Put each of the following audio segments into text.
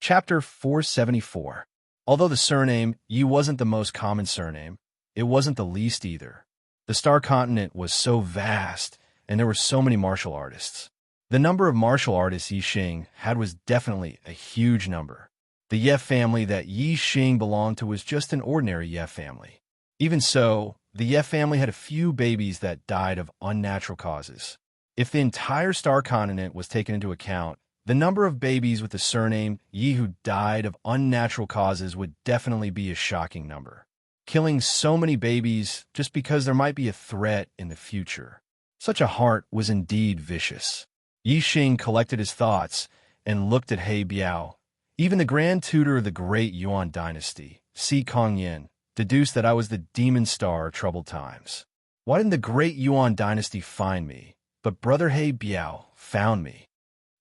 Chapter 474. Although the surname Yi wasn't the most common surname, it wasn't the least either. The Star Continent was so vast, and there were so many martial artists. The number of martial artists Yi Xing had was definitely a huge number. The Ye family that Yi Xing belonged to was just an ordinary Ye family. Even so, the Ye family had a few babies that died of unnatural causes. If the entire Star Continent was taken into account, the number of babies with the surname Yi who died of unnatural causes would definitely be a shocking number. Killing so many babies just because there might be a threat in the future. Such a heart was indeed vicious. Yi Xing collected his thoughts and looked at He Biao. Even the Grand Tutor of the Great Yuan Dynasty, Si Kongyin, deduced that I was the demon star of troubled times. Why didn't the Great Yuan Dynasty find me, but Brother He Biao found me?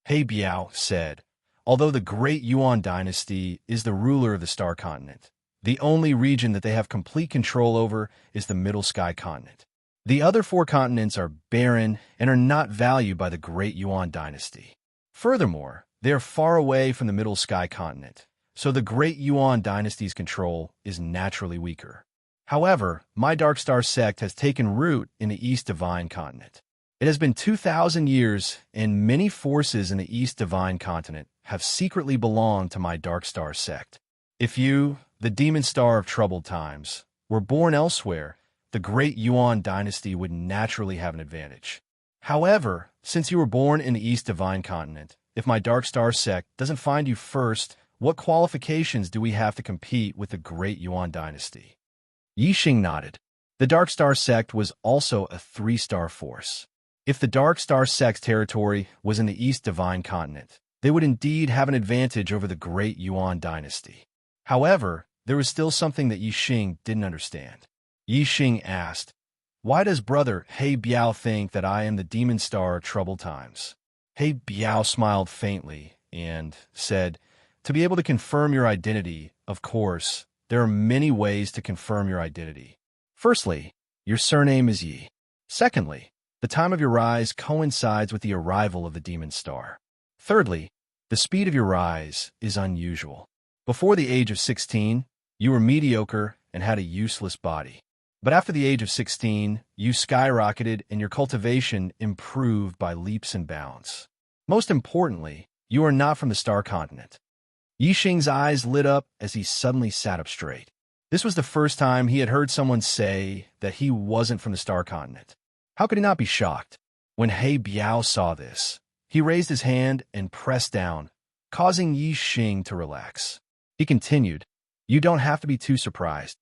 He Biao said, although the Great Yuan Dynasty is the ruler of the Star Continent, the only region that they have complete control over is the Middle Sky Continent. The other 4 continents are barren and are not valued by the Great Yuan Dynasty. Furthermore, they are far away from the Middle Sky Continent, so the Great Yuan Dynasty's control is naturally weaker. However, my Dark Star sect has taken root in the East Divine Continent. It has been 2,000 years, and many forces in the East Divine Continent have secretly belonged to my Dark Star sect. If you, the Demon Star of Troubled Times, were born elsewhere, the Great Yuan Dynasty would naturally have an advantage. However, since you were born in the East Divine Continent, if my Dark Star sect doesn't find you first, what qualifications do we have to compete with the Great Yuan Dynasty? Yi Xing nodded. The Dark Star sect was also a 3-star force. If the Dark Star sect's territory was in the East Divine Continent, they would indeed have an advantage over the Great Yuan Dynasty. However, there was still something that Yi Xing didn't understand. Yi Xing asked, why does Brother He Biao think that I am the Demon Star of Troubled Times? He Biao smiled faintly and said, to be able to confirm your identity, of course, there are many ways to confirm your identity. Firstly, your surname is Yi. Secondly, the time of your rise coincides with the arrival of the Demon Star. Thirdly, the speed of your rise is unusual. Before the age of 16, you were mediocre and had a useless body. But after the age of 16, you skyrocketed and your cultivation improved by leaps and bounds. Most importantly, you are not from the Star Continent. Yi Xing's eyes lit up as he suddenly sat up straight. This was the first time he had heard someone say that he wasn't from the Star Continent. How could he not be shocked? When He Biao saw this, he raised his hand and pressed down, causing Yi Xing to relax. He continued, you don't have to be too surprised.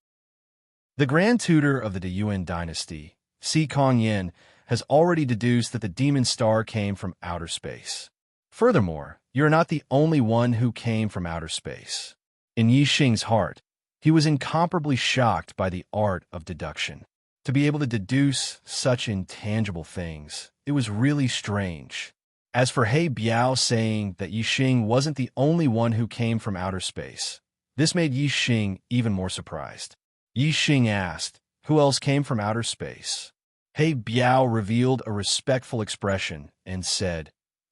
The Grand Tutor of the Yuan Dynasty, Si Kongyin, has already deduced that the Demon Star came from outer space. Furthermore, you're not the only one who came from outer space. In Yi Xing's heart, he was incomparably shocked by the art of deduction. To be able to deduce such intangible things, it was really strange. As for He Biao saying that Yi Xing wasn't the only one who came from outer space, this made Yi Xing even more surprised. Yi Xing asked, who else came from outer space? He Biao revealed a respectful expression and said,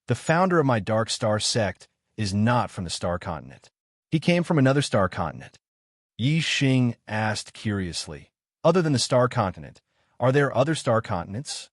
the founder of my Dark Star sect is not from the Star Continent. He came from another Star Continent. Yi Xing asked curiously, other than the Star Continent, are there other Star Continents?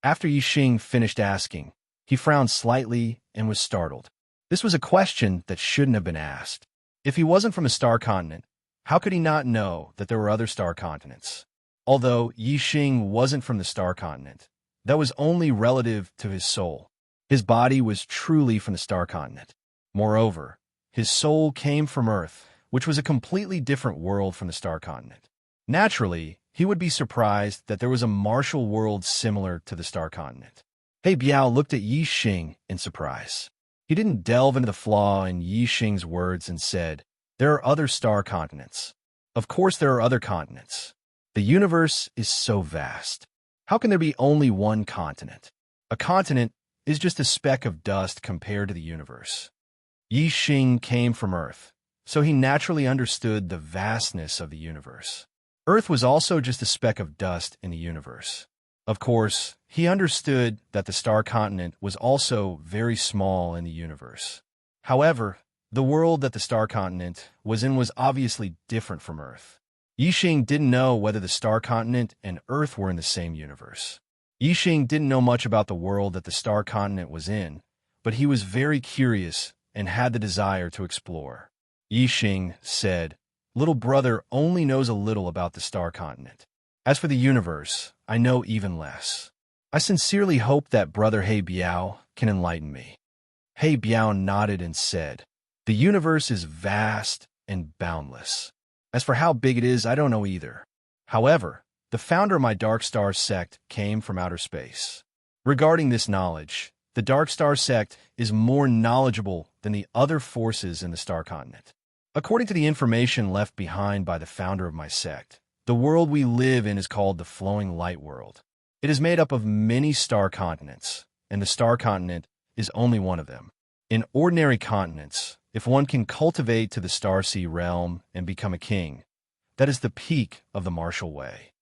After Yi Xing finished asking, he frowned slightly and was startled. This was a question that shouldn't have been asked. If he wasn't from a Star Continent, how could he not know that there were other Star Continents? Although Yi Xing wasn't from the Star Continent, that was only relative to his soul. His body was truly from the Star Continent. Moreover, his soul came from Earth, which was a completely different world from the Star Continent. Naturally, he would be surprised that there was a martial world similar to the Star Continent. He Biao looked at Yi Xing in surprise. He didn't delve into the flaw in Yi Xing's words and said, there are other Star Continents. Of course there are other continents. The universe is so vast. How can there be only one continent? A continent is just a speck of dust compared to the universe. Yi Xing came from Earth, so he naturally understood the vastness of the universe. Earth was also just a speck of dust in the universe. Of course, he understood that the Star Continent was also very small in the universe. However, The world that the star continent was in was obviously different from Earth. Yixing didn't know whether the star continent and Earth were in the same universe. Yixing didn't know much about the world that the star continent was in, but he was very curious and had the desire to explore. Yixing said, "Little brother only knows a little about the star continent. As for the universe, I know even less. I sincerely hope that brother He Biao can enlighten me." He Biao nodded and said, "The universe is vast and boundless. As for how big it is, I don't know either. However, the founder of my Dark Star sect came from outer space. Regarding this knowledge, the Dark Star sect is more knowledgeable than the other forces in the star continent. According to the information left behind by the founder of my sect, the world we live in is called the Flowing Light World. It is made up of many star continents, and the star continent is only one of them. In ordinary continents, if one can cultivate to the Star Sea realm and become a king, that is the peak of the martial way.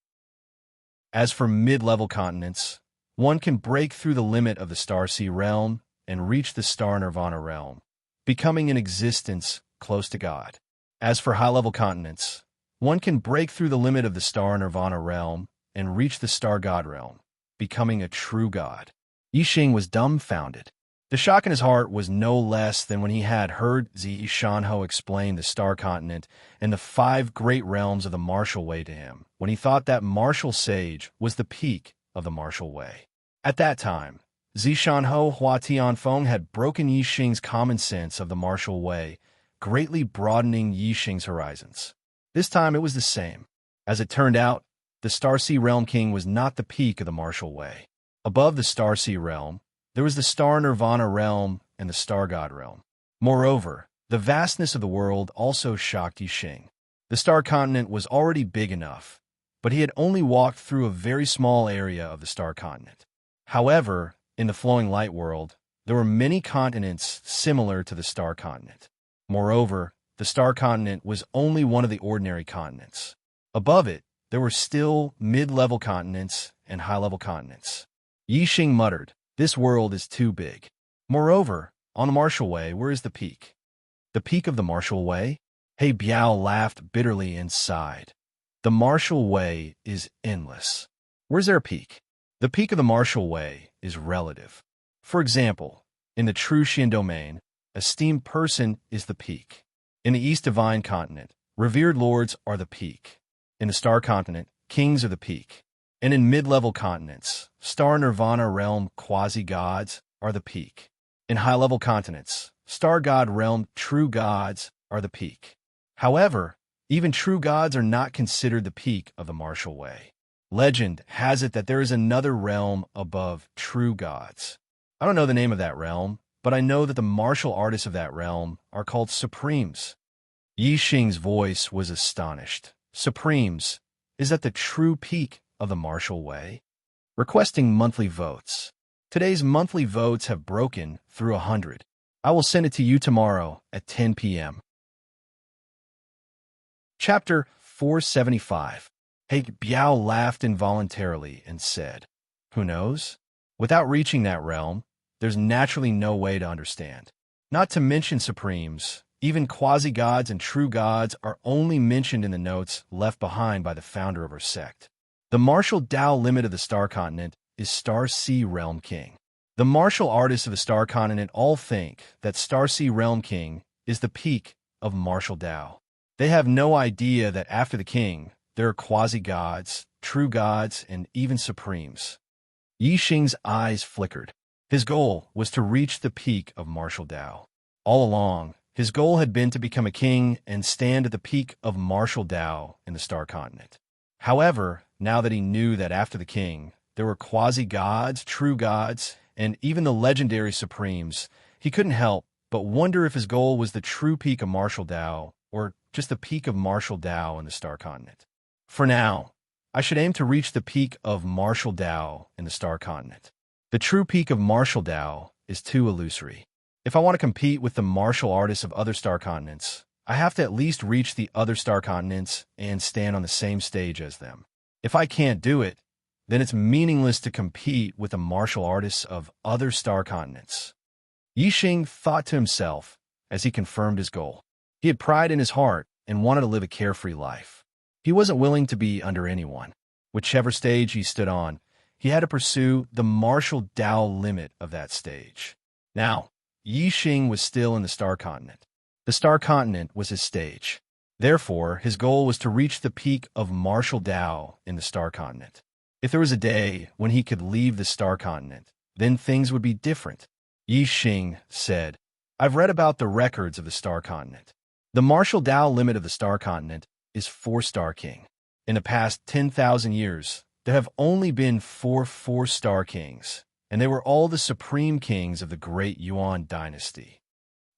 As for mid-level continents, one can break through the limit of the Star Sea realm and reach the Star Nirvana realm, becoming an existence close to God. As for high-level continents, one can break through the limit of the Star Nirvana realm and reach the Star God realm, becoming a true God. Yixing was dumbfounded. The shock in his heart was no less than when he had heard Zi Shanho explain the star continent and the 5 great realms of the martial way to him, when he thought that martial sage was the peak of the martial way. At that time, Zi Shanho Hua Tianfeng had broken Yixing's common sense of the martial way, greatly broadening Yixing's horizons. This time it was the same. As it turned out, the Star Sea Realm King was not the peak of the martial way. Above the Star Sea Realm, there was the Star Nirvana realm and the Star God realm. Moreover, the vastness of the world also shocked Yixing. The star continent was already big enough, but he had only walked through a very small area of the star continent. However, in the Flowing Light World, there were many continents similar to the star continent. Moreover, the star continent was only one of the ordinary continents. Above it, there were still mid-level continents and high-level continents. Yixing muttered, "This world is too big. Moreover, on the martial way, where is the peak?" "The peak of the martial way?" He Biao laughed bitterly and sighed. "The martial way is endless. Where's there a peak? The peak of the martial way is relative. For example, in the true Xian domain, esteemed person is the peak. In the East Divine Continent, revered lords are the peak. In the Star Continent, kings are the peak. And in mid-level continents, Star Nirvana realm quasi-gods are the peak. In high-level continents, Star God realm true gods are the peak. However, even true gods are not considered the peak of the martial way. Legend has it that there is another realm above true gods. I don't know the name of that realm, but I know that the martial artists of that realm are called Supremes." Yixing's voice was astonished. "Supremes, is that the true peak of the martial way?" Requesting monthly votes. Today's monthly votes have broken through 100. I will send it to you tomorrow at 10 p.m. Chapter 475. He Biao laughed involuntarily and said, "Who knows? Without reaching that realm, there's naturally no way to understand. Not to mention Supremes, even quasi-gods and true gods are only mentioned in the notes left behind by the founder of our sect. The martial Tao limit of the Star Continent is Star Sea Realm King. The martial artists of the Star Continent all think that Star Sea Realm King is the peak of martial Tao. They have no idea that after the king, there are quasi-gods, true gods, and even supremes." Yixing's eyes flickered. His goal was to reach the peak of martial Tao. All along, his goal had been to become a king and stand at the peak of martial Tao in the Star Continent. However, now that he knew that after the king, there were quasi-gods, true gods, and even the legendary supremes, he couldn't help but wonder if his goal was the true peak of martial Tao or just the peak of martial Tao in the Star Continent. For now, I should aim to reach the peak of martial Tao in the Star Continent. The true peak of martial Tao is too illusory. If I want to compete with the martial artists of other star continents, I have to at least reach the other star continents and stand on the same stage as them. If I can't do it, then it's meaningless to compete with the martial artists of other star continents." Yixing thought to himself as he confirmed his goal. He had pride in his heart and wanted to live a carefree life. He wasn't willing to be under anyone. Whichever stage he stood on, he had to pursue the martial Dao limit of that stage. Now, Yi Xing was still in the Star Continent. The Star Continent was his stage. Therefore, his goal was to reach the peak of martial Dao in the Star Continent. If there was a day when he could leave the Star Continent, then things would be different. Yi Xing said, "I've read about the records of the Star Continent. The martial Dao limit of the Star Continent is 4-star king. In the past 10,000 years, there have only been 4-star kings, and they were all the supreme kings of the Great Yuan dynasty."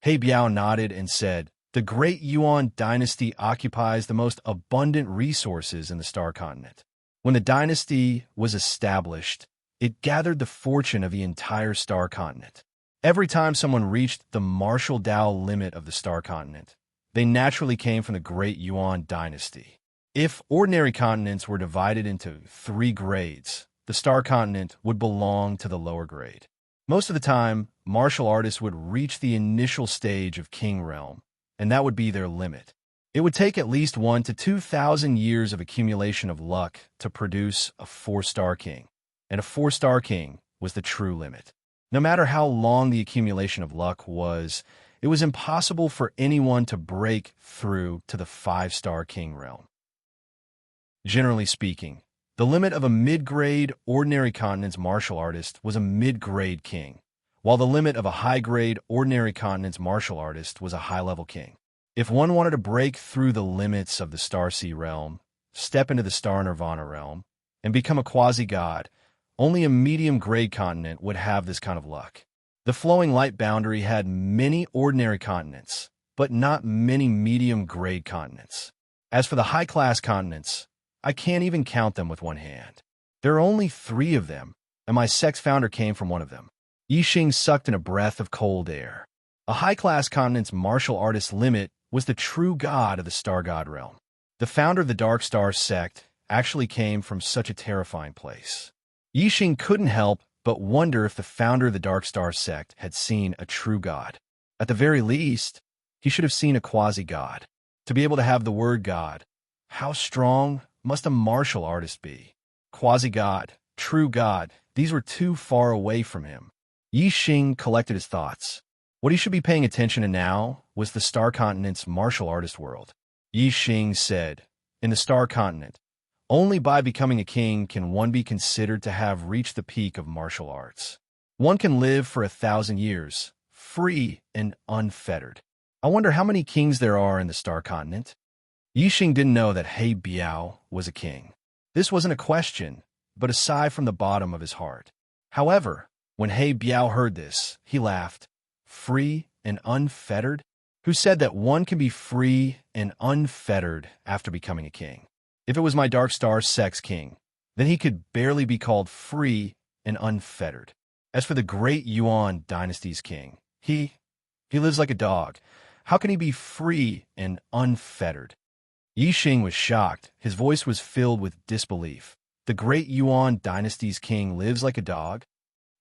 He Biao nodded and said, "The Great Yuan dynasty occupies the most abundant resources in the Star Continent. When the dynasty was established, it gathered the fortune of the entire Star Continent. Every time someone reached the martial Dao limit of the Star Continent, they naturally came from the Great Yuan dynasty. If ordinary continents were divided into 3 grades, the Star Continent would belong to the lower grade. Most of the time, martial artists would reach the initial stage of King Realm, and that would be their limit. It would take at least 1,000 to 2,000 years of accumulation of luck to produce a 4-star king, and a 4-star king was the true limit. No matter how long the accumulation of luck was, it was impossible for anyone to break through to the 5-star king realm. Generally speaking, the limit of a mid-grade ordinary continent's martial artist was a mid-grade king, while the limit of a high-grade ordinary continent's martial artist was a high-level king. If one wanted to break through the limits of the Star Sea realm, step into the Star Nirvana realm, and become a quasi-god, only a medium-grade continent would have this kind of luck. The flowing light boundary had many ordinary continents, but not many medium-grade continents. As for the high-class continents, I can't even count them with one hand. There are only 3 of them, and my sex founder came from one of them." Yi Xing sucked in a breath of cold air. A high-class continent's martial artist limit was the true god of the Star God realm. The founder of the Dark Star sect actually came from such a terrifying place. Yi Xing couldn't help but wonder if the founder of the Dark Star sect had seen a true god. At the very least, he should have seen a quasi-god. To be able to have the word god, how strong must a martial artist be? Quasi-god, true god, these were too far away from him. Yi Xing collected his thoughts. What he should be paying attention to now was the Star Continent's martial artist world. Yi Xing said, "In the Star Continent, only by becoming a king can one be considered to have reached the peak of martial arts. One can live for 1,000 years, free and unfettered. I wonder how many kings there are in the Star Continent." Yi Xing didn't know that He Biao was a king. This wasn't a question, but a sigh from the bottom of his heart. However, when He Biao heard this, he laughed. "Free and unfettered? Who said that one can be free and unfettered after becoming a king? If it was my Dark Star sex king, then he could barely be called free and unfettered. As for the Great Yuan dynasty's king, he lives like a dog. How can he be free and unfettered?" Yi Xing was shocked. His voice was filled with disbelief. The Great Yuan dynasty's king lives like a dog?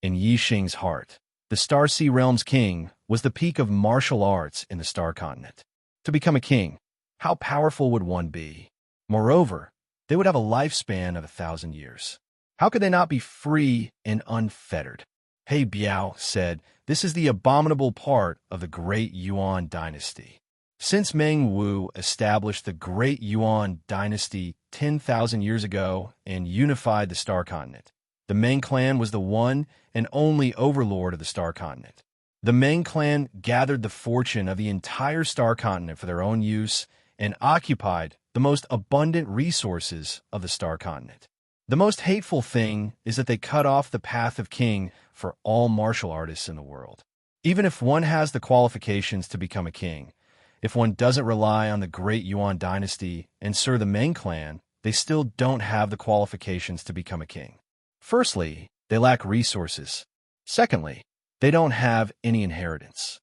In Yi Xing's heart, the Star Sea Realm's king was the peak of martial arts in the Star Continent. To become a king, how powerful would one be? Moreover, they would have a lifespan of 1,000 years. How could they not be free and unfettered? He Biao said, "This is the abominable part of the Great Yuan dynasty. Since Meng Wu established the Great Yuan dynasty 10,000 years ago and unified the Star Continent, the Meng clan was the one and only overlord of the Star Continent. The Meng clan gathered the fortune of the entire Star Continent for their own use and occupied the most abundant resources of the Star Continent. The most hateful thing is that they cut off the path of king for all martial artists in the world. Even if one has the qualifications to become a king, if one doesn't rely on the Great Yuan dynasty and serve the Meng clan, they still don't have the qualifications to become a king. Firstly, they lack resources. Secondly, they don't have any inheritance.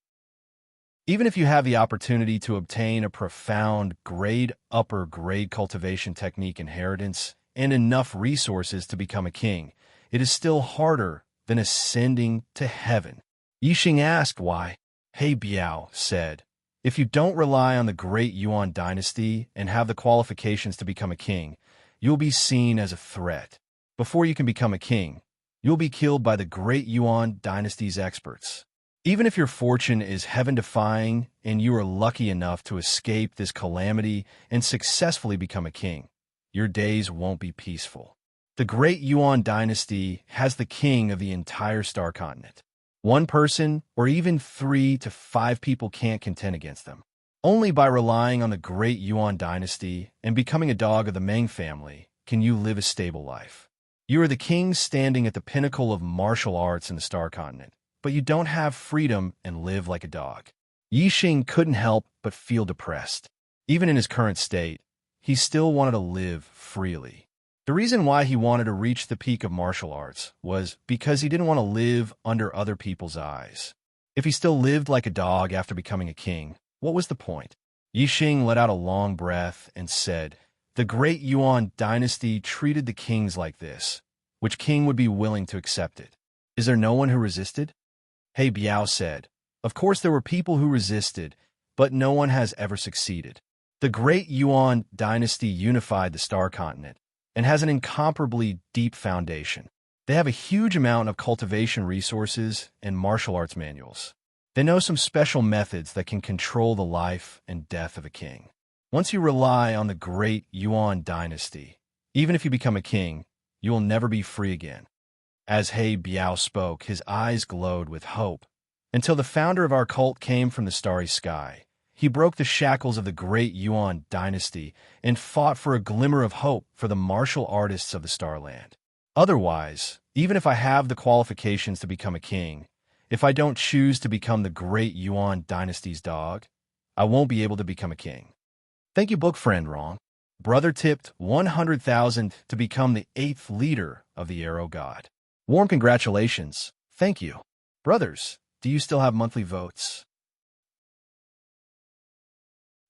Even if you have the opportunity to obtain a profound upper grade cultivation technique inheritance and enough resources to become a king, it is still harder than ascending to heaven." Yi Xing asked why. He Biao said, if you don't rely on the great Yuan dynasty and have the qualifications to become a king, you'll be seen as a threat. Before you can become a king, you'll be killed by the great Yuan dynasty's experts. Even if your fortune is heaven-defying and you are lucky enough to escape this calamity and successfully become a king, your days won't be peaceful. The great Yuan dynasty has the king of the entire star continent. One person or even 3 to 5 people can't contend against them. Only by relying on the great Yuan dynasty and becoming a dog of the Meng family can you live a stable life. You are the king standing at the pinnacle of martial arts in the star continent, but you don't have freedom and live like a dog. Yixing couldn't help but feel depressed. Even in his current state, he still wanted to live freely. The reason why he wanted to reach the peak of martial arts was because he didn't want to live under other people's eyes. If he still lived like a dog after becoming a king, what was the point? Yixing let out a long breath and said, the great Yuan dynasty treated the kings like this. Which king would be willing to accept it? Is there no one who resisted? He Biao said, of course there were people who resisted, but no one has ever succeeded. The great Yuan dynasty unified the star continent and has an incomparably deep foundation. They have a huge amount of cultivation resources and martial arts manuals. They know some special methods that can control the life and death of a king. Once you rely on the great Yuan dynasty, even if you become a king, you will never be free again. As He Biao spoke, his eyes glowed with hope. Until the founder of our cult came from the starry sky, he broke the shackles of the great Yuan dynasty and fought for a glimmer of hope for the martial artists of the Starland. Otherwise, even if I have the qualifications to become a king, if I don't choose to become the great Yuan dynasty's dog, I won't be able to become a king. Thank you, book friend Wrong. Brother tipped 100,000 to become the 8th leader of the Arrow God. Warm congratulations. Thank you. Brothers, do you still have monthly votes?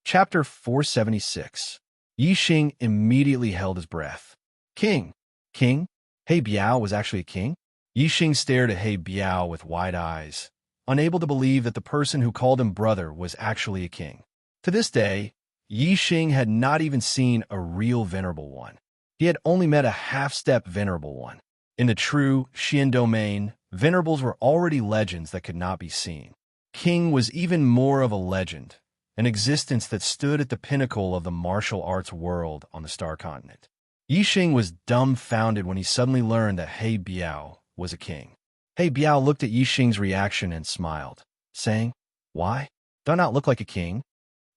Chapter 476. Yixing immediately held his breath. King? King? He Biao was actually a king? Yixing stared at He Biao with wide eyes, unable to believe that the person who called him brother was actually a king. To this day, Yixing had not even seen a real venerable one. He had only met a half-step venerable one. In the true Xian domain, venerables were already legends that could not be seen. King was even more of a legend, an existence that stood at the pinnacle of the martial arts world on the star continent. Yixing was dumbfounded when he suddenly learned that He Biao was a king. He Biao looked at Yixing's reaction and smiled, saying, why? Do I not look like a king?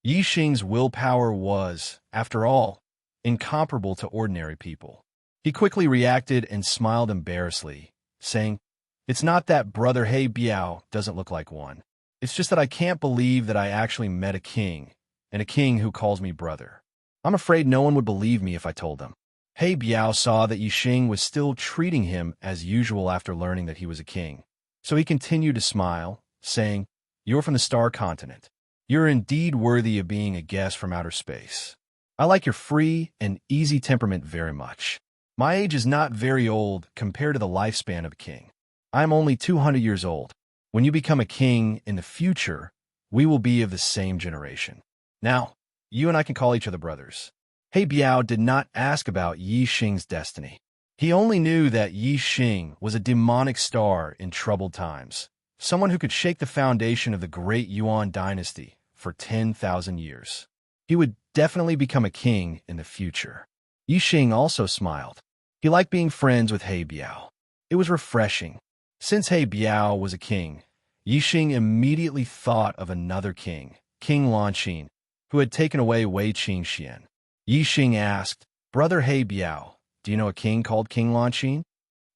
Yixing's willpower was, after all, incomparable to ordinary people. He quickly reacted and smiled embarrassedly, saying, it's not that brother He Biao doesn't look like one. It's just that I can't believe that I actually met a king, and a king who calls me brother. I'm afraid no one would believe me if I told them. He Biao saw that Yixing was still treating him as usual after learning that he was a king. So he continued to smile, saying, you're from the star continent. You're indeed worthy of being a guest from outer space. I like your free and easy temperament very much. My age is not very old compared to the lifespan of a king. I'm only 200 years old. When you become a king in the future, we will be of the same generation. Now, you and I can call each other brothers. He Biao did not ask about Yixing's destiny. He only knew that Yixing was a demonic star in troubled times, someone who could shake the foundation of the great Yuan dynasty for 10,000 years. He would definitely become a king in the future. Yixing also smiled. He liked being friends with He Biao. It was refreshing. Since He Biao was a king, Yixing immediately thought of another king, King Lanqin, who had taken away Wei Qingxian. Yixing asked, brother He Biao, do you know a king called King Lanqin?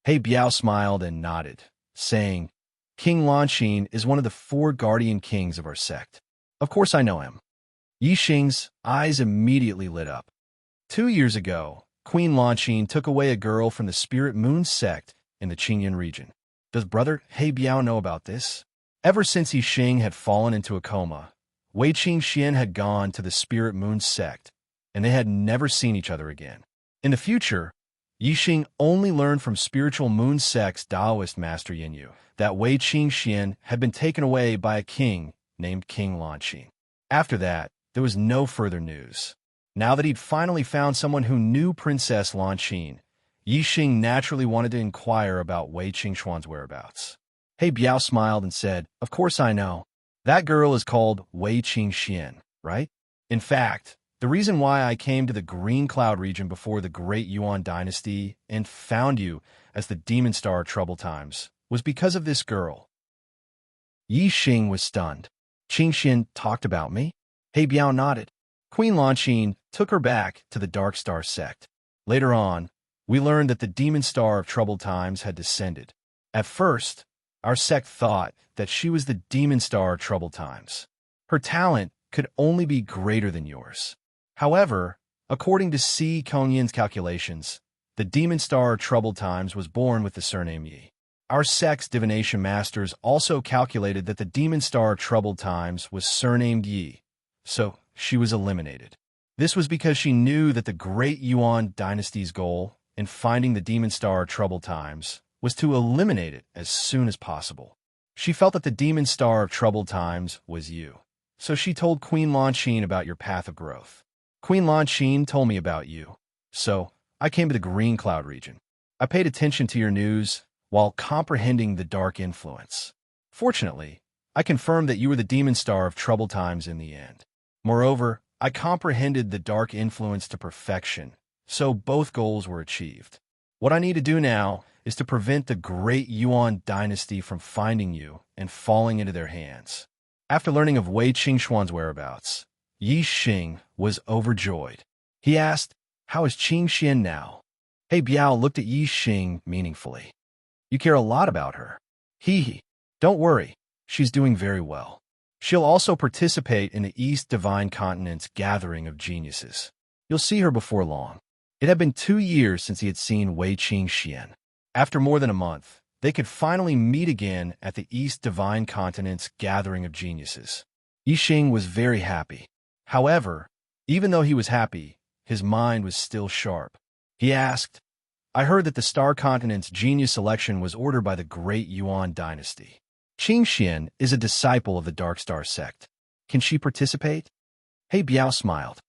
He Biao smiled and nodded, saying, King Lanqin is one of the 4 guardian kings of our sect. Of course I know him. Yixing's eyes immediately lit up. 2 years ago, Queen Lanqin took away a girl from the Spirit Moon sect in the Qingyan region. Does brother He Biao know about this? Ever since Yixing had fallen into a coma, Wei Qingxian had gone to the Spirit Moon sect, and they had never seen each other again. In the future, Yixing only learned from Spiritual Moon sect's Taoist master Yin Yu that Wei Qingxian had been taken away by a king named King Lanqing. After that, there was no further news. Now that he'd finally found someone who knew Princess Lanqing, Yixing naturally wanted to inquire about Wei Qingxuan's whereabouts. He Biao smiled and said, "Of course I know. That girl is called Wei Qingxian, right? In fact, the reason why I came to the Green Cloud region before the Great Yuan Dynasty and found you as the Demon Star Troubled Times was because of this girl." Yixing was stunned. Qingxian talked about me? He Biao nodded. Queen Lanqing took her back to the Dark Star sect. Later on, we learned that the Demon Star of Troubled Times had descended. At first, our sect thought that she was the Demon Star of Troubled Times. Her talent could only be greater than yours. However, according to Si Kongyan's calculations, the Demon Star of Troubled Times was born with the surname Yi. Our sect's divination masters also calculated that the Demon Star of Troubled Times was surnamed Yi, so she was eliminated. This was because she knew that the Great Yuan Dynasty's goal in finding the Demon Star of Troubled Times was to eliminate it as soon as possible. She felt that the Demon Star of Troubled Times was you, so she told Queen Lanqing about your path of growth. Queen Lanqing told me about you, so I came to the Green Cloud region. I paid attention to your news while comprehending the dark influence. Fortunately, I confirmed that you were the Demon Star of Troubled Times in the end. Moreover, I comprehended the dark influence to perfection, so both goals were achieved. What I need to do now is to prevent the Great Yuan Dynasty from finding you and falling into their hands. After learning of Wei Qingxuan's whereabouts, Yixing was overjoyed. He asked, "How is Qingxian now?" He Biao looked at Yixing meaningfully. "You care a lot about her." He. "Don't worry, she's doing very well. She'll also participate in the East Divine Continent's gathering of geniuses. You'll see her before long." It had been 2 years since he had seen Wei Qingxian. After more than a month, they could finally meet again at the East Divine Continent's gathering of geniuses. Yixing was very happy. However, even though he was happy, his mind was still sharp. He asked, "I heard that the Star Continent's genius selection was ordered by the Great Yuan Dynasty. Qingxian is a disciple of the Dark Star sect. Can she participate?" He Biao smiled.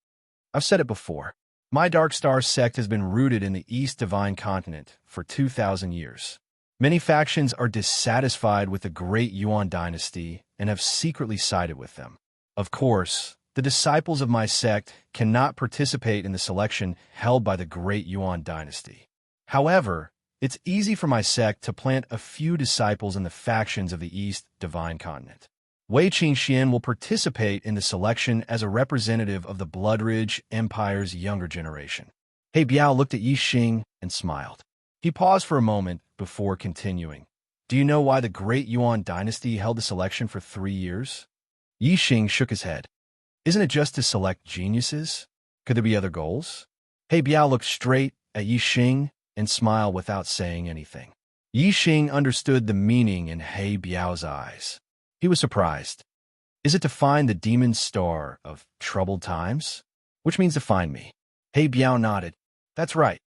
"I've said it before. My Dark Star sect has been rooted in the East Divine Continent for 2,000 years. Many factions are dissatisfied with the Great Yuan Dynasty and have secretly sided with them. Of course, the disciples of my sect cannot participate in the selection held by the Great Yuan Dynasty. However, it's easy for my sect to plant a few disciples in the factions of the East Divine Continent. Wei Qingxian will participate in the selection as a representative of the Bloodridge Empire's younger generation." He Biao looked at Yixing and smiled. He paused for a moment before continuing. "Do you know why the Great Yuan Dynasty held the selection for 3 years?" Yixing shook his head. "Isn't it just to select geniuses? Could there be other goals?" He Biao looked straight at Yixing and smiled without saying anything. Yixing understood the meaning in He Biao's eyes. He was surprised. "Is it to find the Demon Star of Troubled Times? Which means to find me." He Biao nodded. "That's right.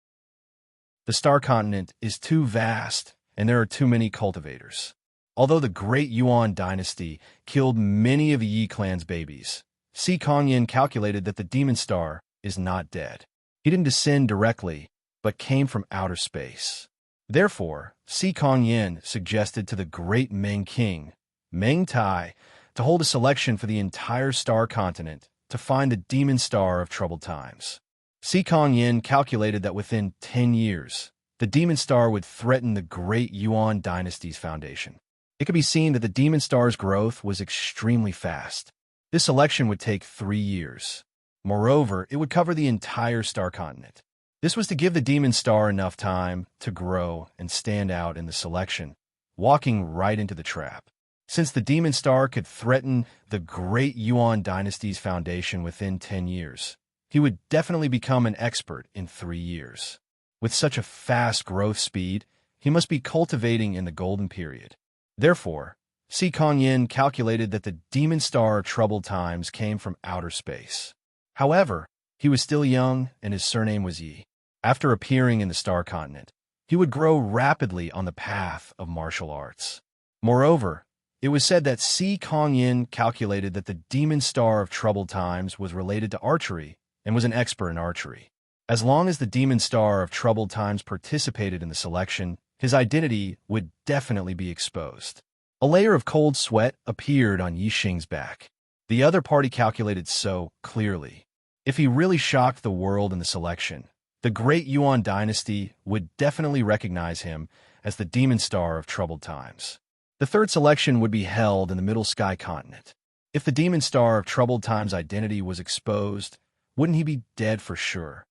The Star Continent is too vast, and there are too many cultivators. Although the Great Yuan Dynasty killed many of the Yi clan's babies, Si Kongyan calculated that the Demon Star is not dead. He didn't descend directly, but came from outer space. Therefore, Si Kongyan suggested to the great Meng King, Meng Tai, to hold a selection for the entire Star Continent to find the Demon Star of Troubled Times. Si Kongyan calculated that within 10 years, the Demon Star would threaten the Great Yuan Dynasty's foundation. It could be seen that the Demon Star's growth was extremely fast. This selection would take 3 years. Moreover, it would cover the entire Star Continent. This was to give the Demon Star enough time to grow and stand out in the selection, walking right into the trap. Since the Demon Star could threaten the Great Yuan Dynasty's foundation within 10 years, he would definitely become an expert in 3 years. With such a fast growth speed, he must be cultivating in the Golden Period. Therefore, Si Kongyan calculated that the Demon Star of Troubled Times came from outer space. However, he was still young and his surname was Yi. After appearing in the Star Continent, he would grow rapidly on the path of martial arts. Moreover, It was said that Si Kong-yin calculated that the demon star of troubled times was related to archery and was an expert in archery. As long as the demon star of troubled times participated in the selection, his identity would definitely be exposed. A layer of cold sweat appeared on Yixing's back. The other party calculated so clearly. If he really shocked the world in the selection, the Great Yuan dynasty would definitely recognize him as the demon star of troubled times. The third selection would be held in the Middle Sky continent. If the demon star of troubled times' identity was exposed, wouldn't he be dead for sure?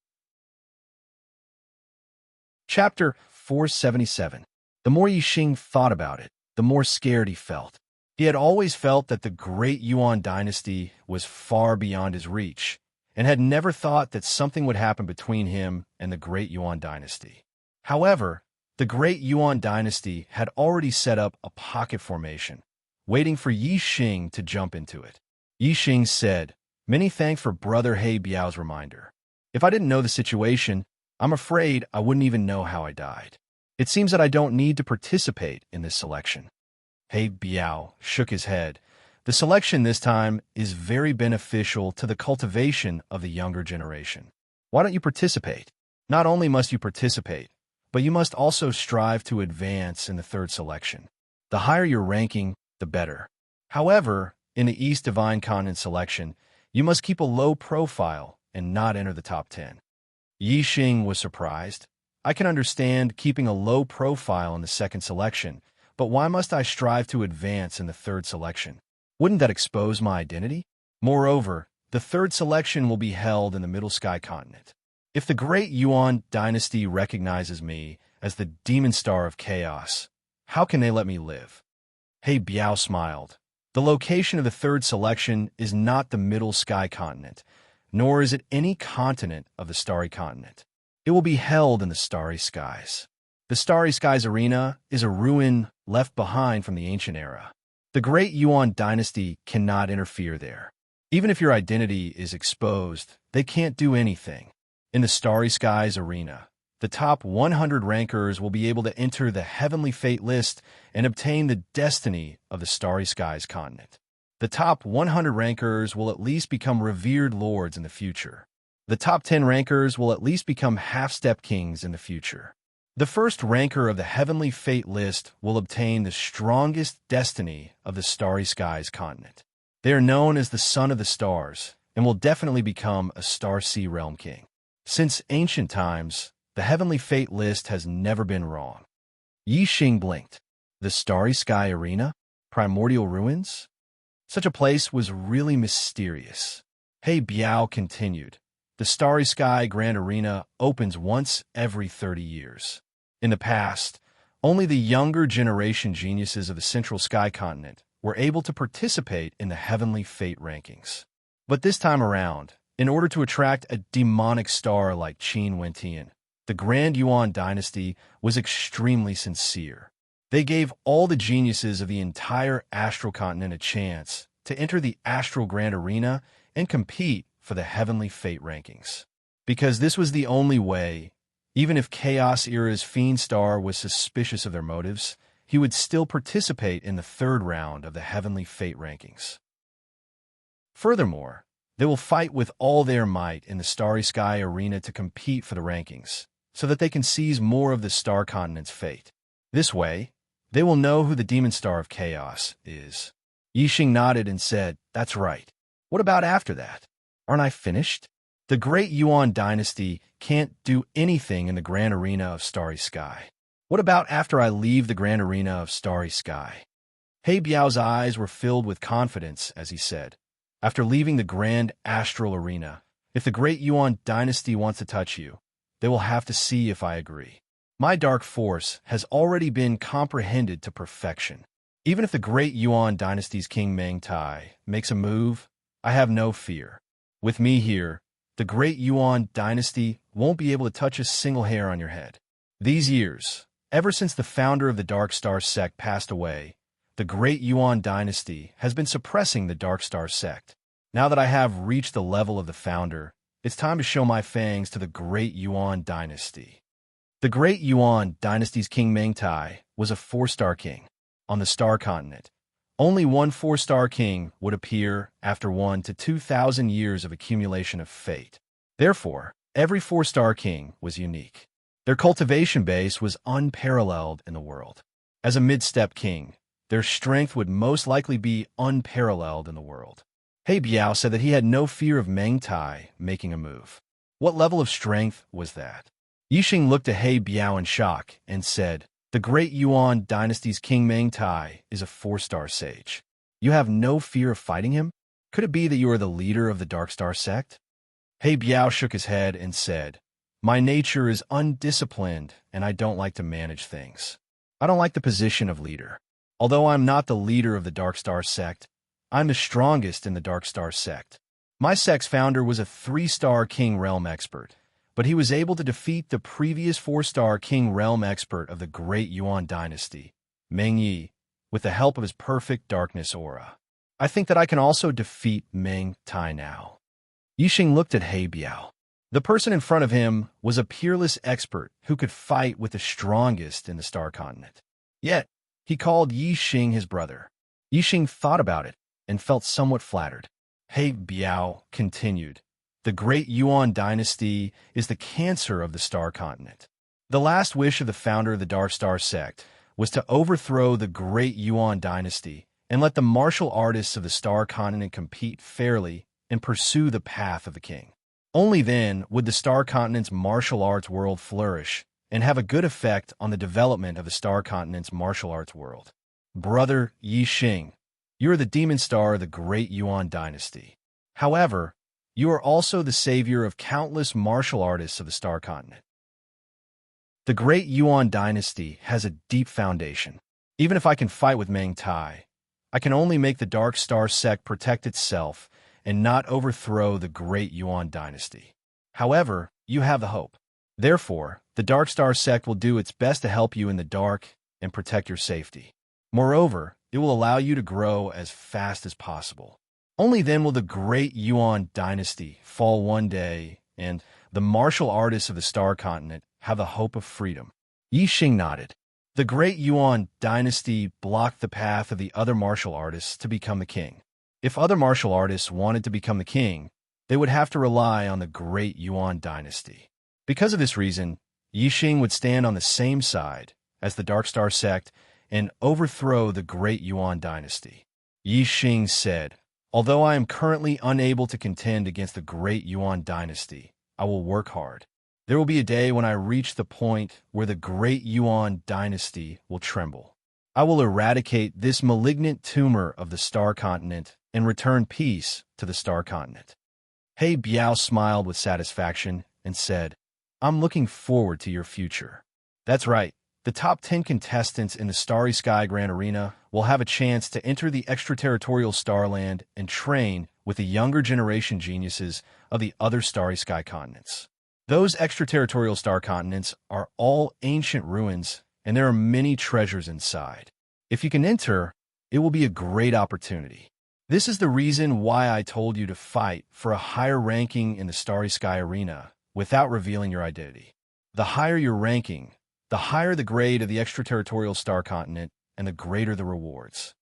Chapter 477. The more Yixing thought about it, the more scared he felt. He had always felt that the Great Yuan dynasty was far beyond his reach, and had never thought that something would happen between him and the Great Yuan dynasty. However, the Great Yuan dynasty had already set up a pocket formation, waiting for Yixing to jump into it. Yixing said, "Many thanks for Brother He Biao's reminder. If I didn't know the situation, I'm afraid I wouldn't even know how I died. It seems that I don't need to participate in this selection." He Biao shook his head. The selection this time is very beneficial to the cultivation of the younger generation. Why don't you participate? Not only must you participate, but you must also strive to advance in the third selection. The higher your ranking, the better. However, in the East Divine Continent selection, you must keep a low profile and not enter the top 10. Yixing was surprised. I can understand keeping a low profile in the second selection, but why must I strive to advance in the third selection? Wouldn't that expose my identity? Moreover, the third selection will be held in the Middle Sky continent. If the Great Yuan dynasty recognizes me as the demon star of chaos, how can they let me live? He Biao smiled. The location of the third selection is not the Middle Sky continent, nor is it any continent of the Starry Continent. It will be held in the Starry Skies. The Starry Skies Arena is a ruin left behind from the ancient era. The Great Yuan dynasty cannot interfere there. Even if your identity is exposed, they can't do anything. In the Starry Skies Arena, the top 100 rankers will be able to enter the Heavenly Fate list and obtain the destiny of the Starry Skies continent. The top 100 rankers will at least become revered lords in the future. The top 10 rankers will at least become half-step kings in the future. The first ranker of the Heavenly Fate list will obtain the strongest destiny of the Starry Skies continent. They are known as the Son of the Stars and will definitely become a Star Sea Realm king. Since ancient times, the Heavenly Fate list has never been wrong. Yixing blinked. The Starry Sky Arena? Primordial ruins? Such a place was really mysterious. He Biao continued. The Starry Sky Grand Arena opens once every 30 years. In the past, only the younger generation geniuses of the Central Sky Continent were able to participate in the Heavenly Fate rankings. But this time around, in order to attract a demonic star like Qin Wentian, the Grand Yuan dynasty was extremely sincere. They gave all the geniuses of the entire astral continent a chance to enter the Astral Grand Arena and compete for the Heavenly Fate rankings. Because this was the only way, even if Chaos Era's Fiend Star was suspicious of their motives, he would still participate in the third round of the Heavenly Fate rankings. Furthermore, they will fight with all their might in the Starry Sky Arena to compete for the rankings, so that they can seize more of the Star Continent's fate. This way, they will know who the Demon Star of Chaos is. Yixing nodded and said, "That's right. What about after that? Aren't I finished? The Great Yuan dynasty can't do anything in the Grand Arena of Starry Sky. What about after I leave the Grand Arena of Starry Sky?" He Biao's eyes were filled with confidence as he said, "After leaving the Grand Astral Arena, if the Great Yuan dynasty wants to touch you, they will have to see if I agree. My dark force has already been comprehended to perfection. Even if the Great Yuan dynasty's King Meng Tai makes a move, I have no fear. With me here, the Great Yuan dynasty won't be able to touch a single hair on your head." These years, ever since the founder of the Dark Star sect passed away, the Great Yuan dynasty has been suppressing the Dark Star sect. Now that I have reached the level of the founder, it's time to show my fangs to the Great Yuan dynasty. The Great Yuan dynasty's King Meng Tai was a 4-star king. On the Star Continent, Only one four-star king would appear after 1 to 2,000 years of accumulation of fate. Therefore, every four-star king was unique. Their cultivation base was unparalleled in the world. As a mid-step king, their strength would most likely be unparalleled in the world. He Biao said that he had no fear of Meng Tai making a move. What level of strength was that? Yixing looked at He Biao in shock and said, "The great Yuan dynasty's King Meng Tai is a four-star sage. You have no fear of fighting him? Could it be that you are the leader of the Dark Star sect?" He Biao shook his head and said, "My nature is undisciplined and I don't like to manage things. I don't like the position of leader. Although I'm not the leader of the Dark Star sect, I'm the strongest in the Dark Star sect. My sect's founder was a 3-star King Realm expert, but he was able to defeat the previous 4-star King Realm expert of the Great Yuan Dynasty, Meng Yi, with the help of his perfect darkness aura. I think that I can also defeat Meng Tai now." Yixing looked at He Biao. The person in front of him was a peerless expert who could fight with the strongest in the Star Continent. Yet, he called Yixing his brother. Yixing thought about it and felt somewhat flattered. He Biao continued, "The Great Yuan Dynasty is the cancer of the Star Continent. The last wish of the founder of the Dark Star sect was to overthrow the Great Yuan Dynasty and let the martial artists of the Star Continent compete fairly and pursue the path of the king. Only then would the Star Continent's martial arts world flourish and have a good effect on the development of the Star Continent's martial arts world. Brother Yixing, you are the demon star of the Great Yuan Dynasty. However, you are also the savior of countless martial artists of the Star Continent. The Great Yuan Dynasty has a deep foundation. Even if I can fight with Meng Tai, I can only make the Dark Star sect protect itself and not overthrow the Great Yuan Dynasty. However, you have the hope. Therefore, the Dark Star sect will do its best to help you in the dark and protect your safety. Moreover, it will allow you to grow as fast as possible. Only then will the Great Yuan Dynasty fall one day, and the martial artists of the Star Continent have the hope of freedom." Yixing nodded. The Great Yuan Dynasty blocked the path of the other martial artists to become the king. If other martial artists wanted to become the king, they would have to rely on the Great Yuan Dynasty. Because of this reason, Yixing would stand on the same side as the Dark Star sect and overthrow the Great Yuan Dynasty. Yixing said, "Although I am currently unable to contend against the Great Yuan Dynasty, I will work hard. There will be a day when I reach the point where the Great Yuan Dynasty will tremble. I will eradicate this malignant tumor of the Star Continent and return peace to the Star Continent." He Biao smiled with satisfaction and said, "I'm looking forward to your future." That's right. The top 10 contestants in the Starry Sky Grand Arena will have a chance to enter the extraterritorial Starland and train with the younger generation geniuses of the other Starry Sky continents. Those extraterritorial star continents are all ancient ruins, and there are many treasures inside. If you can enter, it will be a great opportunity. This is the reason why I told you to fight for a higher ranking in the Starry Sky Arena without revealing your identity. The higher your ranking, the higher the grade of the extraterritorial star continent, and the greater the rewards.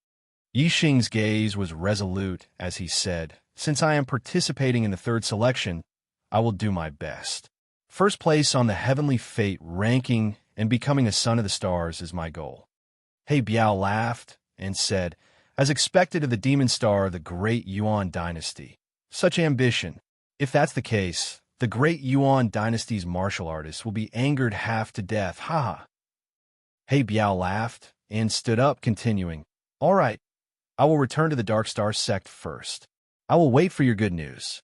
Yixing's gaze was resolute as he said, "Since I am participating in the third selection, I will do my best. First place on the Heavenly Fate ranking and becoming a son of the stars is my goal." He Biao laughed and said, "As expected of the demon star of the Great Yuan Dynasty. Such ambition. If that's the case, the Great Yuan Dynasty's martial artists will be angered half to death. Haha." He Biao laughed and stood up, continuing, "All right, I will return to the Dark Star sect first. I will wait for your good news.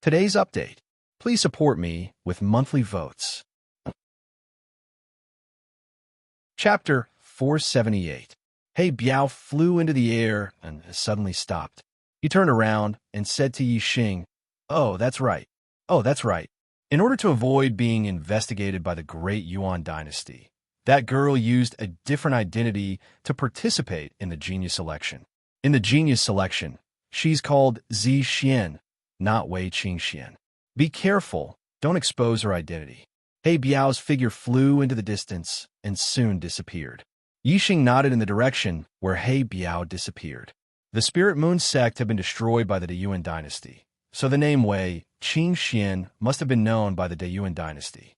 Today's update. Please support me with monthly votes." Chapter 478. He Biao flew into the air and suddenly stopped. He turned around and said to Yixing, Oh, that's right. In order to avoid being investigated by the Great Yuan Dynasty, that girl used a different identity to participate in the genius selection. In the genius selection, she's called Zi Xian, not Wei Qingxian. Be careful, don't expose her identity. He Biao's figure flew into the distance and soon disappeared. Yixing nodded in the direction where He Biao disappeared. The Spirit Moon sect had been destroyed by the Deyuan dynasty, so the name Wei Qingxian must have been known by the Deyuan dynasty.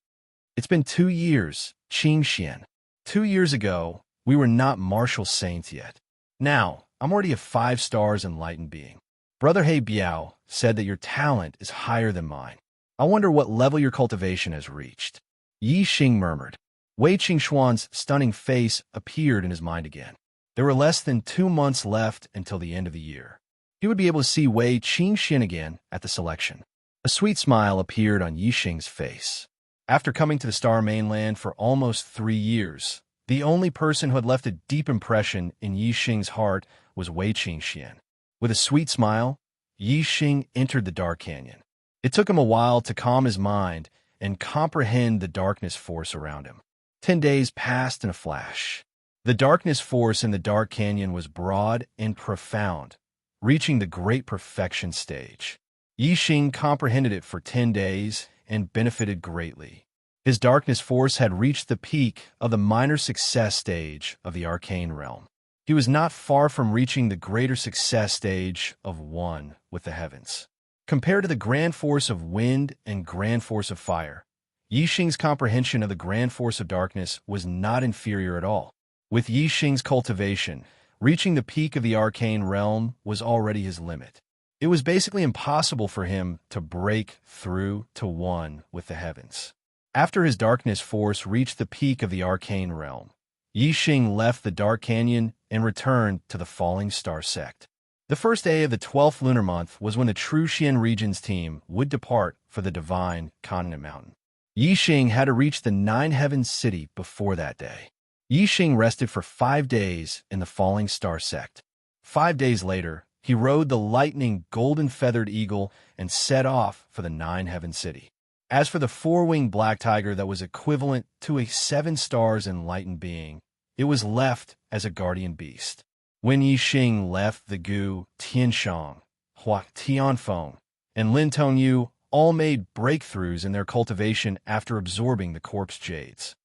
It's been 2 years, Qingxian. 2 years ago, we were not martial saints yet. Now, I'm already a 5 stars enlightened being. Brother He Biao said that your talent is higher than mine. I wonder what level your cultivation has reached. Yi Xing murmured. Wei Qingxuan's stunning face appeared in his mind again. There were less than 2 months left until the end of the year. He would be able to see Wei Qingxian again at the selection. A sweet smile appeared on Yi Xing's face. After coming to the Star Mainland for almost 3 years, the only person who had left a deep impression in Yi Xing's heart was Wei Qingxian. With a sweet smile, Yi Xing entered the Dark Canyon. It took him a while to calm his mind and comprehend the darkness force around him. 10 days passed in a flash. The darkness force in the Dark Canyon was broad and profound, reaching the great perfection stage. Yi Xing comprehended it for 10 days and benefited greatly. His darkness force had reached the peak of the minor success stage of the arcane realm. He was not far from reaching the greater success stage of one with the heavens. Compared to the grand force of wind and grand force of fire, Yi Xing's comprehension of the grand force of darkness was not inferior at all. With Yi Xing's cultivation, reaching the peak of the arcane realm was already his limit. It was basically impossible for him to break through to one with the heavens. After his darkness force reached the peak of the arcane realm, Yi Xing left the Dark Canyon and returned to the Falling Star sect. The first day of the 12th lunar month was when the True Xian Regions team would depart for the Divine Continent Mountain. Yi Xing had to reach the Nine Heavens City before that day. Yi Xing rested for 5 days in the Falling Star sect. 5 days later, he rode the lightning golden-feathered eagle and set off for the Nine Heaven City. As for the 4-winged black tiger that was equivalent to a 7 stars enlightened being, it was left as a guardian beast. When Yi Xing left, the Gu Tianshang, Hua Tianfeng, and Lin Tongyu all made breakthroughs in their cultivation after absorbing the corpse jades.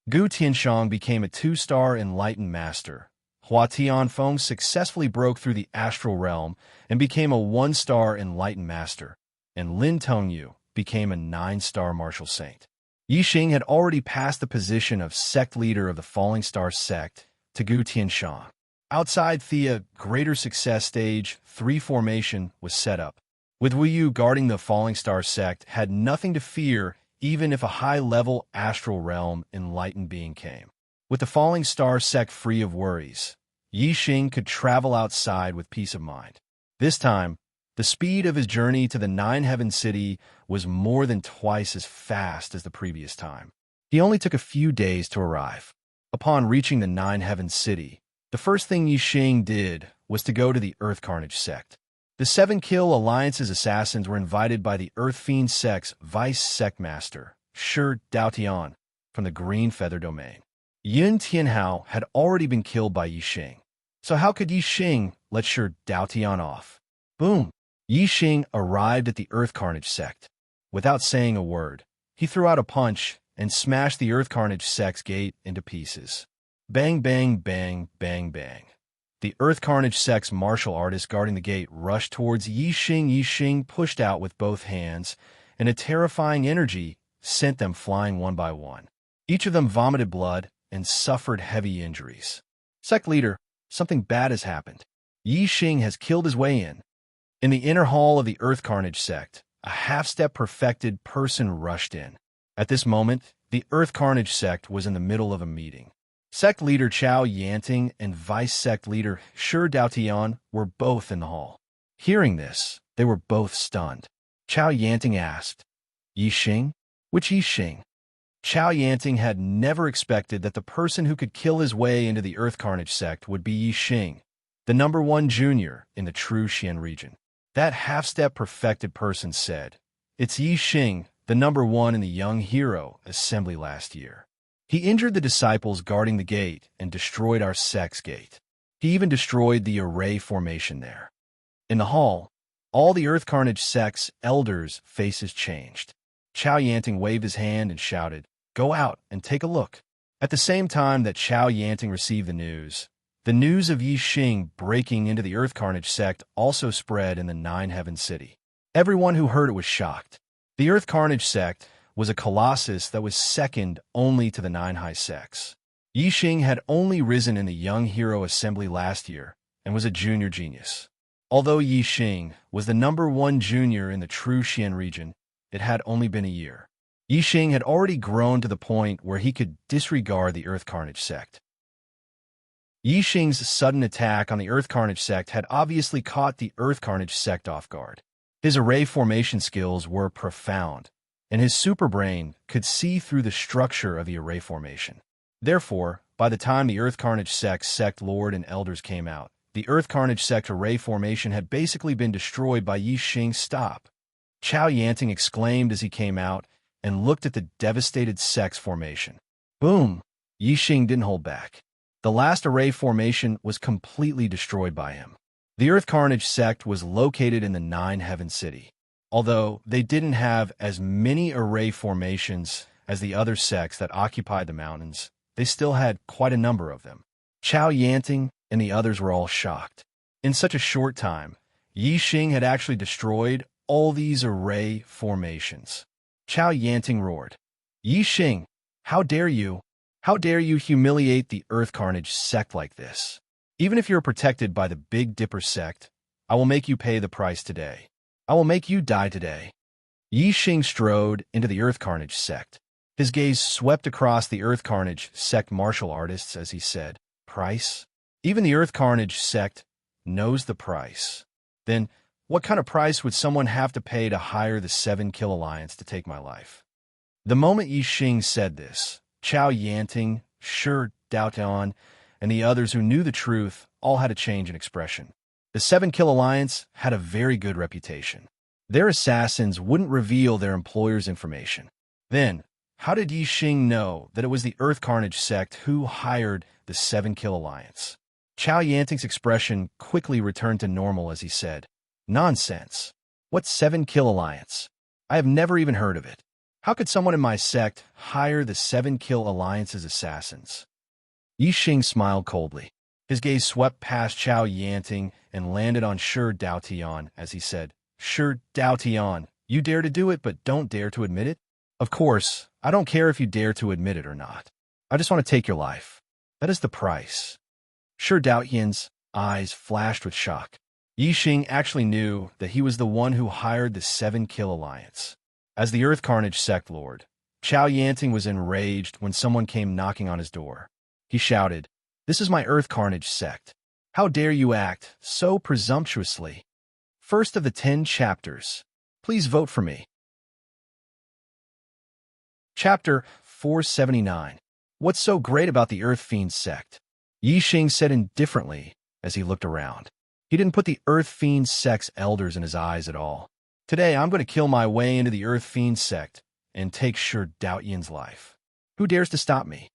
Gu Tianshang became a 2-star enlightened master. Hua Tianfeng successfully broke through the astral realm and became a 1-star enlightened master, and Lin Tongyu became a 9-star martial saint. Yi Xing had already passed the position of sect leader of the Falling Star sect to Gu Tianshang. Outside Thea, greater success stage 3 formation was set up. With Wu Yu guarding the Falling Star sect had nothing to fear even if a high-level astral realm enlightened being came. With the Falling Star sect free of worries, Yi Xing could travel outside with peace of mind. This time, the speed of his journey to the Nine Heaven City was more than twice as fast as the previous time. He only took a few days to arrive. Upon reaching the Nine Heaven City, the first thing Yi Xing did was to go to the Earth Carnage sect. The 7 Kill Alliance's assassins were invited by the Earth Fiend sect's vice sect master, Shi Daotian, from the Green Feather Domain. Yun Tianhao had already been killed by Yi Xing, so how could Yi Xing let Shi Daotian off? Boom! Yi Xing arrived at the Earth Carnage sect. Without saying a word, he threw out a punch and smashed the Earth Carnage sect's gate into pieces. Bang, bang, bang, bang, bang. The Earth Carnage sect's martial artists guarding the gate rushed towards Yi Xing. Yi Xing pushed out with both hands, and a terrifying energy sent them flying one by one. Each of them vomited blood and suffered heavy injuries. Sect leader, something bad has happened. Yi Xing has killed his way in. In the inner hall of the Earth Carnage sect, a half-step perfected person rushed in. At this moment, the Earth Carnage sect was in the middle of a meeting. Sect leader Chao Yanting and vice sect leader Shi Daotian were both in the hall. Hearing this, they were both stunned. Chao Yanting asked, Yi Xing? Which Yi Xing? Chao Yanting had never expected that the person who could kill his way into the Earth Carnage sect would be Yi Xing, the number 1 junior in the True Xian region. That half-step perfected person said, It's Yi Xing, the number 1 in the Young Hero Assembly last year. He injured the disciples guarding the gate and destroyed our sect's gate. He even destroyed the array formation there. In the hall, all the Earth Carnage sect's elders' faces changed. Chao Yanting waved his hand and shouted, Go out and take a look. At the same time that Chao Yanting received the news of Yi Xing breaking into the Earth Carnage sect also spread in the Nine Heaven City. Everyone who heard it was shocked. The Earth Carnage sect was a colossus that was second only to the Nine High sects. Yi Xing had only risen in the Young Hero Assembly last year and was a junior genius. Although Yi Xing was the #1 junior in the True Xian region, it had only been a year. Yi Xing had already grown to the point where he could disregard the Earth Carnage sect. Yi Xing's sudden attack on the Earth Carnage sect had obviously caught the Earth Carnage sect off guard. His array formation skills were profound, and his superbrain could see through the structure of the array formation. Therefore, by the time the Earth Carnage sect Lord and Elders came out, the Earth Carnage sect array formation had basically been destroyed by Yi Xing's stop. Chao Yanting exclaimed as he came out and looked at the devastated sect's formation. Boom! Yi Xing didn't hold back. The last array formation was completely destroyed by him. The Earth Carnage sect was located in the Nine Heaven City. Although they didn't have as many array formations as the other sects that occupied the mountains, they still had quite a number of them. Chao Yanting and the others were all shocked. In such a short time, Yi Xing had actually destroyed all these array formations. Chao Yanting roared, "Yi Xing, how dare you? How dare you humiliate the Earth Carnage sect like this? Even if you're protected by the Big Dipper sect, I will make you pay the price today. I will make you die today." Yi Xing strode into the Earth Carnage sect. His gaze swept across the Earth Carnage sect martial artists as he said, "Price? Even the Earth Carnage sect knows the price. Then, what kind of price would someone have to pay to hire the 7 Kill Alliance to take my life?" The moment Yi Xing said this, Chao Yanting, Shi Daotian, and the others who knew the truth all had a change in expression. The 7 Kill Alliance had a very good reputation. Their assassins wouldn't reveal their employer's information. Then, how did Yi Xing know that it was the Earth Carnage sect who hired the 7 Kill Alliance? Chao Yanting's expression quickly returned to normal as he said, "Nonsense. What 7 Kill Alliance? I have never even heard of it. How could someone in my sect hire the 7 Kill Alliance's assassins?" Yi Xing smiled coldly. His gaze swept past Chao Yanting and landed on Shi Daotian as he said, "Shi Daotian, you dare to do it but don't dare to admit it? Of course, I don't care if you dare to admit it or not. I just want to take your life. That is the price." Shi Daotian's eyes flashed with shock. Yi Xing actually knew that he was the one who hired the 7 Kill Alliance. As the Earth Carnage sect lord, Chao Yanting was enraged when someone came knocking on his door. He shouted, "This is my Earth Carnage sect. How dare you act so presumptuously? First of the 10 chapters. Please vote for me." Chapter 479. What's so great about the Earth Fiend sect? Yi Xing said indifferently as he looked around. He didn't put the Earth Fiend sect's elders in his eyes at all. "Today I'm going to kill my way into the Earth Fiend sect and take Shi Daotian's life. Who dares to stop me?"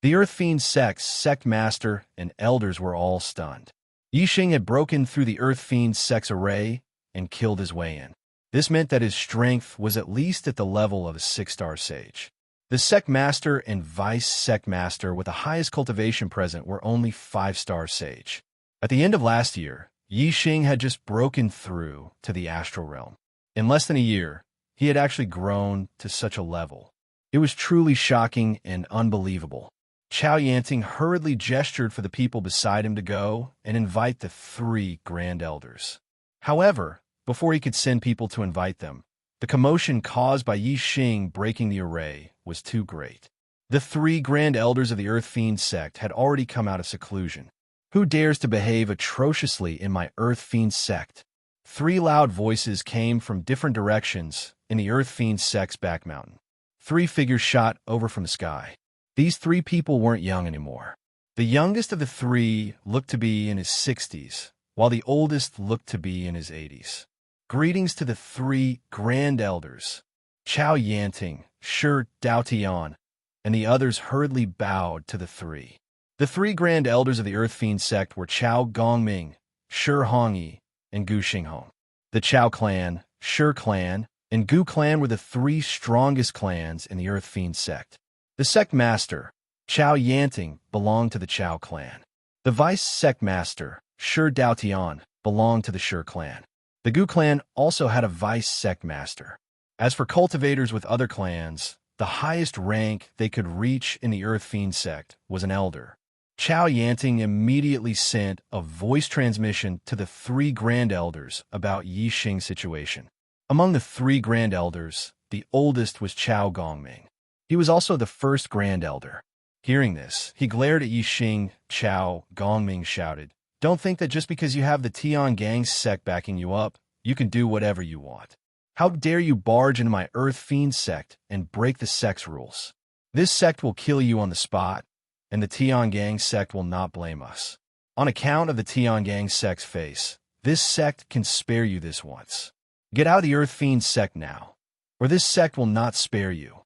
The Earth Fiend sect's sect master and elders were all stunned. Yi Xing had broken through the Earth Fiend sect's array and killed his way in. This meant that his strength was at least at the level of a 6-star sage. The sect master and vice sect master with the highest cultivation present were only 5-star sage. At the end of last year, Yi Xing had just broken through to the astral realm. In less than a year, he had actually grown to such a level. It was truly shocking and unbelievable. Chao Yanting hurriedly gestured for the people beside him to go and invite the 3 Grand Elders. However, before he could send people to invite them, the commotion caused by Yi Xing breaking the array was too great. The 3 Grand Elders of the Earth Fiend sect had already come out of seclusion. "Who dares to behave atrociously in my Earth Fiend sect?" 3 loud voices came from different directions in the Earth Fiend sect's back mountain. 3 figures shot over from the sky. These 3 people weren't young anymore. The youngest of the 3 looked to be in his 60s, while the oldest looked to be in his 80s. Greetings to the 3 Grand Elders. Chao Yanting, Shi Daotian, and the others hurriedly bowed to the 3. The 3 Grand Elders of the Earth Fiend sect were Chao Gongming, Shi Hongyi, and Gu Xinghong. The Chao clan, Shi clan, and Gu clan were the 3 strongest clans in the Earth Fiend sect. The sect master, Chao Yanting belonged to the Chao clan. The vice sect master, Shi Daotian, belonged to the Shi clan. The Gu clan also had a vice sect master. As for cultivators with other clans, the highest rank they could reach in the Earth Fiend sect was an elder. Chao Yanting immediately sent a voice transmission to the 3 Grand Elders about Yi Xing's situation. Among the 3 Grand Elders, the oldest was Chao Gongming. He was also the first Grand Elder. Hearing this, he glared at Yi Xing. Chao Gongming shouted, "Don't think that just because you have the Tian Gang sect backing you up, you can do whatever you want. How dare you barge into my Earth Fiend sect and break the sect's rules? This sect will kill you on the spot, and the Tian Gang sect will not blame us. On account of the Tian Gang sect's face, this sect can spare you this once. Get out of the Earth Fiend sect now, or this sect will not spare you."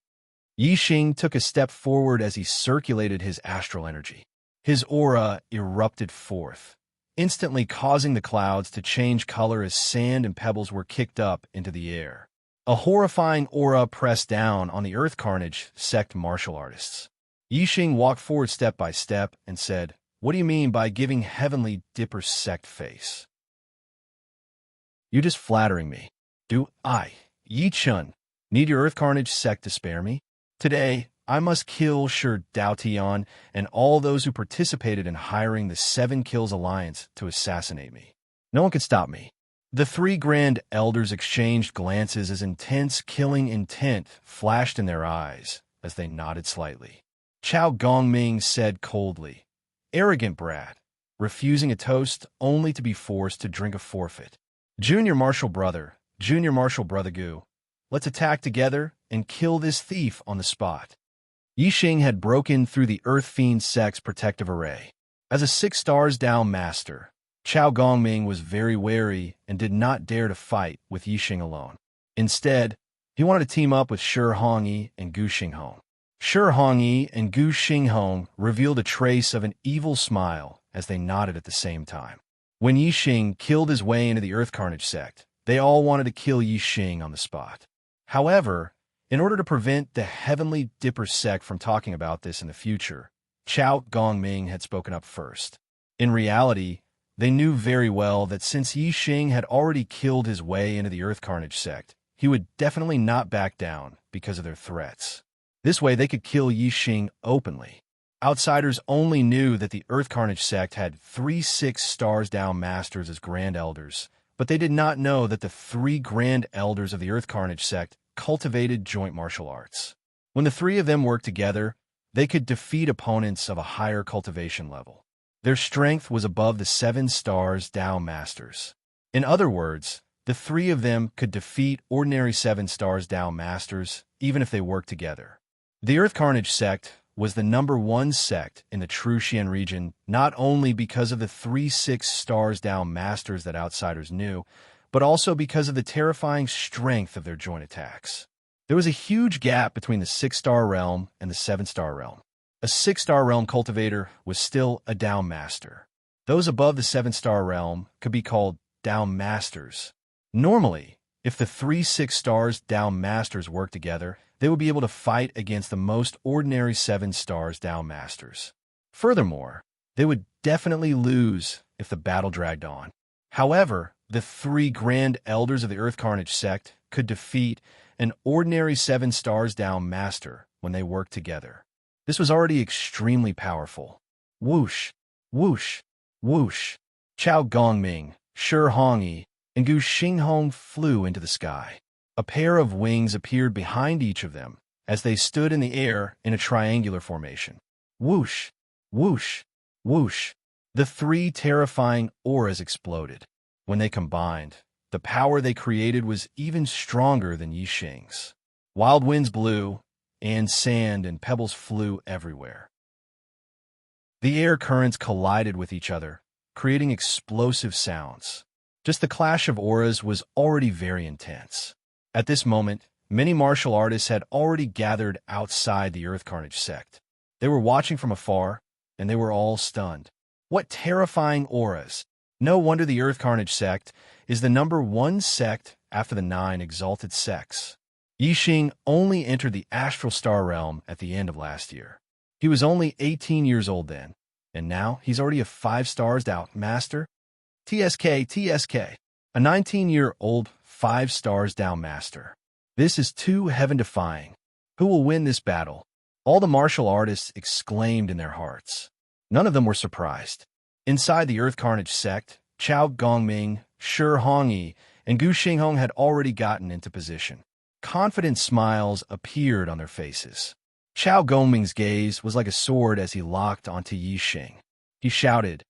Yi Xing took a step forward as he circulated his astral energy. His aura erupted forth, instantly causing the clouds to change color as sand and pebbles were kicked up into the air. A horrifying aura pressed down on the Earth Carnage sect martial artists. Yi Xing walked forward step by step and said, "What do you mean by giving Heavenly Dipper sect face? You're just flattering me. Do I, Yi Chun, need your Earth Carnage sect to spare me? Today, I must kill Shi Daotian and all those who participated in hiring the 7 Kills Alliance to assassinate me. No one could stop me." The 3 Grand Elders exchanged glances as intense killing intent flashed in their eyes as they nodded slightly. Chao Gongming said coldly, "Arrogant brat, refusing a toast only to be forced to drink a forfeit. Junior Martial Brother Gu, let's attack together and kill this thief on the spot." Yi Xing had broken through the Earth Fiend sect's protective array. As a 6 stars down master, Chao Gongming was very wary and did not dare to fight with Yi Xing alone. Instead, he wanted to team up with Shi Hongyi and Gu Xinghong. Shi Hongyi and Gu Xinghong revealed a trace of an evil smile as they nodded at the same time. When Yi Xing killed his way into the Earth Carnage sect, they all wanted to kill Yi Xing on the spot. However, in order to prevent the Heavenly Dipper sect from talking about this in the future, Chao Gongming had spoken up first. In reality, they knew very well that since Yi Xing had already killed his way into the Earth Carnage sect, he would definitely not back down because of their threats. This way they could kill Yi Xing openly. Outsiders only knew that the Earth Carnage sect had 3 6 stars down masters as Grand Elders, but they did not know that the 3 Grand Elders of the Earth Carnage sect cultivated joint martial arts. When the 3 of them worked together, they could defeat opponents of a higher cultivation level. Their strength was above the 7 stars down masters. In other words, the 3 of them could defeat ordinary 7 stars down masters, even if they worked together. The Earth Carnage sect was the #1 sect in the True Xian region, not only because of the 3 6 stars down masters that outsiders knew, but also because of the terrifying strength of their joint attacks. There was a huge gap between the 6-star realm and the 7-star realm. A 6-star realm cultivator was still a down master. Those above the 7-star realm could be called down masters. Normally, if the 3 6 stars down masters worked together, they would be able to fight against the most ordinary 7 stars down masters. Furthermore, they would definitely lose if the battle dragged on. However, the 3 Grand Elders of the Earth Carnage sect could defeat an ordinary 7 stars down master when they worked together. This was already extremely powerful. Whoosh, whoosh, whoosh. Chao Gongming, Shi Hongyi, and Gu Xinghong flew into the sky. A pair of wings appeared behind each of them as they stood in the air in a triangular formation. Whoosh, whoosh, whoosh. The 3 terrifying auras exploded. When they combined, the power they created was even stronger than Yi Xing's. Wild winds blew, and sand and pebbles flew everywhere. The air currents collided with each other, creating explosive sounds. Just the clash of auras was already very intense. At this moment, many martial artists had already gathered outside the Earth Carnage sect. They were watching from afar, and they were all stunned. What terrifying auras! No wonder the Earth Carnage sect is the #1 sect after the 9 exalted sects. Yi Xing only entered the Astral Star realm at the end of last year. He was only 18 years old then, and now he's already a 5-stars down master. TSK, a 19-year-old 5-stars down master. This is too heaven-defying. Who will win this battle? All the martial artists exclaimed in their hearts. None of them were surprised. Inside the Earth Carnage sect, Chao Gongming, Shi Hongyi, and Gu Xinghong had already gotten into position. Confident smiles appeared on their faces. Chao Gongming's gaze was like a sword as he locked onto Yi Xing. He shouted,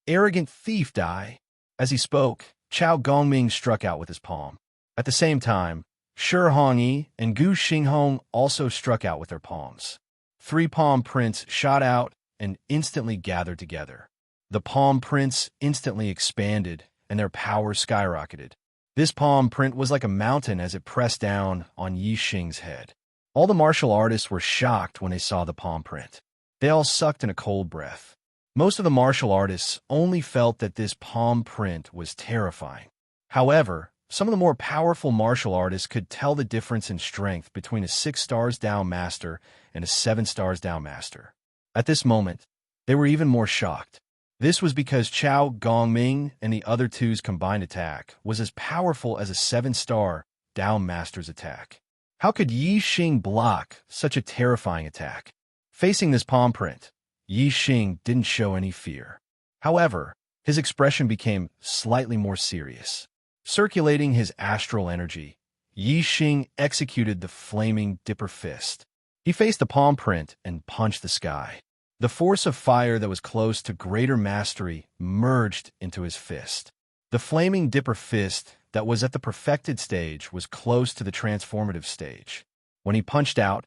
"Arrogant thief, die!" As he spoke, Chao Gongming struck out with his palm. At the same time, Shi Hongyi and Gu Xinghong also struck out with their palms. 3 palm prints shot out and instantly gathered together. The palm prints instantly expanded, and their power skyrocketed. This palm print was like a mountain as it pressed down on Yi Xing's head. All the martial artists were shocked when they saw the palm print. They all sucked in a cold breath. Most of the martial artists only felt that this palm print was terrifying. However, some of the more powerful martial artists could tell the difference in strength between a 6-stars down master and a 7-stars down master. At this moment, they were even more shocked. This was because Chao Gongming and the other two's combined attack was as powerful as a 7-star down master's attack. How could Yi Xing block such a terrifying attack? Facing this palm print, Yi Xing didn't show any fear. However, his expression became slightly more serious. Circulating his astral energy, Yi Xing executed the flaming dipper fist. He faced the palm print and punched the sky. The force of fire that was close to greater mastery merged into his fist. The flaming dipper fist that was at the perfected stage was close to the transformative stage. When he punched out,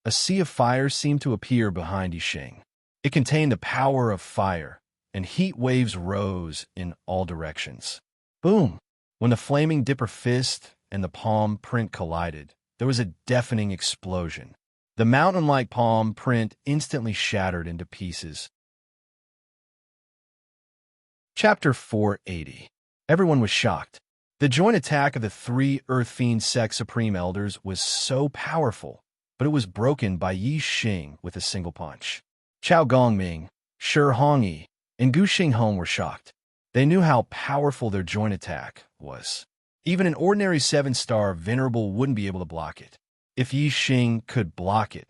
a sea of fire seemed to appear behind Yi Xing. It contained the power of fire, and heat waves rose in all directions. Boom! When the flaming dipper fist and the palm print collided, there was a deafening explosion. The mountain-like palm print instantly shattered into pieces. Chapter 480. Everyone was shocked. The joint attack of the 3 Earth Fiend Sect Supreme Elders was so powerful, but it was broken by Yi Xing with a single punch. Chao Gongming, Shi Hongyi, and Gu Xinghong were shocked. They knew how powerful their joint attack was. Even an ordinary 7-star Venerable wouldn't be able to block it. If Yi Xing could block it,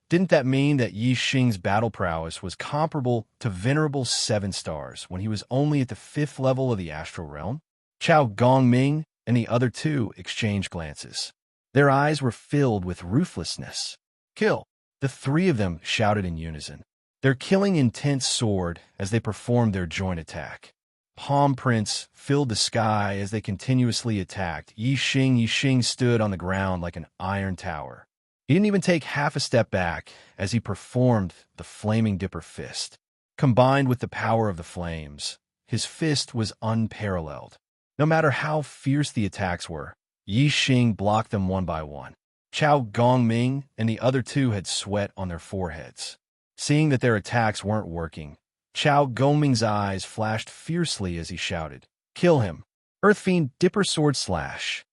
didn't that mean that Yi Xing's battle prowess was comparable to Venerable 7 stars when he was only at the 5th level of the astral realm? Chao Gongming and the other two exchanged glances. Their eyes were filled with ruthlessness. Kill! The 3 of them shouted in unison. Their killing intense soared as they performed their joint attack. Palm prints filled the sky as they continuously attacked. Yi Xing stood on the ground like an iron tower. He didn't even take half a step back as he performed the flaming dipper fist. Combined with the power of the flames, his fist was unparalleled. No matter how fierce the attacks were, Yi Xing blocked them one by one. Chao Gongming and the other 2 had sweat on their foreheads. Seeing that their attacks weren't working, Chao Gongming's eyes flashed fiercely as he shouted, "Kill him! Earth Fiend Dipper Sword Slash!"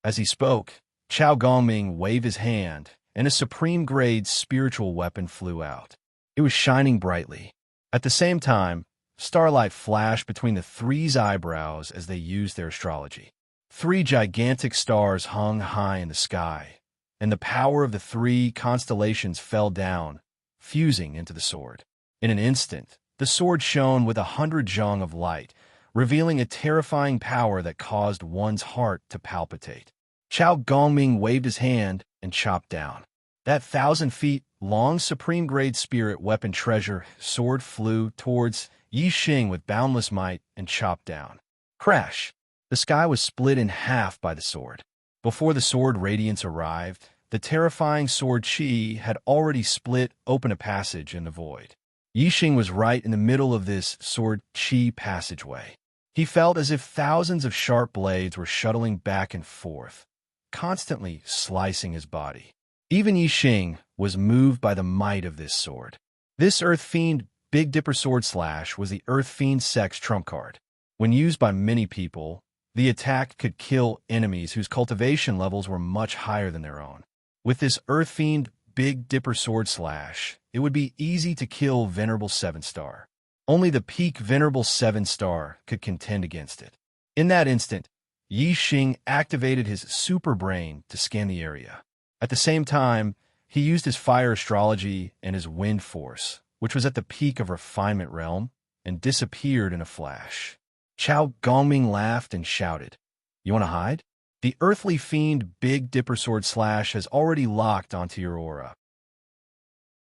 As he spoke, Chao Gongming waved his hand, and a supreme-grade spiritual weapon flew out. It was shining brightly. At the same time, starlight flashed between the 3's eyebrows as they used their astrology. 3 gigantic stars hung high in the sky, and the power of the 3 constellations fell down, fusing into the sword. In an instant, the sword shone with 100 zhang of light, revealing a terrifying power that caused one's heart to palpitate. Chao Gongming waved his hand and chopped down. That 1,000 feet long supreme-grade spirit weapon treasure sword flew towards Yi Xing with boundless might and chopped down. Crash! The sky was split in half by the sword. Before the sword radiance arrived, the terrifying sword chi had already split open a passage in the void. Yi Xing was right in the middle of this sword chi passageway. He felt as if thousands of sharp blades were shuttling back and forth, constantly slicing his body. Even Yi Xing was moved by the might of this sword. This Earth Fiend Big Dipper Sword Slash was the Earth Fiend Sect's trump card. When used by many people, the attack could kill enemies whose cultivation levels were much higher than their own. With this Earth Fiend Big Dipper Sword Slash, it would be easy to kill Venerable 7-star. Only the peak Venerable 7-star could contend against it. In that instant, Yi Xing activated his super brain to scan the area. At the same time, he used his fire astrology and his wind force, which was at the peak of refinement realm, and disappeared in a flash. Chao Gongming laughed and shouted, "You want to hide? The earthly fiend Big Dipper Sword Slash has already locked onto your aura.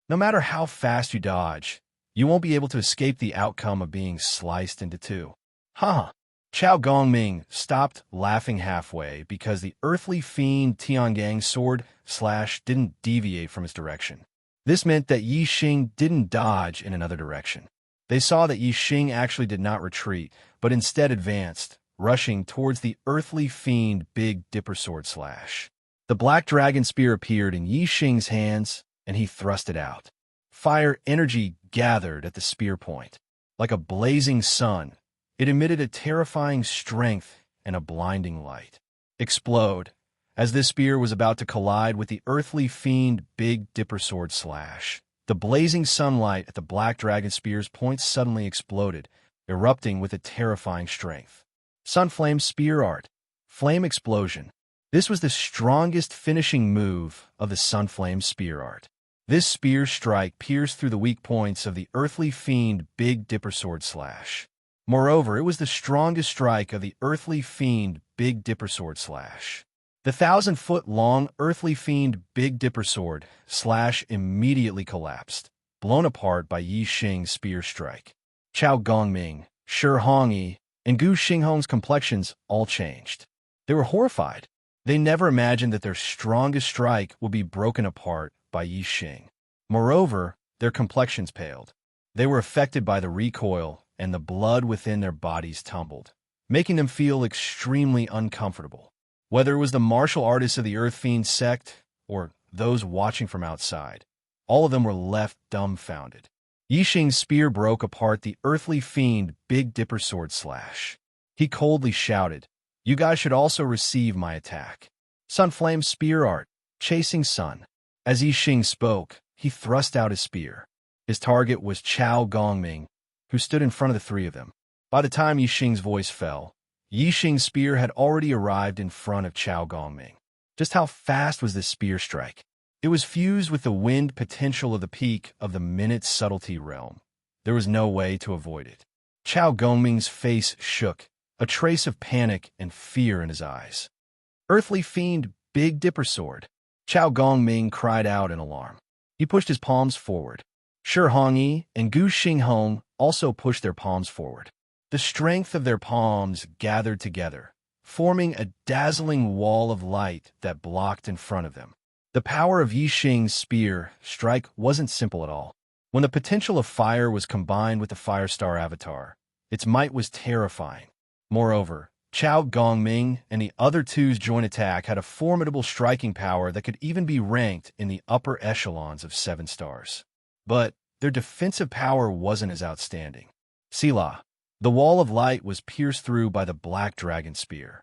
No matter how fast you dodge, you won't be able to escape the outcome of being sliced into two." Huh. Chao Gongming stopped laughing halfway because the earthly fiend Tiangang's sword slash didn't deviate from its direction. This meant that Yi Xing didn't dodge in another direction. They saw that Yi Xing actually did not retreat, but instead advanced, rushing towards the earthly fiend Big Dipper Sword Slash. The black dragon spear appeared in Yi Xing's hands, and he thrust it out. Fire energy gathered at the spear point. Like a blazing sun, it emitted a terrifying strength and a blinding light. Explode, as this spear was about to collide with the earthly fiend Big Dipper Sword Slash. The blazing sunlight at the black dragon spear's point suddenly exploded, erupting with a terrifying strength. Sunflame Spear Art. Flame Explosion. This was the strongest finishing move of the Sunflame Spear Art. This spear strike pierced through the weak points of the earthly fiend Big Dipper Sword Slash. Moreover, it was the strongest strike of the earthly fiend Big Dipper Sword Slash. The 1,000-foot-long earthly fiend Big Dipper Sword Slash immediately collapsed, blown apart by Yi Xing's spear strike. Chao Gongming, Shi Hongyi, and Gu Xinghong's complexions all changed. They were horrified. They never imagined that their strongest strike would be broken apart by Yi Xing. Moreover, their complexions paled. They were affected by the recoil, and the blood within their bodies tumbled, making them feel extremely uncomfortable. Whether it was the martial artists of the Earth Fiend sect or those watching from outside, all of them were left dumbfounded. Yi Xing's spear broke apart the earthly fiend Big Dipper Sword Slash. He coldly shouted, "You guys should also receive my attack." Sunflame Spear Art. Chasing Sun. As Yi Xing spoke, he thrust out his spear. His target was Chao Gongming, who stood in front of the three of them. By the time Yi Xing's voice fell, Yi Xing's spear had already arrived in front of Chao Gongming. Just how fast was this spear strike? It was fused with the wind potential of the peak of the minute subtlety realm. There was no way to avoid it. Chao Gongming's face shook, a trace of panic and fear in his eyes. "Earthly fiend, Big Dipper Sword!" Chao Gongming cried out in alarm. He pushed his palms forward. Shi Hongyi and Gu Xinghong also pushed their palms forward. The strength of their palms gathered together, forming a dazzling wall of light that blocked in front of them. The power of Yi Xing's spear strike wasn't simple at all. When the potential of fire was combined with the Firestar avatar, its might was terrifying. Moreover, Chao Gongming and the other two's joint attack had a formidable striking power that could even be ranked in the upper echelons of 7 stars. But their defensive power wasn't as outstanding. Selah. The wall of light was pierced through by the black dragon spear.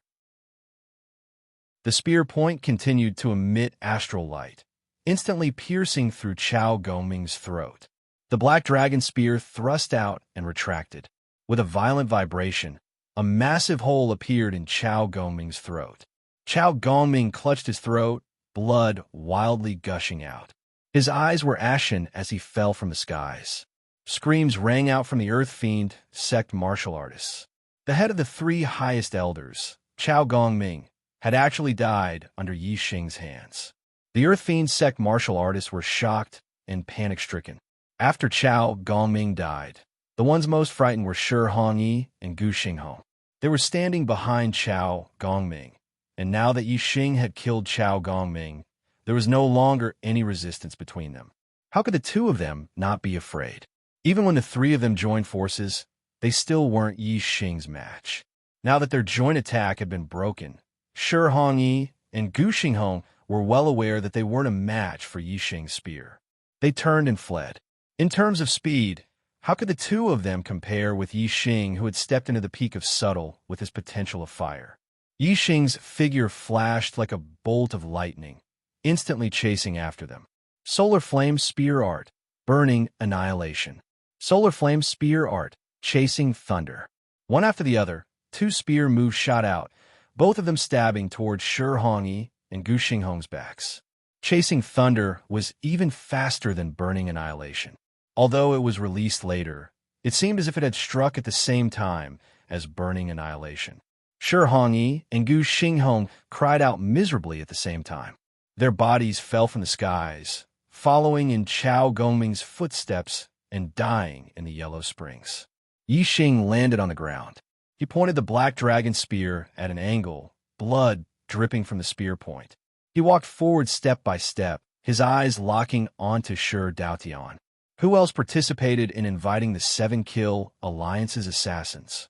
The spear point continued to emit astral light, instantly piercing through Chao Gongming's throat. The black dragon spear thrust out and retracted. With a violent vibration, a massive hole appeared in Chao Gongming's throat. Chao Gongming clutched his throat, blood wildly gushing out. His eyes were ashen as he fell from the skies. Screams rang out from the Earth Fiend sect martial artists. The head of the 3 highest elders, Chao Gongming, had actually died under Yi Xing's hands. The Earth Fiend sect martial artists were shocked and panic-stricken. After Chao Gongming died, the ones most frightened were Shi Hongyi and Gu Xinghong. They were standing behind Chao Gongming, and now that Yi Xing had killed Chao Gongming, there was no longer any resistance between them. How could the two of them not be afraid? Even when the 3 of them joined forces, they still weren't Yi Xing's match. Now that their joint attack had been broken, Shi Hongyi and Gu Xinghong were well aware that they weren't a match for Yi Xing's spear. They turned and fled. In terms of speed, how could the 2 of them compare with Yi Xing, who had stepped into the peak of subtle with his potential of fire? Yi Xing's figure flashed like a bolt of lightning, instantly chasing after them. Solar Flame Spear Art, Burning Annihilation. Solar Flame Spear Art, Chasing Thunder. One after the other, two spear moves shot out, both of them stabbing towards Shi Hongyi and Gu Xinghong's backs. Chasing Thunder was even faster than Burning Annihilation. Although it was released later, it seemed as if it had struck at the same time as Burning Annihilation. Shi Hongyi and Gu Xinghong cried out miserably at the same time. Their bodies fell from the skies, following in Chao Gongming's footsteps and dying in the Yellow Springs. Yi Xing landed on the ground. He pointed the black dragon spear at an angle, blood dripping from the spear point. He walked forward step by step, his eyes locking onto Shi Daotian. Who else participated in inviting the 7-kill Alliance's assassins?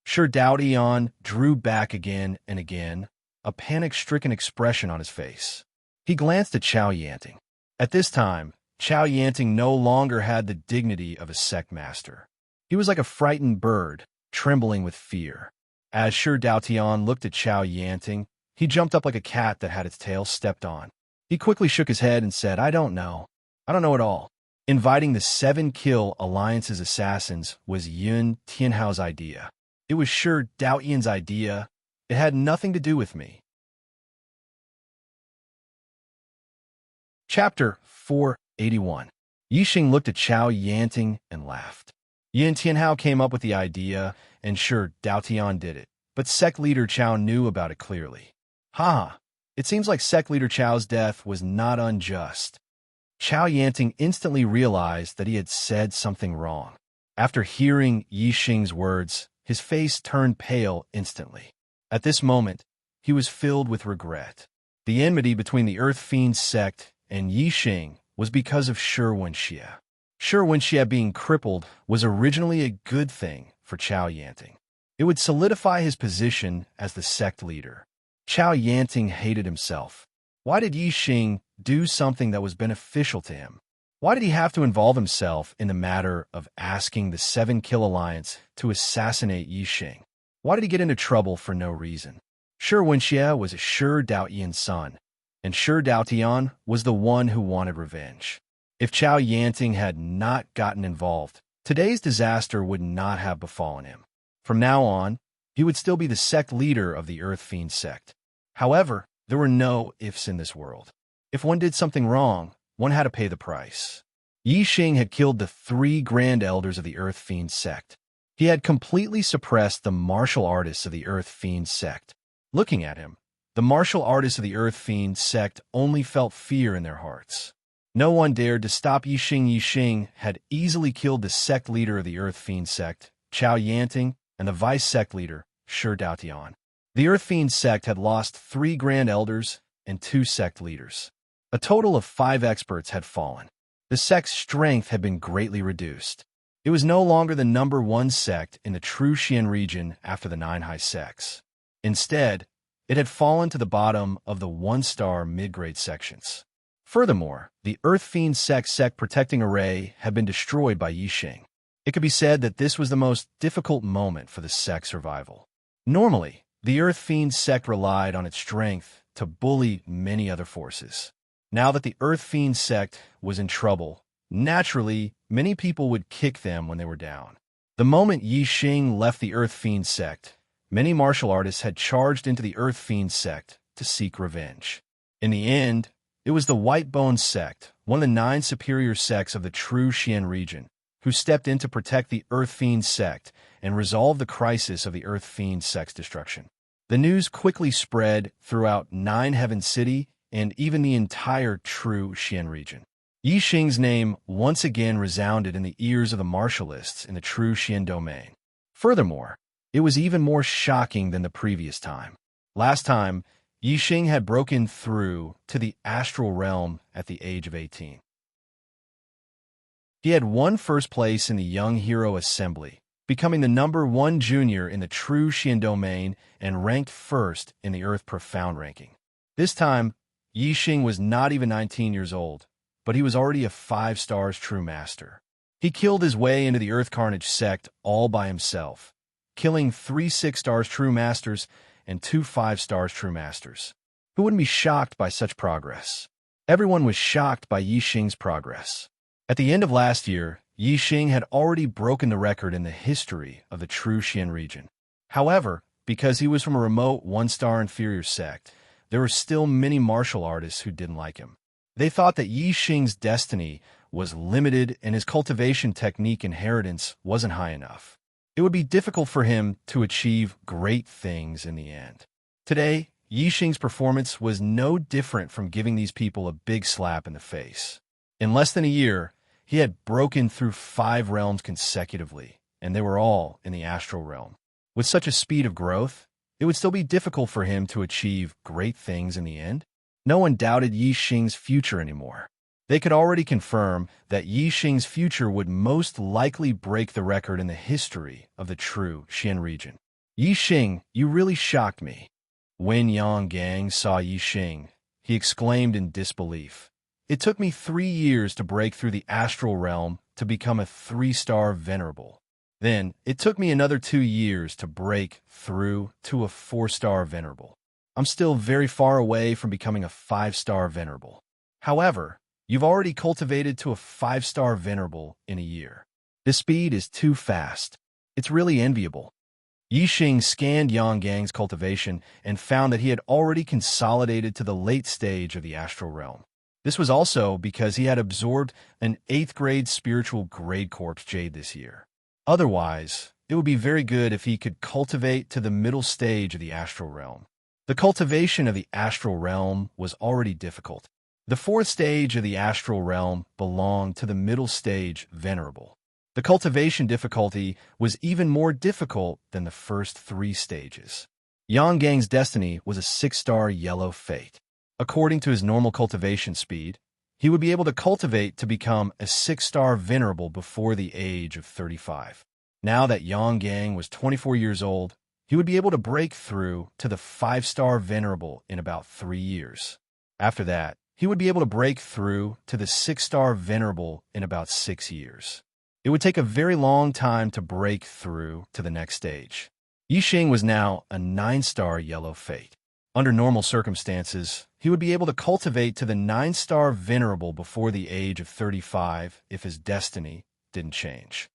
Shi Daotian drew back again and again, a panic-stricken expression on his face. He glanced at Chao Yanting. At this time, Chao Yanting no longer had the dignity of a sect master. He was like a frightened bird, trembling with fear. As Shi Daotian looked at Chao Yanting, he jumped up like a cat that had its tail stepped on. He quickly shook his head and said, I don't know. I don't know at all. Inviting the 7-kill Alliance's assassins was Yun Tianhao's idea. It was Shi Daotian's idea. It had nothing to do with me. Chapter 481. Yi Xing looked at Chao Yanting and laughed. Yun Tianhao came up with the idea, and Shi Daotian did it. But sect leader Chao knew about it clearly. Ha! It seems like sect leader Chao's death was not unjust. Chao Yanting instantly realized that he had said something wrong. After hearing Yi Xing's words, his face turned pale instantly. At this moment, he was filled with regret. The enmity between the Earth Fiend sect and Yi Xing was because of Shi Wenxie. Shi Wenxie being crippled was originally a good thing for Chao Yanting. It would solidify his position as the sect leader. Chao Yanting hated himself. Why did Yi Xing do something that was beneficial to him? Why did he have to involve himself in the matter of asking the 7-kill Alliance to assassinate Yi Xing? Why did he get into trouble for no reason? Shi Wenxie was Shi Daotian's son, and Shi Daotian was the one who wanted revenge. If Chao Yanting had not gotten involved, today's disaster would not have befallen him. From now on, he would still be the sect leader of the Earth Fiend sect. However, there were no ifs in this world. If one did something wrong, one had to pay the price. Yi Xing had killed the 3 Grand Elders of the Earth Fiend sect. He had completely suppressed the martial artists of the Earth Fiend sect. Looking at him, the martial artists of the Earth Fiend sect only felt fear in their hearts. No one dared to stop Yi Xing. Yi Xing had easily killed the sect leader of the Earth Fiend sect, Chao Yanting, and the vice sect leader, Shi Daotian. The Earth Fiend sect had lost 3 Grand Elders and 2 sect leaders. A total of 5 experts had fallen. The sect's strength had been greatly reduced. It was no longer the number 1 sect in the true Xian region after the 9 high sects. Instead, it had fallen to the bottom of the 1-star mid-grade sections. Furthermore, the Earth Fiend sect protecting array had been destroyed by Yi Xing. It could be said that this was the most difficult moment for the sect's survival. Normally, the Earth Fiend sect relied on its strength to bully many other forces. Now that the Earth Fiend sect was in trouble, naturally, many people would kick them when they were down. The moment Yi Xing left the Earth Fiend sect, many martial artists had charged into the Earth Fiend sect to seek revenge. In the end, it was the White Bone sect, one of the 9 superior sects of the true Xian region, who stepped in to protect the Earth Fiend sect and resolve the crisis of the Earth Fiend sect's destruction. The news quickly spread throughout 9 Heaven City and even the entire true Xian region. Yi Xing's name once again resounded in the ears of the martialists in the true Xian domain. Furthermore, it was even more shocking than the previous time. Last time, Yi Xing had broken through to the astral realm at the age of 18. He had won first place in the Young Hero Assembly, becoming the number 1 junior in the true Xian domain and ranked first in the Earth Profound ranking. This time, Yi Xing was not even 19 years old, but he was already a 5 stars true master. He killed his way into the Earth Carnage sect all by himself, killing 3 6 stars true masters and 2 5 stars true masters. Who wouldn't be shocked by such progress? Everyone was shocked by Yi Xing's progress. At the end of last year, Yi Xing had already broken the record in the history of the true Xian region. However, because he was from a remote one-star inferior sect, there were still many martial artists who didn't like him. They thought that Yi Xing's destiny was limited and his cultivation technique inheritance wasn't high enough. It would be difficult for him to achieve great things in the end. Today, Yi Xing's performance was no different from giving these people a big slap in the face. In less than a year, he had broken through 5 realms consecutively, and they were all in the astral realm. With such a speed of growth, it would still be difficult for him to achieve great things in the end. No one doubted Yi Xing's future anymore. They could already confirm that Yi Xing's future would most likely break the record in the history of the true Xian region. Yi Xing, you really shocked me. When Yang Gang saw Yi Xing, he exclaimed in disbelief. It took me 3 years to break through the astral realm to become a 3-star venerable. Then, it took me another 2 years to break through to a 4-star venerable. I'm still very far away from becoming a 5-star venerable. However, you've already cultivated to a 5-star venerable in a year. This speed is too fast. It's really enviable. Yi Xing scanned Yang Gang's cultivation and found that he had already consolidated to the late stage of the astral realm. This was also because he had absorbed an 8th grade spiritual grade corpse jade this year. Otherwise, it would be very good if he could cultivate to the middle stage of the astral realm. The cultivation of the astral realm was already difficult. The 4th stage of the astral realm belonged to the middle stage venerable. The cultivation difficulty was even more difficult than the first 3 stages. Yang Gang's destiny was a 6-star yellow fate. According to his normal cultivation speed, he would be able to cultivate to become a 6-star venerable before the age of 35. Now that Yang Gang was 24 years old, he would be able to break through to the 5-star venerable in about 3 years. After that, he would be able to break through to the 6-star venerable in about 6 years. It would take a very long time to break through to the next stage. Yi Xing was now a 9-star yellow fate. Under normal circumstances, he would be able to cultivate to the 9-star venerable before the age of 35 if his destiny didn't change.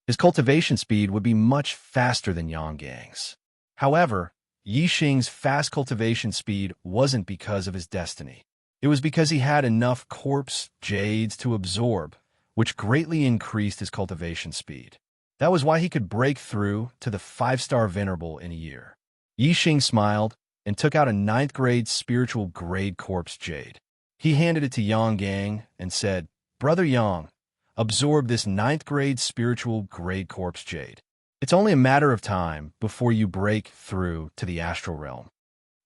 His cultivation speed would be much faster than Yang Gang's. However, Yi Xing's fast cultivation speed wasn't because of his destiny. It was because he had enough corpse jades to absorb, which greatly increased his cultivation speed. That was why he could break through to the 5-star venerable in a year. Yi Xing smiled and took out a 9th grade spiritual grade corpse jade. He handed it to Yang Gang and said, "Brother Yang, absorb this 9th grade spiritual grade corpse jade. It's only a matter of time before you break through to the astral realm."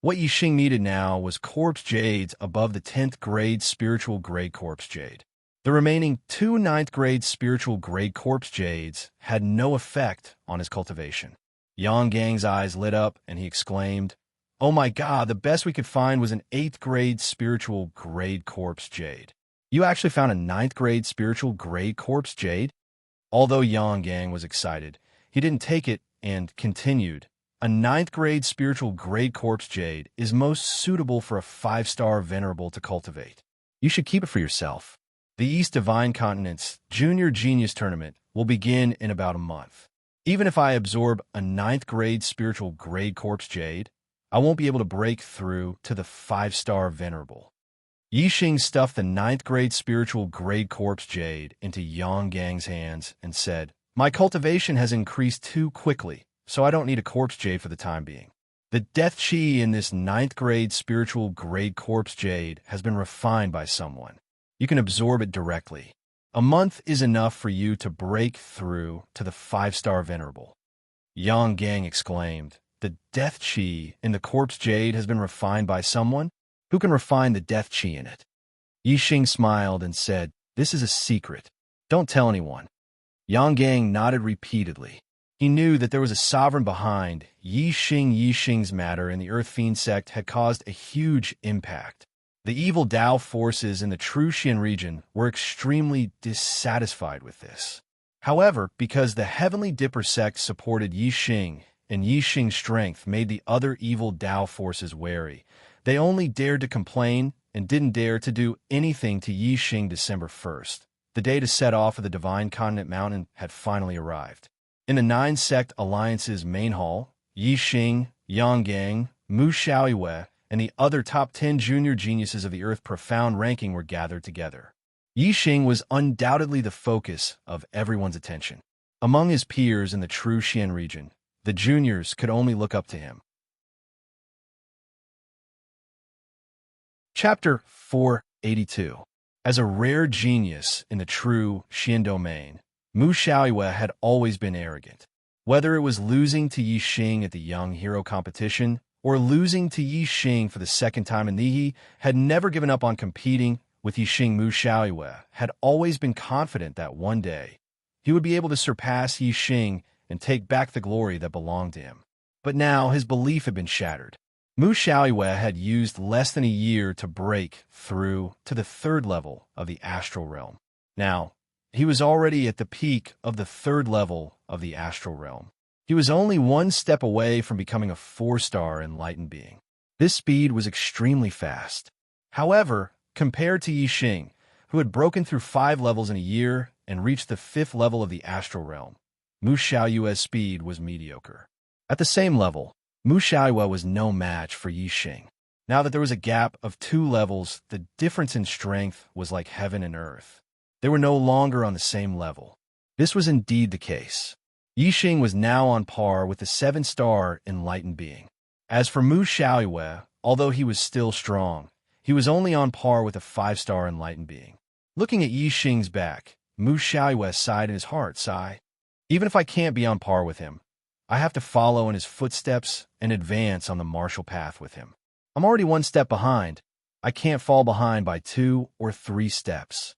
What Yi Xing needed now was corpse jades above the 10th grade spiritual grade corpse jade. The remaining 2 9th grade spiritual grade corpse jades had no effect on his cultivation. Yang Gang's eyes lit up and he exclaimed, "Oh my god, the best we could find was an 8th grade spiritual grade corpse jade. You actually found a 9th grade spiritual grade corpse jade?" Although Yang Gang was excited, he didn't take it and continued, "A 9th grade spiritual grade corpse jade is most suitable for a 5-star venerable to cultivate. You should keep it for yourself. The East Divine Continent's Junior Genius Tournament will begin in about a month. Even if I absorb a 9th grade spiritual grade corpse jade, I won't be able to break through to the 5-star venerable." Yi Xing stuffed the 9th grade spiritual grade corpse jade into Yang Gang's hands and said, "My cultivation has increased too quickly, so I don't need a corpse jade for the time being. The death chi in this 9th grade spiritual grade corpse jade has been refined by someone. You can absorb it directly. A month is enough for you to break through to the 5-star venerable." Yang Gang exclaimed, "The death chi in the corpse jade has been refined by someone? Who can refine the death chi in it?" Yi Xing smiled and said, "This is a secret. Don't tell anyone." Yang Gang nodded repeatedly. He knew that there was a sovereign behind Yi Xing's matter, and the Earth Fiend sect had caused a huge impact. The evil Tao forces in the true Xian region were extremely dissatisfied with this. However, because the Heavenly Dipper sect supported Yi Xing, and Yi Xing's strength made the other evil Tao forces wary, They only dared to complain and didn't dare to do anything to Yixing. December 1st, the day to set off of the Divine Continent Mountain, had finally arrived. In the Nine-Sect Alliance's main hall, Yixing, Yanggang, Mu Xiaoyue, and the other top 10 junior geniuses of the Earth Profound ranking were gathered together. Yixing was undoubtedly the focus of everyone's attention. Among his peers in the true Xian region, the juniors could only look up to him. Chapter 482. As a rare genius in the true Xian domain, Mu Xiaoyue had always been arrogant. Whether it was losing to Yixing at the Young Hero competition or losing to Yixing for the second time in Nihi, had never given up on competing with Yixing. Mu Xiaoyue had always been confident that one day he would be able to surpass Yixing and take back the glory that belonged to him. But now his belief had been shattered. Mu Xiaoyue had used less than a year to break through to the third level of the astral realm. Now, he was already at the peak of the third level of the astral realm. He was only one step away from becoming a 4-star enlightened being. This speed was extremely fast. However, compared to Yixing, who had broken through 5 levels in a year and reached the 5th level of the astral realm, Mu Xiaoyue's speed was mediocre. At the same level, Mu Xiaoyue was no match for Yixing. Now that there was a gap of 2 levels, the difference in strength was like heaven and earth. They were no longer on the same level. This was indeed the case. Yixing was now on par with the 7-star enlightened being. As for Mu Xiaoyue, although he was still strong, he was only on par with a 5-star enlightened being. Looking at Yixing's back, Mu Xiaoyue sighed in his heart. Even if I can't be on par with him, I have to follow in his footsteps and advance on the martial path with him. I'm already 1 step behind. I can't fall behind by 2 or 3 steps.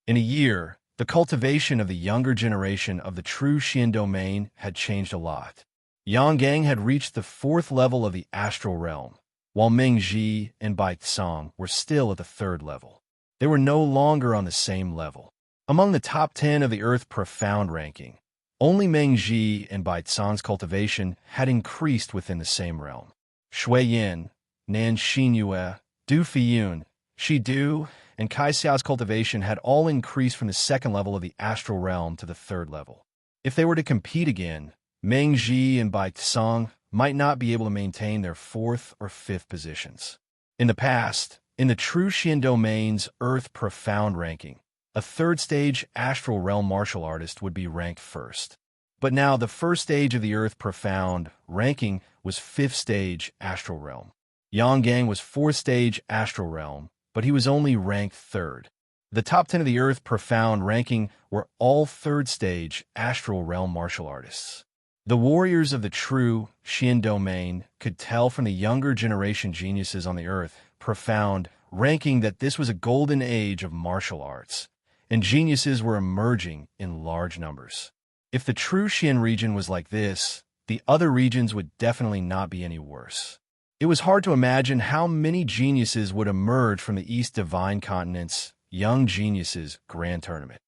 In a year, the cultivation of the younger generation of the true Xian domain had changed a lot. Yanggang had reached the 4th level of the astral realm, while Mengji and Baicang were still at the 3rd level. They were no longer on the same level. Among the top 10 of the Earth Profound ranking, only Mengji and Baicang's cultivation had increased within the same realm. Shui Yin, Nan Xinyue, Du Fiyun, Shi Du, and Kai Xiao's cultivation had all increased from the 2nd level of the astral realm to the 3rd level. If they were to compete again, Mengji and Baicang might not be able to maintain their 4th or 5th positions. In the past, in the true Xian domain's Earth Profound ranking, a 3rd stage astral realm martial artist would be ranked 1st. But now the 1st stage of the Earth Profound ranking was 5th stage astral realm. Yanggang was 4th stage astral realm, but he was only ranked 3rd. The top 10 of the Earth Profound ranking were all 3rd stage astral realm martial artists. The warriors of the true Xian domain could tell from the younger generation geniuses on the Earth Profound ranking that this was a golden age of martial arts, and geniuses were emerging in large numbers. If the true Xian region was like this, the other regions would definitely not be any worse. It was hard to imagine how many geniuses would emerge from the East Divine Continent's Young Geniuses Grand Tournament.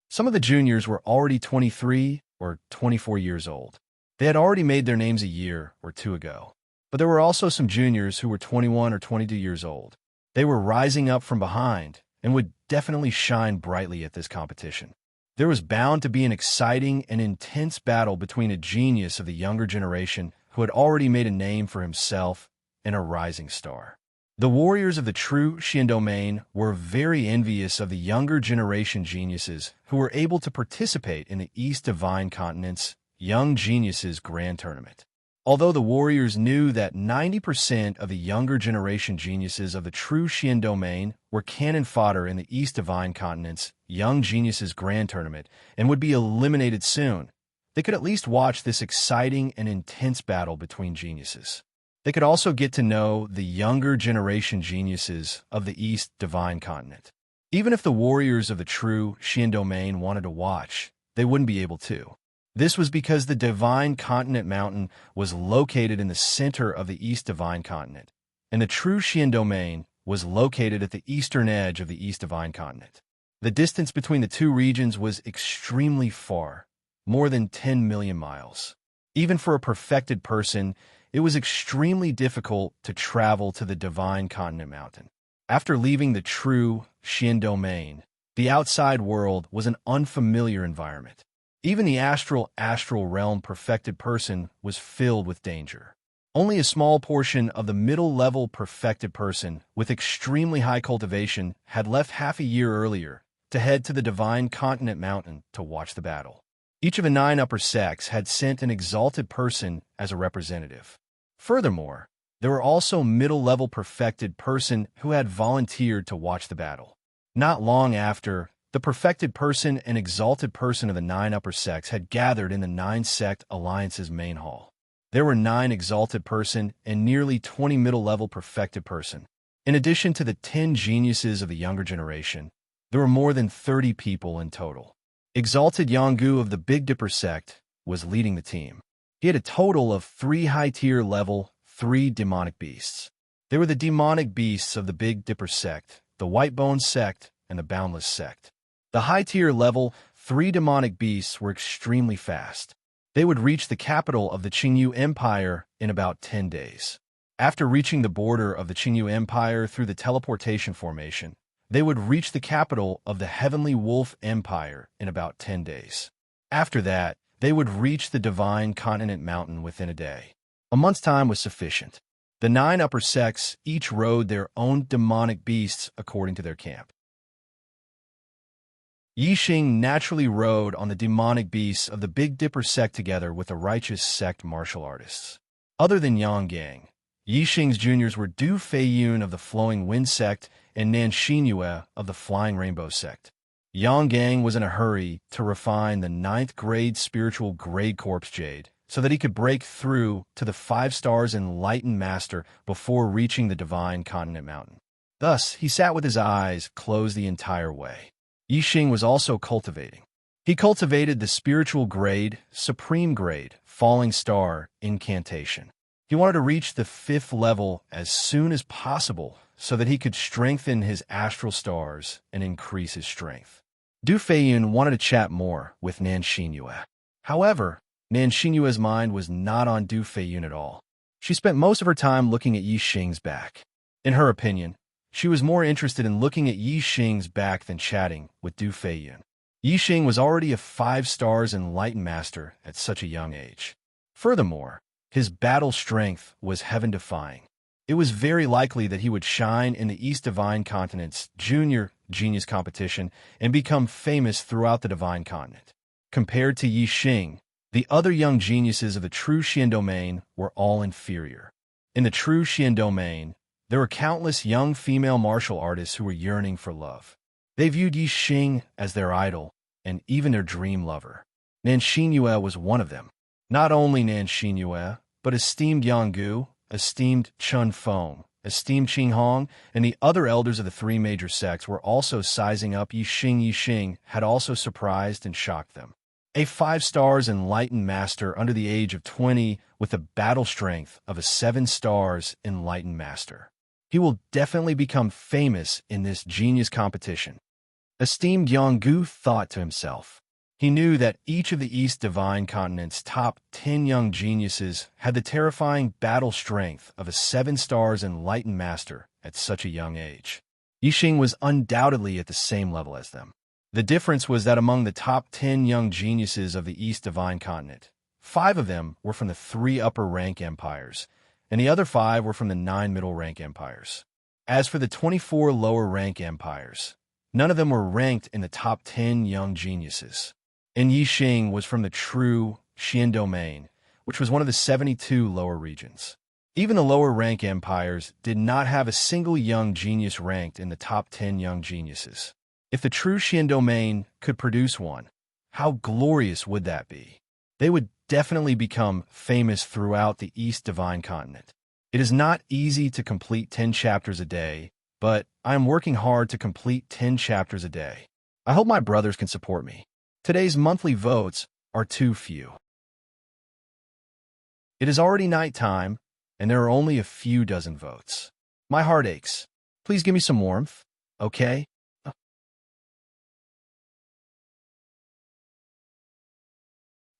Some of the juniors were already 23 or 24 years old. They had already made their names a year or 2 ago. But there were also some juniors who were 21 or 22 years old. They were rising up from behind and would definitely shine brightly at this competition. There was bound to be an exciting and intense battle between a genius of the younger generation who had already made a name for himself and a rising star. The warriors of the true Xian domain were very envious of the younger generation geniuses who were able to participate in the East Divine Continent's Young Geniuses Grand Tournament. Although the warriors knew that 90% of the younger generation geniuses of the true Xian domain were cannon fodder in the East Divine Continent's Young Geniuses Grand Tournament and would be eliminated soon, they could at least watch this exciting and intense battle between geniuses. They could also get to know the younger generation geniuses of the East Divine Continent. Even if the warriors of the true Xian domain wanted to watch, they wouldn't be able to. This was because the Divine Continent Mountain was located in the center of the East Divine Continent, and the true Xian domain was located at the eastern edge of the East Divine Continent. The distance between the 2 regions was extremely far, more than 10 million miles. Even for a perfected person, it was extremely difficult to travel to the Divine Continent Mountain. After leaving the true Xian domain, the outside world was an unfamiliar environment. Even the astral realm perfected person was filled with danger. Only a small portion of the middle-level perfected person with extremely high cultivation had left half a year earlier to head to the Divine Continent Mountain to watch the battle. Each of the 9 upper sects had sent an exalted person as a representative. Furthermore, there were also middle-level perfected person who had volunteered to watch the battle. Not long after, the perfected person and exalted person of the 9 upper sects had gathered in the 9-sect alliance's main hall. There were 9 exalted person and nearly 20 middle-level perfected person. In addition to the 10 geniuses of the younger generation, there were more than 30 people in total. Exalted Yanggu of the Big Dipper sect was leading the team. He had a total of 3 high-tier level, 3 demonic beasts. They were the demonic beasts of the Big Dipper sect, the White Bone sect, and the Boundless sect. The high-tier level, 3 demonic beasts were extremely fast. They would reach the capital of the Qingyu Empire in about 10 days. After reaching the border of the Qingyu Empire through the teleportation formation, they would reach the capital of the Heavenly Wolf Empire in about 10 days. After that, they would reach the Divine Continent Mountain within a day. A month's time was sufficient. The 9 upper sects each rode their own demonic beasts according to their camp. Yixing naturally rode on the demonic beasts of the Big Dipper sect together with the righteous sect martial artists. Other than Yang Gang, Yixing's juniors were Du Feiyun of the Flowing Wind sect and Nan Xinyue of the Flying Rainbow sect. Yang Gang was in a hurry to refine the 9th grade spiritual grade corpse jade so that he could break through to the 5 stars enlightened master before reaching the Divine Continent Mountain. Thus, he sat with his eyes closed the entire way. Yixing was also cultivating. He cultivated the spiritual grade, supreme grade, falling star incantation. He wanted to reach the 5th level as soon as possible so that he could strengthen his astral stars and increase his strength. Du Feiyun wanted to chat more with Nan Xinyue. However, Nan Xinyue's mind was not on Du Feiyun at all. She spent most of her time looking at Yixing's back. In her opinion, she was more interested in looking at Yixing's back than chatting with Du Feiyun. Yixing was already a 5 stars enlightened master at such a young age. Furthermore, his battle strength was heaven-defying. It was very likely that he would shine in the East Divine Continent's junior genius competition and become famous throughout the Divine Continent. Compared to Yixing, the other young geniuses of the true Xian domain were all inferior. In the true Xian domain, there were countless young female martial artists who were yearning for love. They viewed Yixing as their idol and even their dream lover. Nan Xinyue was one of them. Not only Nan Xinyue, but esteemed Yanggu, esteemed Chun Feng, esteemed Qing Hong, and the other elders of the 3 major sects were also sizing up Yixing. Yixing had also surprised and shocked them. A 5 stars enlightened master under the age of 20 with the battle strength of a 7 stars enlightened master. He will definitely become famous in this genius competition. Esteemed Yanggu thought to himself. He knew that each of the East Divine Continent's top 10 young geniuses had the terrifying battle strength of a 7 stars enlightened master at such a young age. Yixing was undoubtedly at the same level as them. The difference was that among the top 10 young geniuses of the East Divine Continent, 5 of them were from the 3 upper rank empires, and the other 5 were from the 9 middle rank empires. As for the 24 lower rank empires, none of them were ranked in the top 10 young geniuses. And Yixing was from the true Xian domain, which was one of the 72 lower regions. Even the lower rank empires did not have a single young genius ranked in the top 10 young geniuses. If the true Xian domain could produce one, how glorious would that be? They would definitely become famous throughout the East Divine Continent. It is not easy to complete 10 chapters a day, but I am working hard to complete 10 chapters a day. I hope my brothers can support me. Today's monthly votes are too few. It is already nighttime, and there are only a few dozen votes. My heart aches. Please give me some warmth, okay?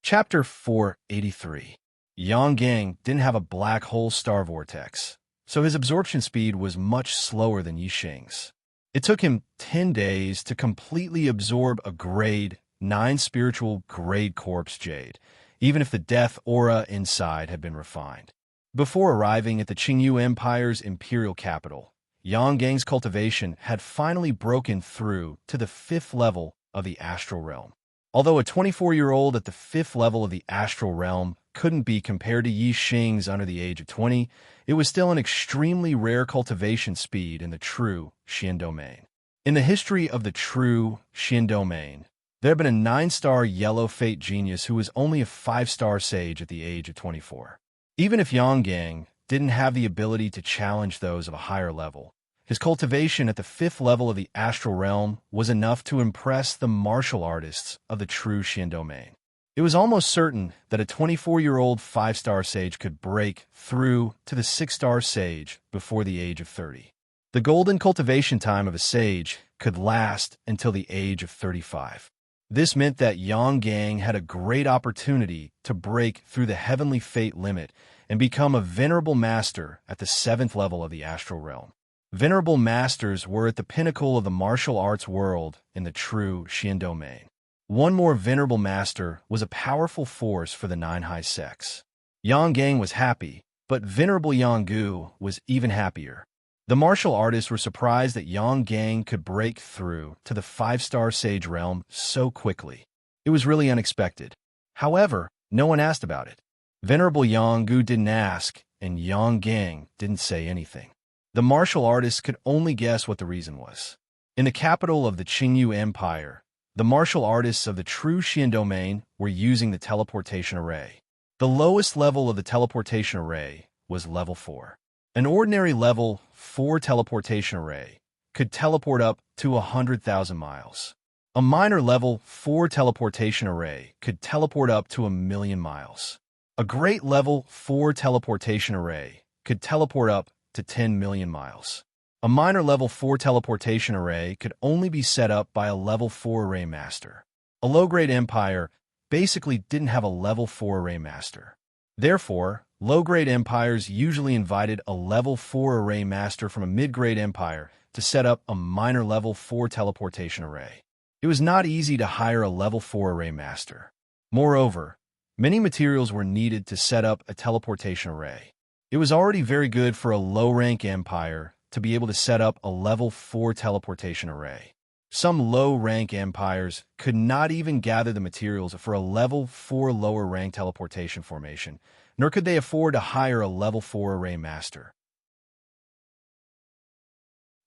Chapter 483. Yang Gang didn't have a black hole star vortex, so his absorption speed was much slower than Yixing's. It took him 10 days to completely absorb a grade 9 spiritual grade corpse jade, even if the death aura inside had been refined. Before arriving at the Qingyu Empire's imperial capital, Yang Gang's cultivation had finally broken through to the 5th level of the astral realm. Although a 24-year-old at the 5th level of the astral realm couldn't be compared to Yixing's under the age of 20, it was still an extremely rare cultivation speed in the true Xian domain. In the history of the true Xian domain, there had been a 9-star yellow fate genius who was only a 5-star sage at the age of 24. Even if Yang Gang didn't have the ability to challenge those of a higher level, his cultivation at the 5th level of the astral realm was enough to impress the martial artists of the true Xian domain. It was almost certain that a 24-year-old 5-star sage could break through to the 6-star sage before the age of 30. The golden cultivation time of a sage could last until the age of 35. This meant that Yang Gang had a great opportunity to break through the heavenly fate limit and become a venerable master at the 7th level of the astral realm. Venerable masters were at the pinnacle of the martial arts world in the true Xian domain. One more venerable master was a powerful force for the 9 high sex. Yang Gang was happy, but venerable Yang Gu was even happier. The martial artists were surprised that Yang Gang could break through to the 5-star sage realm so quickly. It was really unexpected. However, no one asked about it. Venerable Yang Gu didn't ask, and Yang Gang didn't say anything. The martial artists could only guess what the reason was. In the capital of the Qingyu Empire, the martial artists of the true Xian domain were using the teleportation array. The lowest level of the teleportation array was level 4. An ordinary level 4 teleportation array could teleport up to 100,000 miles. A minor level 4 teleportation array could teleport up to 1,000,000 miles. A great level 4 teleportation array could teleport up to 10 million miles. A minor level 4 teleportation array could only be set up by a level 4 array master. A low-grade empire basically didn't have a level 4 array master. Therefore, low-grade empires usually invited a level 4 array master from a mid-grade empire to set up a minor level 4 teleportation array. It was not easy to hire a level 4 array master. Moreover, many materials were needed to set up a teleportation array. It was already very good for a low-rank empire to be able to set up a level 4 teleportation array. Some low-rank empires could not even gather the materials for a level 4 lower-rank teleportation formation, nor could they afford to hire a level 4 array master.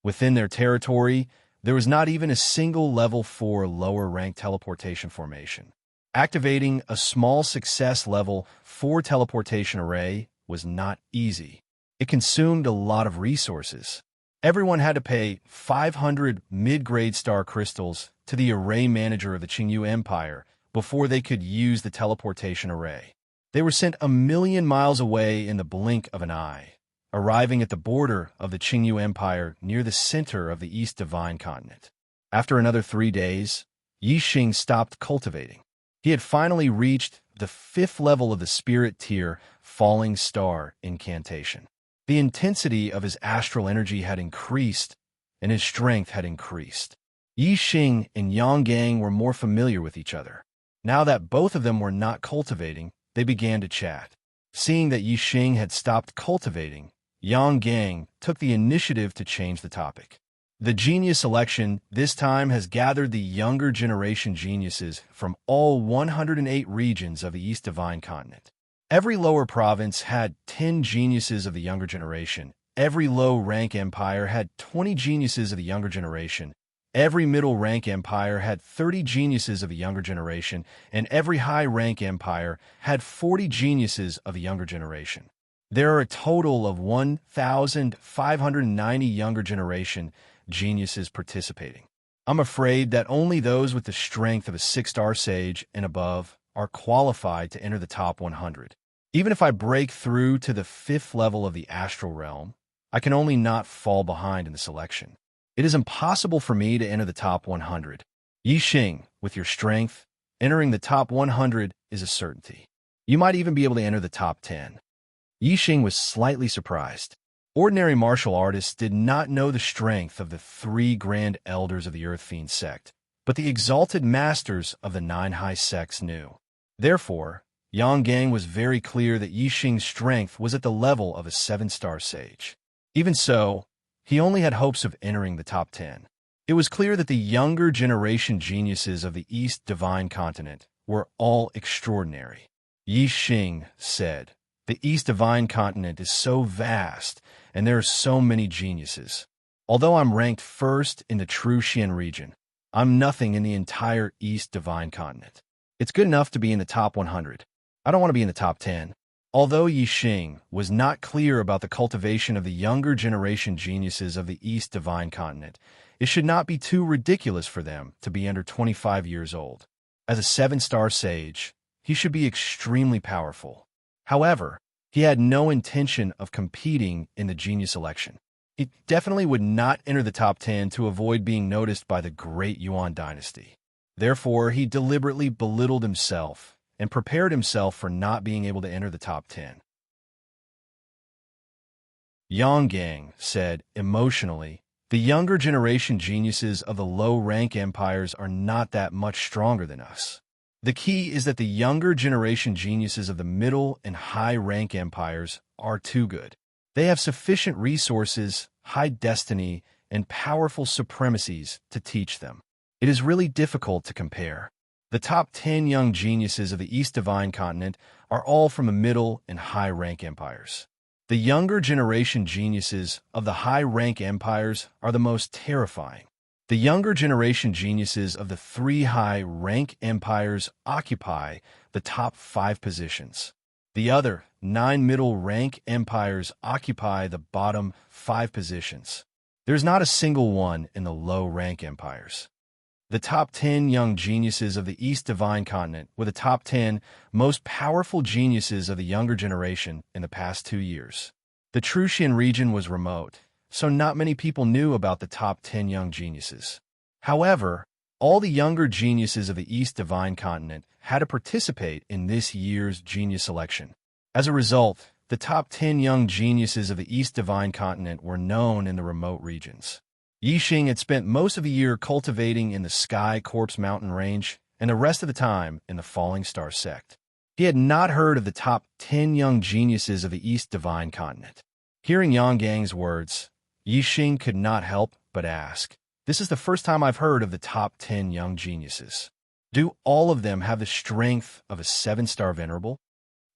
Within their territory, there was not even a single level 4 lower-rank teleportation formation. Activating a small success level 4 teleportation array was not easy. It consumed a lot of resources. Everyone had to pay 500 mid-grade star crystals to the array manager of the Qingyu Empire before they could use the teleportation array. They were sent 1,000,000 miles away in the blink of an eye, arriving at the border of the Qingyu Empire near the center of the East Divine Continent. After another 3 days, Yixing stopped cultivating. He had finally reached the 5th level of the spirit tier falling star incantation. The intensity of his astral energy had increased, and his strength had increased. Yixing and Yang Gang were more familiar with each other. Now that both of them were not cultivating, they began to chat. Seeing that Yixing had stopped cultivating, Yang Gang took the initiative to change the topic. The genius election this time has gathered the younger generation geniuses from all 108 regions of the East Divine Continent. Every lower province had 10 geniuses of the younger generation. Every low-rank empire had 20 geniuses of the younger generation. Every middle-rank empire had 30 geniuses of the younger generation. And every high-rank empire had 40 geniuses of the younger generation. There are a total of 1,590 younger generation geniuses participating. I'm afraid that only those with the strength of a 6-star sage and above are qualified to enter the top 100. Even if I break through to the 5th level of the astral realm, I can only not fall behind in the selection. It is impossible for me to enter the top 100. Yixing, with your strength, entering the top 100 is a certainty. You might even be able to enter the top 10. Yixing was slightly surprised. Ordinary martial artists did not know the strength of the 3 grand elders of the Earth Fiend sect, but the exalted masters of the 9 high sects knew. Therefore, Yang Gang was very clear that Yixing's strength was at the level of a 7-star sage. Even so, he only had hopes of entering the top 10. It was clear that the younger generation geniuses of the East Divine Continent were all extraordinary. Yixing said, "The East Divine Continent is so vast, and there are so many geniuses. Although I'm ranked first in the True Xian region, I'm nothing in the entire East Divine Continent. It's good enough to be in the top 100. I don't want to be in the top 10. Although Yixing was not clear about the cultivation of the younger generation geniuses of the East Divine Continent, it should not be too ridiculous for them to be under 25 years old. As a 7-star sage, he should be extremely powerful. However, he had no intention of competing in the genius election. He definitely would not enter the top 10 to avoid being noticed by the Great Yuan dynasty. Therefore, he deliberately belittled himself and prepared himself for not being able to enter the top 10. Yang Gang said, emotionally, "The younger generation geniuses of the low-rank empires are not that much stronger than us. The key is that the younger generation geniuses of the middle and high-rank empires are too good. They have sufficient resources, high destiny, and powerful supremacies to teach them. It is really difficult to compare. The top 10 young geniuses of the East Divine Continent are all from the middle and high-rank empires. The younger generation geniuses of the high-rank empires are the most terrifying. The younger generation geniuses of the 3 high-rank empires occupy the top 5 positions. The other 9 middle-rank empires occupy the bottom 5 positions. There's not a single one in the low-rank empires. The top 10 young geniuses of the East Divine Continent were the top 10 most powerful geniuses of the younger generation in the past 2 years. The True Xian region was remote, so not many people knew about the top 10 young geniuses. However, all the younger geniuses of the East Divine Continent had to participate in this year's genius election. As a result, the top 10 young geniuses of the East Divine Continent were known in the remote regions. Yixing had spent most of the year cultivating in the Sky Corpse Mountain Range and the rest of the time in the Falling Star sect. He had not heard of the top 10 young geniuses of the East Divine Continent. Hearing Yang Gang's words, Yixing could not help but ask, "This is the first time I've heard of the top 10 young geniuses. Do all of them have the strength of a 7-star venerable?"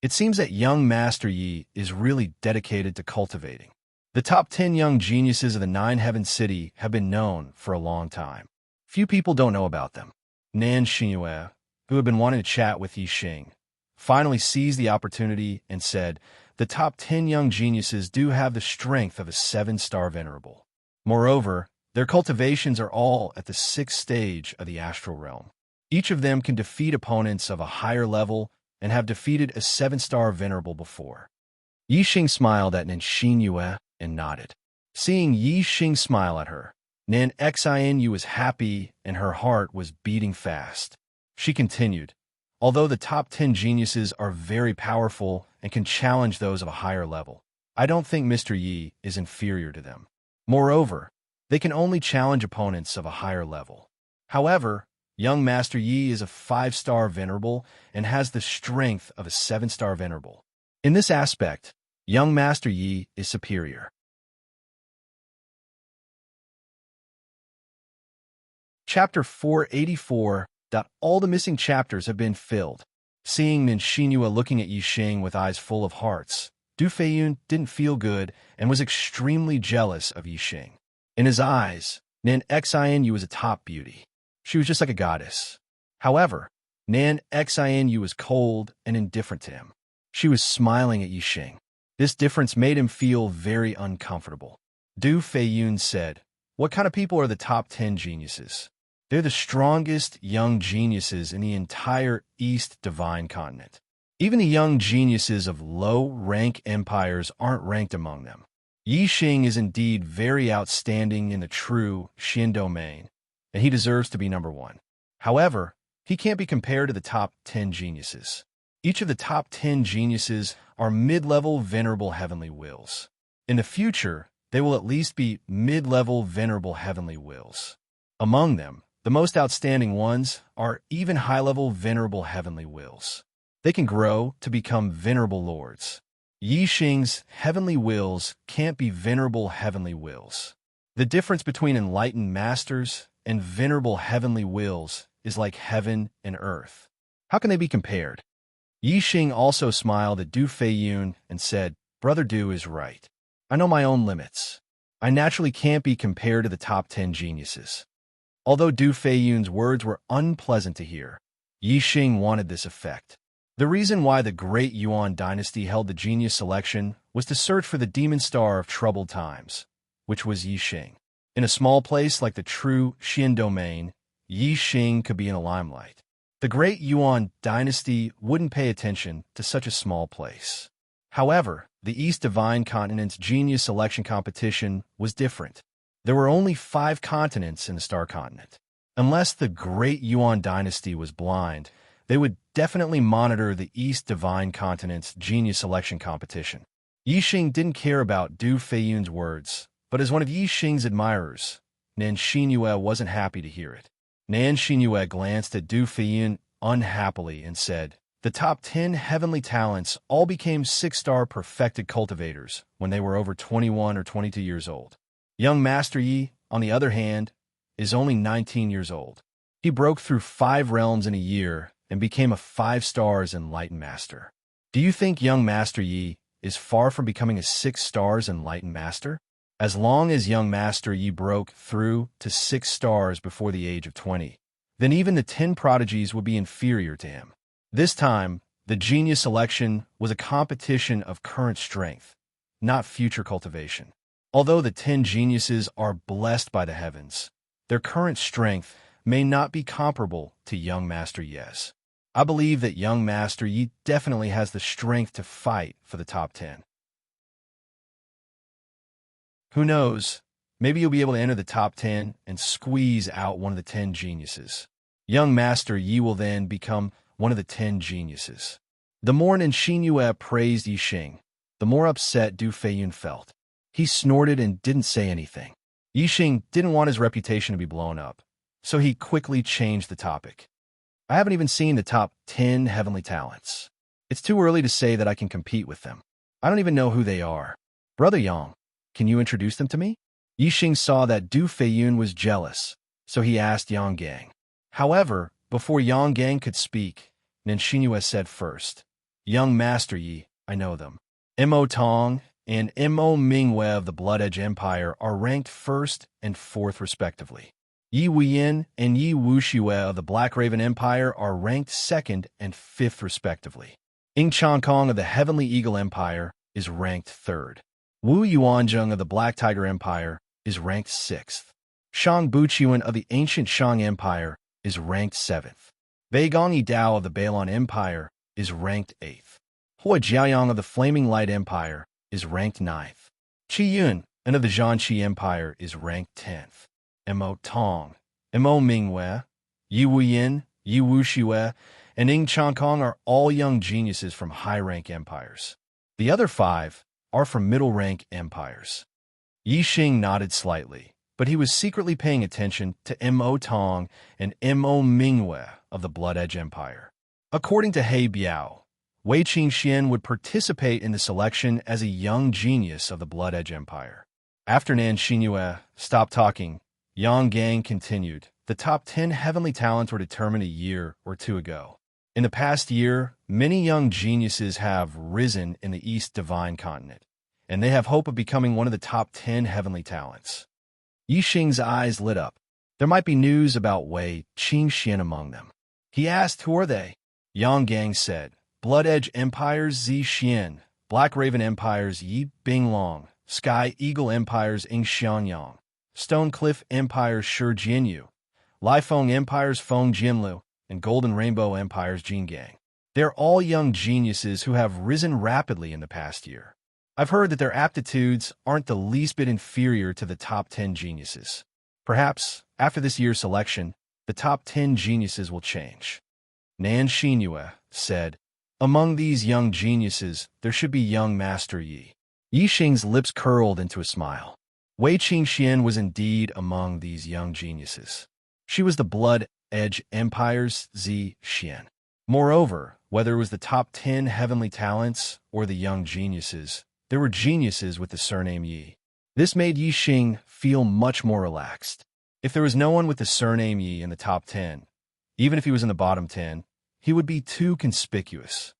It seems that young Master Yi is really dedicated to cultivating. The top 10 young geniuses of the 9 Heaven City have been known for a long time. Few people don't know about them. Nan Xinyue, who had been wanting to chat with Yixing, finally seized the opportunity and said, "The top 10 young geniuses do have the strength of a 7-star venerable. Moreover, their cultivations are all at the 6th stage of the astral realm. Each of them can defeat opponents of a higher level and have defeated a 7-star venerable before." Yixing smiled at Nan Xinyue and nodded. Seeing Yixing smile at her, Nan Xinyue was happy and her heart was beating fast. She continued, "Although the top 10 geniuses are very powerful and can challenge those of a higher level, I don't think Mr. Yi is inferior to them. Moreover, they can only challenge opponents of a higher level. However, young Master Yi is a 5-star venerable and has the strength of a 7-star venerable. In this aspect, young Master Yi is superior." Chapter 484. All the missing chapters have been filled. Seeing Nan Xinyue looking at Yixing with eyes full of hearts, Du Feiyun didn't feel good and was extremely jealous of Yixing. In his eyes, Nan Xinyue was a top beauty. She was just like a goddess. However, Nan Xinyue was cold and indifferent to him. She was smiling at Yixing. This difference made him feel very uncomfortable. Du Feiyun said, "What kind of people are the top 10 geniuses?" "They're the strongest young geniuses in the entire East Divine Continent. Even the young geniuses of low-rank empires aren't ranked among them. Yixing is indeed very outstanding in the true Xian domain, and he deserves to be number 1. However, he can't be compared to the top 10 geniuses. Each of the top 10 geniuses are mid-level venerable heavenly wills. In the future, they will at least be mid-level venerable heavenly wills. Among them, the most outstanding ones are even high-level venerable heavenly wills. They can grow to become venerable lords. Yi Xing's heavenly wills can't be venerable heavenly wills. The difference between enlightened masters and venerable heavenly wills is like heaven and earth. How can they be compared? Yi Xing also smiled at Du Feiyun and said, "Brother Du is right. I know my own limits. I naturally can't be compared to the top 10 geniuses." Although Du Feiyun's words were unpleasant to hear, Yi Xing wanted this effect. The reason why the Great Yuan dynasty held the genius selection was to search for the demon star of troubled times, which was Yi Xing. In a small place like the true Xian domain, Yi Xing could be in the limelight. The Great Yuan dynasty wouldn't pay attention to such a small place. However, the East Divine Continent's genius selection competition was different. There were only 5 continents in the Star Continent. Unless the Great Yuan dynasty was blind, they would definitely monitor the East Divine Continent's genius selection competition. Yi Xing didn't care about Du Feiyun's words, but as one of Yi Xing's admirers, Nan Xinyue wasn't happy to hear it. Nan Xinyue glanced at Du Feiyun unhappily and said, "The top 10 heavenly talents all became 6-star perfected cultivators when they were over 21 or 22 years old. Young Master Yi, on the other hand, is only 19 years old. He broke through 5 realms in a year and became a 5-stars enlightened master. Do you think young Master Yi is far from becoming a 6-stars enlightened master? As long as young Master Yi broke through to 6 stars before the age of 20, then even the 10 prodigies would be inferior to him." This time, the genius selection was a competition of current strength, not future cultivation. Although the 10 geniuses are blessed by the heavens, their current strength may not be comparable to young Master Yi's. I believe that young Master Yi definitely has the strength to fight for the top 10. Who knows? Maybe you'll be able to enter the top 10 and squeeze out one of the 10 geniuses. Young Master Yi will then become one of the 10 geniuses. The more Nan Xinyue praised Yi Xing, the more upset Du Feiyun felt. He snorted and didn't say anything. Yi Xing didn't want his reputation to be blown up, so he quickly changed the topic. "I haven't even seen the top 10 heavenly talents. It's too early to say that I can compete with them. I don't even know who they are. Brother Yang, can you introduce them to me?" Yi Xing saw that Du Feiyun was jealous, so he asked Yang Gang. However, before Yang Gang could speak, Nan Xinyue said first, "Young Master Yi, I know them. Mo Tong and Mo Mingwei of the Blood Edge Empire are ranked 1st and 4th respectively. Yi Wuyin and Yi Wuxiue of the Black Raven Empire are ranked 2nd and 5th respectively. Enchanting of the Heavenly Eagle Empire is ranked 3rd. Wu Yuanzheng of the Black Tiger Empire is ranked 6th. Shang Buqian of the Ancient Shang Empire is ranked 7th. Beigong Dao of the Bailon Empire is ranked 8th. Hua Jiaoyang of the Flaming Light Empire is ranked 9th. Qi Yun and of the Zhanqi Empire is ranked 10th. Mo Tong, Mo Mingwei, Yi Wuyin, Yi Wuxiue, and Ing Chankong are all young geniuses from high-rank empires. The other 5 are from middle-rank empires." Yi Xing nodded slightly, but he was secretly paying attention to Mo Tong and Mo Mingwei of the Blood Edge Empire. According to He Biao, Wei Qingxian would participate in the selection as a young genius of the Blood Edge Empire. After Nan Xinyue stopped talking, Yang Gang continued. "The top 10 heavenly talents were determined a year or 2 ago. In the past year, many young geniuses have risen in the East Divine Continent, and they have hope of becoming one of the top 10 heavenly talents." Yi Xing's eyes lit up. There might be news about Wei Qingxian among them. He asked, "Who are they?" Yang Gang said, "Blood Edge Empire's Zi Xian, Black Raven Empire's Yi Binglong, Sky Eagle Empire's Ing Xianyang, Stone Cliff Empire's Shi Jianyu, Lifeng Empire's Feng Jianlu, and Golden Rainbow Empire's Jin Gang. They're all young geniuses who have risen rapidly in the past year. I've heard that their aptitudes aren't the least bit inferior to the top 10 geniuses. Perhaps, after this year's selection, the top 10 geniuses will change." Nan Xinyue said, Among these young geniuses, there should be young Master Yi. Yi Xing's lips curled into a smile. Wei Qingxian was indeed among these young geniuses. She was the Blood Edge Empire's Zi Xian. Moreover, whether it was the top 10 heavenly talents or the young geniuses, there were geniuses with the surname Yi. This made Yi Xing feel much more relaxed. If there was no one with the surname Yi in the top 10, even if he was in the bottom 10, he would be too conspicuous.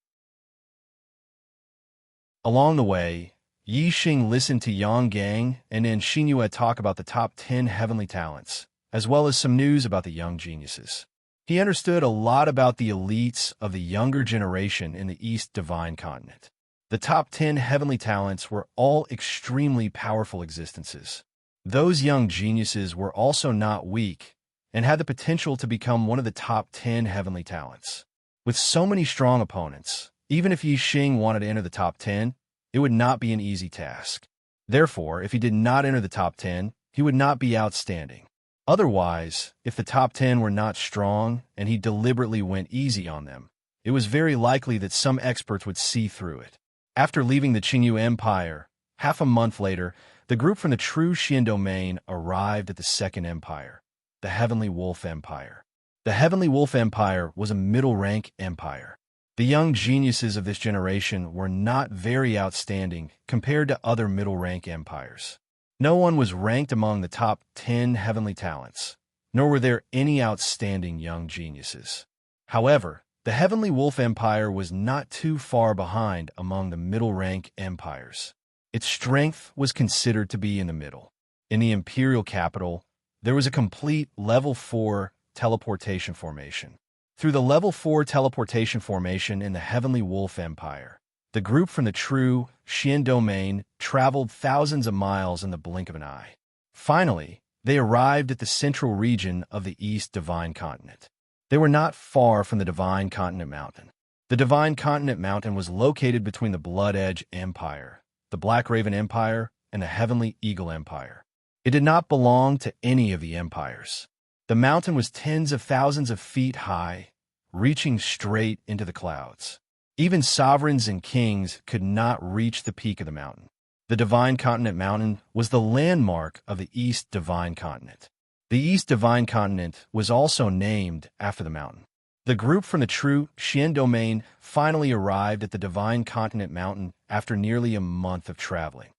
Along the way, Yi Xing listened to Yang Gang and then Xinyue talk about the top 10 heavenly talents, as well as some news about the young geniuses. He understood a lot about the elites of the younger generation in the East Divine Continent. The top 10 heavenly talents were all extremely powerful existences. Those young geniuses were also not weak and had the potential to become one of the top 10 heavenly talents. With so many strong opponents, even if Yi Xing wanted to enter the top 10, it would not be an easy task. Therefore, if he did not enter the top 10, he would not be outstanding. Otherwise, if the top 10 were not strong and he deliberately went easy on them, it was very likely that some experts would see through it. After leaving the Qingyu Empire, half a month later, the group from the true Xian domain arrived at the Second Empire, the Heavenly Wolf Empire. The Heavenly Wolf Empire was a middle-rank empire. The young geniuses of this generation were not very outstanding compared to other middle-rank empires. No one was ranked among the top 10 heavenly talents, nor were there any outstanding young geniuses. However, the Heavenly Wolf Empire was not too far behind among the middle-rank empires. Its strength was considered to be in the middle. In the imperial capital, there was a complete level 4 teleportation formation. Through the level 4 teleportation formation in the Heavenly Wolf Empire, the group from the true Xian domain traveled thousands of miles in the blink of an eye. Finally, they arrived at the central region of the East Divine Continent. They were not far from the Divine Continent Mountain. The Divine Continent Mountain was located between the Blood Edge Empire, the Black Raven Empire, and the Heavenly Eagle Empire. It did not belong to any of the empires. The mountain was tens of thousands of feet high, reaching straight into the clouds. Even sovereigns and kings could not reach the peak of the mountain. The Divine Continent Mountain was the landmark of the East Divine Continent. The East Divine Continent was also named after the mountain. The group from the true Xian domain finally arrived at the Divine Continent Mountain after nearly a month of traveling.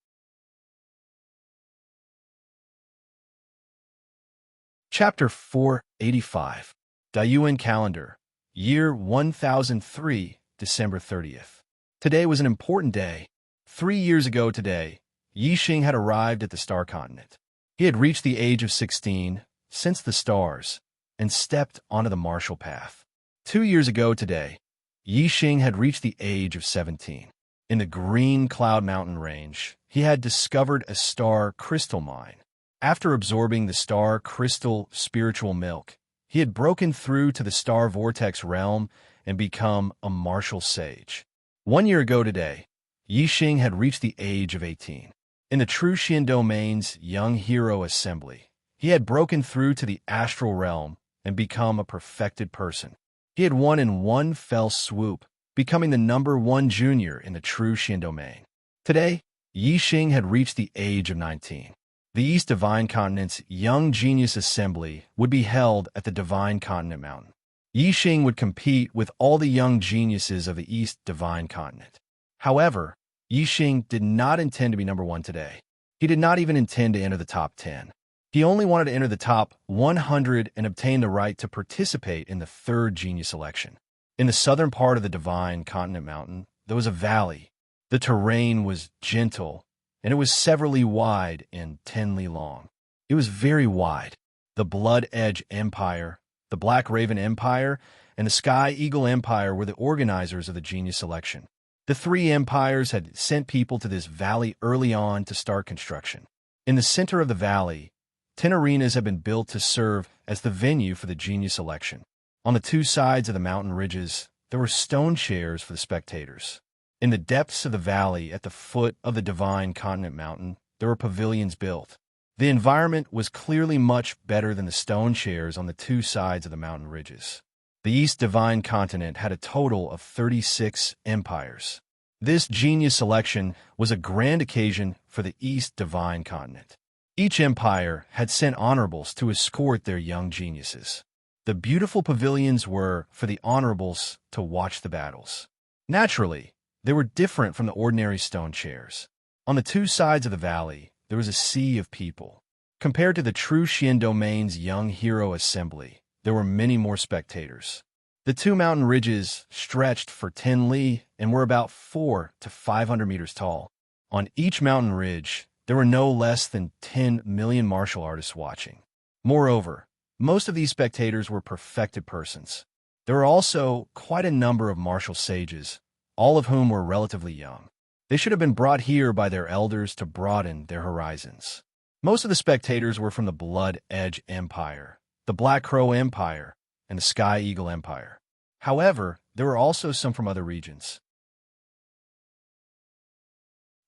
Chapter 485, Daiyuan Calendar, Year 1003, December 30th. Today was an important day. 3 years ago today, Yi Xing had arrived at the Star Continent. He had reached the age of 16, sensed the stars, and stepped onto the martial path. 2 years ago today, Yi Xing had reached the age of 17. In the Green Cloud Mountain range, he had discovered a star crystal mine. After absorbing the star crystal spiritual milk, he had broken through to the star vortex realm and become a martial sage. 1 year ago today, Yi Xing had reached the age of 18. In the True Xian Domain's Young Hero Assembly, he had broken through to the astral realm and become a perfected person. He had won in one fell swoop, becoming the #1 junior in the True Xian Domain. Today, Yi Xing had reached the age of 19. The East Divine Continent's Young Genius Assembly would be held at the Divine Continent Mountain. Yi Xing would compete with all the young geniuses of the East Divine Continent. However, Yi Xing did not intend to be #1 today. He did not even intend to enter the top 10. He only wanted to enter the top 100 and obtain the right to participate in the third genius election. In the southern part of the Divine Continent Mountain, there was a valley. The terrain was gentle, and it was severally wide and 10 li long. It was very wide. The Blood Edge Empire, the Black Raven Empire, and the Sky Eagle Empire were the organizers of the genius election. The three empires had sent people to this valley early on to start construction. In the center of the valley, 10 arenas had been built to serve as the venue for the genius election. On the two sides of the mountain ridges, there were stone chairs for the spectators. In the depths of the valley at the foot of the Divine Continent Mountain, there were pavilions built. The environment was clearly much better than the stone chairs on the two sides of the mountain ridges. The East Divine Continent had a total of 36 empires. This genius selection was a grand occasion for the East Divine Continent. Each empire had sent honorables to escort their young geniuses. The beautiful pavilions were for the honorables to watch the battles. Naturally, they were different from the ordinary stone chairs. On the two sides of the valley, there was a sea of people. Compared to the true Xian domain's young hero assembly, there were many more spectators. The two mountain ridges stretched for 10 li and were about 400 to 500 meters tall. On each mountain ridge, there were no less than 10 million martial artists watching. Moreover, most of these spectators were perfected persons. There were also quite a number of martial sages, all of whom were relatively young. They should have been brought here by their elders to broaden their horizons. Most of the spectators were from the Blood Edge Empire, the Black Crow Empire, and the Sky Eagle Empire. However, there were also some from other regions.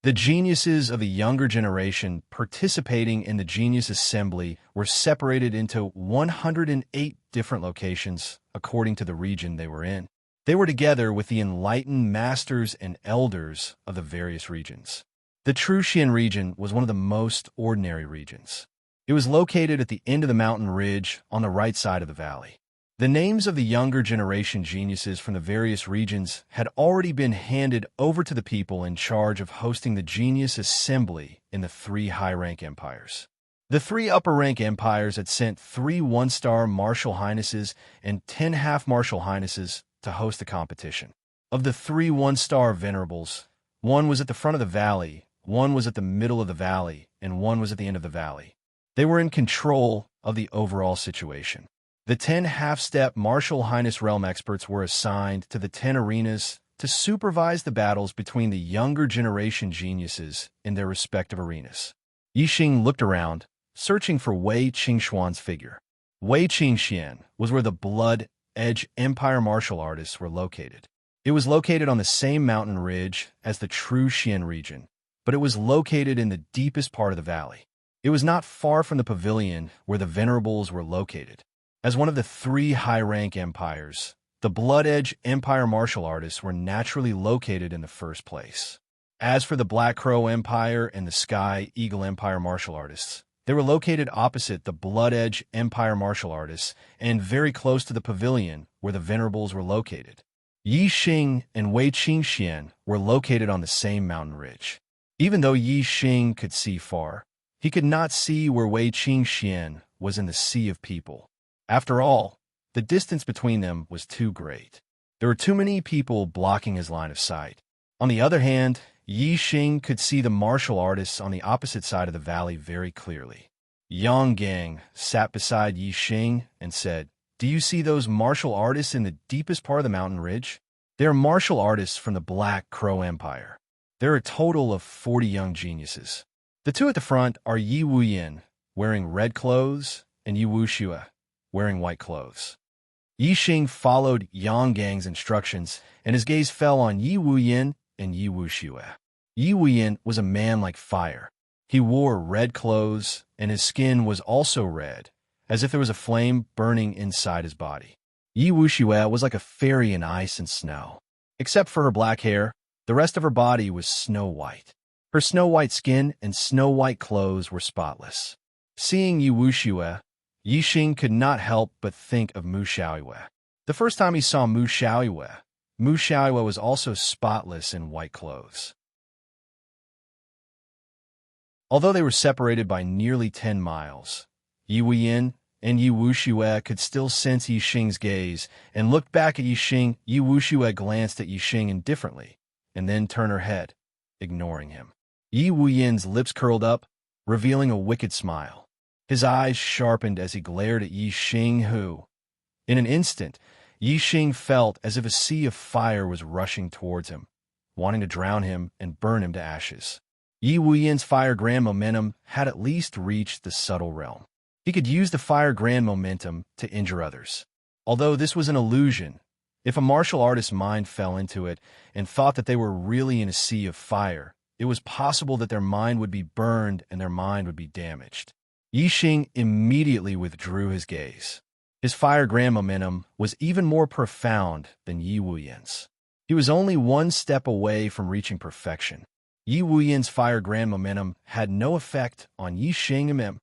The geniuses of the younger generation participating in the Genius Assembly were separated into 108 different locations according to the region they were in. They were together with the enlightened masters and elders of the various regions. The True Xian region was one of the most ordinary regions. It was located at the end of the mountain ridge on the right side of the valley. The names of the younger generation geniuses from the various regions had already been handed over to the people in charge of hosting the Genius Assembly in the 3 high-rank empires. The 3 upper-rank empires had sent 3 one-star martial highnesses and 10 half-martial highnesses to host the competition. Of the 3 one-star venerables, 1 was at the front of the valley, 1 was at the middle of the valley, and 1 was at the end of the valley. They were in control of the overall situation. The 10 half-step martial highness realm experts were assigned to the 10 arenas to supervise the battles between the younger generation geniuses in their respective arenas. Yixing looked around, searching for Wei Qingxuan's figure. Wei Qingxian was where the Blood Edge Empire martial artists were located. It was located on the same mountain ridge as the True Xian region, but it was located in the deepest part of the valley. It was not far from the pavilion where the venerables were located. As one of the 3 high-rank empires, the Blood Edge Empire martial artists were naturally located in the first place. As for the Black Crow Empire and the Sky Eagle Empire martial artists, they were located opposite the Blood Edge Empire martial artists and very close to the pavilion where the venerables were located. Yixing and Wei Qingxian were located on the same mountain ridge. Even though Yixing could see far, he could not see where Wei Qingxian was in the sea of people. After all, the distance between them was too great. There were too many people blocking his line of sight. On the other hand, Yixing could see the martial artists on the opposite side of the valley very clearly. Yang Gang sat beside Yixing and said, "Do you see those martial artists in the deepest part of the mountain ridge? They are martial artists from the Black Crow Empire. There are a total of 40 young geniuses. The 2 at the front are Yi Wuyin, wearing red clothes, and Yi Wuxue, wearing white clothes." Yixing followed Yang Gang's instructions, and his gaze fell on Yi Wuyin and Yi Wuxue. Yi Wuyin was a man like fire. He wore red clothes, and his skin was also red, as if there was a flame burning inside his body. Yi Wuxue was like a fairy in ice and snow. Except for her black hair, the rest of her body was snow white. Her snow-white skin and snow-white clothes were spotless. Seeing Yi Wuxue, Yixing could not help but think of Mu Xiaoyue. The first time he saw Mu Xiaoyue was also spotless in white clothes. Although they were separated by nearly 10 miles, Yi Wuyin and Yi Wuxue could still sense Yixing's gaze and looked back at Yixing. Yi Wuxue glanced at Yixing indifferently and then turned her head, ignoring him. Yi Wuyin's lips curled up, revealing a wicked smile. His eyes sharpened as he glared at Yixing, who, in an instant, Yixing felt as if a sea of fire was rushing towards him, wanting to drown him and burn him to ashes. Yi Wuyin's fire grand momentum had at least reached the subtle realm. He could use the fire grand momentum to injure others. Although this was an illusion, if a martial artist's mind fell into it and thought that they were really in a sea of fire, it was possible that their mind would be burned and their mind would be damaged. Yixing immediately withdrew his gaze. His fire grand momentum was even more profound than Yi Wuyan's. He was only one step away from reaching perfection. Yi Wuyan's fire grand momentum had no effect on Yi Xing and him.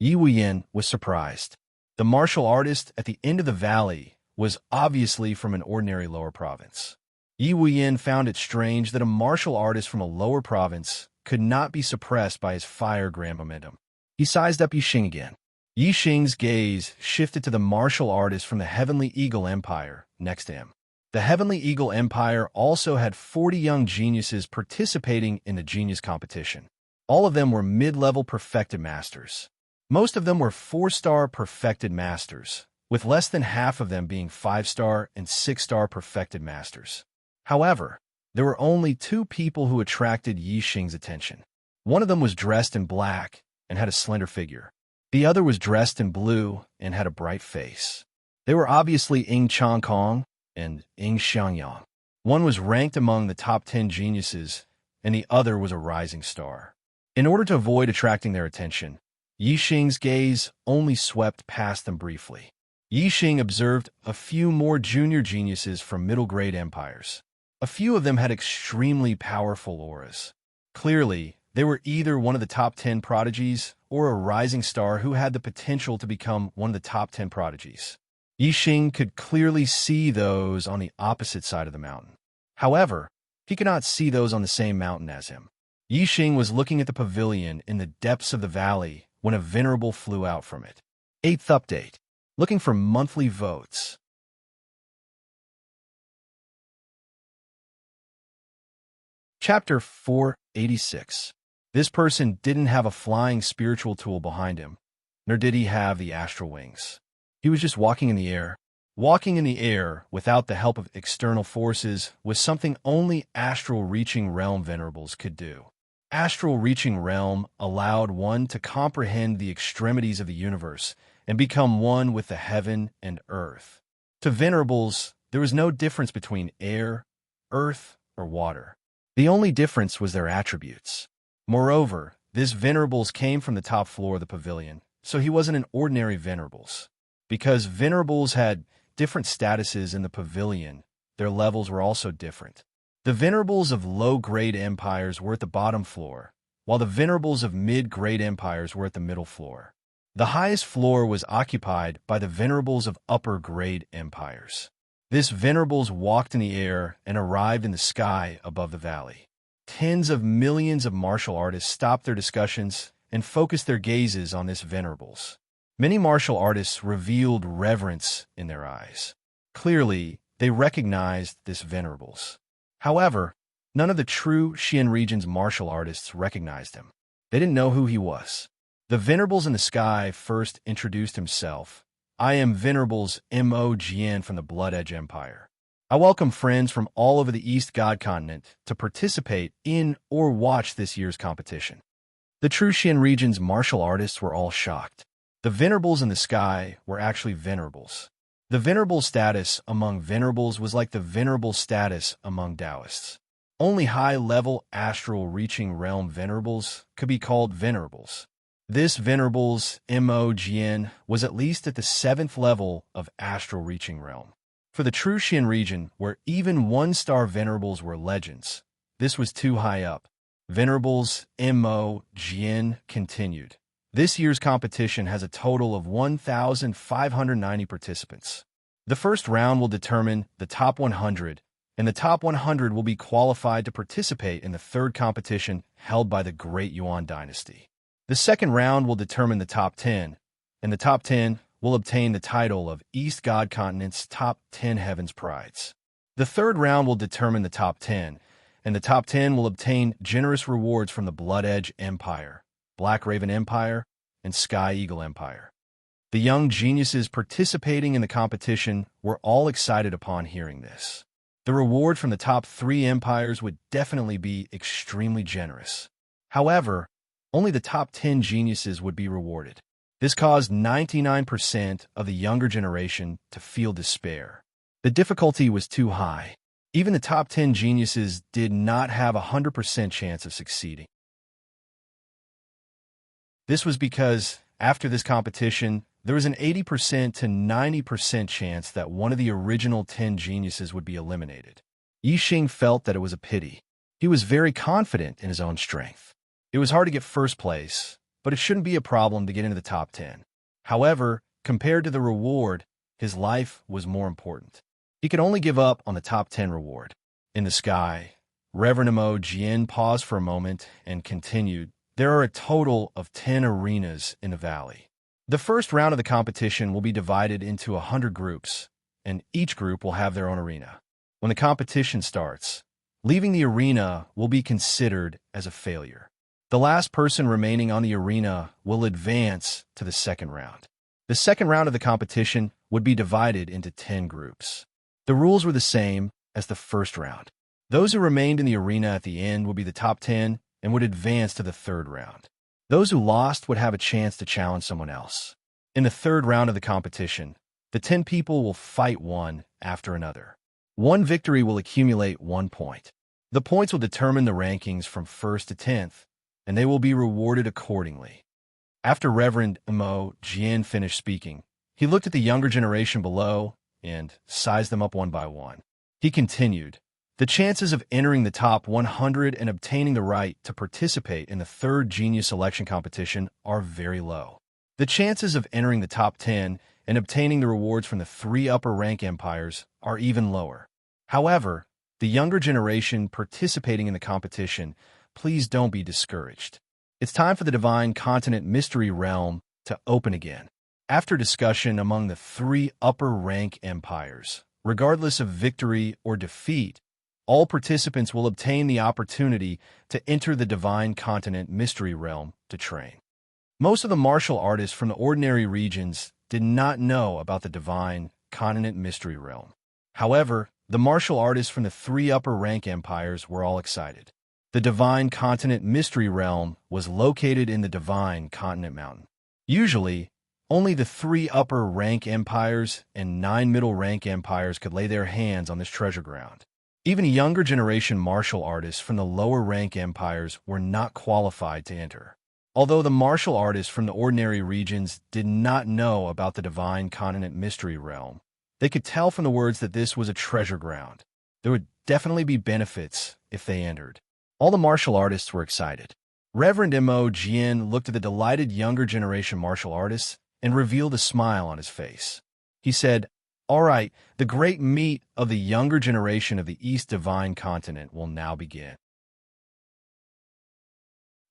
Yi Wuyan was surprised. The martial artist at the end of the valley was obviously from an ordinary lower province. Yi Wuyan found it strange that a martial artist from a lower province could not be suppressed by his fire grand momentum. He sized up Yi Xing again. Yi Xing's gaze shifted to the martial artist from the Heavenly Eagle Empire next to him. The Heavenly Eagle Empire also had 40 young geniuses participating in the genius competition. All of them were mid-level perfected masters. Most of them were 4-star perfected masters, with less than half of them being 5-star and 6-star perfected masters. However, there were only 2 people who attracted Yi Xing's attention. One of them was dressed in black and had a slender figure. The other was dressed in blue and had a bright face. They were obviously Ying Changkong and Ying Xiangyang. One was ranked among the top 10 geniuses, and the other was a rising star. In order to avoid attracting their attention, Yi Xing's gaze only swept past them briefly. Yi Xing observed a few more junior geniuses from middle-grade empires. A few of them had extremely powerful auras. Clearly, they were either one of the top 10 prodigies or a rising star who had the potential to become one of the top 10 prodigies. Yi Xing could clearly see those on the opposite side of the mountain. However, he could not see those on the same mountain as him. Yi Xing was looking at the pavilion in the depths of the valley when a venerable flew out from it. 8th update. Looking for monthly votes. Chapter 486. This person didn't have a flying spiritual tool behind him, nor did he have the astral wings. He was just walking in the air. Walking in the air without the help of external forces was something only astral reaching realm venerables could do. Astral reaching realm allowed one to comprehend the extremities of the universe and become one with the heaven and earth. To venerables, there was no difference between air, earth, or water. The only difference was their attributes. Moreover, this venerables came from the top floor of the pavilion, so he wasn't an ordinary venerables. Because venerables had different statuses in the pavilion, their levels were also different. The venerables of low-grade empires were at the bottom floor, while the venerables of mid-grade empires were at the middle floor. The highest floor was occupied by the venerables of upper-grade empires. This venerables walked in the air and arrived in the sky above the valley. Tens of millions of martial artists stopped their discussions and focused their gazes on this venerables. Many martial artists revealed reverence in their eyes. Clearly, they recognized this venerables. However, none of the true Xian region's martial artists recognized him. They didn't know who he was. The venerables in the sky first introduced himself. I am Venerables Mo Jian from the Blood Edge Empire. I welcome friends from all over the East God continent to participate in or watch this year's competition. The true Xian region's martial artists were all shocked. The venerables in the sky were actually venerables. The venerable status among venerables was like the venerable status among Taoists. Only high-level astral reaching realm venerables could be called venerables. This venerables Mo Jian was at least at the 7th level of astral reaching realm. For the true Xian region, where even 1-star venerables were legends, this was too high up. Venerables Mo Jian continued. This year's competition has a total of 1,590 participants. The first round will determine the top 100, and the top 100 will be qualified to participate in the 3rd competition held by the Great Yuan Dynasty. The second round will determine the top 10, and the top 10 will obtain the title of East God Continent's top 10 Heavens Prides. The third round will determine the top 10, and the top 10 will obtain generous rewards from the Blood Edge Empire, Black Raven Empire, and Sky Eagle Empire. The young geniuses participating in the competition were all excited upon hearing this. The reward from the top 3 empires would definitely be extremely generous. However, only the top 10 geniuses would be rewarded. This caused 99% of the younger generation to feel despair. The difficulty was too high. Even the top 10 geniuses did not have a 100% chance of succeeding. This was because, after this competition, There was an 80% to 90% chance that one of the original 10 geniuses would be eliminated. Yixing felt that it was a pity. He was very confident in his own strength. It was hard to get first place, but it shouldn't be a problem to get into the top 10. However, compared to the reward, his life was more important. He could only give up on the top 10 reward. In the sky, Reverend Mo Jian paused for a moment and continued, "There are a total of 10 arenas in the valley. The first round of the competition will be divided into 100 groups, and each group will have their own arena. When the competition starts, leaving the arena will be considered as a failure. The last person remaining on the arena will advance to the second round. The second round of the competition would be divided into 10 groups. The rules were the same as the first round. Those who remained in the arena at the end would be the top 10 and would advance to the third round. Those who lost would have a chance to challenge someone else. In the third round of the competition, the 10 people will fight one after another. One victory will accumulate 1 point. The points will determine the rankings from 1st to 10th, and they will be rewarded accordingly." After Reverend Mo Jian finished speaking, he looked at the younger generation below and sized them up one by one. He continued, "The chances of entering the top 100 and obtaining the right to participate in the third genius selection competition are very low. The chances of entering the top 10 and obtaining the rewards from the 3 upper rank empires are even lower. However, the younger generation participating in the competition, please don't be discouraged. It's time for the Divine Continent Mystery Realm to open again." After discussion among the 3 upper rank empires, regardless of victory or defeat, all participants will obtain the opportunity to enter the Divine Continent Mystery Realm to train. Most of the martial artists from the ordinary regions did not know about the Divine Continent Mystery Realm. However, the martial artists from the 3 upper rank empires were all excited. The Divine Continent Mystery Realm was located in the Divine Continent Mountain. Usually, only the 3 upper rank empires and 9 middle rank empires could lay their hands on this treasure ground. Even younger generation martial artists from the lower rank empires were not qualified to enter. Although the martial artists from the ordinary regions did not know about the Divine Continent Mystery Realm, they could tell from the words that this was a treasure ground. There would definitely be benefits if they entered. All the martial artists were excited. Reverend Mo Jian looked at the delighted younger generation martial artists and revealed a smile on his face. He said, "All right, the great meet of the younger generation of the East Divine Continent will now begin.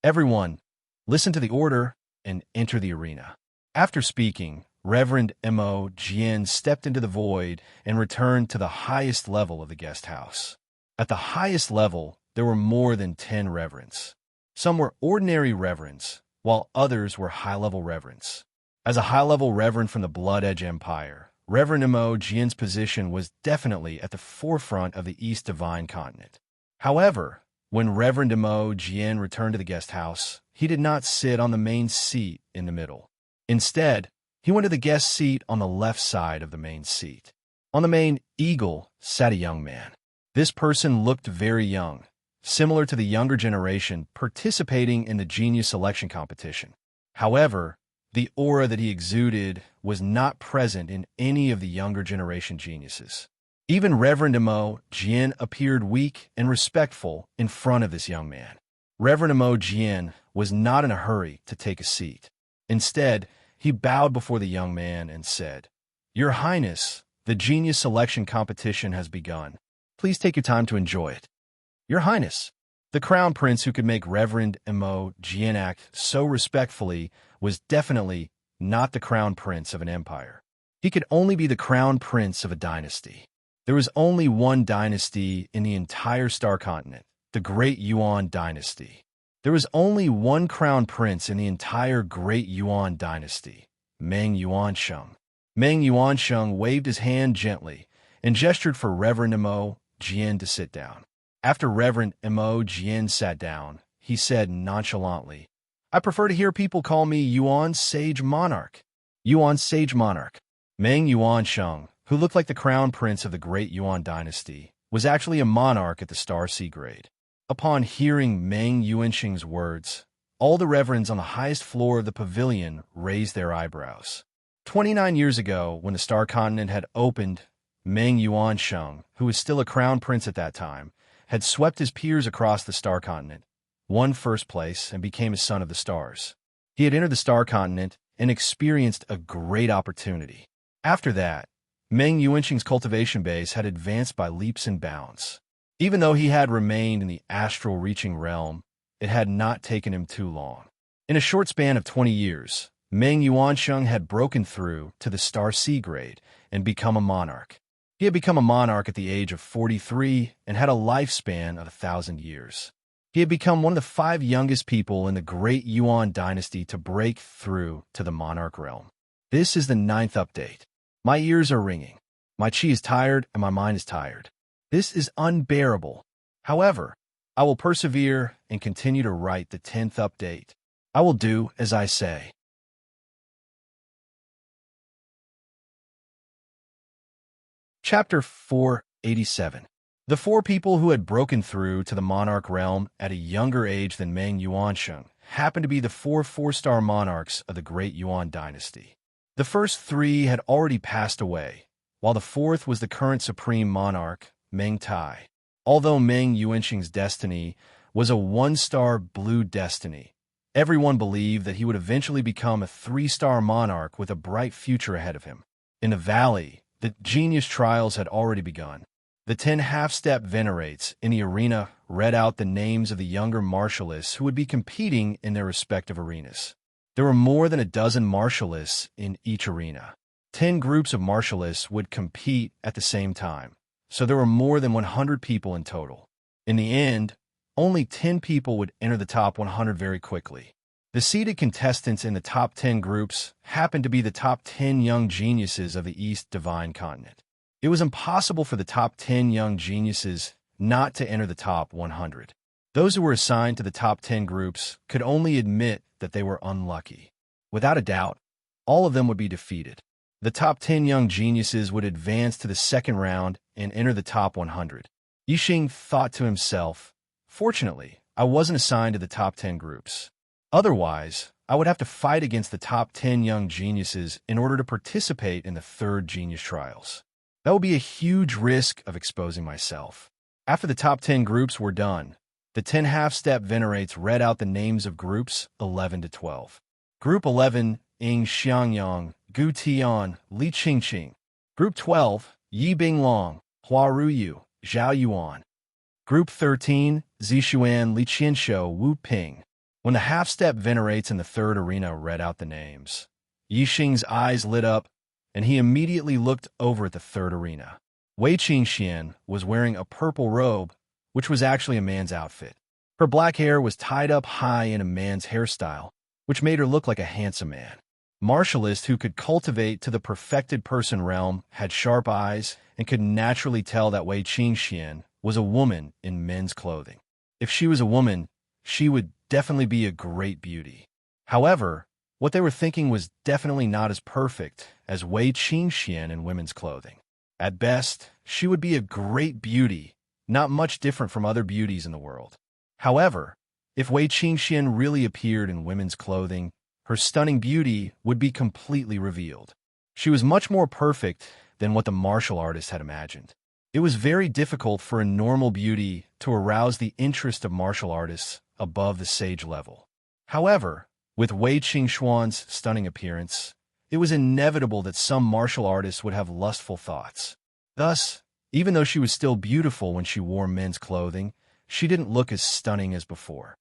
Everyone, listen to the order and enter the arena." After speaking, Reverend Mo Jian stepped into the void and returned to the highest level of the guest house. At the highest level, there were more than 10 reverends. Some were ordinary reverends, while others were high-level reverends. As a high-level reverend from the Blood Edge Empire, Reverend Mo Jian's position was definitely at the forefront of the East Divine Continent. However, when Reverend Mo Jian returned to the guest house, he did not sit on the main seat in the middle. Instead, he went to the guest seat on the left side of the main seat. On the main eagle sat a young man. This person looked very young, similar to the younger generation participating in the genius selection competition. However, the aura that he exuded was not present in any of the younger generation geniuses. Even Reverend Mo Jian appeared weak and respectful in front of this young man. Reverend Mo Jian was not in a hurry to take a seat. Instead, he bowed before the young man and said, "Your Highness, the genius selection competition has begun. Please take your time to enjoy it." "Your Highness." The crown prince who could make Reverend Mo Jian act so respectfully was definitely not the crown prince of an empire. He could only be the crown prince of a dynasty. There was only one dynasty in the entire star continent, the Great Yuan dynasty. There was only one crown prince in the entire Great Yuan dynasty, Meng Yuansheng. Meng Yuansheng waved his hand gently and gestured for Reverend Mo Jian to sit down. After Reverend Mo Jian sat down, he said nonchalantly, "I prefer to hear people call me Yuan Sage Monarch." Yuan Sage Monarch. Meng Yuansheng, who looked like the crown prince of the Great Yuan dynasty, was actually a monarch at the Star C grade. Upon hearing Meng Yuansheng's words, all the reverends on the highest floor of the pavilion raised their eyebrows. 29 years ago, when the Star Continent had opened, Meng Yuansheng, who was still a crown prince at that time, had swept his peers across the Star Continent, won first place, and became a son of the stars. He had entered the Star Continent and experienced a great opportunity. After that, Meng Yuansheng's cultivation base had advanced by leaps and bounds. Even though he had remained in the astral-reaching realm, it had not taken him too long. In a short span of 20 years, Meng Yuansheng had broken through to the Star C grade and become a monarch. He had become a monarch at the age of 43 and had a lifespan of 1,000 years. He had become one of the 5 youngest people in the Great Yuan dynasty to break through to the monarch realm. This is the 9th update. My ears are ringing. My chi is tired and my mind is tired. This is unbearable. However, I will persevere and continue to write the 10th update. I will do as I say. Chapter 487. The 4 people who had broken through to the monarch realm at a younger age than Meng Yuansheng happened to be the 4 4-star monarchs of the Great Yuan dynasty. The first 3 had already passed away, while the 4th was the current supreme monarch, Meng Tai. Although Meng Yuansheng's destiny was a 1-star blue destiny, everyone believed that he would eventually become a 3-star monarch with a bright future ahead of him. In the valley, the genius trials had already begun. The 10 half-step venerates in the arena read out the names of the younger martialists who would be competing in their respective arenas. There were more than a dozen martialists in each arena. 10 groups of martialists would compete at the same time, so there were more than 100 people in total. In the end, only 10 people would enter the top 100 very quickly. The seeded contestants in the top 10 groups happened to be the top 10 young geniuses of the East Divine Continent. It was impossible for the top 10 young geniuses not to enter the top 100. Those who were assigned to the top 10 groups could only admit that they were unlucky. Without a doubt, all of them would be defeated. The top 10 young geniuses would advance to the second round and enter the top 100. Yixing thought to himself, "Fortunately, I wasn't assigned to the top 10 groups. Otherwise, I would have to fight against the top 10 young geniuses in order to participate in the 3rd genius trials. That would be a huge risk of exposing myself." After the top 10 groups were done, the 10 half-step venerates read out the names of groups 11 to 12. Group 11, Ying Xiangyang, Gu Tian, Li Qingqing. Group 12, Yi Binglong, Hua Ruyu, Zhao Yuan. Group 13, Zixuan, Li Qianshou, Wu Ping. When the half-step venerates in the 3rd arena read out the names, Yixing's eyes lit up, and he immediately looked over at the 3rd arena. Wei Qingxian was wearing a purple robe, which was actually a man's outfit. Her black hair was tied up high in a man's hairstyle, which made her look like a handsome man. Martialists who could cultivate to the perfected person realm had sharp eyes and could naturally tell that Wei Qingxian was a woman in men's clothing. If she was a woman, she would definitely be a great beauty. However, what they were thinking was definitely not as perfect as Wei Qingxian in women's clothing. At best, she would be a great beauty, not much different from other beauties in the world. However, if Wei Qingxian really appeared in women's clothing, her stunning beauty would be completely revealed. She was much more perfect than what the martial artist had imagined. It was very difficult for a normal beauty to arouse the interest of martial artists above the sage level. However, with Wei Qingxuan's stunning appearance, it was inevitable that some martial artists would have lustful thoughts. Thus, even though she was still beautiful when she wore men's clothing, she didn't look as stunning as before.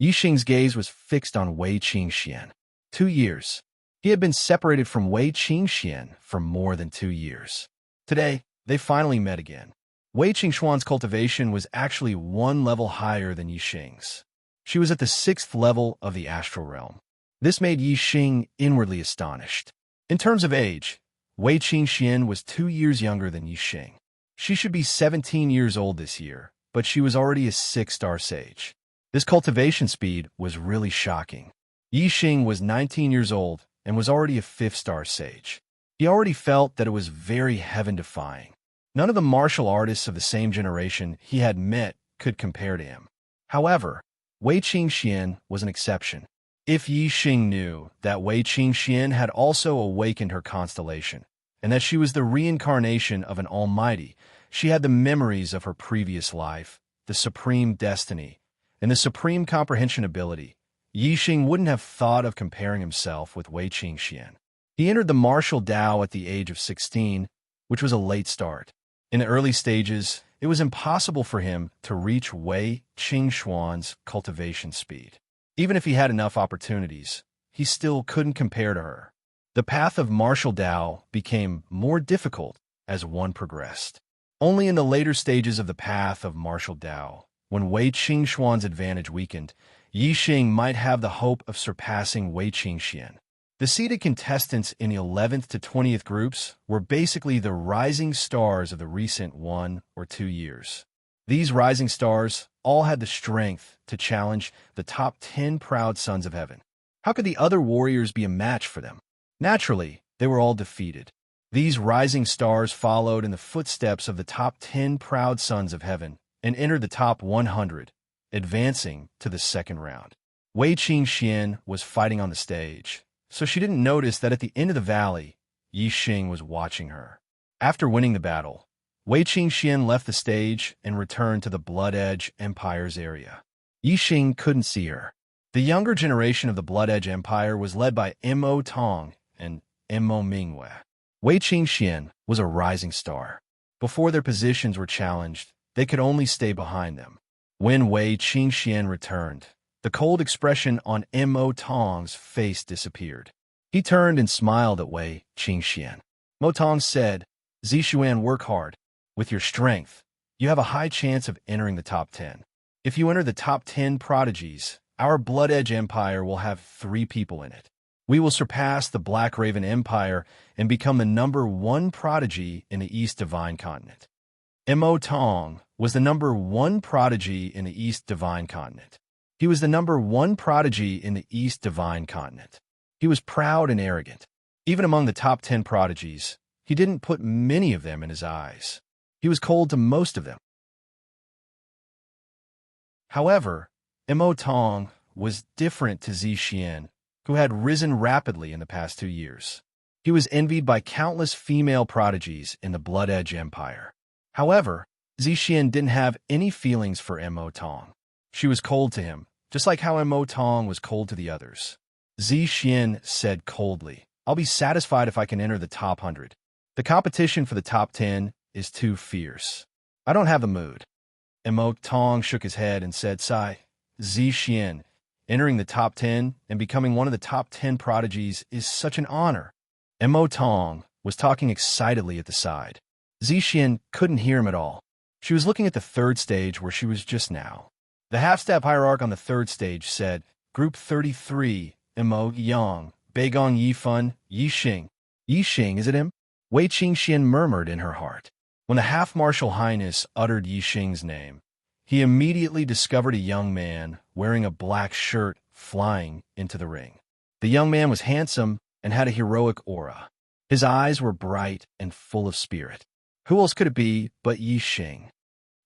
Yixing's gaze was fixed on Wei Qingxian. 2 years. He had been separated from Wei Qingxian for more than 2 years. Today, they finally met again. Wei Qingxuan's cultivation was actually 1 level higher than Yixing's. She was at the 6th level of the astral realm. This made Yixing inwardly astonished. In terms of age, Wei Qingxian was 2 years younger than Yixing. She should be 17 years old this year, but she was already a 6-star sage. This cultivation speed was really shocking. Yixing was 19 years old and was already a 5th-star sage. He already felt that it was very heaven-defying. None of the martial artists of the same generation he had met could compare to him. However, Wei Qingxian was an exception. If Yi Xing knew that Wei Qingxian had also awakened her constellation, and that she was the reincarnation of an almighty, she had the memories of her previous life, the supreme destiny, and the supreme comprehension ability, Yi Xing wouldn't have thought of comparing himself with Wei Qingxian. He entered the martial Dao at the age of 16, which was a late start. In the early stages, it was impossible for him to reach Wei Qingxuan's cultivation speed. Even if he had enough opportunities, he still couldn't compare to her. The path of martial Dao became more difficult as one progressed. Only in the later stages of the path of martial Dao, when Wei Qingxuan's advantage weakened, Yi Xing might have the hope of surpassing Wei Qingxian. The seeded contestants in the 11th to 20th groups were basically the rising stars of the recent 1 or 2 years. These rising stars all had the strength to challenge the top 10 proud sons of heaven. How could the other warriors be a match for them? Naturally, they were all defeated. These rising stars followed in the footsteps of the top 10 proud sons of heaven and entered the top 100, advancing to the second round. Wei Qingxian was fighting on the stage, so she didn't notice that at the end of the valley, Yi Xing was watching her. After winning the battle, Wei Qingxian left the stage and returned to the Blood Edge Empire's area. Yi Xing couldn't see her. The younger generation of the Blood Edge Empire was led by Mo Tong and Mo Mingwei. Wei Qingxian was a rising star. Before their positions were challenged, they could only stay behind them. When Wei Qingxian returned, the cold expression on Mo Tong's face disappeared. He turned and smiled at Wei Qingxian. Mo Tong said, "Zixuan, work hard. With your strength, you have a high chance of entering the top 10. If you enter the top 10 prodigies, our Blood Edge Empire will have 3 people in it. We will surpass the Black Raven Empire and become the #1 prodigy in the East Divine Continent." Mo Tong was the #1 prodigy in the East Divine Continent. He was the #1 prodigy in the East Divine Continent. He was proud and arrogant. Even among the top 10 prodigies, he didn't put many of them in his eyes. He was cold to most of them. However, Mo Tong was different to Zixuan, who had risen rapidly in the past 2 years. He was envied by countless female prodigies in the Blood Edge Empire. However, Zixuan didn't have any feelings for Mo Tong. She was cold to him, just like how Mo Tong was cold to the others. Zixuan said coldly, "I'll be satisfied if I can enter the top 100. The competition for the top 10 is too fierce. I don't have the mood." Mo Tong shook his head and said, "Sigh, Zixuan, entering the top 10 and becoming one of the top 10 prodigies is such an honor." Mo Tong was talking excitedly at the side. Zixuan couldn't hear him at all. She was looking at the third stage where she was just now. The half-step hierarch on the third stage said, "Group 33, Mo Yang, Beigong Yifun, Yi Xing." "Yi Xing, is it him?" Wei Qingxian murmured in her heart. When the half-martial highness uttered Yi Xing's name, he immediately discovered a young man wearing a black shirt flying into the ring. The young man was handsome and had a heroic aura. His eyes were bright and full of spirit. Who else could it be but Yi Xing?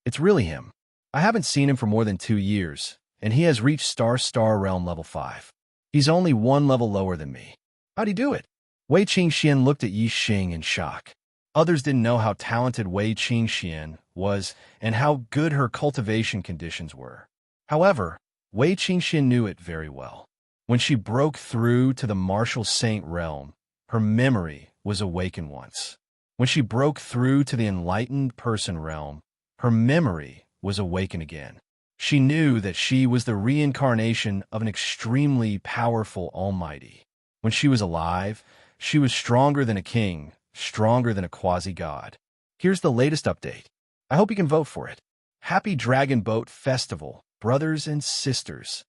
It's really him. I haven't seen him for more than 2 years, and he has reached Star Realm level 5. He's only 1 level lower than me. How'd he do it? Wei Qingxian looked at Yi Xing in shock. Others didn't know how talented Wei Qingxian was and how good her cultivation conditions were. However, Wei Qingxian knew it very well. When she broke through to the martial saint realm, her memory was awakened once. When she broke through to the enlightened person realm, her memory was awakened again. She knew that she was the reincarnation of an extremely powerful almighty. When she was alive, she was stronger than a king, stronger than a quasi-god. Here's the latest update. I hope you can vote for it. Happy Dragon Boat Festival, brothers and sisters.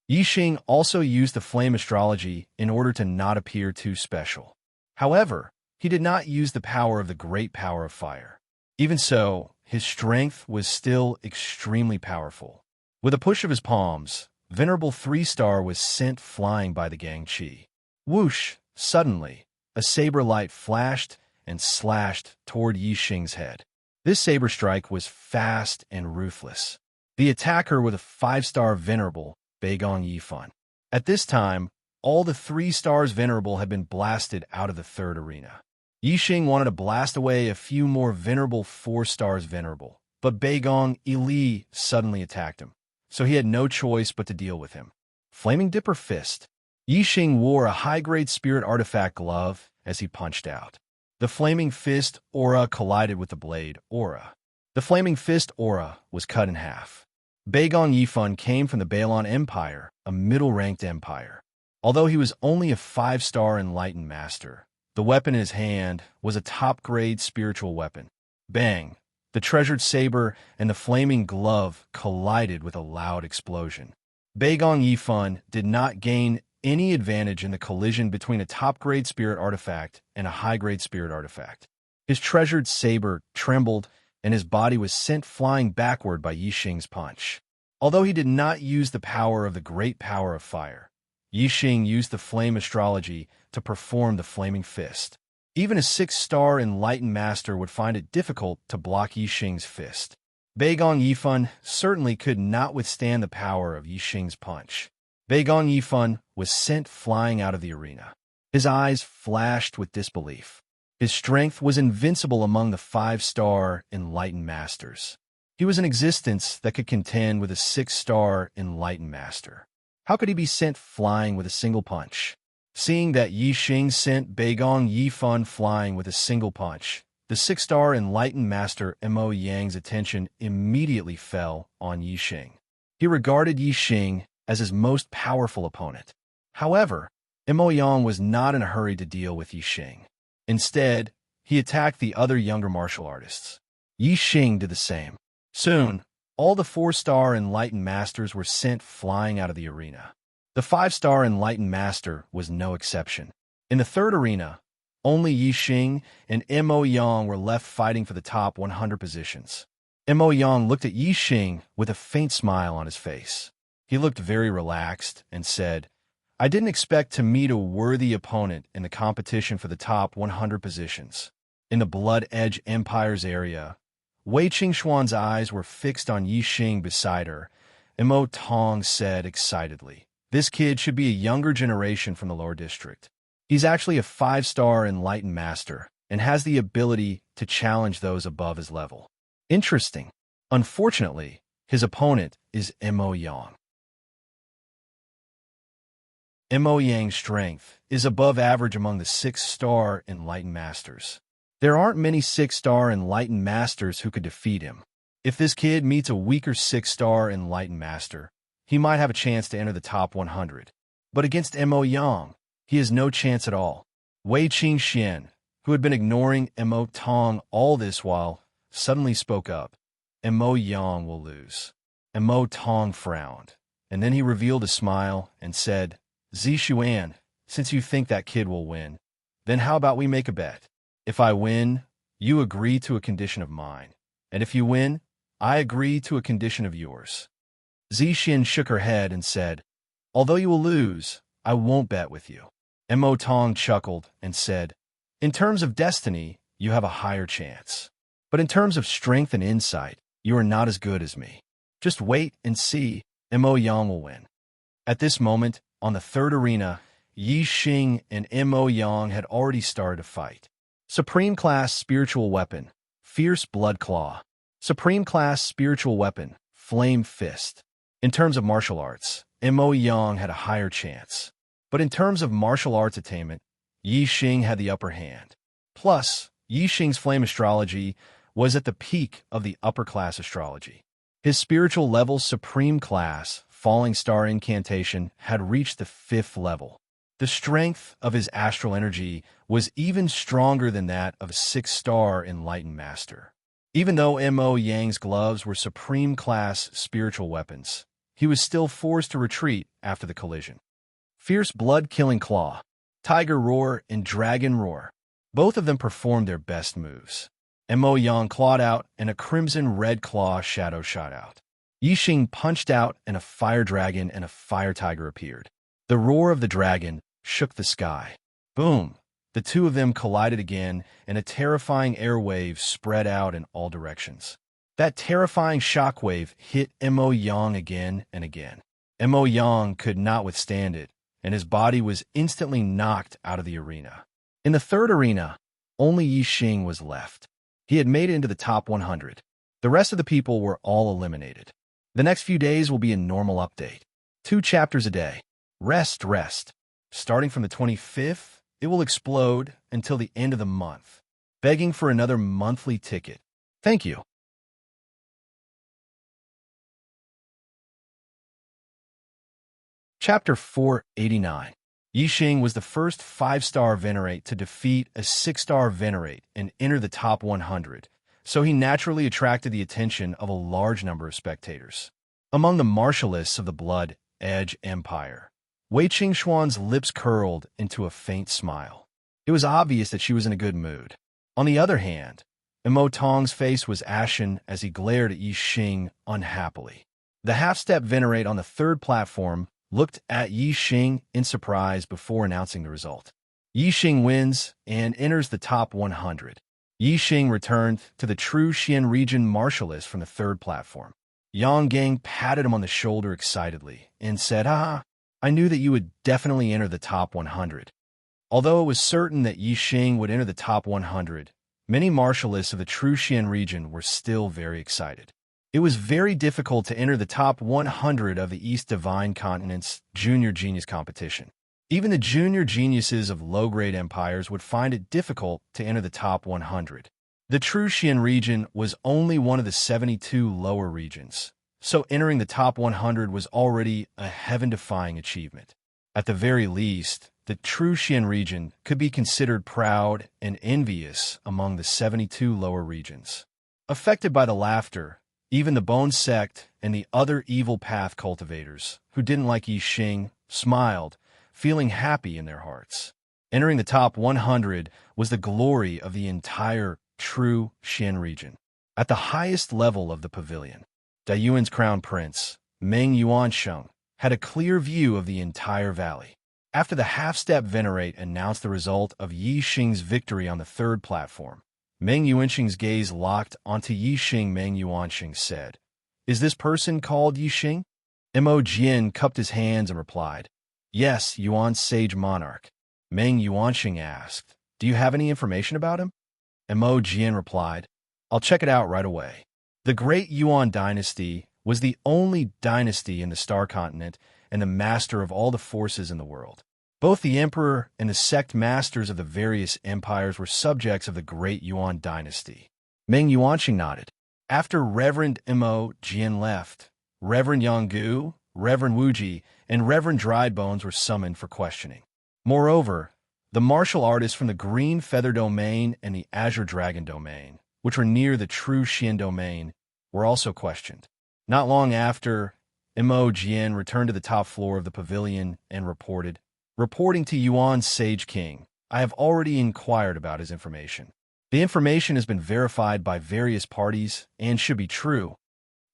Yi Xing also used the flame astrology in order to not appear too special. However, he did not use the power of the great power of fire. Even so, his strength was still extremely powerful. With a push of his palms, Venerable 3-star was sent flying by the Gangqi. Whoosh! Suddenly, a saber light flashed, and slashed toward Yixing's head. This saber strike was fast and ruthless. The attacker with a 5-star Venerable, Beigong Yifan. At this time, all the 3 stars Venerable had been blasted out of the third arena. Yixing wanted to blast away a few more Venerable 4 stars Venerable, but Beigong Ili suddenly attacked him, so he had no choice but to deal with him. Flaming Dipper Fist. Yixing wore a high-grade spirit artifact glove as he punched out. The Flaming Fist aura collided with the blade aura. The Flaming Fist aura was cut in half. Beigong Yifan came from the Baelon Empire, a middle-ranked empire. Although he was only a 5-star Enlightened Master, the weapon in his hand was a top-grade spiritual weapon. Bang! The treasured saber and the flaming glove collided with a loud explosion. Beigong Yifan did not gain any advantage in the collision between a top-grade spirit artifact and a high-grade spirit artifact. His treasured saber trembled, and his body was sent flying backward by Yixing's punch. Although he did not use the power of the great power of fire, Yixing used the flame astrology to perform the Flaming Fist. Even a 6-star Enlightened Master would find it difficult to block Yixing's fist. Beigong Yifan certainly could not withstand the power of Yixing's punch. Beigong Yifan was sent flying out of the arena. His eyes flashed with disbelief. His strength was invincible among the 5-star Enlightened Masters. He was an existence that could contend with a 6-star Enlightened Master. How could he be sent flying with a single punch? Seeing that Yixing sent Beigong Yifan flying with a single punch, the 6-star Enlightened Master Mo Yang's attention immediately fell on Yixing. He regarded Yixing as his most powerful opponent. However, Mo Yang was not in a hurry to deal with Yixing. Instead, he attacked the other younger martial artists. Yixing did the same. Soon, all the 4-star Enlightened Masters were sent flying out of the arena. The 5-star Enlightened Master was no exception. In the third arena, only Yixing and Mo Yang were left fighting for the top 100 positions. Mo Yang looked at Yixing with a faint smile on his face. He looked very relaxed and said, "I didn't expect to meet a worthy opponent in the competition for the top 100 positions." In the Blood Edge Empire's area, Wei Qingxuan's eyes were fixed on Yixing beside her. Mo Tong said excitedly, "This kid should be a younger generation from the lower district. He's actually a 5-star Enlightened Master and has the ability to challenge those above his level." Interesting. Unfortunately, his opponent is Mo Yang. Mo Yang's strength is above average among the 6-star Enlightened Masters. There aren't many 6-star Enlightened Masters who could defeat him. If this kid meets a weaker 6-star Enlightened Master, he might have a chance to enter the top 100. But against Mo Yang, he has no chance at all. Wei Qingxian, who had been ignoring Mo Tong all this while, suddenly spoke up. Mo Yang will lose. Mo Tong frowned, and then he revealed a smile and said, "Zixuan, since you think that kid will win, then how about we make a bet? If I win, you agree to a condition of mine. And if you win, I agree to a condition of yours." Zixuan shook her head and said, "Although you will lose, I won't bet with you." Mo Tong chuckled and said, "In terms of destiny, you have a higher chance. But in terms of strength and insight, you are not as good as me. Just wait and see. Mo Yang will win." At this moment, on the third arena, Yixing and Mo Yang had already started to fight. Supreme Class Spiritual Weapon, Fierce Blood Claw. Supreme Class Spiritual Weapon, Flame Fist. In terms of martial arts, Mo Yang had a higher chance. But in terms of martial arts attainment, Yixing had the upper hand. Plus, Yixing's flame astrology was at the peak of the upper class astrology. His spiritual level Supreme Class Falling Star Incantation had reached the 5th level. The strength of his astral energy was even stronger than that of a 6-star Enlightened Master. Even though Mo Yang's gloves were Supreme Class spiritual weapons, he was still forced to retreat after the collision. Fierce Blood-Killing Claw, Tiger Roar, and Dragon Roar. Both of them performed their best moves. Mo Yang clawed out, and a crimson-red claw shadow shot out. Yixing punched out, and a fire dragon and a fire tiger appeared. The roar of the dragon shook the sky. Boom! The two of them collided again, and a terrifying airwave spread out in all directions. That terrifying shockwave hit Mo Yang again and again. Mo Yang could not withstand it, and his body was instantly knocked out of the arena. In the third arena, only Yi Xing was left. He had made it into the top 100. The rest of the people were all eliminated. The next few days will be a normal update. 2 chapters a day. Rest. Starting from the 25th, it will explode until the end of the month. Begging for another monthly ticket. Thank you. Chapter 489. Yi Xing was the first 5-star Venerate to defeat a 6-star Venerate and enter the top 100, so he naturally attracted the attention of a large number of spectators. Among the martialists of the Blood Edge Empire, Wei Qingxuan's lips curled into a faint smile. It was obvious that she was in a good mood. On the other hand, Mo Tong's face was ashen as he glared at Yi Xing unhappily. The half-step Venerate on the third platform looked at Yi Xing in surprise before announcing the result. Yi Xing wins and enters the top 100. Yi Xing returned to the true Xian region martialist from the third platform. Yang Gang patted him on the shoulder excitedly and said, I knew that you would definitely enter the top 100. Although it was certain that Yi Xing would enter the top 100, many martialists of the true Xian region were still very excited. It was very difficult to enter the top 100 of the East Divine Continent's Junior Genius competition. Even the junior geniuses of low-grade empires would find it difficult to enter the top 100. The true Xian region was only one of the 72 lower regions, so entering the top 100 was already a heaven-defying achievement. At the very least, the true Xian region could be considered proud and envious among the 72 lower regions. Affected by the laughter, even the Bone Sect and the other evil path cultivators, who didn't like Yi Xing, smiled, feeling happy in their hearts. Entering the top 100 was the glory of the entire true Xian region. At the highest level of the pavilion, Daiyuan's crown prince, Meng Yuansheng, had a clear view of the entire valley. After the half-step Venerate announced the result of Yi Xing's victory on the third platform, Meng Yuansheng's gaze locked onto Yi Xing. Meng Yuansheng said, "Is this person called Yi Xing?" Mo Jian cupped his hands and replied, "Yes, Yuan's sage monarch." Meng Yuansheng asked, "Do you have any information about him?" Mo Jian replied, "I'll check it out right away." The Great Yuan dynasty was the only dynasty in the Star Continent and the master of all the forces in the world. Both the emperor and the sect masters of the various empires were subjects of the Great Yuan dynasty. Meng Yuansheng nodded. After Reverend Mo Jian left, Reverend Yanggu, Reverend Wuji, and Reverend Driedbones were summoned for questioning. Moreover, the martial artists from the Green Feather Domain and the Azure Dragon Domain, which were near the true Xian Domain, were also questioned. Not long after, Mo Jian returned to the top floor of the pavilion and reporting to Yuan's Sage King, "I have already inquired about his information. The information has been verified by various parties and should be true."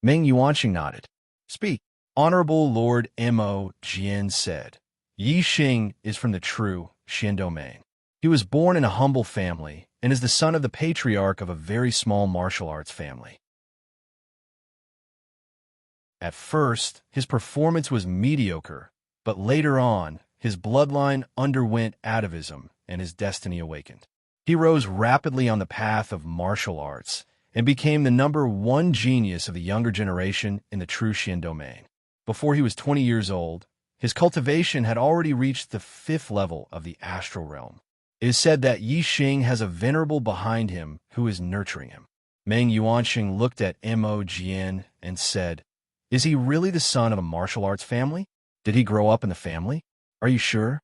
Meng Yuansheng nodded. "Speak." Honorable Lord Mo Jian said, "Yi Xing is from the true Xian Domain. He was born in a humble family and is the son of the patriarch of a very small martial arts family. At first, his performance was mediocre, but later on, his bloodline underwent atavism and his destiny awakened. He rose rapidly on the path of martial arts and became the #1 genius of the younger generation in the true Xian Domain. Before he was 20 years old, his cultivation had already reached the 5th level of the astral realm. It is said that Yi Xing has a venerable behind him who is nurturing him." Meng Yuansheng looked at Mo Jian and said, "Is he really the son of a martial arts family? Did he grow up in the family? Are you sure?"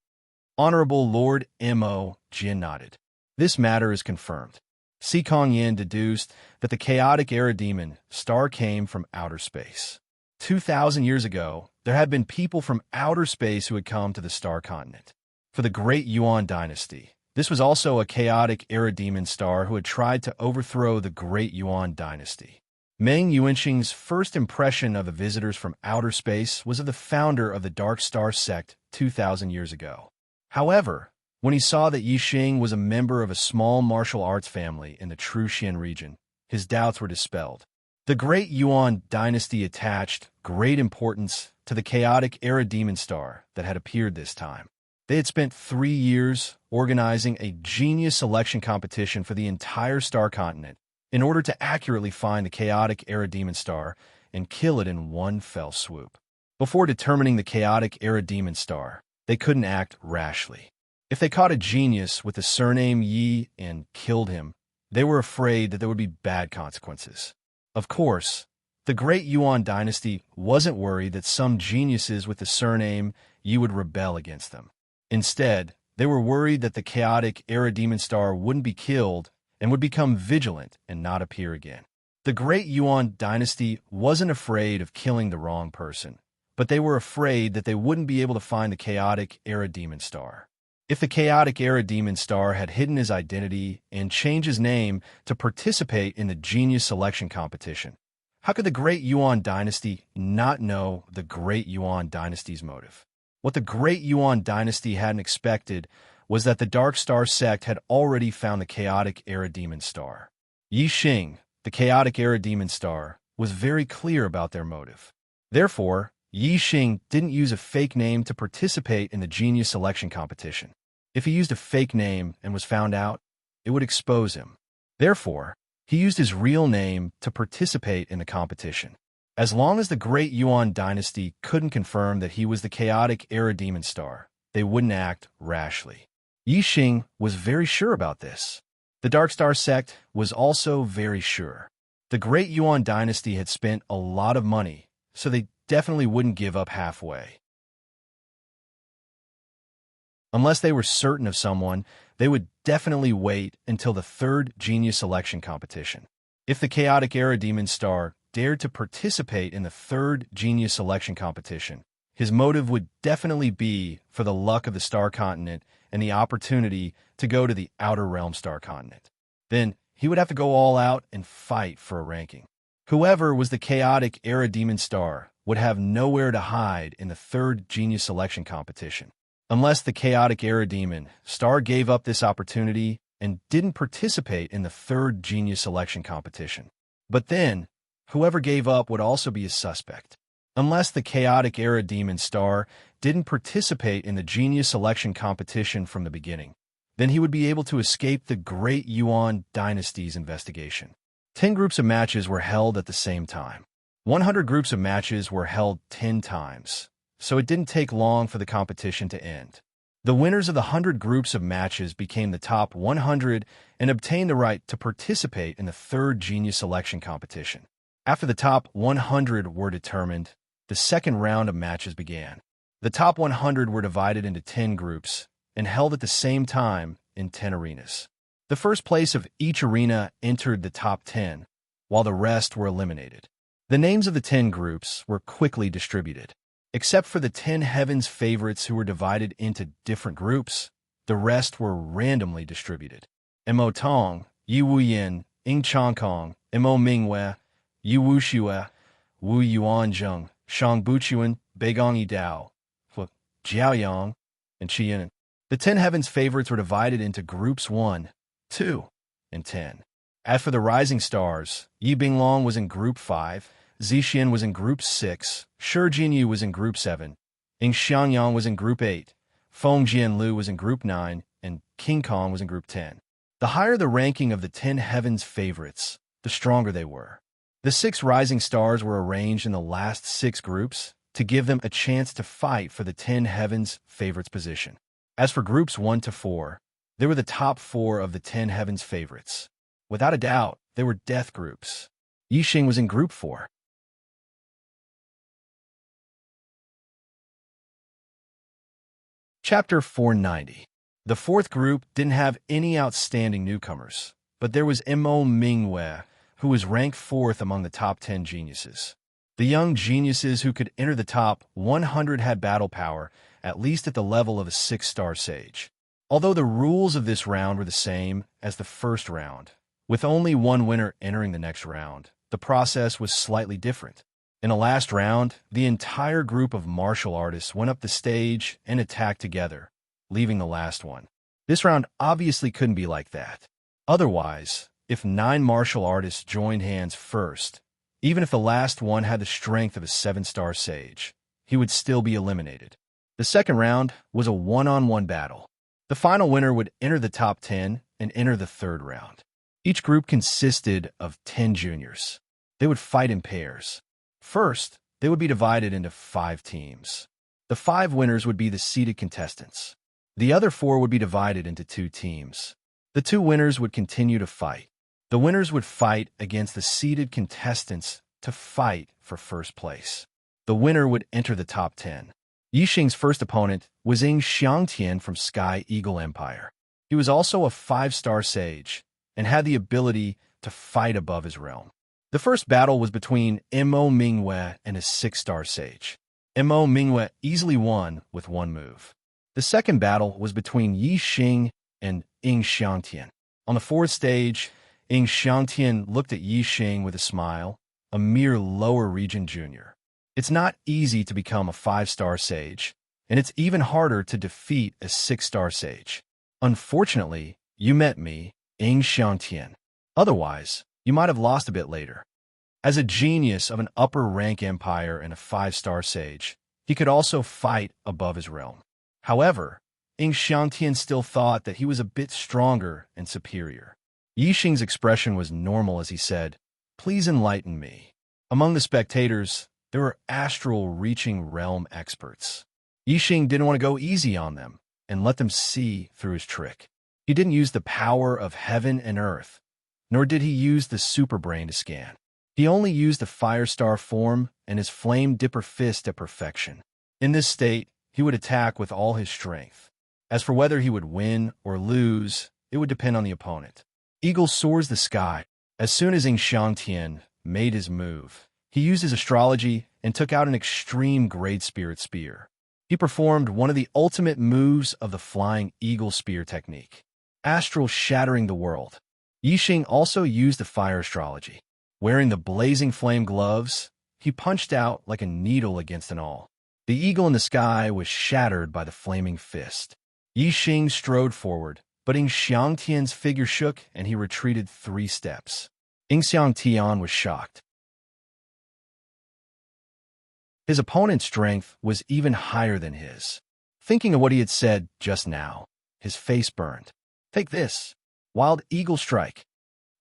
Honorable Lord Mo Jian nodded. "This matter is confirmed." Si Kongyan deduced that the chaotic Aerodemon star came from outer space. 2,000 years ago, there had been people from outer space who had come to the Star Continent. For the Great Yuan dynasty, this was also a chaotic Aerodemon star who had tried to overthrow the Great Yuan dynasty. Meng Yuansheng's first impression of the visitors from outer space was of the founder of the Dark Star sect 2,000 years ago. However, When he saw that Yi Xing was a member of a small martial arts family in the Truxian region, his doubts were dispelled. The Great Yuan dynasty attached great importance to the chaotic era demon star that had appeared this time. They had spent 3 years organizing a genius selection competition for the entire star continent in order to accurately find the chaotic era demon star and kill it in one fell swoop. Before determining the chaotic era demon star, they couldn't act rashly. If they caught a genius with the surname Yi and killed him, they were afraid that there would be bad consequences. Of course, the Great Yuan dynasty wasn't worried that some geniuses with the surname Yi would rebel against them. Instead, they were worried that the chaotic era demon star wouldn't be killed and would become vigilant and not appear again. The Great Yuan dynasty wasn't afraid of killing the wrong person, but they were afraid that they wouldn't be able to find the chaotic era demon star. If the chaotic era demon star had hidden his identity and changed his name to participate in the genius selection competition, how could the Great Yuan dynasty not know the Great Yuan dynasty's motive? What the Great Yuan dynasty hadn't expected was that the Dark Star sect had already found the chaotic era demon star. Yi Xing, the chaotic era demon star, was very clear about their motive. Therefore, Yi Xing didn't use a fake name to participate in the genius selection competition. If he used a fake name and was found out, it would expose him. Therefore, he used his real name to participate in the competition. As long as the Great Yuan dynasty couldn't confirm that he was the chaotic era demon star, they wouldn't act rashly. Yi Xing was very sure about this. The Dark Star sect was also very sure. The Great Yuan dynasty had spent a lot of money, so they definitely wouldn't give up halfway. Unless they were certain of someone, they would definitely wait until the third genius selection competition. If the chaotic era demon star dared to participate in the third genius selection competition, his motive would definitely be for the luck of the star continent and the opportunity to go to the outer realm star continent. Then he would have to go all out and fight for a ranking. Whoever was the chaotic era demon star would have nowhere to hide in the third genius selection competition. Unless the chaotic era demon star gave up this opportunity and didn't participate in the third genius selection competition. But then, whoever gave up would also be a suspect. Unless the chaotic era demon star didn't participate in the genius selection competition from the beginning, then he would be able to escape the Great Yuan dynasty's investigation. 10 groups of matches were held at the same time. 100 groups of matches were held 10 times, so it didn't take long for the competition to end. The winners of the 100 groups of matches became the top 100 and obtained the right to participate in the third genius selection competition. After the top 100 were determined, the second round of matches began. The top 100 were divided into 10 groups and held at the same time in 10 arenas. The first place of each arena entered the top 10, while the rest were eliminated. The names of the 10 groups were quickly distributed. Except for the 10 heavens favorites who were divided into different groups, the rest were randomly distributed. Mo Tong, Yi Wu Yin, enchanting, Mo Mingwei, Yi Wu Xue, Wu Yuan Zheng, Shang Buchuan, Beigong Yi Dao, Jiao Yang, and Qian. The 10 heavens favorites were divided into groups 1, 2, and 10. As for the rising stars, Yi Binglong was in group 5, Zixian was in group 6, Shi Jinyu was in group 7, Ing Xiangyang was in group 8, Feng Jianlu was in group 9, and King Kong was in group 10. The higher the ranking of the 10 heavens favorites, the stronger they were. The 6 rising stars were arranged in the last 6 groups to give them a chance to fight for the 10 heavens favorites position. As for groups 1 to 4, they were the top 4 of the 10 heavens favorites. Without a doubt, they were death groups. Yi Xing was in group 4. Chapter 490. The fourth group didn't have any outstanding newcomers, but there was Mo Mingwei, who was ranked 4th among the top 10 geniuses. The young geniuses who could enter the top 100 had battle power, at least at the level of a 6-star sage. Although the rules of this round were the same as the first round, with only one winner entering the next round, the process was slightly different. In the last round, the entire group of martial artists went up the stage and attacked together, leaving the last one. This round obviously couldn't be like that. Otherwise, if 9 martial artists joined hands first, even if the last one had the strength of a 7-star sage, he would still be eliminated. The second round was a one-on-one battle. The final winner would enter the top 10 and enter the third round. Each group consisted of 10 juniors. They would fight in pairs. First, they would be divided into 5 teams. The 5 winners would be the seeded contestants. The other 4 would be divided into 2 teams. The 2 winners would continue to fight. The winners would fight against the seeded contestants to fight for first place. The winner would enter the top 10. Yixing's first opponent was Xiangtian from Sky Eagle Empire. He was also a 5-star sage and had the ability to fight above his realm. The first battle was between Mo Mingwei and a 6-star sage. Mo Mingwei easily won with 1 move. The second battle was between Yixing and Xiangtian. On the 4th stage, Xiangtian looked at Yixing with a smile, a mere lower region junior. It's not easy to become a 5-star sage, and it's even harder to defeat a 6-star sage. Unfortunately, you met me, Xiangtian. Otherwise, you might have lost a bit later. As a genius of an upper-rank empire and a 5-star sage, he could also fight above his realm. However, Xiangtian still thought that he was a bit stronger and superior. Yixing's expression was normal as he said, "Please enlighten me." Among the spectators, there were astral-reaching realm experts. Yixing didn't want to go easy on them and let them see through his trick. He didn't use the power of heaven and earth, nor did he use the superbrain to scan. He only used the Firestar form and his Flame Dipper fist at perfection. In this state, he would attack with all his strength. As for whether he would win or lose, it would depend on the opponent. Eagle soars the sky. As soon as Xiangtian made his move, he used his astrology and took out an extreme Great Spirit Spear. He performed one of the ultimate moves of the Flying Eagle Spear technique, astral shattering the world. Yixing also used the fire astrology. Wearing the blazing flame gloves, he punched out like a needle against an awl. The eagle in the sky was shattered by the flaming fist. Yixing strode forward, but Xiangtian's figure shook and he retreated 3 steps. Xiangtian was shocked. His opponent's strength was even higher than his. Thinking of what he had said just now, his face burned. "Take this. Wild Eagle Strike."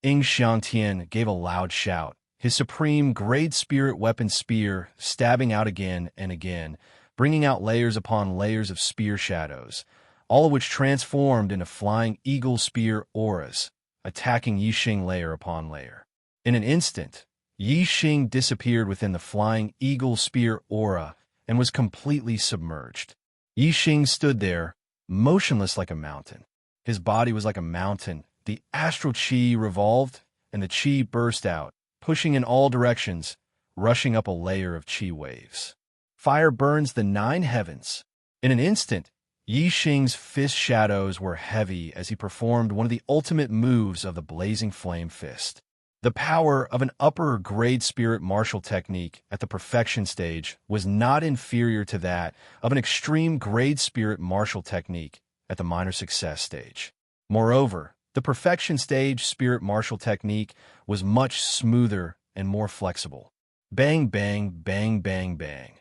Xiangtian gave a loud shout, his supreme Great Spirit Weapon Spear stabbing out again and again, bringing out layers upon layers of spear shadows, all of which transformed into Flying Eagle Spear auras, attacking Yixing layer upon layer. In an instant, Yixing disappeared within the Flying Eagle Spear aura and was completely submerged. Yixing stood there, motionless like a mountain. His body was like a mountain. The astral chi revolved, and the chi burst out, pushing in all directions, rushing up a layer of chi waves. Fire burns the 9 heavens. In an instant, Yixing's fist shadows were heavy as he performed one of the ultimate moves of the blazing flame fist. The power of an upper grade spirit martial technique at the perfection stage was not inferior to that of an extreme grade spirit martial technique at the minor success stage. Moreover, the perfection stage spirit martial technique was much smoother and more flexible. Bang, bang, bang, bang, bang.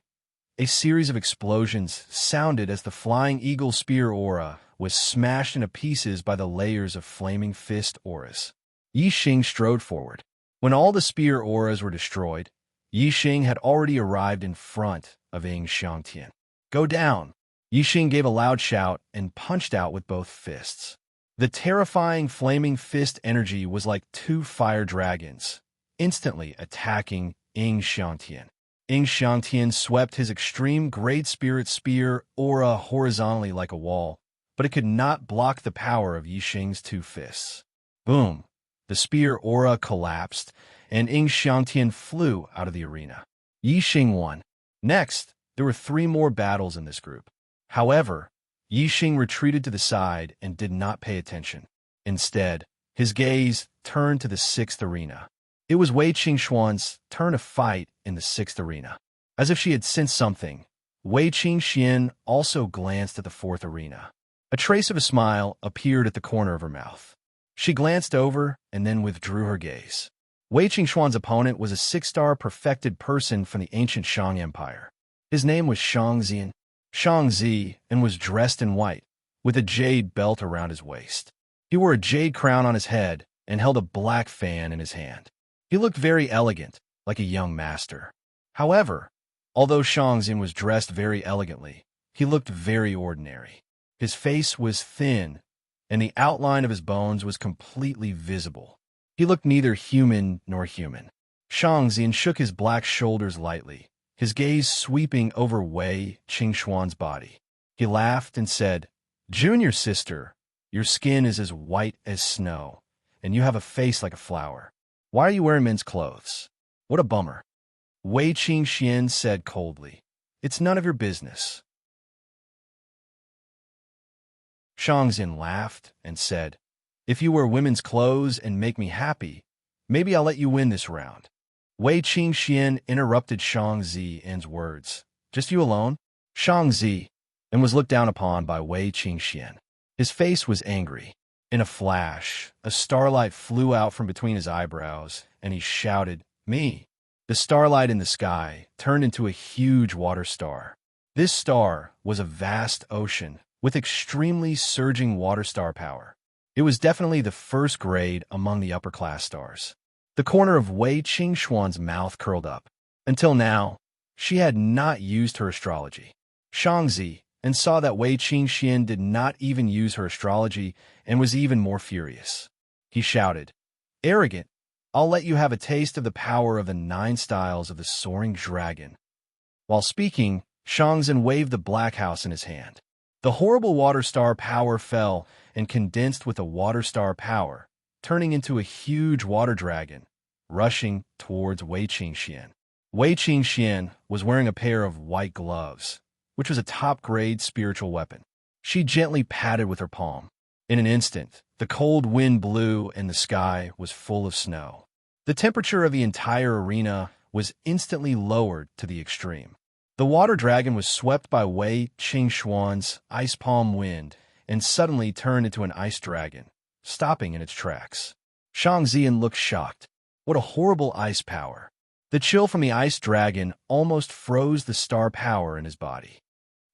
A series of explosions sounded as the Flying Eagle Spear aura was smashed into pieces by the layers of flaming fist auras. Yixing strode forward. When all the spear auras were destroyed, Yixing had already arrived in front of Xiangtian. "Go down!" Yixing gave a loud shout and punched out with both fists. The terrifying flaming fist energy was like 2 fire dragons, instantly attacking Xiangtian. Xiangtian swept his extreme Great Spirit Spear aura horizontally like a wall, but it could not block the power of Yixing's 2 fists. Boom! The spear aura collapsed, and Xiangtian flew out of the arena. Yixing won. Next, there were 3 more battles in this group. However, Yixing retreated to the side and did not pay attention. Instead, his gaze turned to the 6th arena. It was Wei Qingxuan's turn to fight in the 6th arena. As if she had sensed something, Wei Qingxian also glanced at the 4th arena. A trace of a smile appeared at the corner of her mouth. She glanced over and then withdrew her gaze. Wei Qingxuan's opponent was a 6-star perfected person from the ancient Shang Empire. His name was Shang Zi, and was dressed in white, with a jade belt around his waist. He wore a jade crown on his head and held a black fan in his hand. He looked very elegant, like a young master. However, although Shang Zi was dressed very elegantly, he looked very ordinary. His face was thin, and the outline of his bones was completely visible. He looked neither human nor human. Shang Zi shook his black shoulders lightly, his gaze sweeping over Wei Qingxuan's body. He laughed and said, "Junior sister, your skin is as white as snow, and you have a face like a flower. Why are you wearing men's clothes? What a bummer." Wei Qingxian said coldly, "It's none of your business." Shang Zi laughed and said, "If you wear women's clothes and make me happy, maybe I'll let you win this round." Wei Qingxian interrupted Shang Zi's words. "Just you alone?" Shang Zi and was looked down upon by Wei Qingxian. His face was angry. In a flash, a starlight flew out from between his eyebrows, and he shouted, "Me!" The starlight in the sky turned into a huge water star. This star was a vast ocean with extremely surging water star power. It was definitely the first grade among the upper-class stars. The corner of Wei Qingxuan's mouth curled up. Until now, she had not used her astrology. Shang Zi and saw that Wei Qingxian did not even use her astrology and was even more furious. He shouted, "Arrogant, I'll let you have a taste of the power of the 9 styles of the soaring dragon." While speaking, Shang Zi waved the black house in his hand. The horrible water star power fell and condensed with a water star power, turning into a huge water dragon, rushing towards Wei Qingxian. Wei Qingxian was wearing a pair of white gloves, which was a top-grade spiritual weapon. She gently patted with her palm. In an instant, the cold wind blew and the sky was full of snow. The temperature of the entire arena was instantly lowered to the extreme. The water dragon was swept by Wei Qingxuan's ice palm wind and suddenly turned into an ice dragon, stopping in its tracks. Shang Zi looked shocked. What a horrible ice power! The chill from the ice dragon almost froze the star power in his body.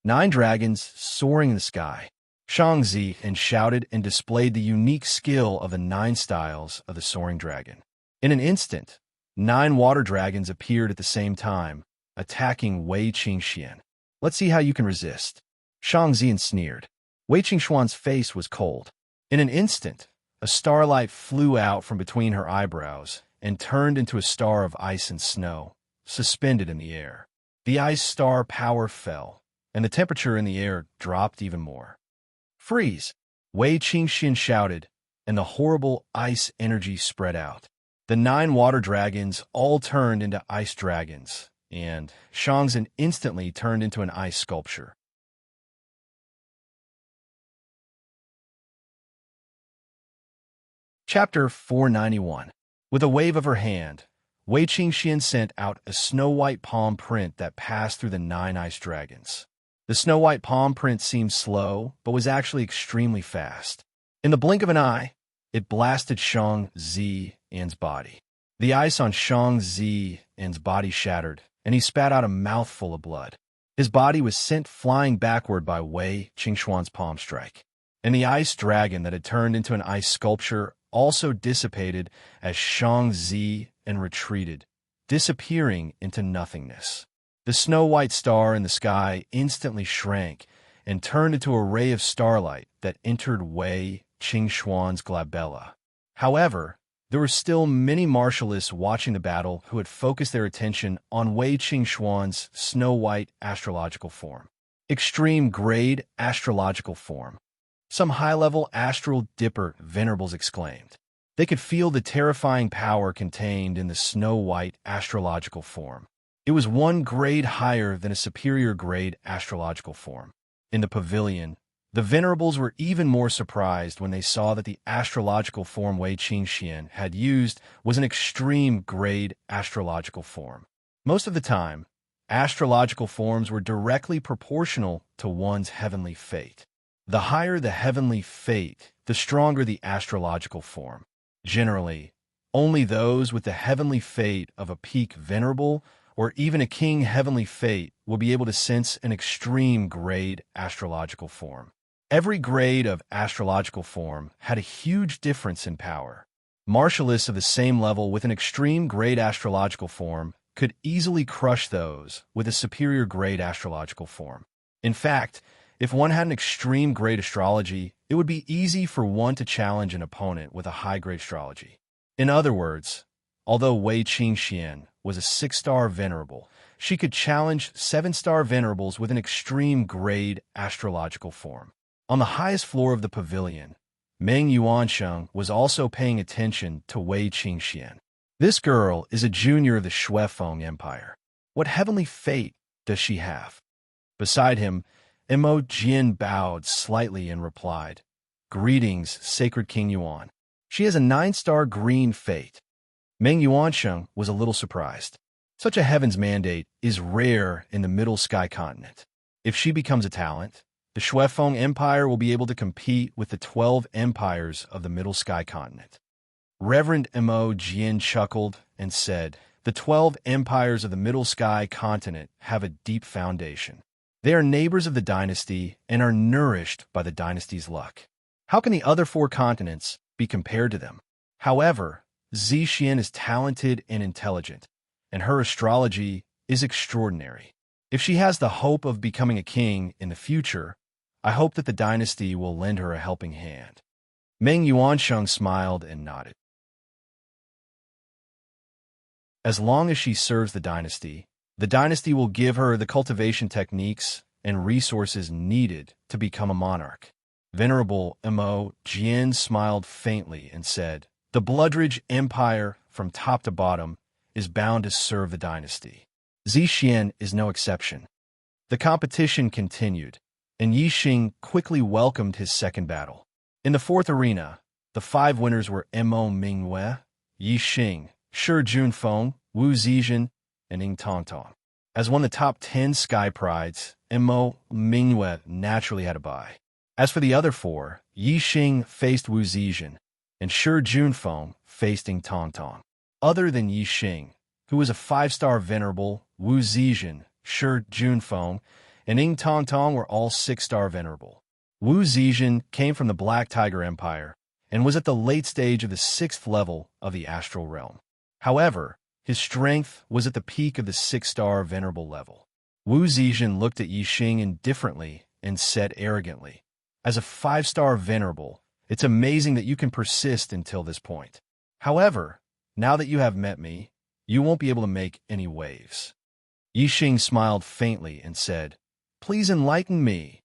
9 dragons soaring in the sky. Shang Zi shouted and displayed the unique skill of the 9 styles of the soaring dragon. In an instant, 9 water dragons appeared at the same time, attacking Wei Qingxian. "Let's see how you can resist." Shang Zi sneered. Wei Qingxuan's face was cold. In an instant, a starlight flew out from between her eyebrows and turned into a star of ice and snow, suspended in the air. The ice star power fell, and the temperature in the air dropped even more. "Freeze!" Wei Qingxian shouted, and the horrible ice energy spread out. The 9 water dragons all turned into ice dragons, and Shang Zi instantly turned into an ice sculpture. Chapter 491. With a wave of her hand, Wei Qingxian sent out a snow-white palm print that passed through the 9 ice dragons. The snow-white palm print seemed slow, but was actually extremely fast. In the blink of an eye, it blasted Shang Zi's body. The ice on Shang Zi's body shattered, and he spat out a mouthful of blood. His body was sent flying backward by Wei Qingxuan's palm strike. And the ice dragon that had turned into an ice sculpture also dissipated as Shang Zi retreated, disappearing into nothingness. The snow-white star in the sky instantly shrank and turned into a ray of starlight that entered Wei Qingxuan's glabella. However, there were still many martialists watching the battle who had focused their attention on Wei Qingxuan's snow-white astrological form. Extreme grade astrological form. Some high-level astral dipper venerables exclaimed. They could feel the terrifying power contained in the snow-white astrological form. It was 1 grade higher than a superior grade astrological form. In the pavilion, the venerables were even more surprised when they saw that the astrological form Wei Qingxian had used was an extreme grade astrological form. Most of the time, astrological forms were directly proportional to one's heavenly fate. The higher the heavenly fate, the stronger the astrological form. Generally, only those with the heavenly fate of a peak venerable or even a king heavenly fate will be able to sense an extreme grade astrological form. Every grade of astrological form had a huge difference in power. Martialists of the same level with an extreme grade astrological form could easily crush those with a superior grade astrological form. In fact, if one had an extreme grade astrology, it would be easy for one to challenge an opponent with a high grade astrology. In other words, although Wei Qingxian was a 6-star venerable, she could challenge 7-star venerables with an extreme grade astrological form. On the highest floor of the pavilion, Meng Yuansheng was also paying attention to Wei Qingxian. This girl is a junior of the Shuefeng Empire. What heavenly fate does she have? Beside him, Mo Jian bowed slightly and replied, "Greetings, Sacred King Yuan. She has a 9-star green fate." Meng Yuansheng was a little surprised. Such a heaven's mandate is rare in the Middle Sky continent. If she becomes a talent, the Shuefeng Empire will be able to compete with the 12 empires of the Middle Sky continent. Reverend Mo Jian chuckled and said, "The 12 empires of the Middle Sky continent have a deep foundation. They are neighbors of the dynasty and are nourished by the dynasty's luck. How can the other 4 continents be compared to them?" However, Zixian is talented and intelligent, and her astrology is extraordinary. If she has the hope of becoming a king in the future, I hope that the dynasty will lend her a helping hand. Meng Yuansheng smiled and nodded. As long as she serves the dynasty will give her the cultivation techniques and resources needed to become a monarch. Venerable Mo Jian smiled faintly and said, "The Bloodridge Empire, from top to bottom, is bound to serve the dynasty. Zixian is no exception." The competition continued, and Yixing quickly welcomed his second battle. In the 4th arena, the 5 winners were Mo Mingwei, Yixing, Shi Junfeng, Wu Zizhen, and Ying Tongtong. As one of the top 10 Sky Prides, Mo Mingwei naturally had a bye. As for the other 4, Yixing faced Wu Zizhen, and Shi Junfeng faced Ying Tongtong. Other than Yixing, who was a 5-star venerable, Wu Zizhen, Shi Junfeng, and Ying Tongtong were all 6-star venerable. Wu Zizhen came from the Black Tiger Empire and was at the late stage of the 6th level of the astral realm. However, his strength was at the peak of the 6-star venerable level. Wu Zizhen looked at Yixing indifferently and said arrogantly, "As a 5-star venerable, it's amazing that you can persist until this point. However, now that you have met me, you won't be able to make any waves." Yixing smiled faintly and said, "Please enlighten me."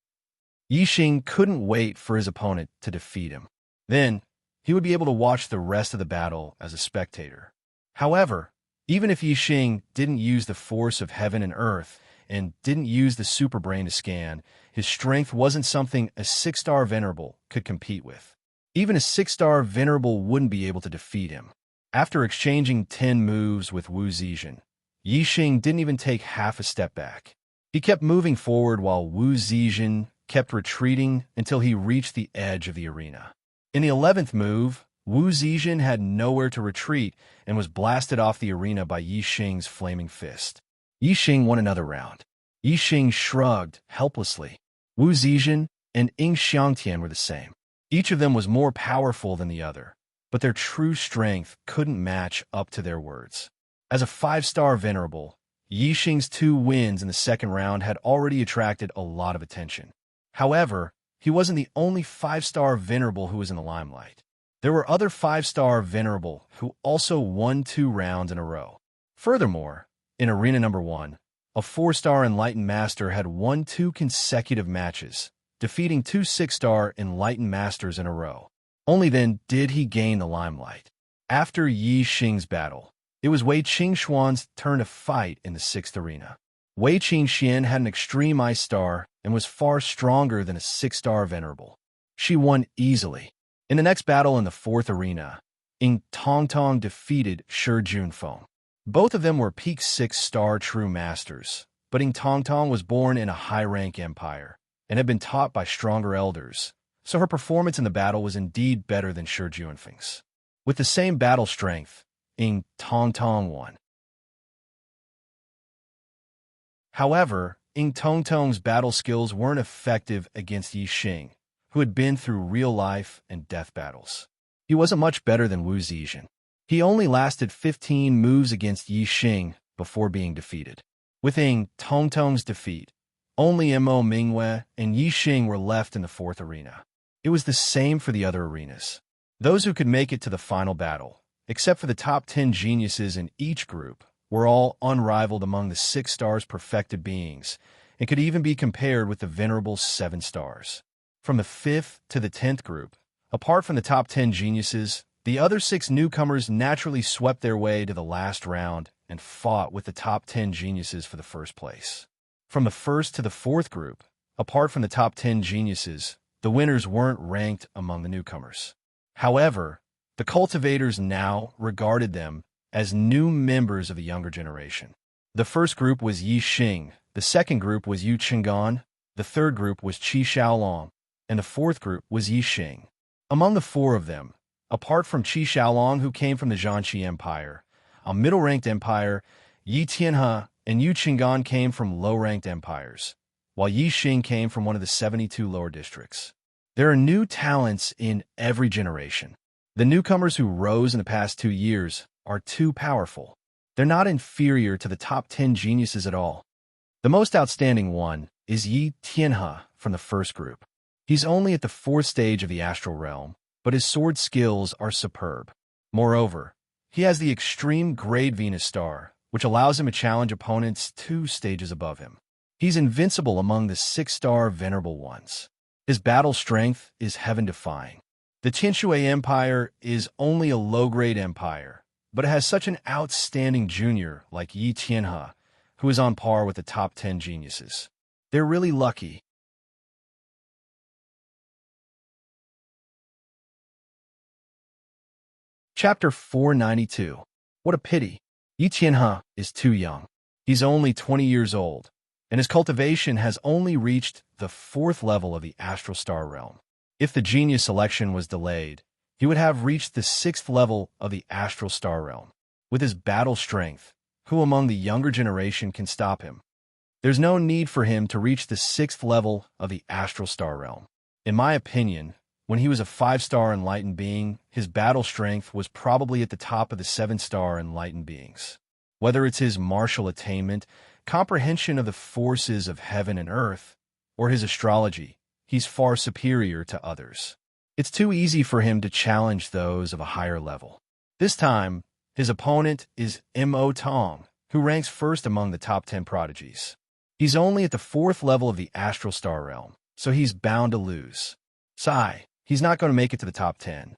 Yixing couldn't wait for his opponent to defeat him. Then, he would be able to watch the rest of the battle as a spectator. However, even if Yixing didn't use the force of heaven and earth and didn't use the super brain to scan, his strength wasn't something a 6-star venerable could compete with. Even a 6-star venerable wouldn't be able to defeat him. After exchanging 10 moves with Wu Zizhen, Yixing didn't even take half a step back. He kept moving forward while Wu Zizhen kept retreating until he reached the edge of the arena. In the 11th move, Wu Zizhen had nowhere to retreat and was blasted off the arena by Yixing's flaming fist. Yixing won another round. Yixing shrugged helplessly. Wu Zizhen and Ying Xiangtian were the same. Each of them was more powerful than the other, but their true strength couldn't match up to their words. As a 5-star venerable, Yixing's 2 wins in the 2nd round had already attracted a lot of attention. However, he wasn't the only 5-star venerable who was in the limelight. There were other 5-star venerable who also won 2 rounds in a row. Furthermore, in arena number 1, a 4-star enlightened master had won 2 consecutive matches, defeating 2 6-star enlightened masters in a row. Only then did he gain the limelight. After Yixing's battle, it was Wei Qingxuan's turn to fight in the 6th arena. Wei Qingxian had an extreme ice star and was far stronger than a 6-star venerable. She won easily. In the next battle in the 4th arena, Ying Tongtong defeated Shi Junfeng. Both of them were peak 6-star true masters, but Ying Tongtong was born in a high-rank empire, and had been taught by stronger elders, so her performance in the battle was indeed better than Shi Juanfeng's. With the same battle strength, Ying Tongtong won. However, Ying Tongtong's battle skills weren't effective against Yi Xing, who had been through real life and death battles. He wasn't much better than Wu Zizhen. He only lasted 15 moves against Yi Xing before being defeated. With Ying Tongtong's defeat, only Mo Mingwei and Yi Xing were left in the fourth arena. It was the same for the other arenas. Those who could make it to the final battle, except for the top 10 geniuses in each group, were all unrivaled among the 6 stars perfected beings, and could even be compared with the venerable 7 stars. From the 5th to the 10th group, apart from the top 10 geniuses, the other 6 newcomers naturally swept their way to the last round and fought with the top 10 geniuses for the first place. From the 1st to the 4th group, apart from the top 10 geniuses, the winners weren't ranked among the newcomers. However, the cultivators now regarded them as new members of the younger generation. The first group was Yi Xing, the second group was Yu Qinggan, the third group was Qi Xiaolong, and the fourth group was Yi Xing. Among the 4 of them, apart from Qi Xiaolong, who came from the Zhanqi Empire, a middle-ranked empire, Yi Tianhe and Yu Qinggan came from low-ranked empires, while Yi Xing came from one of the 72 lower districts. There are new talents in every generation. The newcomers who rose in the past 2 years are too powerful. They're not inferior to the top 10 geniuses at all. The most outstanding one is Yi Tianhe from the first group. He's only at the 4th stage of the astral realm, but his sword skills are superb. Moreover, he has the extreme grade Venus star, which allows him to challenge opponents 2 stages above him. He's invincible among the 6-star venerable ones. His battle strength is heaven-defying. The Qinshui Empire is only a low-grade empire, but it has such an outstanding junior like Yi Tianhe, who is on par with the top 10 geniuses. They're really lucky. Chapter 492. What a pity. Yi Tianhe is too young. He's only 20 years old, and his cultivation has only reached the 4th level of the astral star realm. If the genius selection was delayed, he would have reached the 6th level of the astral star realm. With his battle strength, who among the younger generation can stop him? There's no need for him to reach the 6th level of the astral star realm. In my opinion, when he was a 5-star enlightened being, his battle strength was probably at the top of the 7-star enlightened beings. Whether it's his martial attainment, comprehension of the forces of heaven and earth, or his astrology, he's far superior to others. It's too easy for him to challenge those of a higher level. This time, his opponent is Mo Tong, who ranks first among the top 10 prodigies. He's only at the 4th level of the astral star realm, so he's bound to lose. Sigh, he's not going to make it to the top 10.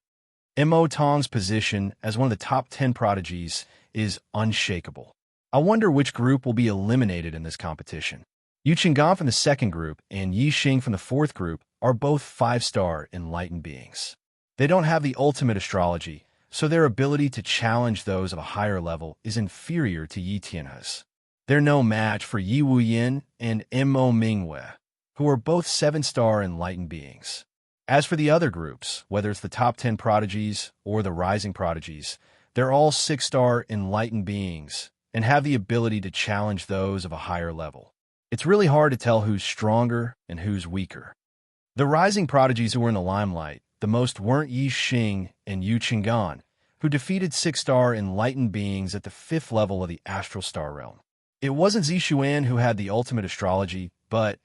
Mo Tong's position as one of the top 10 prodigies is unshakable. I wonder which group will be eliminated in this competition. Yu Qinggan from the 2nd group and Yi Xing from the 4th group are both 5-star enlightened beings. They don't have the ultimate astrology, so their ability to challenge those of a higher level is inferior to Yi Tianhe's. They're no match for Yi Wuyin and Mo Mingwei, who are both 7-star enlightened beings. As for the other groups, whether it's the top 10 prodigies or the rising prodigies, they're all 6-star enlightened beings and have the ability to challenge those of a higher level. It's really hard to tell who's stronger and who's weaker. The rising prodigies who were in the limelight the most weren't Yi Xing and Yu Qinggan, who defeated 6-star enlightened beings at the 5th level of the astral star realm. It wasn't Zishuan who had the ultimate astrology, but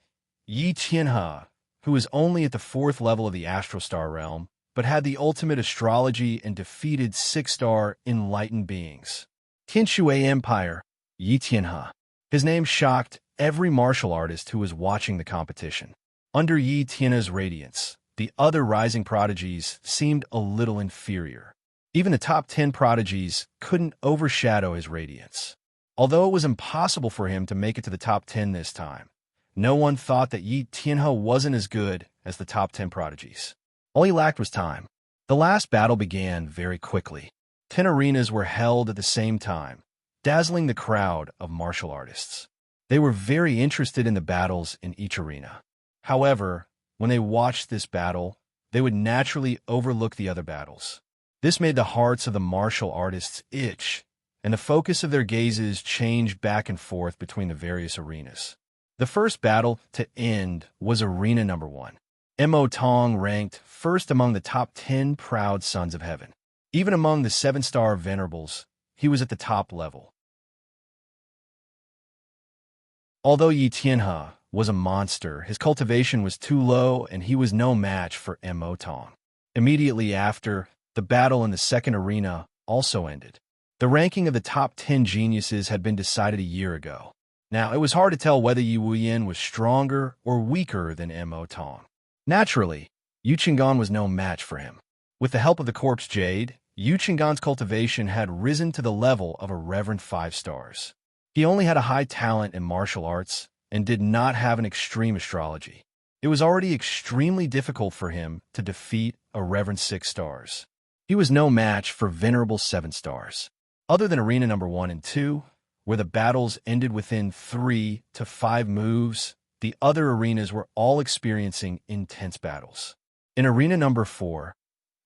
Yi Tianhe, who is only at the 4th level of the astral star realm, but had the ultimate astrology and defeated 6-star enlightened beings. Qinshui Empire, Yi Tianhe. His name shocked every martial artist who was watching the competition. Under Yi Tianhe's radiance, the other rising prodigies seemed a little inferior. Even the top 10 prodigies couldn't overshadow his radiance. Although it was impossible for him to make it to the top 10 this time, no one thought that Yi Tianhe wasn't as good as the top 10 prodigies. All he lacked was time. The last battle began very quickly. 10 arenas were held at the same time, dazzling the crowd of martial artists. They were very interested in the battles in each arena. However, when they watched this battle, they would naturally overlook the other battles. This made the hearts of the martial artists itch, and the focus of their gazes changed back and forth between the various arenas. The first battle to end was Arena Number 1. Mo Tong ranked first among the top 10 proud sons of heaven. Even among the 7-star venerables, he was at the top level. Although Yi Tianhe was a monster, his cultivation was too low and he was no match for Mo Tong. Immediately after, the battle in the second arena also ended. The ranking of the top 10 geniuses had been decided a year ago. Now, it was hard to tell whether Yi Wuyan was stronger or weaker than Mo Tong. Naturally, Yu Qinggan was no match for him. With the help of the Corpse Jade, Yu Qinggan's cultivation had risen to the level of a reverend 5 stars. He only had a high talent in martial arts and did not have an extreme astrology. It was already extremely difficult for him to defeat a reverend 6 stars. He was no match for venerable 7 stars. Other than Arena Number 1 and 2, where the battles ended within 3 to 5 moves, the other arenas were all experiencing intense battles. In Arena Number 4,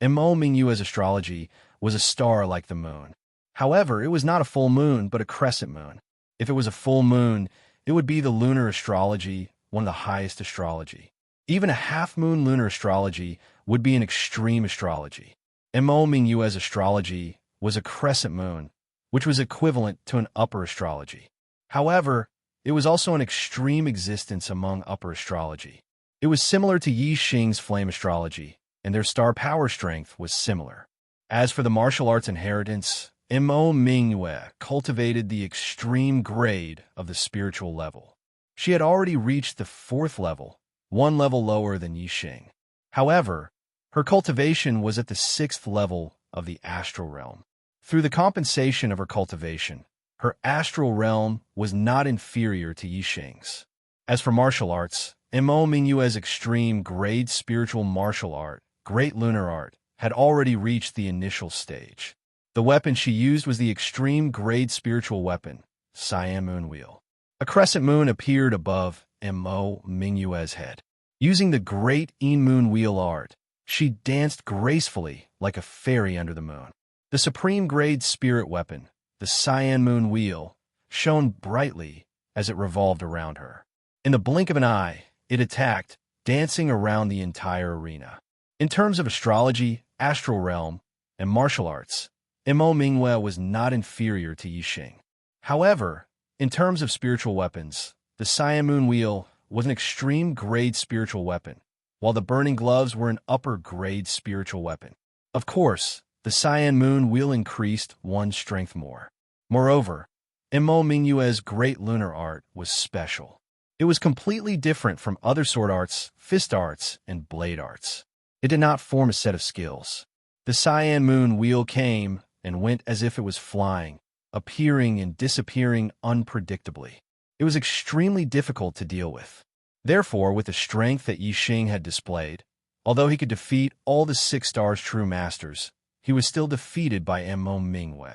Mo Mingyue's astrology was a star like the moon. However, it was not a full moon, but a crescent moon. If it was a full moon, it would be the lunar astrology, one of the highest astrology. Even a half-moon lunar astrology would be an extreme astrology. Mo Mingyue's astrology was a crescent moon, which was equivalent to an upper astrology. However, it was also an extreme existence among upper astrology. It was similar to Yi Xing's flame astrology, and their star power strength was similar. As for the martial arts inheritance, Mo Mingyue cultivated the extreme grade of the spiritual level. She had already reached the 4th level, one level lower than Yi Xing. However, her cultivation was at the 6th level of the astral realm. Through the compensation of her cultivation, her astral realm was not inferior to Yi Xing's. As for martial arts, Mo Mingyue's extreme grade spiritual martial art, Great Lunar Art, had already reached the initial stage. The weapon she used was the extreme grade spiritual weapon, Cyan Moon Wheel. A crescent moon appeared above Mo Mingyue's head. Using the Great Moon Wheel art, she danced gracefully like a fairy under the moon. The supreme grade spirit weapon, the Cyan Moon Wheel, shone brightly as it revolved around her. In the blink of an eye, it attacked, dancing around the entire arena. In terms of astrology, astral realm, and martial arts, Mo Mingyue was not inferior to Yi Xing. However, in terms of spiritual weapons, the Cyan Moon Wheel was an extreme grade spiritual weapon, while the Burning Gloves were an upper grade spiritual weapon. Of course, the Cyan Moon Wheel increased one's strength more. Moreover, Mo Mingyue's Great Lunar Art was special. It was completely different from other sword arts, fist arts, and blade arts. It did not form a set of skills. The Cyan Moon Wheel came and went as if it was flying, appearing and disappearing unpredictably. It was extremely difficult to deal with. Therefore, with the strength that Yi Xing had displayed, although he could defeat all the 6 stars true masters, he was still defeated by Mo Mingyue.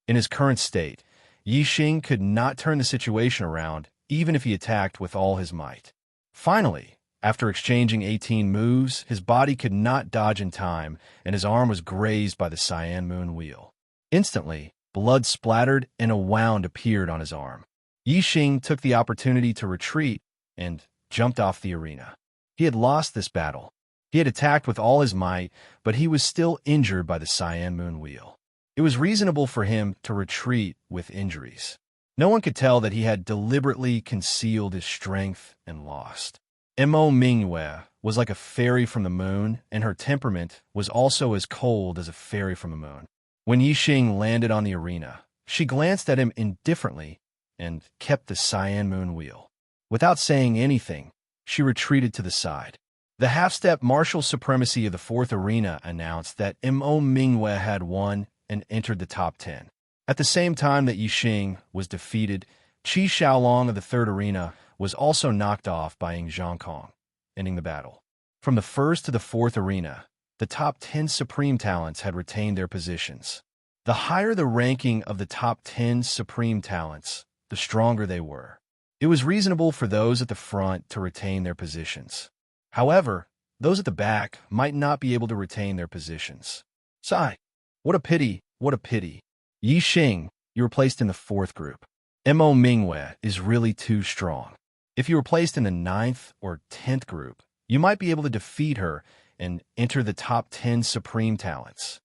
In his current state, Yi Xing could not turn the situation around even if he attacked with all his might. Finally, after exchanging 18 moves, his body could not dodge in time, and his arm was grazed by the Cyan Moon Wheel. Instantly, blood splattered and a wound appeared on his arm. Yi Xing took the opportunity to retreat and jumped off the arena. He had lost this battle. He had attacked with all his might, but he was still injured by the Cyan Moon Wheel. It was reasonable for him to retreat with injuries. No one could tell that he had deliberately concealed his strength and lost. Mo Mingyue was like a fairy from the moon, and her temperament was also as cold as a fairy from the moon. When Yi Xing landed on the arena, she glanced at him indifferently and kept the Cyan Moon Wheel. Without saying anything, she retreated to the side. The half-step martial supremacy of the 4th arena announced that Mo Mingyue had won and entered the top 10. At the same time that Yi Xing was defeated, Qi Xiaolong of the 3rd arena was also knocked off by Ying Zhangkong, ending the battle. From the 1st to the 4th arena, the top 10 supreme talents had retained their positions. The higher the ranking of the top 10 supreme talents, the stronger they were. It was reasonable for those at the front to retain their positions. However, those at the back might not be able to retain their positions. Sigh. What a pity, what a pity. Yi Xing, you were placed in the 4th group. Mo Mingwei is really too strong. If you were placed in the 9th or 10th group, you might be able to defeat her and enter the top 10 supreme talents.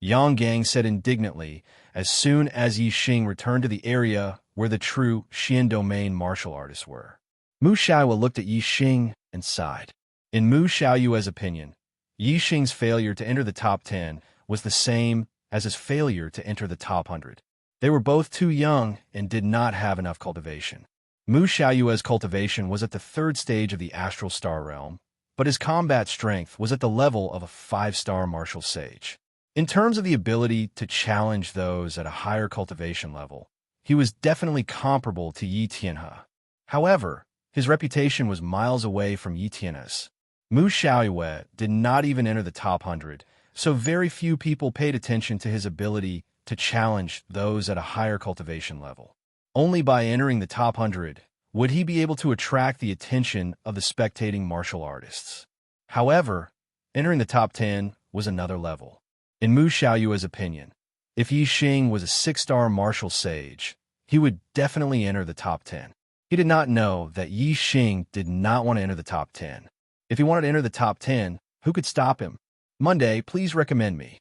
Yang Gang said indignantly as soon as Yi Xing returned to the area where the true Xian domain martial artists were. Mu Xiaoyue looked at Yi Xing and sighed. In Mu Xiaoyue's opinion, Yi Xing's failure to enter the top 10 was the same as his failure to enter the top 100. They were both too young and did not have enough cultivation. Mu Xiaoyue's cultivation was at the 3rd stage of the astral star realm, but his combat strength was at the level of a 5-star martial sage. In terms of the ability to challenge those at a higher cultivation level, he was definitely comparable to Yi Tianhe. However, his reputation was miles away from Yi Tianhe's. Mu Xiaoyue did not even enter the top 100, so very few people paid attention to his ability to challenge those at a higher cultivation level. Only by entering the top 100 would he be able to attract the attention of the spectating martial artists. However, entering the top 10 was another level. In Mu Xiaoyue's opinion, if Yi Xing was a 6-star martial sage, he would definitely enter the top 10. He did not know that Yi Xing did not want to enter the top 10. If he wanted to enter the top 10, who could stop him? Monday, please recommend me.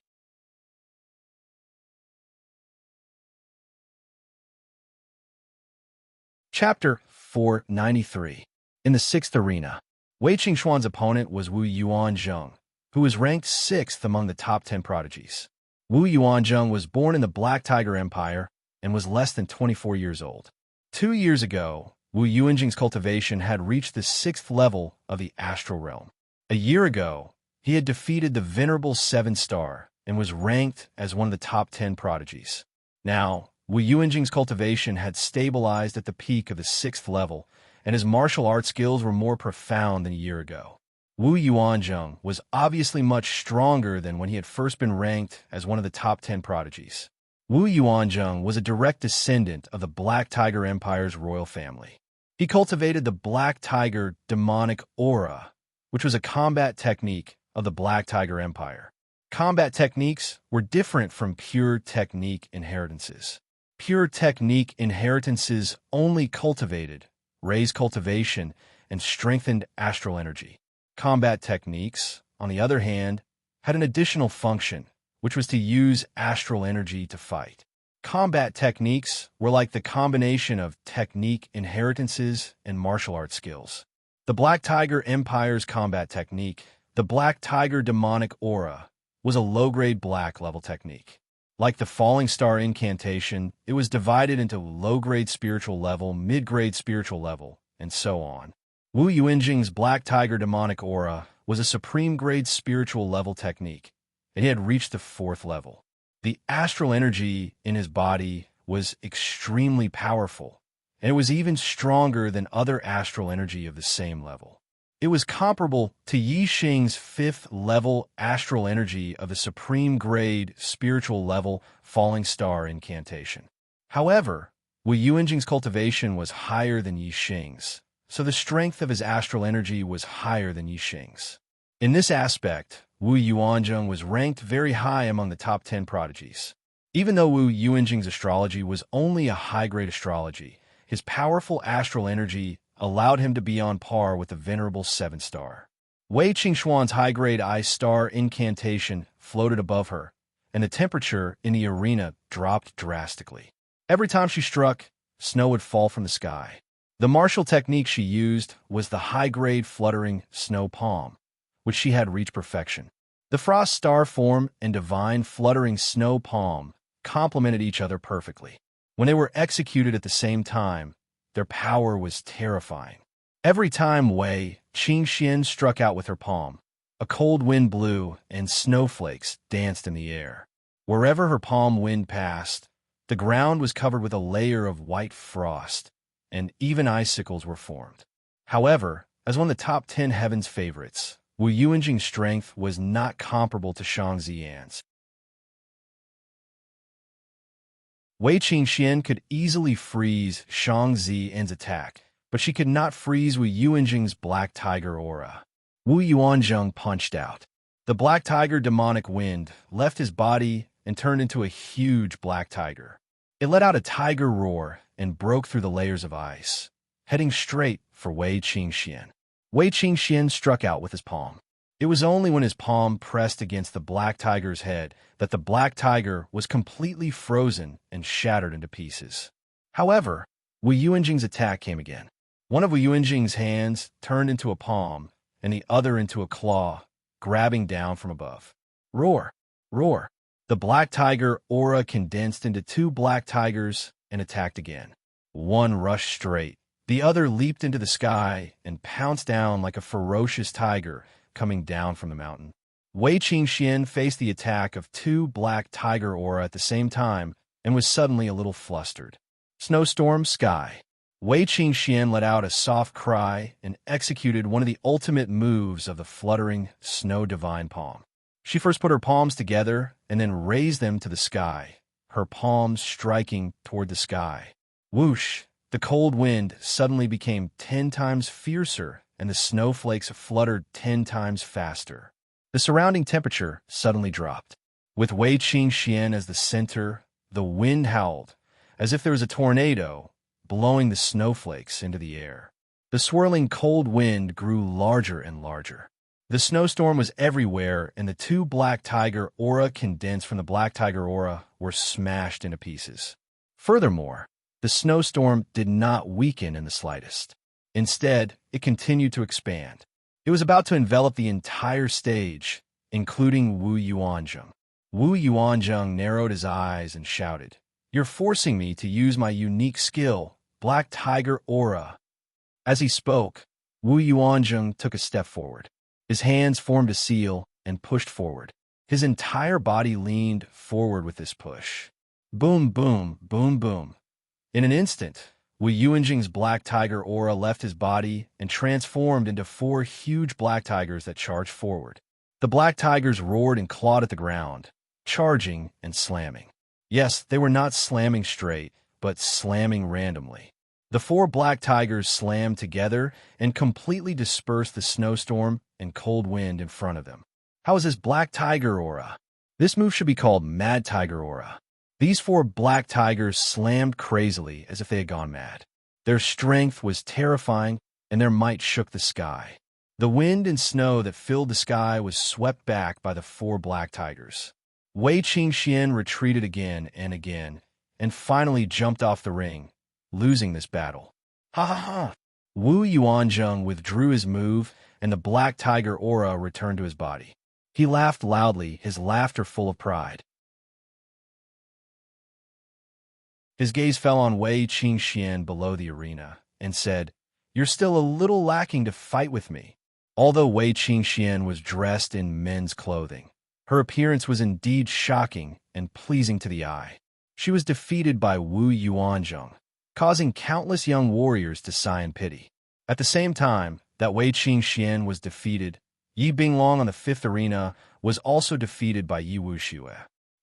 Chapter 493. In the 6th arena, Wei Qingxuan's opponent was Wu Yuanzheng, who was ranked 6th among the top 10 prodigies. Wu Yuanzheng was born in the Black Tiger Empire and was less than 24 years old. 2 years ago, Wu Yuanzheng's cultivation had reached the 6th level of the astral realm. A year ago, he had defeated the venerable 7-star and was ranked as one of the top 10 prodigies. Now, Wu Yuanjing's cultivation had stabilized at the peak of the 6th level, and his martial arts skills were more profound than a year ago. Wu Yuanzheng was obviously much stronger than when he had first been ranked as one of the top 10 prodigies. Wu Yuanzheng was a direct descendant of the Black Tiger Empire's royal family. He cultivated the Black Tiger demonic aura, which was a combat technique of the Black Tiger Empire. Combat techniques were different from pure technique inheritances. Pure technique inheritances only cultivated, raised cultivation, and strengthened astral energy. Combat techniques, on the other hand, had an additional function, which was to use astral energy to fight. Combat techniques were like the combination of technique inheritances and martial arts skills. The Black Tiger Empire's combat technique, the Black Tiger demonic aura, was a low-grade black level technique. Like the Falling Star incantation, it was divided into low-grade spiritual level, mid-grade spiritual level, and so on. Wu Yuanjing's Black Tiger demonic aura was a supreme grade spiritual level technique, and he had reached the 4th level. The astral energy in his body was extremely powerful, and it was even stronger than other astral energy of the same level. It was comparable to Yi Xing's 5th level astral energy of the supreme grade spiritual level Falling Star incantation. However, Wu Yuanjing's cultivation was higher than Yi Xing's, so the strength of his astral energy was higher than Yi Xing's. In this aspect, Wu Yuanzheng was ranked very high among the top 10 prodigies. Even though Wu Yuanjing's astrology was only a high-grade astrology, his powerful astral energy allowed him to be on par with the venerable 7-star. Wei Qingxuan's high-grade I-star incantation floated above her, and the temperature in the arena dropped drastically. Every time she struck, snow would fall from the sky. The martial technique she used was the high-grade fluttering snow palm, which she had reached perfection. The frost star form and divine fluttering snow palm complemented each other perfectly. When they were executed at the same time, their power was terrifying. Every time Wei Qingxian struck out with her palm, a cold wind blew and snowflakes danced in the air. Wherever her palm wind passed, the ground was covered with a layer of white frost, and even icicles were formed. However, as one of the top 10 heavens favorites, Wu Yuanjing's strength was not comparable to Shang Ziyan's. Wei Qingxian could easily freeze Shang Ziyan's attack but she could not freeze Wu Yuanjing's black tiger aura. Wu Yuanjing punched out. The black tiger demonic wind left his body and turned into a huge black tiger. It let out a tiger roar and broke through the layers of ice, heading straight for Wei Qingxian. Wei Qingxian struck out with his palm. It was only when his palm pressed against the black tiger's head that the black tiger was completely frozen and shattered into pieces. However, Wu Yuanjing's attack came again. One of Wu Yuanjing's hands turned into a palm and the other into a claw, grabbing down from above. Roar! Roar! The black tiger aura condensed into two black tigers and attacked again. One rushed straight. The other leaped into the sky and pounced down like a ferocious tiger coming down from the mountain. Wei Qingxian faced the attack of two black tiger aura at the same time and was suddenly a little flustered. Snowstorm Sky. Wei Qingxian let out a soft cry and executed one of the ultimate moves of the fluttering snow divine palm. She first put her palms together and then raised them to the sky, her palms striking toward the sky. Whoosh! The cold wind suddenly became 10 times fiercer and the snowflakes fluttered 10 times faster. The surrounding temperature suddenly dropped. With Wei Qingxian as the center, the wind howled, as if there was a tornado, blowing the snowflakes into the air. The swirling cold wind grew larger and larger. The snowstorm was everywhere, and the two black tiger aura condensed from the black tiger aura were smashed into pieces. Furthermore, the snowstorm did not weaken in the slightest. Instead, it continued to expand. It was about to envelop the entire stage, including Wu Yuanjing. Wu Yuanjing narrowed his eyes and shouted, "You're forcing me to use my unique skill, Black Tiger Aura." As he spoke, Wu Yuanjing took a step forward. His hands formed a seal and pushed forward. His entire body leaned forward with this push. Boom, boom, boom, boom. In an instant, Wu Yuanjing's black tiger aura left his body and transformed into 4 huge black tigers that charged forward. The black tigers roared and clawed at the ground, charging and slamming. Yes, they were not slamming straight, but slamming randomly. The 4 black tigers slammed together and completely dispersed the snowstorm and cold wind in front of them. How is this black tiger aura? This move should be called Mad Tiger Aura. These 4 black tigers slammed crazily as if they had gone mad. Their strength was terrifying, and their might shook the sky. The wind and snow that filled the sky was swept back by the 4 black tigers. Wei Qingxian retreated again, and finally jumped off the ring, losing this battle. Ha ha ha! Wu Yuanjing withdrew his move, and the black tiger aura returned to his body. He laughed loudly, his laughter full of pride. His gaze fell on Wei Qingxian below the arena, and said, "You're still a little lacking to fight with me." Although Wei Qingxian was dressed in men's clothing, her appearance was indeed shocking and pleasing to the eye. She was defeated by Wu Yuanjing, causing countless young warriors to sigh in pity. At the same time that Wei Qingxian was defeated, Yi Binglong on the 5th arena was also defeated by Yi Wuxue.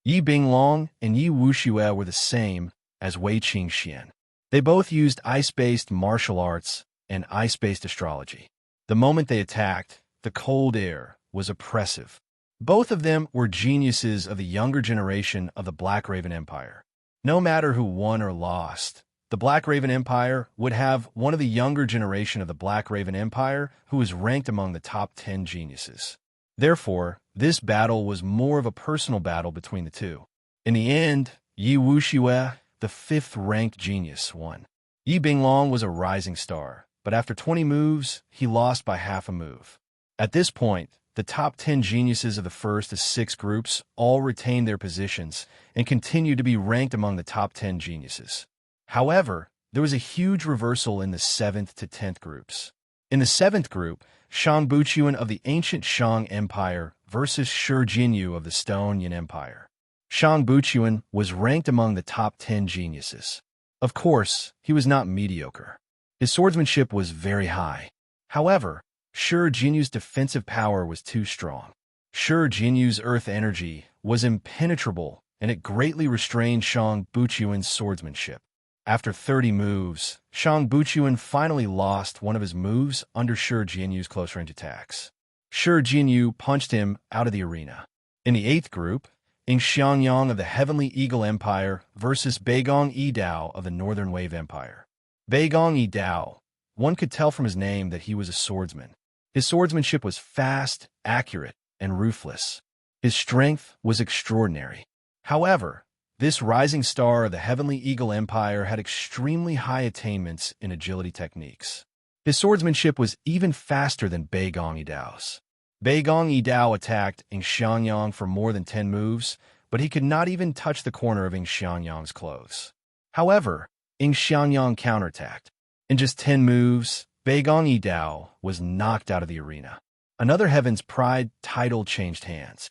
Yi Binglong and Yi Wuxue were the same as Wei Qingxian. They both used ice-based martial arts and ice-based astrology. The moment they attacked, the cold air was oppressive. Both of them were geniuses of the younger generation of the Black Raven Empire. No matter who won or lost, the Black Raven Empire would have one of the younger generation of the Black Raven Empire who was ranked among the top 10 geniuses. Therefore, this battle was more of a personal battle between the two. In the end, Yi Wuxue, the 5th-ranked genius, won. Yi Binglong was a rising star, but after 20 moves, he lost by half a move. At this point, the top 10 geniuses of the 1st to 6th groups all retained their positions and continued to be ranked among the top 10 geniuses. However, there was a huge reversal in the 7th to 10th groups. In the 7th group, Shang Buchuan of the ancient Shang Empire versus Shi Jinyu of the Stone Yin Empire. Shang Buchuan was ranked among the top 10 geniuses. Of course, he was not mediocre. His swordsmanship was very high. However, Shi Jinyu's defensive power was too strong. Shi Jinyu's earth energy was impenetrable, and it greatly restrained Shang Buchuan's swordsmanship. After 30 moves, Shang Buchuan finally lost one of his moves under Shi Jianyu's close-range attacks. Shi Jianyu punched him out of the arena. In the 8th group, Ing Xiangyang of the Heavenly Eagle Empire versus Beigong Yidao of the Northern Wave Empire. Beigong Yidao, one could tell from his name that he was a swordsman. His swordsmanship was fast, accurate, and ruthless. His strength was extraordinary. However, this rising star of the Heavenly Eagle Empire had extremely high attainments in agility techniques. His swordsmanship was even faster than Beigong Yidao's. Beigong Yidao attacked Ing Xiangyang for more than 10 moves, but he could not even touch the corner of Ing Xiangyang's clothes. However, Ing Xiangyang counterattacked. In just 10 moves, Beigong Yidao was knocked out of the arena. Another Heaven's Pride title changed hands.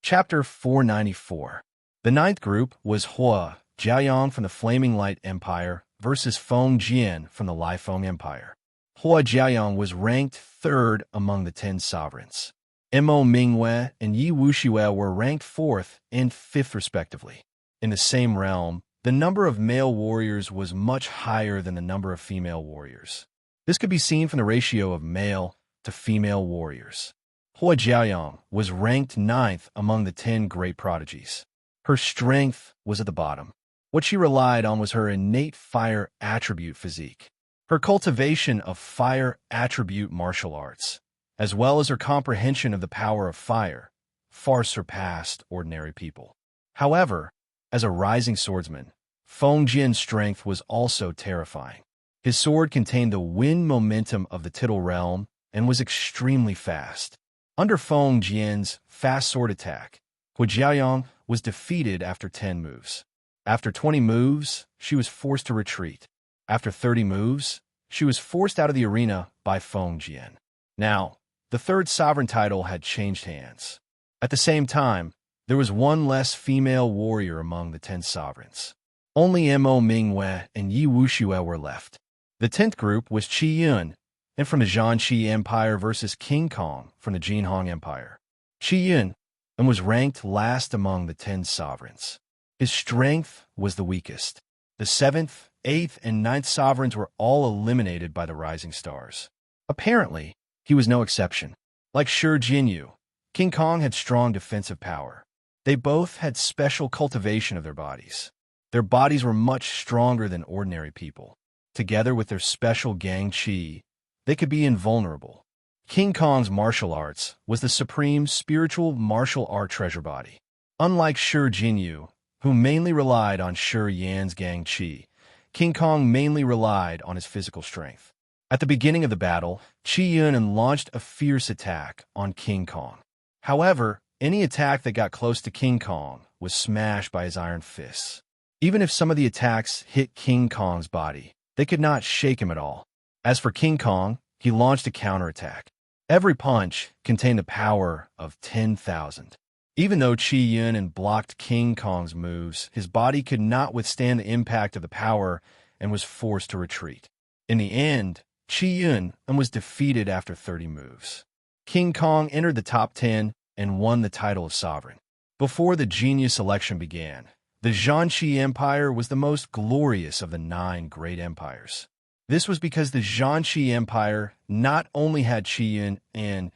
Chapter 494. The 9th group was Hua Jiayang from the Flaming Light Empire versus Feng Jian from the Liefeng Empire. Hua Jiayang was ranked 3rd among the 10 sovereigns. Mo Mingwei and Yi Wuxiwei were ranked 4th and 5th respectively. In the same realm, the number of male warriors was much higher than the number of female warriors. This could be seen from the ratio of male to female warriors. Hua Jiayang was ranked 9th among the 10 great prodigies. Her strength was at the bottom. What she relied on was her innate fire attribute physique. Her cultivation of fire attribute martial arts, as well as her comprehension of the power of fire, far surpassed ordinary people. However, as a rising swordsman, Feng Jian's strength was also terrifying. His sword contained the wind momentum of the Tittle realm and was extremely fast. Under Feng Jian's fast sword attack, Hua Jiayang was defeated after 10 moves. After 20 moves, she was forced to retreat. After 30 moves, she was forced out of the arena by Feng Jian. Now, the 3rd sovereign title had changed hands. At the same time, there was one less female warrior among the 10 sovereigns. Only Mo Mingwei and Yi Wuxiwei were left. The 10th group was Qi Yun, and from the Zhanqi Empire versus King Kong from the Jinhong Empire. Qi Yun was ranked last among the 10 sovereigns. His strength was the weakest. The 7th, 8th, and 9th sovereigns were all eliminated by the rising stars. Apparently, he was no exception. Like Shi Jianyu, King Kong had strong defensive power. They both had special cultivation of their bodies. Their bodies were much stronger than ordinary people. Together with their special gang qi, they could be invulnerable. King Kong's martial arts was the supreme spiritual martial art treasure body. Unlike Shi Jianyu, who mainly relied on Shi Yan's gang qi, King Kong mainly relied on his physical strength. At the beginning of the battle, Qi Yun launched a fierce attack on King Kong. However, any attack that got close to King Kong was smashed by his iron fists. Even if some of the attacks hit King Kong's body, they could not shake him at all. As for King Kong, he launched a counterattack. Every punch contained the power of 10,000. Even though Qi Yun blocked King Kong's moves, his body could not withstand the impact of the power and was forced to retreat. In the end, Qi Yun was defeated after 30 moves. King Kong entered the top 10 and won the title of sovereign. Before the genius election began, the Zhanqi Empire was the most glorious of the 9 great empires. This was because the Zhanqi Empire not only had Qi Yun,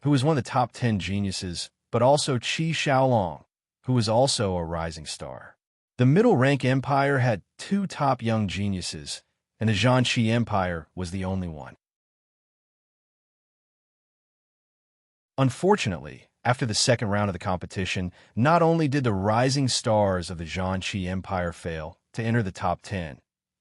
who was one of the top 10 geniuses, but also Qi Xiaolong, who was also a rising star. The middle-rank empire had 2 top young geniuses, and the Zhanqi Empire was the only one. Unfortunately, after the second round of the competition, not only did the rising stars of the Zhanqi Empire fail to enter the top 10,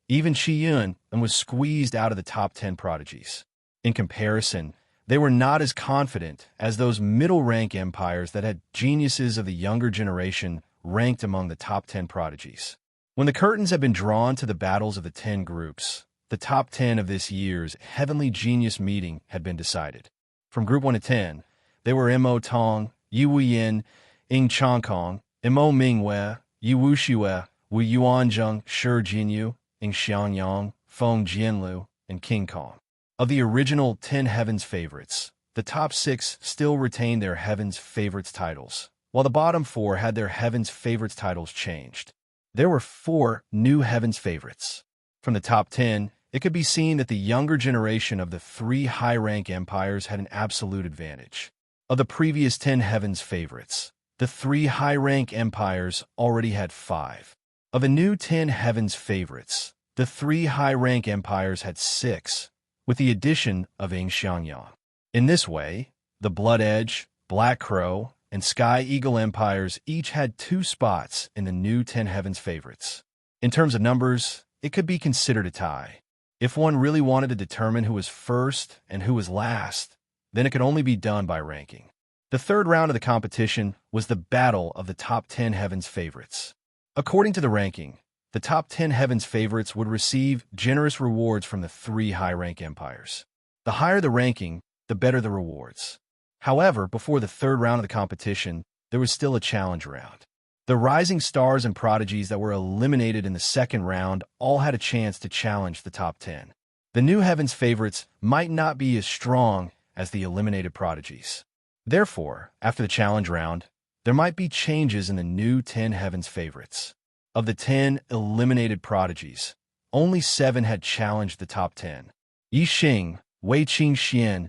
even Qi Yun was squeezed out of the top 10 prodigies. In comparison, they were not as confident as those middle-rank empires that had geniuses of the younger generation ranked among the top 10 prodigies. When the curtains had been drawn to the battles of the 10 groups, the top 10 of this year's Heavenly Genius meeting had been decided. From Group 1 to 10, they were Mo Tong, Yu Wuyin, Ing Changkong, Mo Mingwei, Yi Wuxiwei, Wu Yuanzheng, Shi Jianyu, Ing Xiangyang, Feng Jianlu, and King Kong. Of the original 10 heavens favorites, the top 6 still retained their Heaven's Favorites titles, while the bottom 4 had their Heaven's Favorites titles changed. There were 4 new Heaven's Favorites. From the top 10, it could be seen that the younger generation of the 3 high-rank empires had an absolute advantage. Of the previous 10 Heaven's Favorites, the 3 high-rank empires already had 5. Of the new 10 Heaven's Favorites, the 3 high-rank empires had 6, with the addition of enchanting. In this way, the Blood Edge, Black Crow, and Sky Eagle empires each had 2 spots in the new 10 Heaven's Favorites. In terms of numbers, it could be considered a tie. If one really wanted to determine who was first and who was last, then it could only be done by ranking. The third round of the competition was the battle of the top 10 Heaven's Favorites. According to the ranking, the top 10 Heaven's Favorites would receive generous rewards from the 3 high-rank empires. The higher the ranking, the better the rewards. However, before the third round of the competition, there was still a challenge round. The rising stars and prodigies that were eliminated in the second round all had a chance to challenge the top 10. The new Heaven's Favorites might not be as strong as the eliminated prodigies. Therefore, after the challenge round, there might be changes in the new 10 Heaven's Favorites. Of the 10 eliminated prodigies, only 7 had challenged the top 10. Yi Xing, Wei Qingxian,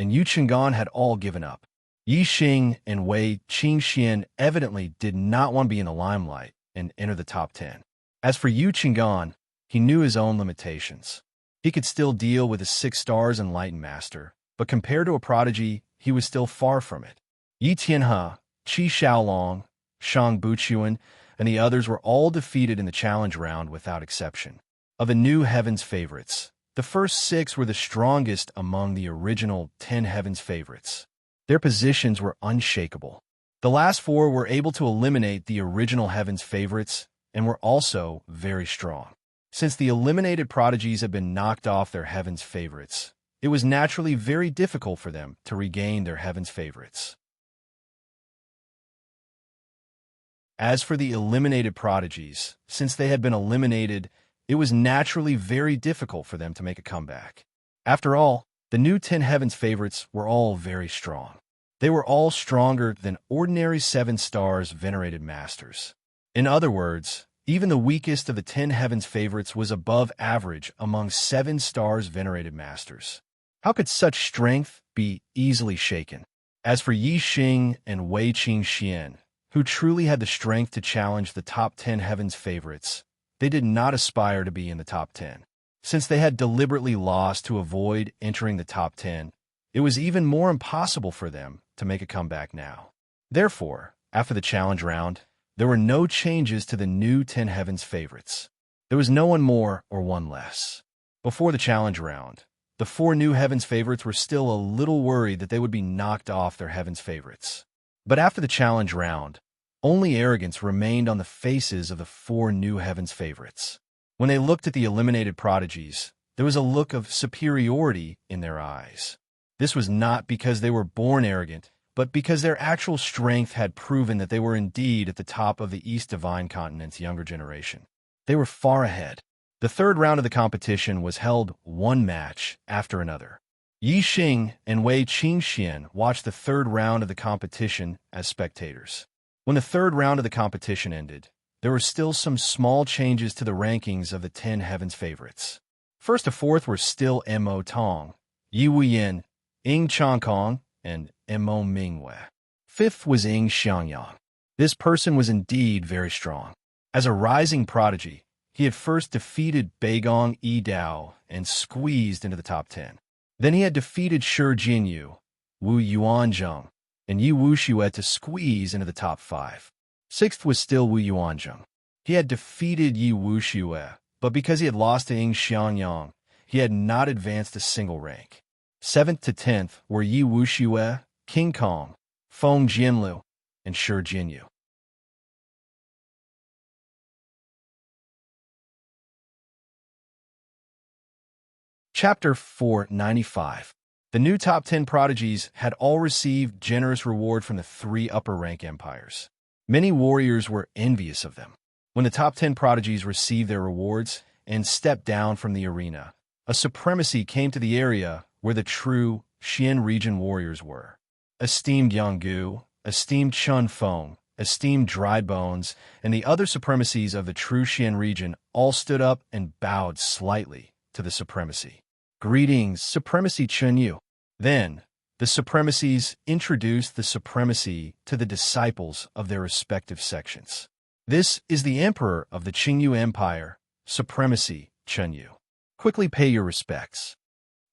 and Yu Qinggan had all given up. Yi Xing and Wei Qingxian evidently did not want to be in the limelight and enter the top 10. As for Yu Qinggan, he knew his own limitations. He could still deal with his 6 stars Enlightened Master, but compared to a prodigy, he was still far from it. Yi Tianhe, Qi Xiaolong, Shang Buchuan, and the others were all defeated in the challenge round without exception. Of the new Heaven's Favorites, the first 6 were the strongest among the original 10 Heaven's Favorites. Their positions were unshakable. The last 4 were able to eliminate the original Heaven's Favorites and were also very strong. Since the eliminated prodigies had been knocked off their Heaven's Favorites, it was naturally very difficult for them to regain their Heaven's Favorites. As for the eliminated prodigies, since they had been eliminated, it was naturally very difficult for them to make a comeback. After all, the new 10 Heaven's Favorites were all very strong. They were all stronger than ordinary 7 stars venerated masters. In other words, even the weakest of the 10 Heaven's Favorites was above average among 7 stars venerated masters. How could such strength be easily shaken? As for Yi Xing and Wei Qingxian, who truly had the strength to challenge the top 10 Heaven's Favorites, they did not aspire to be in the top 10. Since they had deliberately lost to avoid entering the top 10, it was even more impossible for them to make a comeback now. Therefore, after the challenge round, there were no changes to the new 10 Heaven's Favorites. There was no one more or one less. Before the challenge round, the 4 new Heaven's Favorites were still a little worried that they would be knocked off their Heaven's Favorites. But after the challenge round, only arrogance remained on the faces of the 4 new Heaven's Favorites. When they looked at the eliminated prodigies, there was a look of superiority in their eyes. This was not because they were born arrogant, but because their actual strength had proven that they were indeed at the top of the East Divine Continent's younger generation. They were far ahead. The third round of the competition was held one match after another. Yi Xing and Wei Qingxian watched the third round of the competition as spectators. When the third round of the competition ended, there were still some small changes to the rankings of the 10 Heaven's Favorites. First to fourth were still Mo Tong, Yi Wuyan, Ying Changkong, and Mo Mingwei. Fifth was Ying Xiangyang. This person was indeed very strong. As a rising prodigy, he had first defeated Beigong Yi Dao and squeezed into the top 10. Then he had defeated Shi Jinyu, Wu Yuanzheng, and Yi Wuxue to squeeze into the top 5. Sixth was still Wu Yuanzheng. He had defeated Yi Wuxue, but because he had lost to Ying Xiangyang, he had not advanced a single rank. 7th to 10th were Yi Wuxue, King Kong, Feng Jianlu, and Shi Jinyu. Chapter 495. The new top 10 prodigies had all received generous reward from the 3 upper-rank empires. Many warriors were envious of them. When the top 10 prodigies received their rewards and stepped down from the arena, a supremacy came to the area where the true Xian region warriors were. Esteemed Yanggu, esteemed Chun Feng, esteemed Dry Bones, and the other supremacies of the true Xian region all stood up and bowed slightly to the supremacy. Greetings, Supremacy Chunyu. Then, the supremacies introduced the supremacy to the disciples of their respective sections. This is the Emperor of the Qingyu Empire, Supremacy Chunyu. Quickly pay your respects.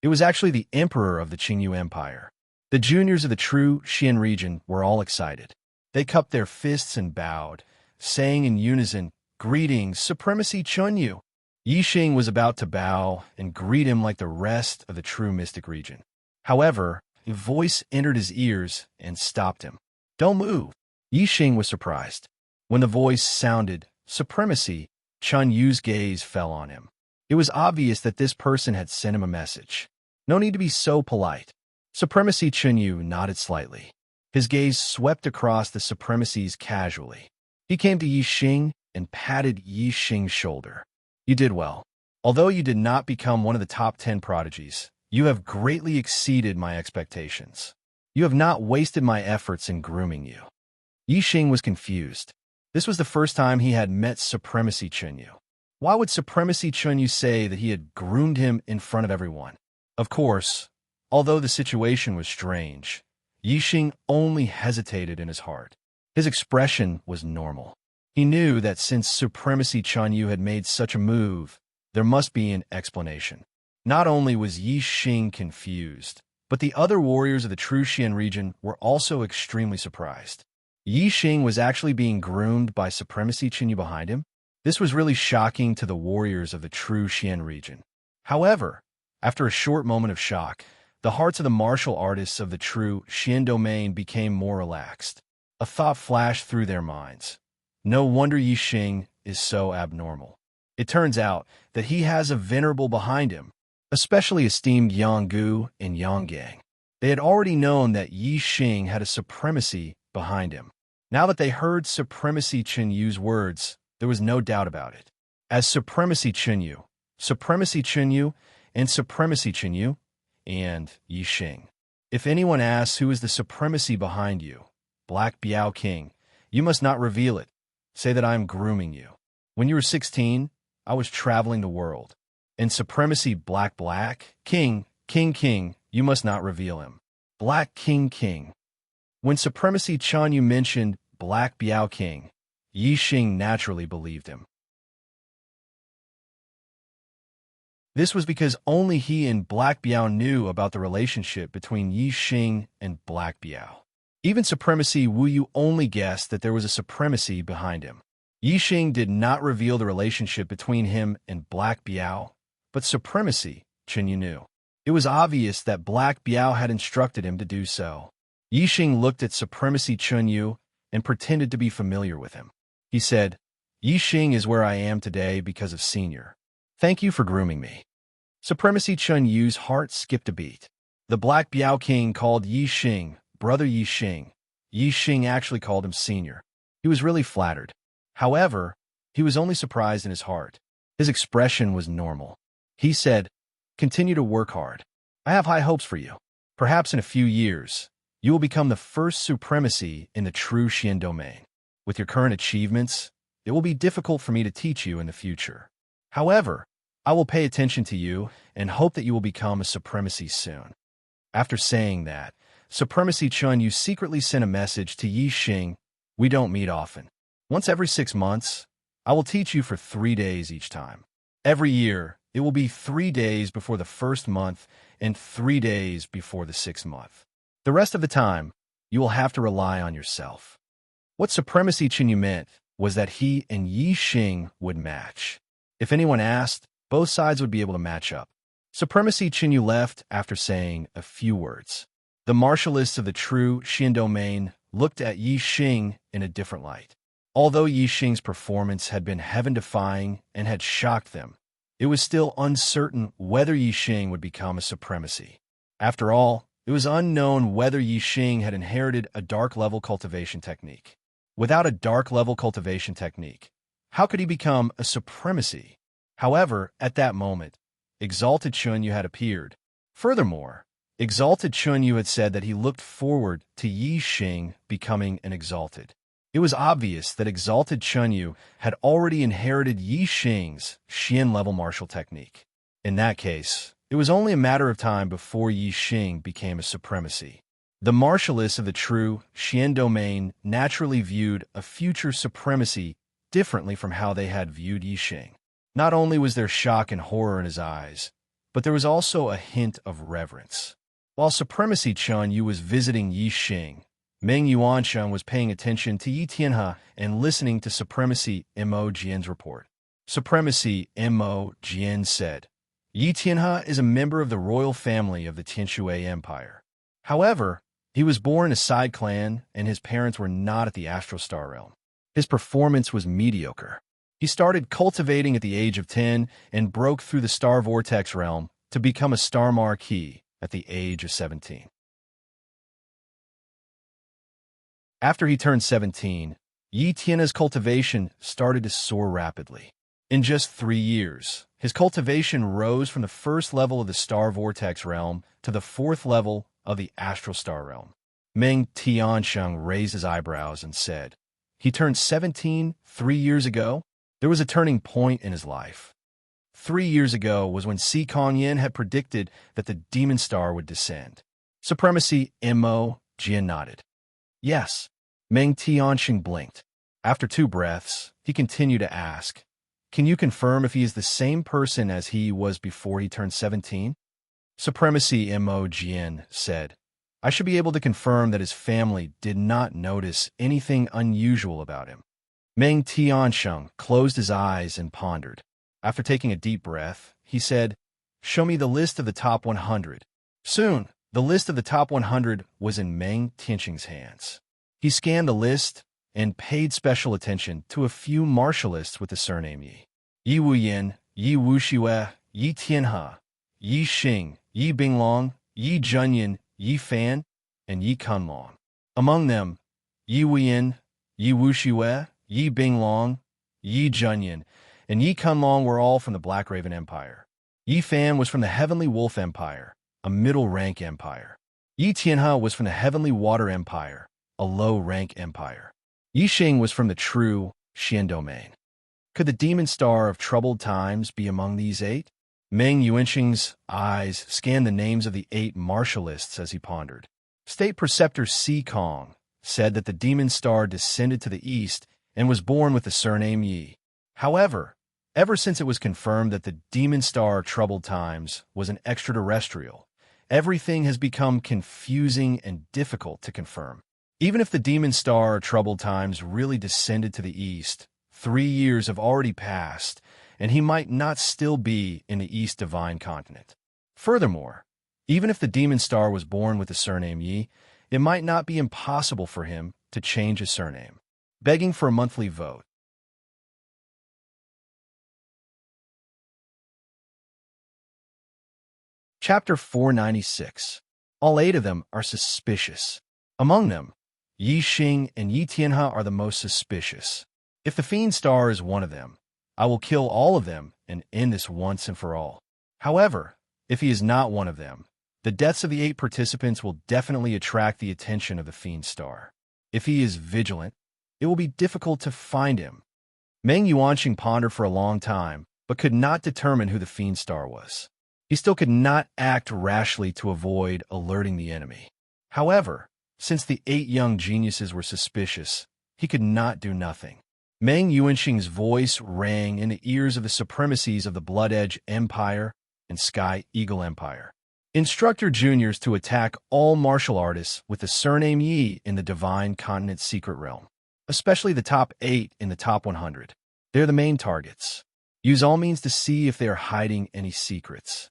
It was actually the Emperor of the Qingyu Empire. The juniors of the true Xian region were all excited. They cupped their fists and bowed, saying in unison, "Greetings, Supremacy Chunyu." Yixing was about to bow and greet him like the rest of the true mystic region. However, a voice entered his ears and stopped him. "Don't move." Yixing was surprised. When the voice sounded, "Supremacy," Chun Yu's gaze fell on him. It was obvious that this person had sent him a message. No need to be so polite. Supremacy Chun Yu nodded slightly. His gaze swept across the supremacies casually. He came to Yixing and patted Yixing's shoulder. "You did well. Although you did not become one of the top 10 prodigies, you have greatly exceeded my expectations. You have not wasted my efforts in grooming you." Yixing was confused. This was the first time he had met Supremacy Chunyu. Why would Supremacy Chunyu say that he had groomed him in front of everyone? Of course, although the situation was strange, Yixing only hesitated in his heart. His expression was normal. He knew that since Supremacy Chunyu had made such a move, there must be an explanation. Not only was Yixing confused, but the other warriors of the true Xian region were also extremely surprised. Yixing was actually being groomed by Supremacy Chunyu behind him. This was really shocking to the warriors of the true Xian region. However, after a short moment of shock, the hearts of the martial artists of the true Xian domain became more relaxed. A thought flashed through their minds. No wonder Yixing is so abnormal. It turns out that he has a venerable behind him, especially esteemed Yanggu and Yanggang. They had already known that Yixing had a supremacy behind him. Now that they heard Supremacy Chunyu's words, there was no doubt about it. As Supremacy Chunyu, and Supremacy Chunyu, and Yixing. If anyone asks who is the supremacy behind you, Black Biao King, you must not reveal it. Say that I am grooming you. When you were 16, I was traveling the world. And Supremacy Black King, you must not reveal him. Black King. When Supremacy Chunyu mentioned Black Biao King, Yixing naturally believed him. This was because only he and Black Biao knew about the relationship between Yixing and Black Biao. Even Supremacy Wu Yu only guessed that there was a supremacy behind him. Yixing did not reveal the relationship between him and Black Biao, but Supremacy Chunyu knew. It was obvious that Black Biao had instructed him to do so. Yixing looked at Supremacy Chunyu and pretended to be familiar with him. He said, "Yixing is where I am today because of Senior. Thank you for grooming me." Supremacy Chunyu's heart skipped a beat. The Black Biao King called Yixing Brother Yixing. Yixing actually called him Senior. He was really flattered. However, he was only surprised in his heart. His expression was normal. He said, "Continue to work hard. I have high hopes for you. Perhaps in a few years, you will become the first supremacy in the true Xian domain. With your current achievements, it will be difficult for me to teach you in the future. However, I will pay attention to you and hope that you will become a supremacy soon." After saying that, Supremacy Chunyu secretly sent a message to Yixing, "We don't meet often. Once every 6 months, I will teach you for 3 days each time. Every year, it will be 3 days before the first month and 3 days before the 6th month. The rest of the time, you will have to rely on yourself." What Supremacy Chunyu meant was that he and Yixing would match. If anyone asked, both sides would be able to match up. Supremacy Chunyu left after saying a few words. The martialists of the true Xian domain looked at Yixing in a different light. Although Yixing's performance had been heaven-defying and had shocked them, it was still uncertain whether Yixing would become a supremacy. After all, it was unknown whether Yixing had inherited a dark-level cultivation technique. Without a dark-level cultivation technique, how could he become a supremacy? However, at that moment, Exalted Chunyu had appeared. Furthermore, Exalted Chunyu had said that he looked forward to Yi Xing becoming an exalted. It was obvious that Exalted Chunyu had already inherited Yi Xing's Xian-level martial technique. In that case, it was only a matter of time before Yi Xing became a supremacy. The martialists of the true Xian domain naturally viewed a future supremacy differently from how they had viewed Yi Xing. Not only was there shock and horror in his eyes, but there was also a hint of reverence. While Supremacy Chunyu was visiting Yi Xing, Meng Yuansheng was paying attention to Yi Tianhe and listening to Supremacy Mo Jian's report. Supremacy Mo Jian said, Yi Tianhe is a member of the royal family of the Tianshui Empire. However, he was born in a side clan and his parents were not at the Astral Star Realm. His performance was mediocre. He started cultivating at the age of 10 and broke through the Star Vortex realm to become a Star Marquis at the age of 17. After he turned 17, Yi Tianhe's cultivation started to soar rapidly. In just 3 years, his cultivation rose from the first level of the Star Vortex realm to the 4th level of the Astral Star realm. Meng Tiansheng raised his eyebrows and said, he turned 17 3 years ago? There was a turning point in his life. 3 years ago was when Si Kongyan had predicted that the demon star would descend. Supremacy Mo Jian nodded. Yes. Meng Tianxing blinked. After 2 breaths, he continued to ask, can you confirm if he is the same person as he was before he turned 17? Supremacy Mo Jian said, I should be able to confirm that his family did not notice anything unusual about him. Meng Tiansheng closed his eyes and pondered. After taking a deep breath, he said, show me the list of the top 100. Soon, the list of the top 100 was in Meng Tianxing's hands. He scanned the list and paid special attention to a few martialists with the surname Yi. Yi Wuyin, Yi Wuxiwe, Yi Tianhe, Yi Xing, Yi Binglong, Yi Junyan, Yi Fan, and Yi Kunlong. Among them, Yi Wuyin, Yi Wuxiwe, Yi Binglong, Yi Junyan, and Yi Kunlong were all from the Black Raven Empire. Yi Fan was from the Heavenly Wolf Empire, a middle-rank empire. Yi Tianhe was from the Heavenly Water Empire, a low-rank empire. Yi Xing was from the true Xian domain. Could the demon star of troubled times be among these 8? Meng Yuanxing's eyes scanned the names of the 8 martialists as he pondered. State Preceptor Si Kong said that the demon star descended to the east and was born with the surname Yi. However, ever since it was confirmed that the demon star of troubled times was an extraterrestrial, everything has become confusing and difficult to confirm. Even if the demon star of troubled times really descended to the east, 3 years have already passed, and he might not still be in the East Divine Continent. Furthermore, even if the demon star was born with the surname Yi, it might not be impossible for him to change his surname. Begging for a monthly vote. Chapter 496. All 8 of them are suspicious. Among them, Yi Xing and Yi Tianhe are the most suspicious. If the Fiend Star is one of them, I will kill all of them and end this once and for all. However, if he is not one of them, the deaths of the 8 participants will definitely attract the attention of the Fiend Star. If he is vigilant, it will be difficult to find him. Meng Yuanxing pondered for a long time, but could not determine who the Fiend Star was. He still could not act rashly to avoid alerting the enemy. However, since the 8 young geniuses were suspicious, he could not do nothing. Meng Yuanxing's voice rang in the ears of the supremacies of the Blood Edge Empire and Sky Eagle Empire. Instructor juniors to attack all martial artists with the surname Yi in the Divine Continent Secret Realm, especially the top 8 in the top 100. They're the main targets. Use all means to see if they are hiding any secrets.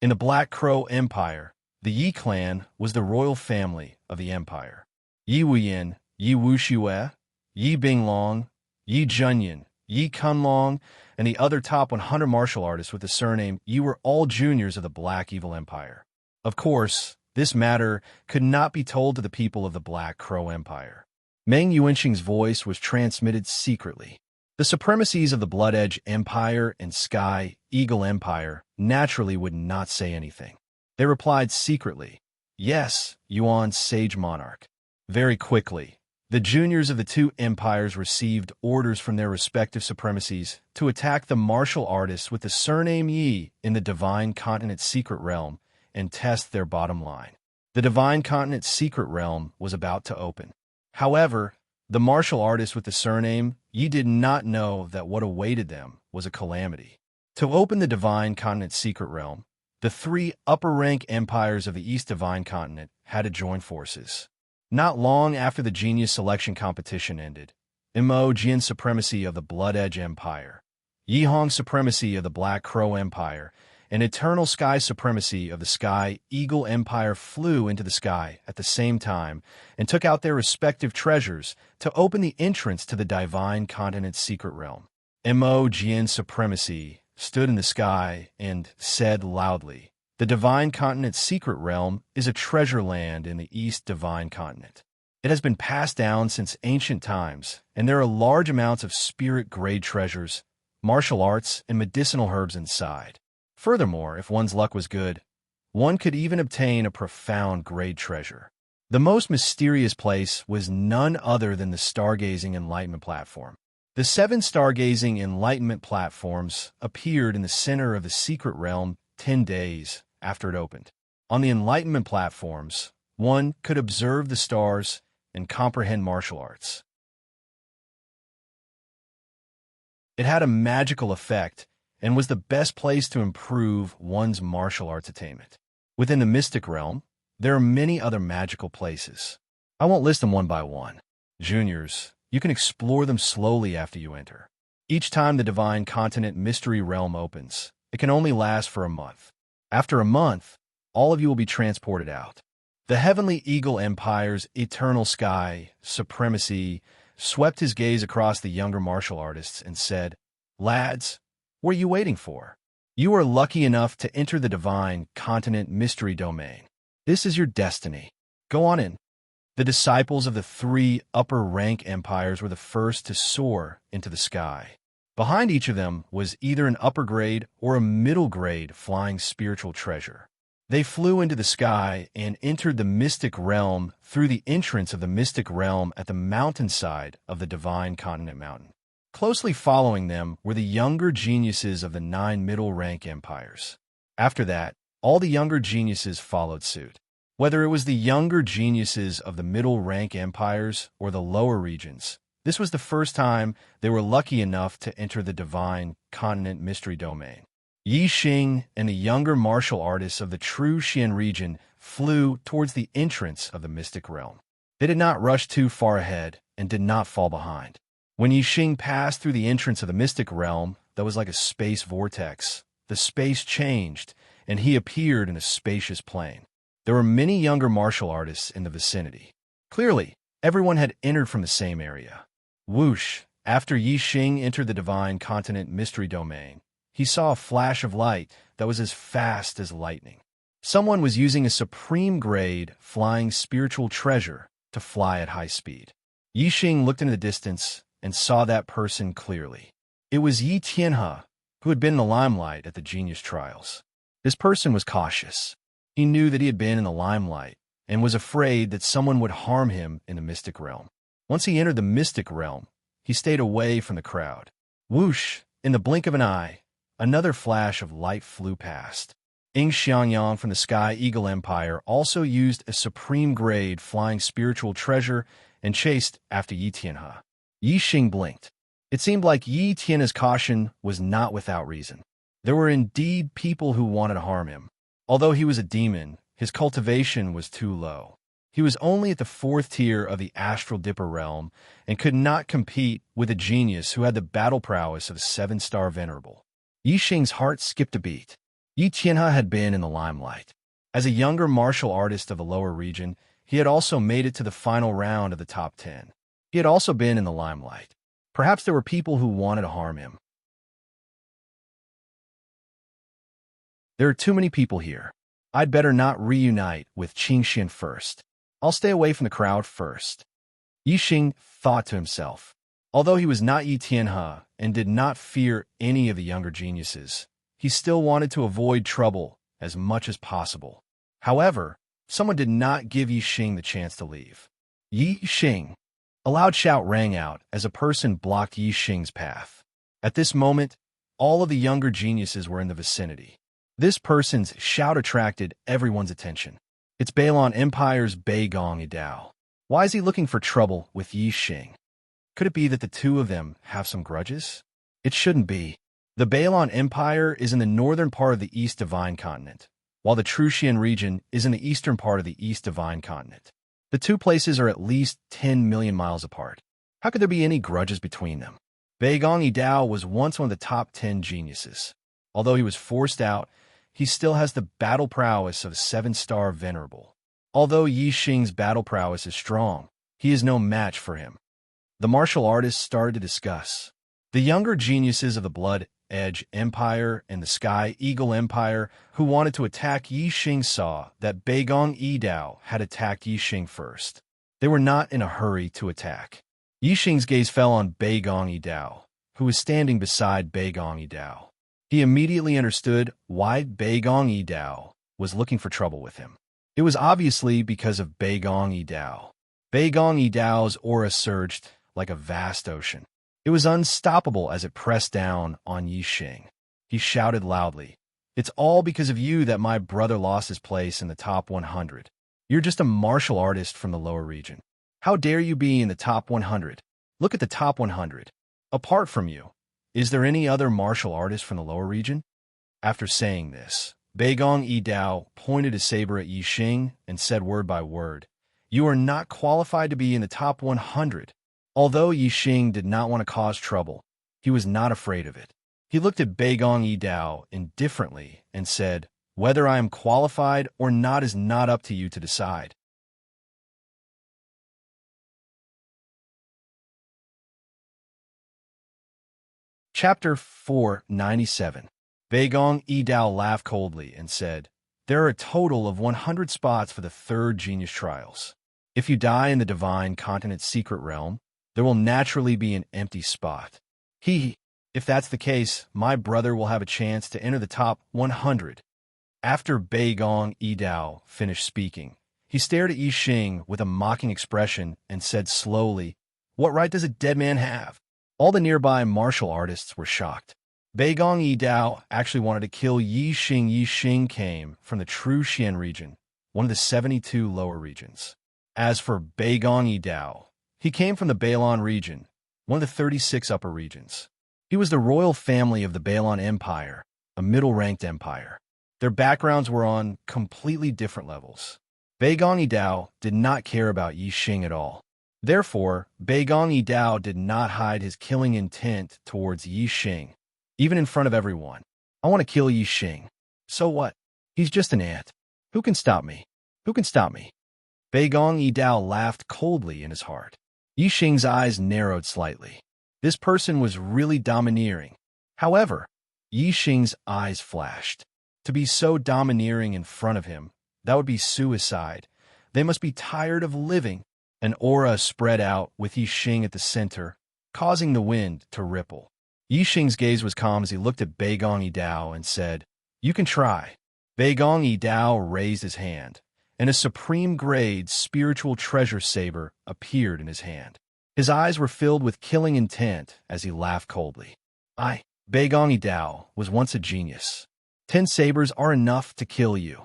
In the Black Crow Empire, the Yi clan was the royal family of the empire. Yi Wuyin, Yi Wuxiwe, Yi Binglong, Yi Junyan, Yi Kunlong, and the other top 100 martial artists with the surname Yi were all juniors of the Black Evil Empire. Of course, this matter could not be told to the people of the Black Crow Empire. Meng Yuanxing's voice was transmitted secretly. The supremacies of the Blood Edge Empire and Sky Eagle Empire naturally would not say anything. They replied secretly, "Yes, Yuan's sage monarch." Very quickly, the juniors of the two empires received orders from their respective supremacies to attack the martial artists with the surname Yi in the Divine Continent's secret realm and test their bottom line. The Divine Continent's secret realm was about to open. However, the martial artists with the surname Yi did not know that what awaited them was a calamity. To open the Divine Continent's secret realm, the three upper-rank empires of the East Divine Continent had to join forces. Not long after the genius selection competition ended, Imo Jian's supremacy of the Blood Edge Empire, Yi Hong's supremacy of the Black Crow Empire, and Eternal Sky's supremacy of the Sky Eagle Empire flew into the sky at the same time and took out their respective treasures to open the entrance to the Divine Continent's secret realm. Imo Jian's supremacy stood in the sky and said loudly, "The Divine Continent's secret realm is a treasure land in the East Divine Continent. It has been passed down since ancient times, and there are large amounts of spirit-grade treasures, martial arts, and medicinal herbs inside. Furthermore, if one's luck was good, one could even obtain a profound grade treasure." The most mysterious place was none other than the Stargazing Enlightenment Platform. The 7 Stargazing Enlightenment Platforms appeared in the center of the secret realm 10 days after it opened. On the Enlightenment Platforms, one could observe the stars and comprehend martial arts. It had a magical effect and was the best place to improve one's martial arts attainment. Within the mystic realm, there are many other magical places. I won't list them one by one. Juniors, you can explore them slowly after you enter. Each time the Divine Continent Mystery Realm opens, it can only last for a month. After a month, all of you will be transported out. The Heavenly Eagle Empire's Eternal Sky supremacy swept his gaze across the younger martial artists and said, "Lads, what are you waiting for? You are lucky enough to enter the Divine Continent Mystery Domain. This is your destiny. Go on in." The disciples of the 3 upper-rank empires were the first to soar into the sky. Behind each of them was either an upper-grade or a middle-grade flying spiritual treasure. They flew into the sky and entered the mystic realm through the entrance of the mystic realm at the mountainside of the Divine Continent Mountain. Closely following them were the younger geniuses of the 9 middle-rank empires. After that, all the younger geniuses followed suit. Whether it was the younger geniuses of the middle-rank empires or the lower regions, this was the first time they were lucky enough to enter the Divine Continent Mystery Domain. Yi Xing and the younger martial artists of the true Xian region flew towards the entrance of the mystic realm. They did not rush too far ahead and did not fall behind. When Yi Xing passed through the entrance of the mystic realm that was like a space vortex, the space changed and he appeared in a spacious plain. There were many younger martial artists in the vicinity. Clearly, everyone had entered from the same area. Whoosh! After Yi Xing entered the Divine Continent Mystery Domain, he saw a flash of light that was as fast as lightning. Someone was using a supreme-grade flying spiritual treasure to fly at high speed. Yi Xing looked into the distance and saw that person clearly. It was Yi Tianhe, who had been in the limelight at the Genius Trials. This person was cautious. He knew that he had been in the limelight and was afraid that someone would harm him in the mystic realm. Once he entered the mystic realm, he stayed away from the crowd. Whoosh! In the blink of an eye, another flash of light flew past. Ing Xiangyang from the Sky Eagle Empire also used a supreme-grade flying spiritual treasure and chased after Yi Tianhe. Yi Xing blinked. It seemed like Yi Tianhe's caution was not without reason. There were indeed people who wanted to harm him. Although he was a demon, his cultivation was too low. He was only at the 4th tier of the Astral Dipper realm and could not compete with a genius who had the battle prowess of a 7-star venerable. Yi Xing's heart skipped a beat. Yi Tianhe had been in the limelight. As a younger martial artist of the lower region, he had also made it to the final round of the top 10. He had also been in the limelight. Perhaps there were people who wanted to harm him. There are too many people here. I'd better not reunite with Qingxian first. I'll stay away from the crowd first. Yi Xing thought to himself. Although he was not Yi Tianhe and did not fear any of the younger geniuses, he still wanted to avoid trouble as much as possible. However, someone did not give Yi Xing the chance to leave. Yi Xing! A loud shout rang out as a person blocked Yi Xing's path. At this moment, all of the younger geniuses were in the vicinity. This person's shout attracted everyone's attention. It's Balon Empire's Beigong Idao. Why is he looking for trouble with Yi Xing? Could it be that the two of them have some grudges? It shouldn't be. The Balon Empire is in the northern part of the East Divine Continent, while the Truxian region is in the eastern part of the East Divine Continent. The two places are at least 10 million miles apart. How could there be any grudges between them? Beigong Idao was once one of the top 10 geniuses. Although he was forced out, he still has the battle prowess of 7-star Venerable. Although Yi Xing's battle prowess is strong, he is no match for him. The martial artists started to discuss. The younger geniuses of the Blood Edge Empire and the Sky Eagle Empire who wanted to attack Yi Xing saw that Beigong Idao had attacked Yi Xing first. They were not in a hurry to attack. Yi Xing's gaze fell on Beigong Idao, who was standing beside Beigong Idao. He immediately understood why Beigong Idao was looking for trouble with him. It was obviously because of Beigong Idao. Beigong Idao's aura surged like a vast ocean. It was unstoppable as it pressed down on Yi Xing. He shouted loudly, "It's all because of you that my brother lost his place in the top 100. You're just a martial artist from the lower region. How dare you be in the top 100? Look at the top 100. Apart from you, is there any other martial artist from the lower region?" After saying this, Beigong Idao pointed his saber at Yi Xing and said word by word, "You are not qualified to be in the top 100. Although Yi Xing did not want to cause trouble, he was not afraid of it. He looked at Beigong Idao indifferently and said, "Whether I am qualified or not is not up to you to decide." Chapter 497. Beigong Idao laughed coldly and said, "There are a total of 100 spots for the third genius trials. If you die in the Divine Continent's secret realm, there will naturally be an empty spot. If that's the case, my brother will have a chance to enter the top 100. After Beigong Idao finished speaking, he stared at Yi Xing with a mocking expression and said slowly, "What right does a dead man have?" All the nearby martial artists were shocked. Beigong Idao actually wanted to kill Yi Xing. Yi Xing came from the Truxian region, one of the 72 lower regions. As for Beigong Idao, he came from the Balon region, one of the 36 upper regions. He was the royal family of the Balon Empire, a middle-ranked empire. Their backgrounds were on completely different levels. Beigong Idao did not care about Yi Xing at all. Therefore, Beigong Idao did not hide his killing intent towards Yi Xing, even in front of everyone. "I want to kill Yi Xing. So what? He's just an ant. Who can stop me? Who can stop me?" Beigong Idao laughed coldly in his heart. Yi Xing's eyes narrowed slightly. This person was really domineering. However, Yi Xing's eyes flashed. To be so domineering in front of him, that would be suicide. They must be tired of living. An aura spread out with Yi Xing at the center, causing the wind to ripple. Yi Xing's gaze was calm as he looked at Beigong Idao and said, "You can try." Beigong Idao raised his hand, and a supreme-grade spiritual treasure saber appeared in his hand. His eyes were filled with killing intent as he laughed coldly. Beigong Idao was once a genius. 10 sabers are enough to kill you.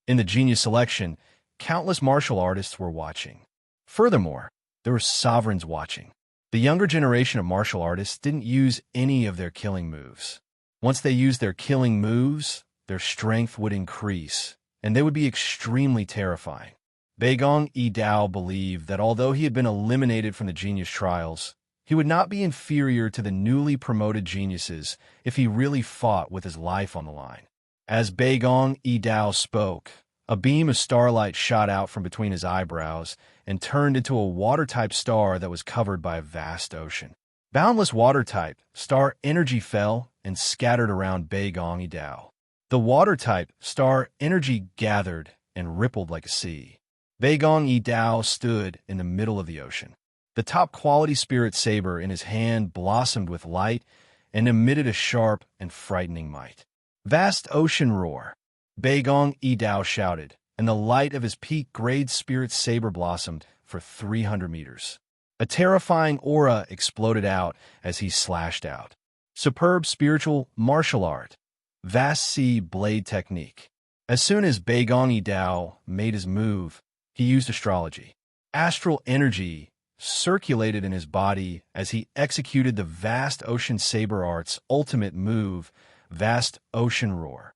In the genius selection, countless martial artists were watching. Furthermore, there were sovereigns watching. The younger generation of martial artists didn't use any of their killing moves. Once they used their killing moves, their strength would increase, and they would be extremely terrifying. Beigong Idao believed that although he had been eliminated from the genius trials, he would not be inferior to the newly promoted geniuses if he really fought with his life on the line. As Beigong Idao spoke, a beam of starlight shot out from between his eyebrows and turned into a water-type star that was covered by a vast ocean. Boundless water-type star energy fell and scattered around Beigong Idao. The water-type star energy gathered and rippled like a sea. Beigong Idao stood in the middle of the ocean. The top-quality spirit saber in his hand blossomed with light and emitted a sharp and frightening might. "Vast ocean roar!" Beigong Idao shouted, and the light of his peak-grade spirit saber blossomed for 300 meters. A terrifying aura exploded out as he slashed out. Superb spiritual martial art. Vast sea blade technique. As soon as Beigong Dao made his move, he used astrology. Astral energy circulated in his body as he executed the vast ocean saber art's ultimate move, Vast Ocean Roar.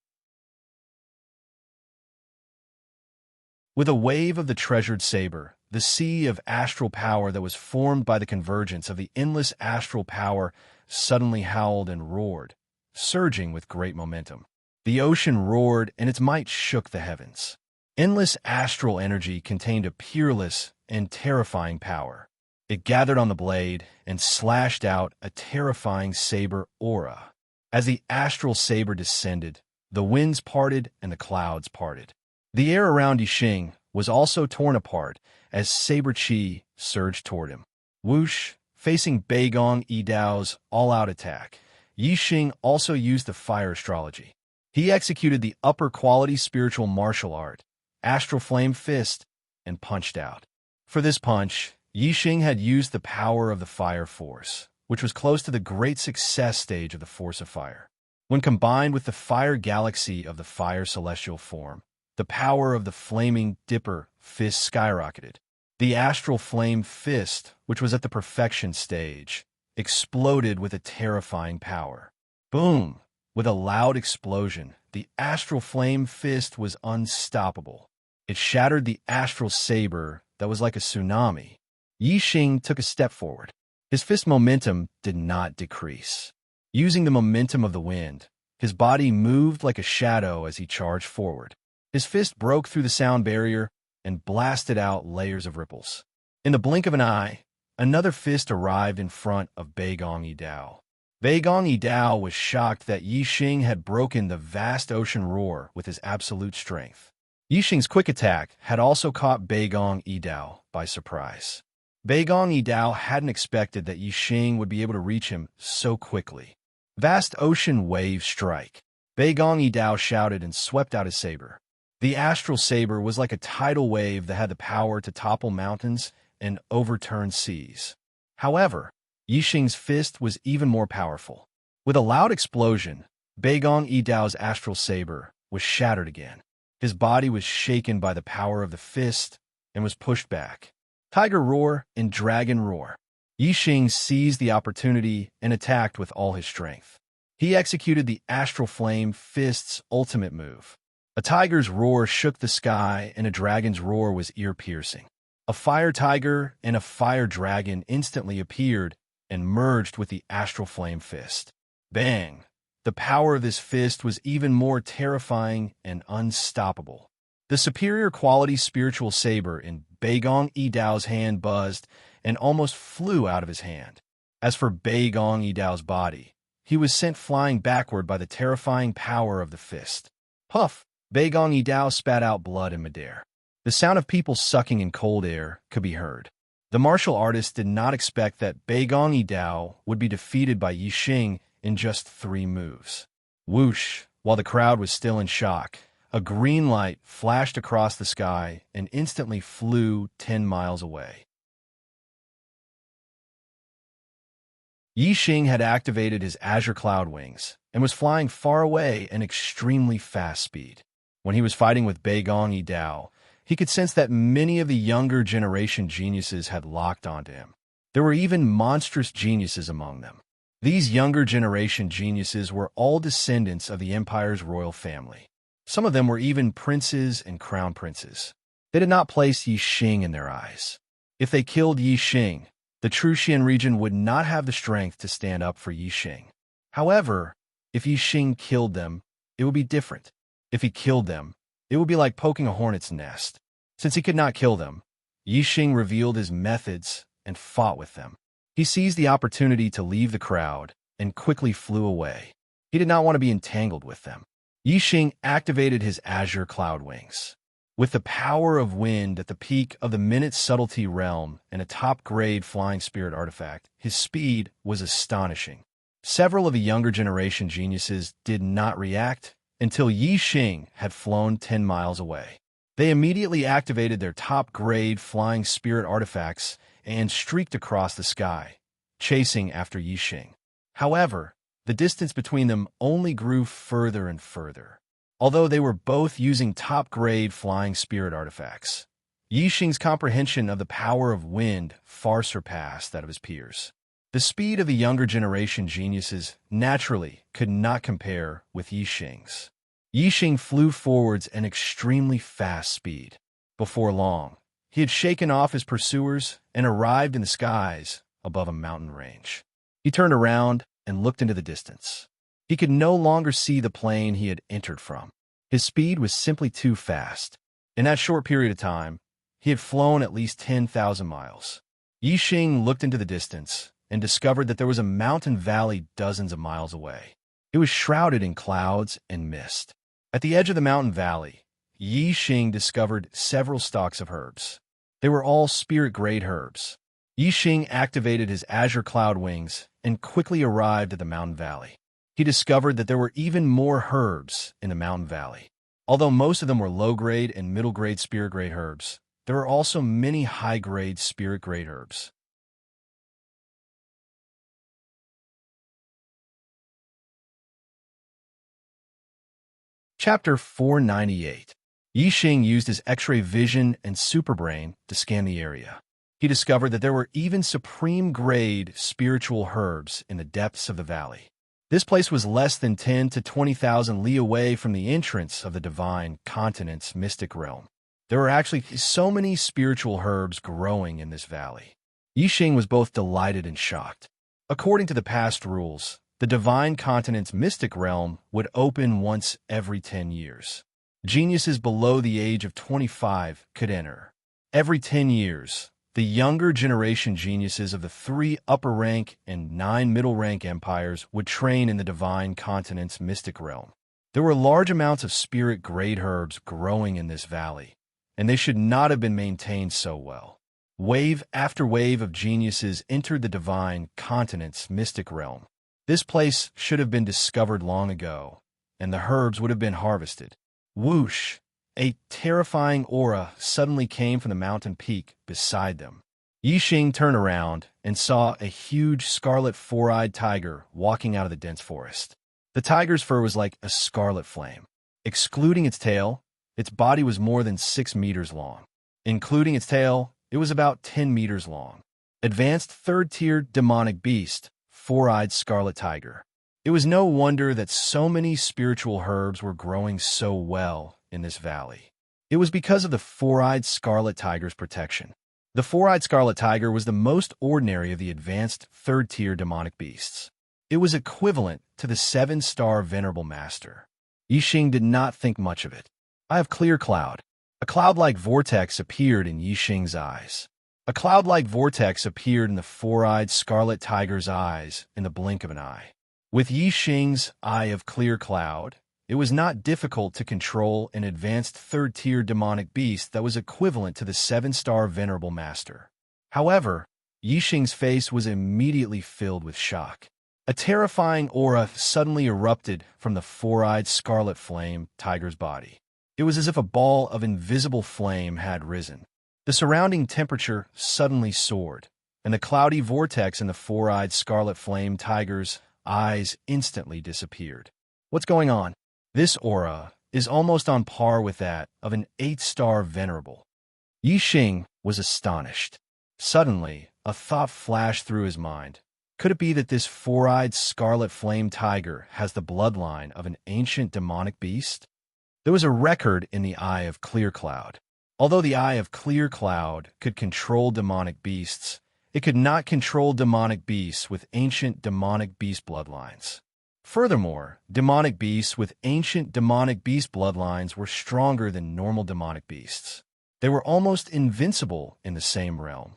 With a wave of the treasured saber, the sea of astral power that was formed by the convergence of the endless astral power suddenly howled and roared, surging with great momentum. The ocean roared and its might shook the heavens. Endless astral energy contained a peerless and terrifying power. It gathered on the blade and slashed out a terrifying saber aura. As the astral saber descended, the winds parted and the clouds parted. The air around Yixing was also torn apart as saber chi surged toward him. Whoosh, facing Beigong Dao's all-out attack, Yixing also used the fire astrology. He executed the upper-quality spiritual martial art, Astral Flame Fist, and punched out. For this punch, Yixing had used the power of the fire force, which was close to the great success stage of the force of fire. When combined with the fire galaxy of the fire celestial form, the power of the flaming dipper fist skyrocketed. The Astral Flame Fist, which was at the perfection stage, exploded with a terrifying power. Boom! With a loud explosion, the Astral Flame Fist was unstoppable. It shattered the astral saber that was like a tsunami. Yixing took a step forward. His fist momentum did not decrease. Using the momentum of the wind, his body moved like a shadow as he charged forward. His fist broke through the sound barrier and blasted out layers of ripples. In the blink of an eye, another fist arrived in front of Beigong Dao. Beigong Dao was shocked that Yixing had broken the vast ocean roar with his absolute strength. Yixing's quick attack had also caught Beigong Dao by surprise. Beigong Dao hadn't expected that Yixing would be able to reach him so quickly. Vast ocean wave strike. Beigong Dao shouted and swept out his saber. The astral saber was like a tidal wave that had the power to topple mountains and overturn seas. However, Yixing's fist was even more powerful. With a loud explosion, Beigong Dao's astral saber was shattered again. His body was shaken by the power of the fist and was pushed back. Tiger Roar and Dragon Roar. Yixing seized the opportunity and attacked with all his strength. He executed the Astral Flame Fist's ultimate move. A tiger's roar shook the sky, and a dragon's roar was ear-piercing. A fire tiger and a fire dragon instantly appeared and merged with the Astral Flame Fist. Bang! The power of this fist was even more terrifying and unstoppable. The superior quality spiritual saber in Beigong Dao's hand buzzed and almost flew out of his hand. As for Beigong Dao's body, he was sent flying backward by the terrifying power of the fist. Puff! Beigong Dao spat out blood in midair. The sound of people sucking in cold air could be heard. The martial artist did not expect that Beigong Dao would be defeated by Yixing in just 3 moves. Whoosh! While the crowd was still in shock, a green light flashed across the sky and instantly flew 10 miles away. Yixing had activated his azure cloud wings and was flying far away at extremely fast speed. When he was fighting with Beigong Dao, he could sense that many of the younger generation geniuses had locked onto him. There were even monstrous geniuses among them. These younger generation geniuses were all descendants of the Empire's royal family. Some of them were even princes and crown princes. They did not place Yixing in their eyes. If they killed Yixing, the Truxian region would not have the strength to stand up for Yixing. However, if Yixing killed them, it would be different. If he killed them, it would be like poking a hornet's nest. Since he could not kill them, Yixing revealed his methods and fought with them. He seized the opportunity to leave the crowd and quickly flew away. He did not want to be entangled with them. Yixing activated his azure cloud wings. With the power of wind at the peak of the minute subtlety realm and a top-grade flying spirit artifact, his speed was astonishing. Several of the younger generation geniuses did not react until Yixing had flown 10 miles away. They immediately activated their top-grade flying spirit artifacts and streaked across the sky, chasing after Yixing. However, the distance between them only grew further and further. Although they were both using top-grade flying spirit artifacts, Yixing's comprehension of the power of wind far surpassed that of his peers. The speed of the younger generation geniuses naturally could not compare with Yixing's. Yixing flew forwards at an extremely fast speed. Before long, he had shaken off his pursuers and arrived in the skies above a mountain range. He turned around and looked into the distance. He could no longer see the plane he had entered from. His speed was simply too fast. In that short period of time, he had flown at least 10,000 miles. Yixing looked into the distance and discovered that there was a mountain valley dozens of miles away. It was shrouded in clouds and mist. At the edge of the mountain valley, Yixing discovered several stalks of herbs. They were all spirit-grade herbs. Yixing activated his azure cloud wings and quickly arrived at the mountain valley. He discovered that there were even more herbs in the mountain valley. Although most of them were low-grade and middle-grade spirit-grade herbs, there were also many high-grade spirit-grade herbs. Chapter 498. Yixing used his X-ray vision and superbrain to scan the area. He discovered that there were even supreme-grade spiritual herbs in the depths of the valley. This place was less than 10 to 20,000 li away from the entrance of the divine continent's mystic realm. There were actually so many spiritual herbs growing in this valley. Yixing was both delighted and shocked. According to the past rules, the divine continent's mystic realm would open once every 10 years. Geniuses below the age of 25 could enter. Every 10 years, the younger generation geniuses of the 3 upper-rank and 9 middle-rank empires would train in the divine continent's mystic realm. There were large amounts of spirit-grade herbs growing in this valley, and they should not have been maintained so well. Wave after wave of geniuses entered the divine continent's mystic realm. This place should have been discovered long ago, and the herbs would have been harvested. Whoosh! A terrifying aura suddenly came from the mountain peak beside them. Yixing turned around and saw a huge scarlet four-eyed tiger walking out of the dense forest. The tiger's fur was like a scarlet flame. Excluding its tail, its body was more than 6 meters long. Including its tail, it was about 10 meters long. Advanced third-tier demonic beast, four-eyed scarlet tiger. It was no wonder that so many spiritual herbs were growing so well in this valley. It was because of the four-eyed scarlet tiger's protection. The four-eyed scarlet tiger was the most ordinary of the advanced third-tier demonic beasts. It was equivalent to the 7-star Venerable Master. Yixing did not think much of it. "I have clear cloud." A cloud-like vortex appeared in Yixing's eyes. A cloud-like vortex appeared in the four-eyed scarlet tiger's eyes in the blink of an eye. With Yixing's eye of clear cloud, it was not difficult to control an advanced third-tier demonic beast that was equivalent to the 7-star Venerable Master. However, Yixing's face was immediately filled with shock. A terrifying aura suddenly erupted from the four-eyed scarlet flame tiger's body. It was as if a ball of invisible flame had risen. The surrounding temperature suddenly soared, and the cloudy vortex in the four-eyed scarlet flame tiger's eyes instantly disappeared. What's going on? This aura is almost on par with that of an 8-star Venerable. Yixing was astonished. Suddenly, a thought flashed through his mind. Could it be that this four-eyed scarlet flame tiger has the bloodline of an ancient demonic beast? There was a record in the Eye of Clear Cloud. Although the Eye of Clear Cloud could control demonic beasts, it could not control demonic beasts with ancient demonic beast bloodlines. Furthermore, demonic beasts with ancient demonic beast bloodlines were stronger than normal demonic beasts. They were almost invincible in the same realm.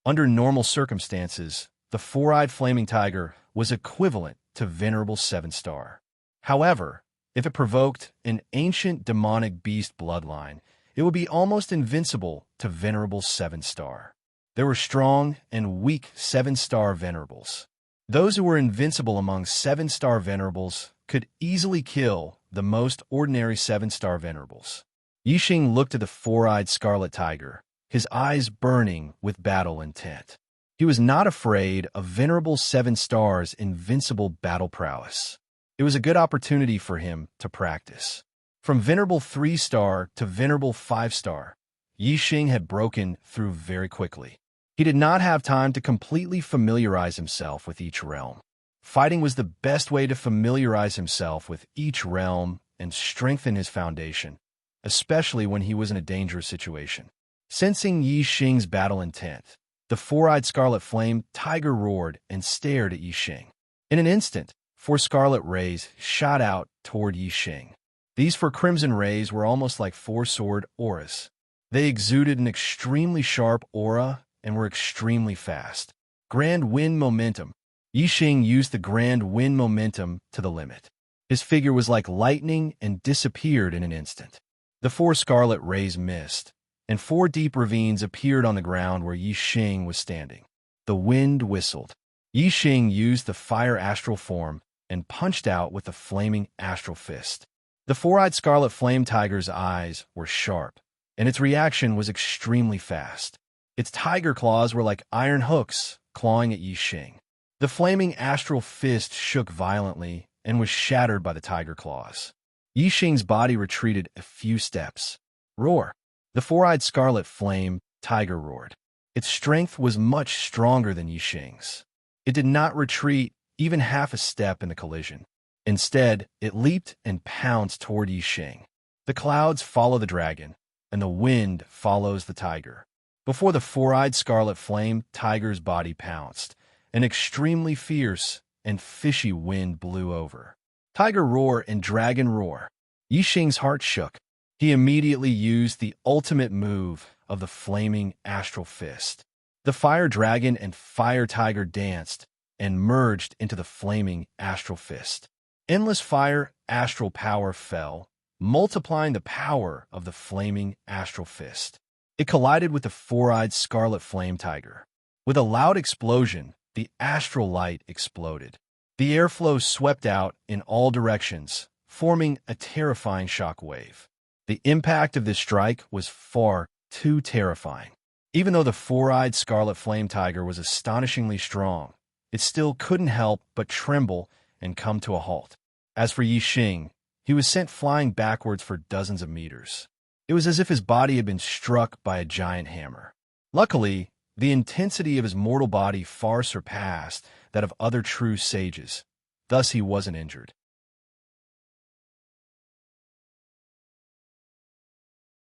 Under normal circumstances, the four-eyed flaming tiger was equivalent to Venerable 7-star. However, if it provoked an ancient demonic beast bloodline, it would be almost invincible to Venerable 7-star. There were strong and weak 7-star Venerables. Those who were invincible among 7-star Venerables could easily kill the most ordinary 7-star venerables. Yixing looked at the four-eyed scarlet tiger, his eyes burning with battle intent. He was not afraid of venerable 7 stars' invincible battle prowess. It was a good opportunity for him to practice. From venerable 3-star to venerable 5-star, Yixing had broken through very quickly. He did not have time to completely familiarize himself with each realm. Fighting was the best way to familiarize himself with each realm and strengthen his foundation, especially when he was in a dangerous situation. Sensing Yixing's battle intent, the four-eyed scarlet flame tiger roared and stared at Yixing. In an instant, 4 scarlet rays shot out toward Yixing. These 4 crimson rays were almost like 4 sword auras. They exuded an extremely sharp aura and were extremely fast. Grand wind momentum. Yixing used the grand wind momentum to the limit. His figure was like lightning and disappeared in an instant. The 4 scarlet rays missed, and 4 deep ravines appeared on the ground where Yixing was standing. The wind whistled. Yixing used the fire astral form and punched out with the flaming astral fist. The four-eyed scarlet flame tiger's eyes were sharp, and its reaction was extremely fast. Its tiger claws were like iron hooks clawing at Yixing. The flaming astral fist shook violently and was shattered by the tiger claws. Yixing's body retreated a few steps. Roar! The four-eyed scarlet flame tiger roared. Its strength was much stronger than Yixing's. It did not retreat even half a step in the collision. Instead, it leaped and pounced toward Yixing. The clouds follow the dragon, and the wind follows the tiger. Before the four-eyed scarlet flame tiger's body pounced, an extremely fierce and fishy wind blew over. Tiger roar and dragon roar. Yixing's heart shook. He immediately used the ultimate move of the flaming astral fist. The fire dragon and fire tiger danced and merged into the flaming astral fist. Endless fire astral power fell, multiplying the power of the flaming astral fist. It collided with the four-eyed scarlet flame tiger. With a loud explosion, the astral light exploded. The airflow swept out in all directions, forming a terrifying shock wave. The impact of this strike was far too terrifying. Even though the four-eyed scarlet flame tiger was astonishingly strong, it still couldn't help but tremble and come to a halt. As for Yixing, he was sent flying backwards for dozens of meters. It was as if his body had been struck by a giant hammer. Luckily, the intensity of his mortal body far surpassed that of other true sages. Thus he wasn't injured.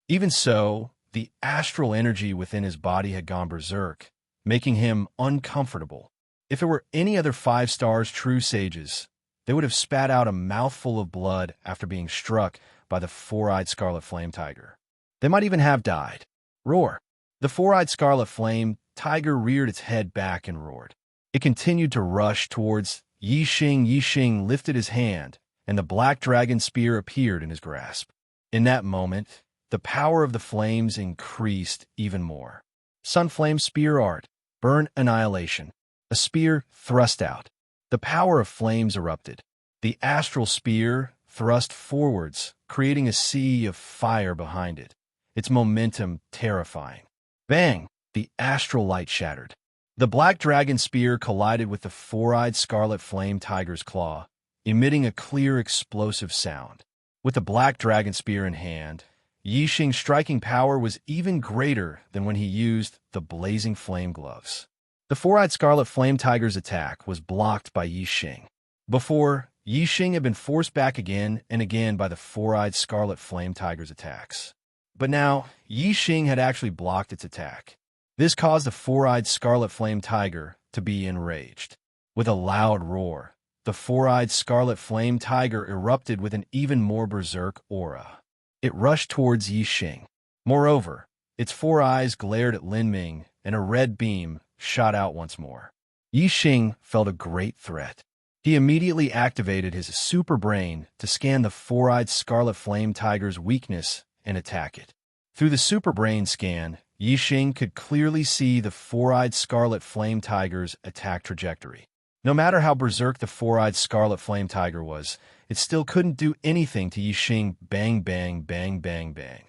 Even so, the astral energy within his body had gone berserk, making him uncomfortable. If it were any other 5 stars true sages, they would have spat out a mouthful of blood after being struck by the four-eyed scarlet flame tiger. They might even have died. Roar! The four-eyed scarlet flame tiger reared its head back and roared. It continued to rush towards Yixing. Yixing lifted his hand, and the black dragon spear appeared in his grasp. In that moment, the power of the flames increased even more. Sunflame spear art, burn annihilation. A spear thrust out. The power of flames erupted. The astral spear thrust forwards, creating a sea of fire behind it, its momentum terrifying. Bang! The astral light shattered. The black dragon spear collided with the four-eyed scarlet flame tiger's claw, emitting a clear explosive sound. With the black dragon spear in hand, Yixing's striking power was even greater than when he used the blazing flame gloves. The four-eyed scarlet flame tiger's attack was blocked by Yixing. Before, Yixing had been forced back again and again by the four-eyed scarlet flame tiger's attacks. But now, Yixing had actually blocked its attack. This caused the four-eyed scarlet flame tiger to be enraged. With a loud roar, the four-eyed scarlet flame tiger erupted with an even more berserk aura. It rushed towards Yixing. Moreover, its 4 eyes glared at Lin Ming, and a red beam shot out once more. Yixing felt a great threat. He immediately activated his super brain to scan the four-eyed scarlet flame tiger's weakness and attack it. Through the super brain scan, Yixing could clearly see the four-eyed scarlet flame tiger's attack trajectory. No matter how berserk the four-eyed scarlet flame tiger was, it still couldn't do anything to Yixing. Bang, bang, bang, bang, bang.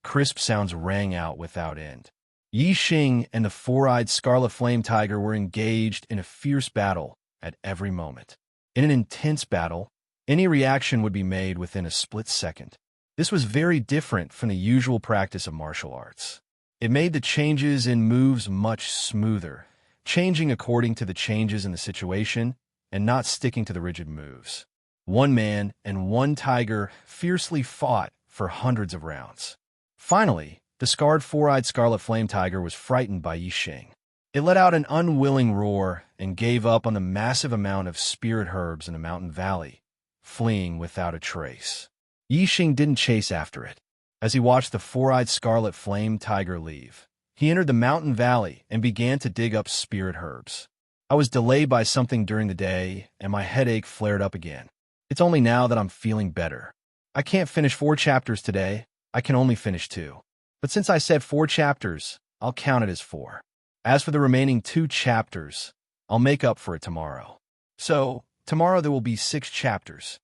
Crisp sounds rang out without end. Yixing and the four-eyed scarlet flame tiger were engaged in a fierce battle at every moment. In an intense battle, any reaction would be made within a split second. This was very different from the usual practice of martial arts. It made the changes in moves much smoother, changing according to the changes in the situation and not sticking to the rigid moves. One man and one tiger fiercely fought for hundreds of rounds. Finally, the scarred four-eyed scarlet flame tiger was frightened by Yixing. It let out an unwilling roar and gave up on the massive amount of spirit herbs in the mountain valley, fleeing without a trace. Yixing didn't chase after it. As he watched the four-eyed scarlet flame tiger leave, he entered the mountain valley and began to dig up spirit herbs. I was delayed by something during the day, and my headache flared up again. It's only now that I'm feeling better. I can't finish 4 chapters today. I can only finish 2. But since I said 4 chapters, I'll count it as 4. As for the remaining 2 chapters, I'll make up for it tomorrow. So, tomorrow there will be 6 chapters.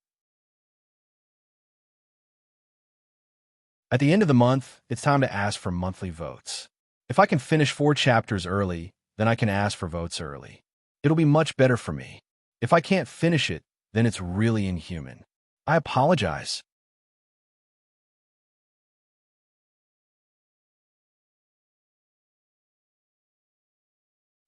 At the end of the month, it's time to ask for monthly votes. If I can finish 4 chapters early, then I can ask for votes early. It'll be much better for me. If I can't finish it, then it's really inhuman. I apologize.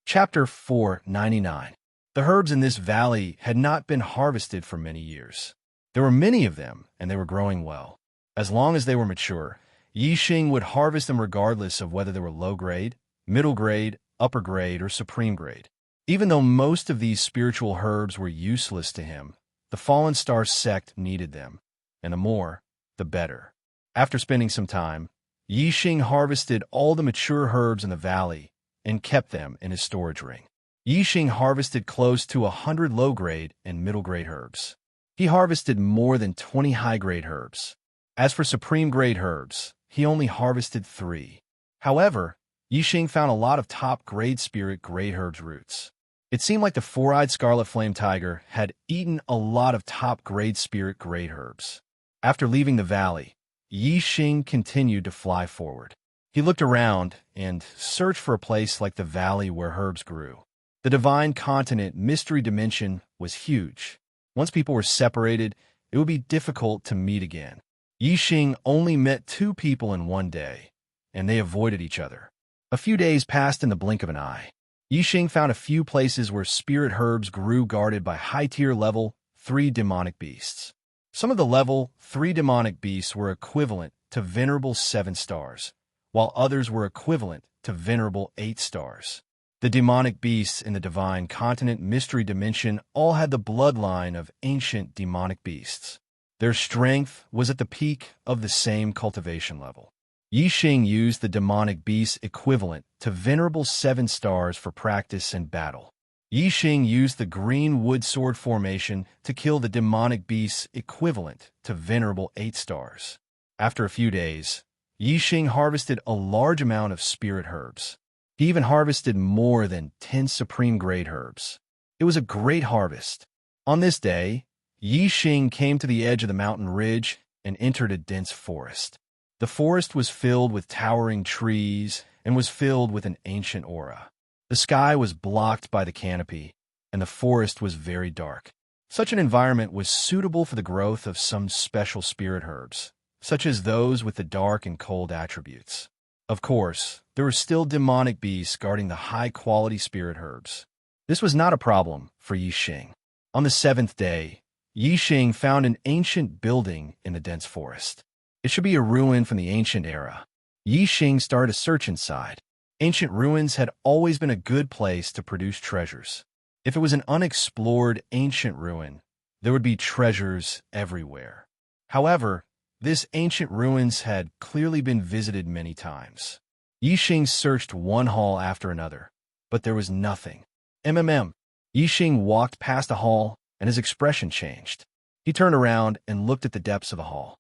Chapter 499. The herbs in this valley had not been harvested for many years. There were many of them, and they were growing well. As long as they were mature, Yixing would harvest them regardless of whether they were low grade, middle grade, upper grade, or supreme grade. Even though most of these spiritual herbs were useless to him, the Fallen Star sect needed them, and the more, the better. After spending some time, Yixing harvested all the mature herbs in the valley and kept them in his storage ring. Yixing harvested close to 100 low-grade and middle-grade herbs. He harvested more than 20 high-grade herbs. As for supreme-grade herbs, he only harvested 3. However, Yixing found a lot of top-grade spirit-grade herbs roots. It seemed like the four-eyed scarlet flame tiger had eaten a lot of top-grade spirit-grade herbs. After leaving the valley, Yixing continued to fly forward. He looked around and searched for a place like the valley where herbs grew. The divine continent mystery dimension was huge. Once people were separated, it would be difficult to meet again. Yixing only met 2 people in one day, and they avoided each other. A few days passed in the blink of an eye. Yixing found a few places where spirit herbs grew guarded by high-tier level 3 demonic beasts. Some of the level 3 demonic beasts were equivalent to venerable 7 stars, while others were equivalent to venerable 8 stars. The demonic beasts in the divine continent mystery dimension all had the bloodline of ancient demonic beasts. Their strength was at the peak of the same cultivation level. Yixing used the demonic beasts equivalent to venerable 7 stars for practice and battle. Yixing used the green wood sword formation to kill the demonic beasts equivalent to venerable 8 stars. After a few days, Yixing harvested a large amount of spirit herbs. He even harvested more than 10 supreme grade herbs. It was a great harvest. On this day, Yixing came to the edge of the mountain ridge and entered a dense forest. The forest was filled with towering trees and was filled with an ancient aura. The sky was blocked by the canopy, and the forest was very dark. Such an environment was suitable for the growth of some special spirit herbs, such as those with the dark and cold attributes. Of course, there were still demonic beasts guarding the high-quality spirit herbs. This was not a problem for Yixing. On the 7th day, Yixing found an ancient building in the dense forest. It should be a ruin from the ancient era. Yixing started a search inside. Ancient ruins had always been a good place to produce treasures. If it was an unexplored ancient ruin, there would be treasures everywhere. However, this ancient ruins had clearly been visited many times. Yixing searched one hall after another, but there was nothing. Yixing walked past a hall, and his expression changed. He turned around and looked at the depths of the hall.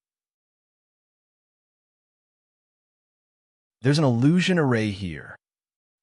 There's an illusion array here.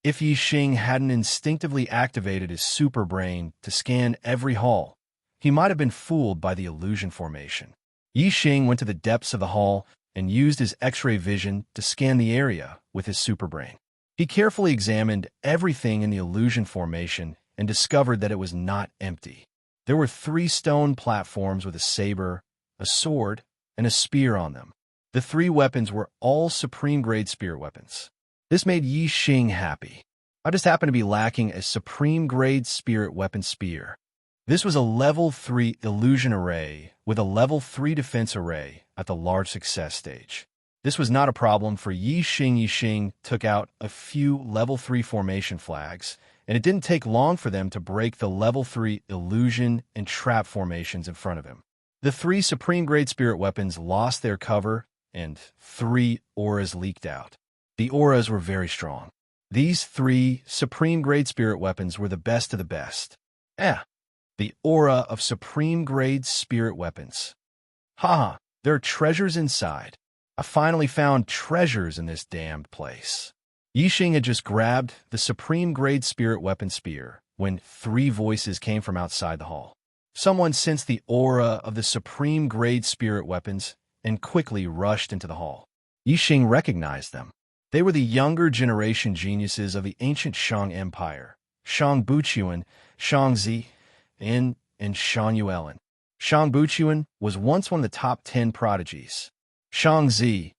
If Yixing hadn't instinctively activated his super brain to scan every hall, he might have been fooled by the illusion formation. Yi Xing went to the depths of the hall and used his X-ray vision to scan the area with his superbrain. He carefully examined everything in the illusion formation and discovered that it was not empty. There were 3 stone platforms with a saber, a sword, and a spear on them. The 3 weapons were all supreme-grade spirit weapons. This made Yi Xing happy. I just happened to be lacking a supreme-grade spirit weapon spear. This was a level 3 illusion array with a level 3 defense array at the large success stage. This was not a problem for Yi Xing. Yi Xing took out a few level 3 formation flags, and it didn't take long for them to break the level 3 illusion and trap formations in front of him. The 3 supreme-grade spirit weapons lost their cover, and 3 auras leaked out. The auras were very strong. These 3 supreme-grade spirit weapons were the best of the best. The aura of supreme-grade spirit weapons. Haha, there are treasures inside. I finally found treasures in this damned place. Yi Xing had just grabbed the supreme-grade spirit weapon spear when 3 voices came from outside the hall. Someone sensed the aura of the supreme-grade spirit weapons and quickly rushed into the hall. Yi Xing recognized them. They were the younger generation geniuses of the ancient Shang Empire, Shang Buchuan, Shang Zi, and Shang Yuelin. Shang Buchuan was once one of the top 10 prodigies. Shang Zi,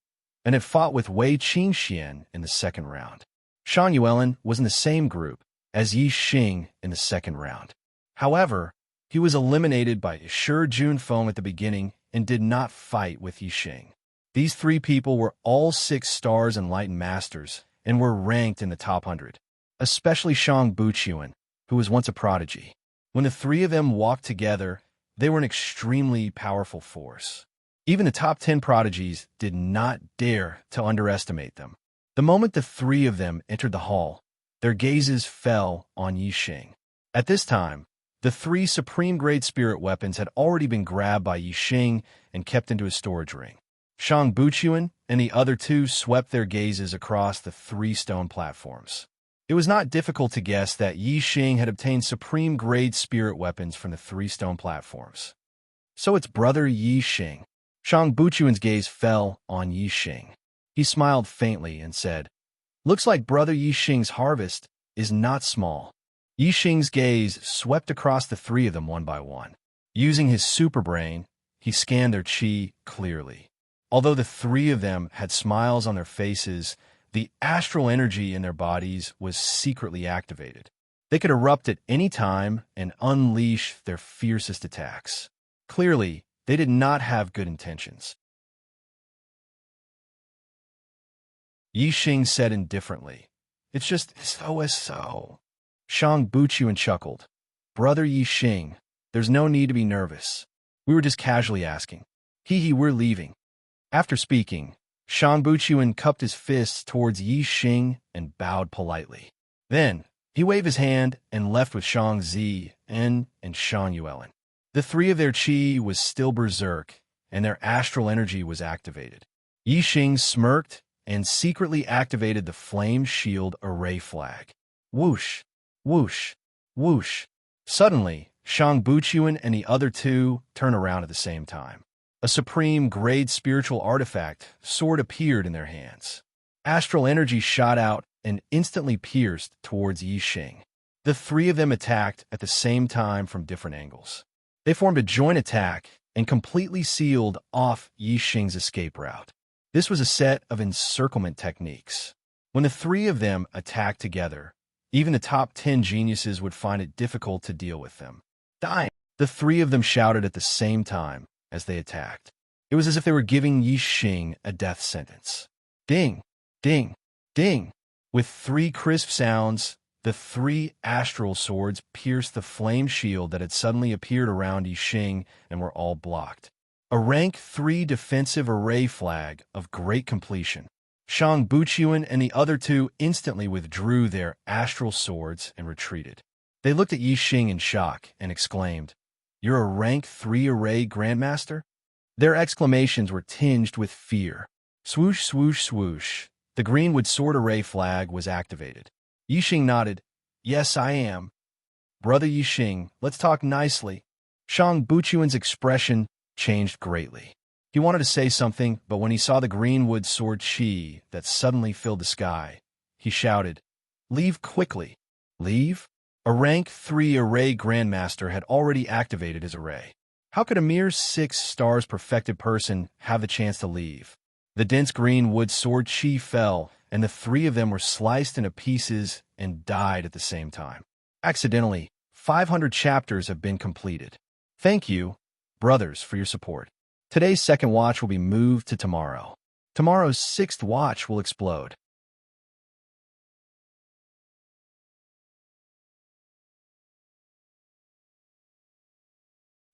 and had fought with Wei Qingxian in the second round. Shang Yuelin was in the same group as Yi Xing in the second round. However, he was eliminated by Shi Junfeng at the beginning and did not fight with Yi Xing. These 3 people were all 6 stars enlightened masters and were ranked in the top 100, especially Shang Buchuan, who was once a prodigy. When the 3 of them walked together, they were an extremely powerful force. Even the top 10 prodigies did not dare to underestimate them. The moment the 3 of them entered the hall, their gazes fell on Yi Xing. At this time, the 3 supreme-grade spirit weapons had already been grabbed by Yi Xing and kept into a storage ring. Shang Buchuan and the other 2 swept their gazes across the 3 stone platforms. It was not difficult to guess that Yi Xing had obtained supreme-grade spirit weapons from the 3 stone platforms. So it's brother Yi Xing. Shang Buchuan's gaze fell on Yi Xing. He smiled faintly and said, "Looks like brother Yi Xing's harvest is not small." Yi Xing's gaze swept across the 3 of them one by one. Using his superbrain, he scanned their chi clearly. Although the 3 of them had smiles on their faces, the astral energy in their bodies was secretly activated. They could erupt at any time and unleash their fiercest attacks. Clearly, they did not have good intentions. Yi Xing said indifferently, "It's just so." Shang Buchuan chuckled. "Brother Yi Xing, there's no need to be nervous. We were just casually asking. We're leaving." After speaking, Shang Buchuan cupped his fists towards Yi Xing and bowed politely. Then, he waved his hand and left with Shang Zi and Shang Yuelin. The 3 of their chi was still berserk, and their astral energy was activated. Yi Xing smirked and secretly activated the flame shield array flag. Whoosh, whoosh, whoosh. Suddenly, Shang Buchuan and the other 2 turned around at the same time. A supreme-grade spiritual artifact sword appeared in their hands. Astral energy shot out and instantly pierced towards Yi Xing. The 3 of them attacked at the same time from different angles. They formed a joint attack and completely sealed off Yi Xing's escape route. This was a set of encirclement techniques. When the 3 of them attacked together, even the top 10 geniuses would find it difficult to deal with them. Die! The 3 of them shouted at the same time as they attacked. It was as if they were giving Yi Xing a death sentence. Ding! Ding! Ding! With 3 crisp sounds, the 3 astral swords pierced the flame shield that had suddenly appeared around Yi Xing and were all blocked. A rank 3 defensive array flag of great completion. Shang Buchuan and the other 2 instantly withdrew their astral swords and retreated. They looked at Yi Xing in shock and exclaimed, "You're a rank 3 array grandmaster?" Their exclamations were tinged with fear. Swoosh, swoosh, swoosh. The greenwood sword array flag was activated. Yi Xing nodded. "Yes, I am. Brother Yi Xing, let's talk nicely." Shang Buchuan's expression changed greatly. He wanted to say something, but when he saw the green wood sword chi that suddenly filled the sky, he shouted, "Leave quickly!" Leave? A rank 3 array Grandmaster had already activated his array. How could a mere 6 stars perfected person have the chance to leave? The dense green wood sword chi fell, and the 3 of them were sliced into pieces and died at the same time. Accidentally, 500 chapters have been completed. Thank you, brothers, for your support. Today's second watch will be moved to tomorrow. Tomorrow's 6th watch will explode.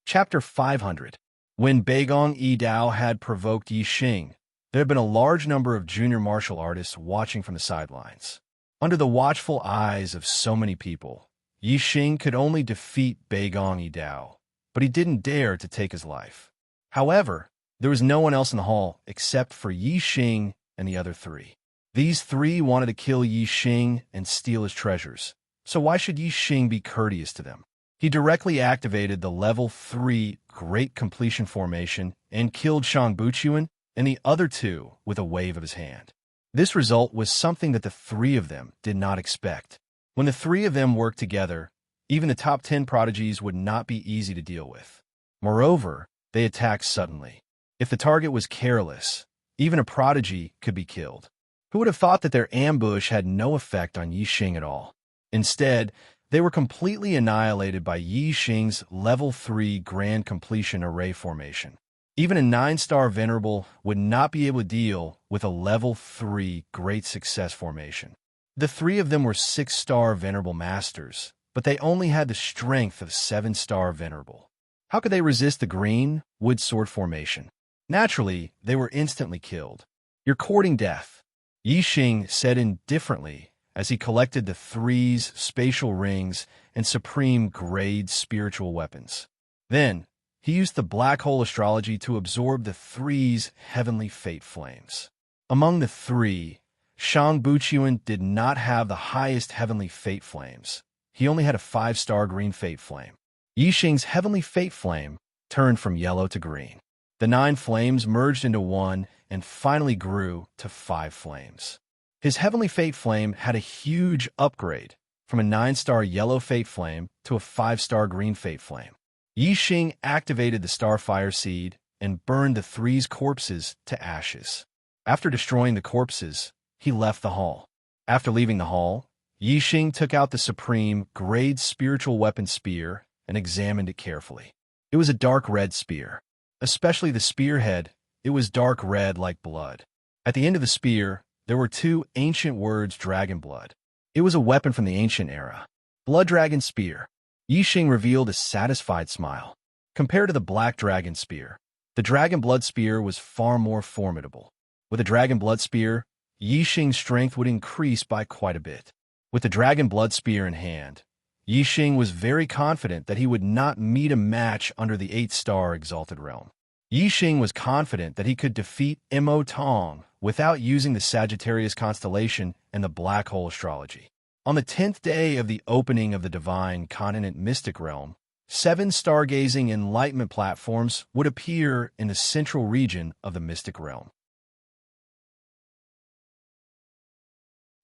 Chapter 500. When Beigong Yidao had provoked Yi Xing, there had been a large number of junior martial artists watching from the sidelines. Under the watchful eyes of so many people, Yi Xing could only defeat Beigong Yidao, but he didn't dare to take his life. However, there was no one else in the hall except for Yi Xing and the other 3. These 3 wanted to kill Yi Xing and steal his treasures, so why should Yi Xing be courteous to them? He directly activated the level 3 Great Completion formation and killed Shang Buchuan and the other 2 with a wave of his hand. This result was something that the 3 of them did not expect. When the 3 of them worked together, even the top 10 prodigies would not be easy to deal with. Moreover, they attacked suddenly. If the target was careless, even a prodigy could be killed. Who would have thought that their ambush had no effect on Yi Xing at all? Instead, they were completely annihilated by Yi Xing's level 3 Grand Completion Array formation. Even a 9-star Venerable would not be able to deal with a level 3 Great Success formation. The 3 of them were 6-star Venerable Masters, but they only had the strength of 7-star Venerable. How could they resist the green wood sword formation? Naturally, they were instantly killed. "You're courting death," Yi Xing said indifferently as he collected the 3's spatial rings and supreme grade spiritual weapons. Then, he used the black hole astrology to absorb the 3's heavenly fate flames. Among the 3, Shang Buchuan did not have the highest heavenly fate flames. He only had a 5-star green fate flame. Yi Xing's heavenly fate flame turned from yellow to green. The 9 flames merged into one and finally grew to 5 flames. His heavenly fate flame had a huge upgrade from a 9-star yellow fate flame to a 5-star green fate flame. Yi Xing activated the Starfire Seed and burned the 3's corpses to ashes. After destroying the corpses, he left the hall. After leaving the hall, Yi Xing took out the supreme grade spiritual weapon spear and examined it carefully. It was a dark red spear. Especially the spearhead, it was dark red like blood. At the end of the spear, there were 2 ancient words dragon blood. It was a weapon from the ancient era. Blood Dragon Spear. Yi Xing revealed a satisfied smile. Compared to the Black Dragon Spear, the Dragon Blood Spear was far more formidable. With a Dragon Blood Spear, Yi Xing's strength would increase by quite a bit. With the Dragon Blood Spear in hand, Yi Xing was very confident that he would not meet a match under the 8-star Exalted Realm. Yi Xing was confident that he could defeat Mo Tong without using the Sagittarius constellation and the Black Hole astrology. On the 10th day of the opening of the Divine Continent Mystic Realm, 7 stargazing enlightenment platforms would appear in the central region of the Mystic Realm.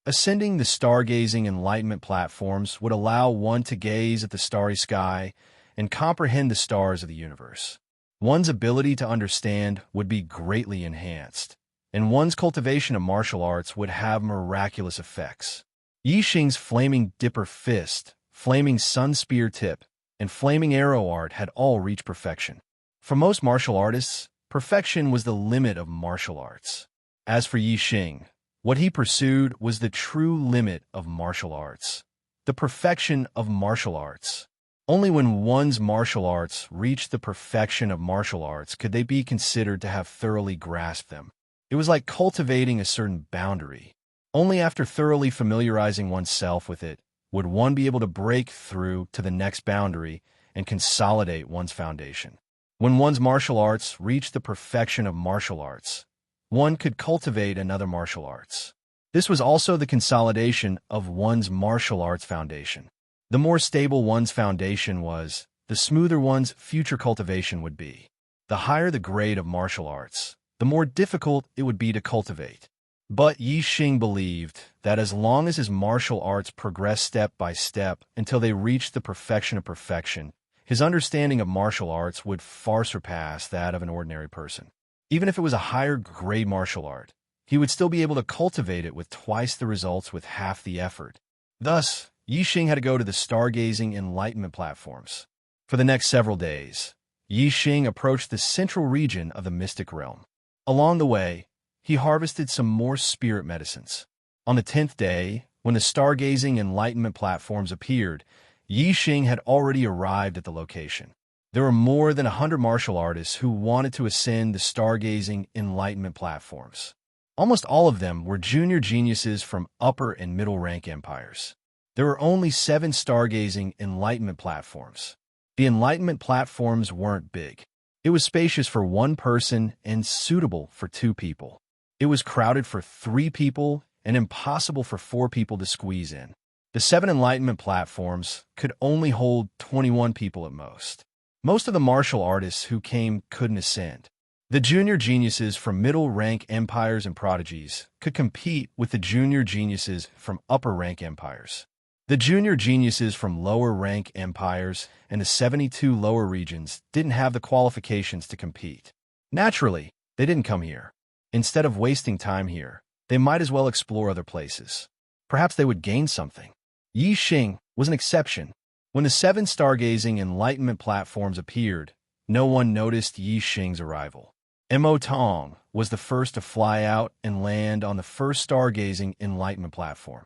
Ascending the stargazing enlightenment platforms would allow one to gaze at the starry sky and comprehend the stars of the universe. One's ability to understand would be greatly enhanced, and one's cultivation of martial arts would have miraculous effects. Yi Xing's Flaming Dipper Fist, Flaming Sun Spear Tip, and Flaming Arrow art had all reached perfection. For most martial artists, perfection was the limit of martial arts. As for Yi Xing, what he pursued was the true limit of martial arts, the perfection of martial arts. Only when one's martial arts reached the perfection of martial arts could they be considered to have thoroughly grasped them. It was like cultivating a certain boundary. Only after thoroughly familiarizing oneself with it would one be able to break through to the next boundary and consolidate one's foundation. When one's martial arts reached the perfection of martial arts, one could cultivate another martial arts. This was also the consolidation of one's martial arts foundation. The more stable one's foundation was, the smoother one's future cultivation would be. The higher the grade of martial arts, the more difficult it would be to cultivate. But Yi Xing believed that as long as his martial arts progressed step by step until they reached the perfection of perfection, his understanding of martial arts would far surpass that of an ordinary person. Even if it was a higher grade martial art, he would still be able to cultivate it with twice the results with half the effort. Thus, Yi Xing had to go to the stargazing enlightenment platforms. For the next several days, Yi Xing approached the central region of the mystic realm. Along the way, he harvested some more spirit medicines. On the 10th day, when the stargazing enlightenment platforms appeared, Yi Xing had already arrived at the location. There were more than 100 martial artists who wanted to ascend the stargazing enlightenment platforms. Almost all of them were junior geniuses from upper and middle rank empires. There were only 7 stargazing enlightenment platforms. The enlightenment platforms weren't big. It was spacious for 1 person and suitable for 2 people. It was crowded for 3 people and impossible for 4 people to squeeze in. The 7 enlightenment platforms could only hold 21 people at most. Most of the martial artists who came couldn't ascend. The junior geniuses from middle-rank empires and prodigies could compete with the junior geniuses from upper-rank empires. The junior geniuses from lower-rank empires and the 72 lower regions didn't have the qualifications to compete. Naturally, they didn't come here. Instead of wasting time here, they might as well explore other places. Perhaps they would gain something. Yi Xing was an exception. When the 7 stargazing enlightenment platforms appeared, no one noticed Yi Xing's arrival. Mo Tong was the first to fly out and land on the first stargazing enlightenment platform.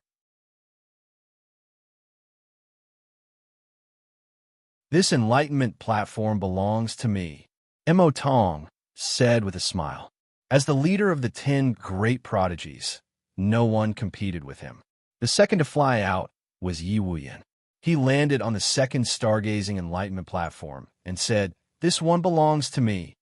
This enlightenment platform belongs to me, Mo Tong said with a smile. As the leader of the 10 great prodigies, no one competed with him. The second to fly out was Yi Wuyan. He landed on the second stargazing enlightenment platform and said, "This one belongs to me."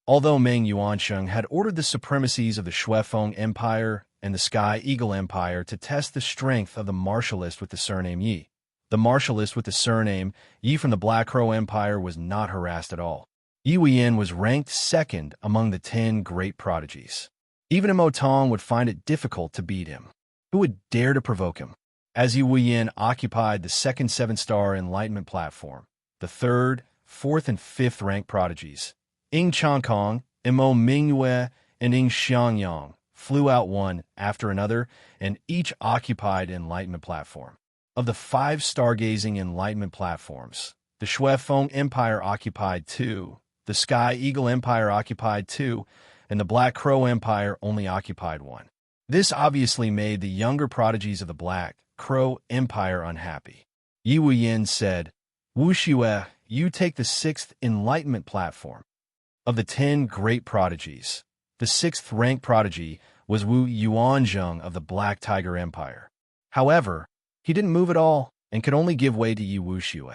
Although Meng Yuansheng had ordered the supremacies of the Xuefeng Empire and the Sky Eagle Empire to test the strength of the martialist with the surname Yi, the martialist with the surname Yi from the Black Crow Empire was not harassed at all. Yi Wuyan was ranked second among the 10 great prodigies. Even Mo Tong would find it difficult to beat him. Who would dare to provoke him? As Yi Wuyan occupied the second 7-star enlightenment platform, the 3rd, 4th, and 5th rank prodigies, Ing Changkong, Mo Mingyue, and Ing Xiangyang, flew out one after another, and each occupied an enlightenment platform. Of the 5 stargazing enlightenment platforms, the Xuefeng Empire occupied 2, the Sky Eagle Empire occupied 2, and the Black Crow Empire only occupied 1. This obviously made the younger prodigies of the Black Crow Empire unhappy. Yi Wuyan said, "Wu Xue, you take the 6th enlightenment platform." Of the 10 great prodigies, the 6th rank prodigy was Wu Yuanzheng of the Black Tiger Empire. However, he didn't move at all and could only give way to Yi Wuxue.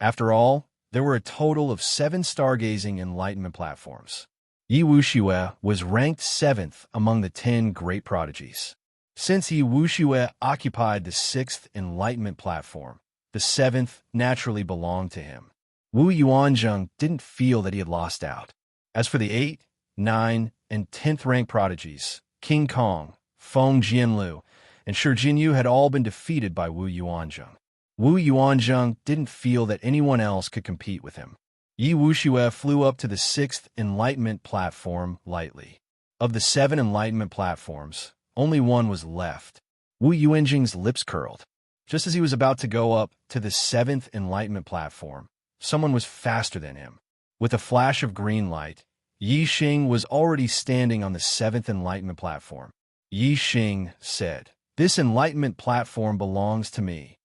After all, there were a total of 7 stargazing enlightenment platforms. Yi Wuxue was ranked 7th among the 10 great prodigies. Since Yi Wuxue occupied the 6th enlightenment platform, the 7th naturally belonged to him. Wu Yuanzheng didn't feel that he had lost out. As for the 8, 9, and 10th rank prodigies, King Kong, Feng Jianlu, and Shi Jinyu had all been defeated by Wu Yuanzheng. Wu Yuanzheng didn't feel that anyone else could compete with him. Yi Wuxue flew up to the 6th enlightenment platform lightly. Of the 7 enlightenment platforms, only one was left. Wu Yuanzheng's lips curled. Just as he was about to go up to the 7th enlightenment platform, someone was faster than him. With a flash of green light, Yi Xing was already standing on the 7th enlightenment platform. Yi Xing said, "This enlightenment platform belongs to me."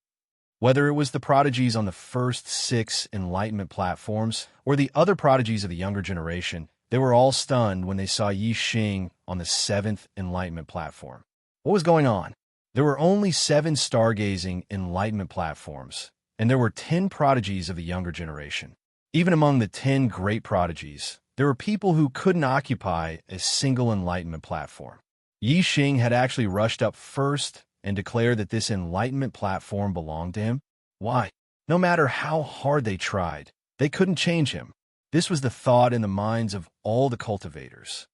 Whether it was the prodigies on the first 6 enlightenment platforms or the other prodigies of the younger generation, they were all stunned when they saw Yi Xing on the 7th enlightenment platform. What was going on? There were only 7 stargazing enlightenment platforms, and there were 10 prodigies of the younger generation. Even among the 10 great prodigies, there were people who couldn't occupy a single enlightenment platform. Yi Xing had actually rushed up first and declared that this enlightenment platform belonged to him. Why? No matter how hard they tried, They couldn't change him. This was the thought in the minds of all the cultivators.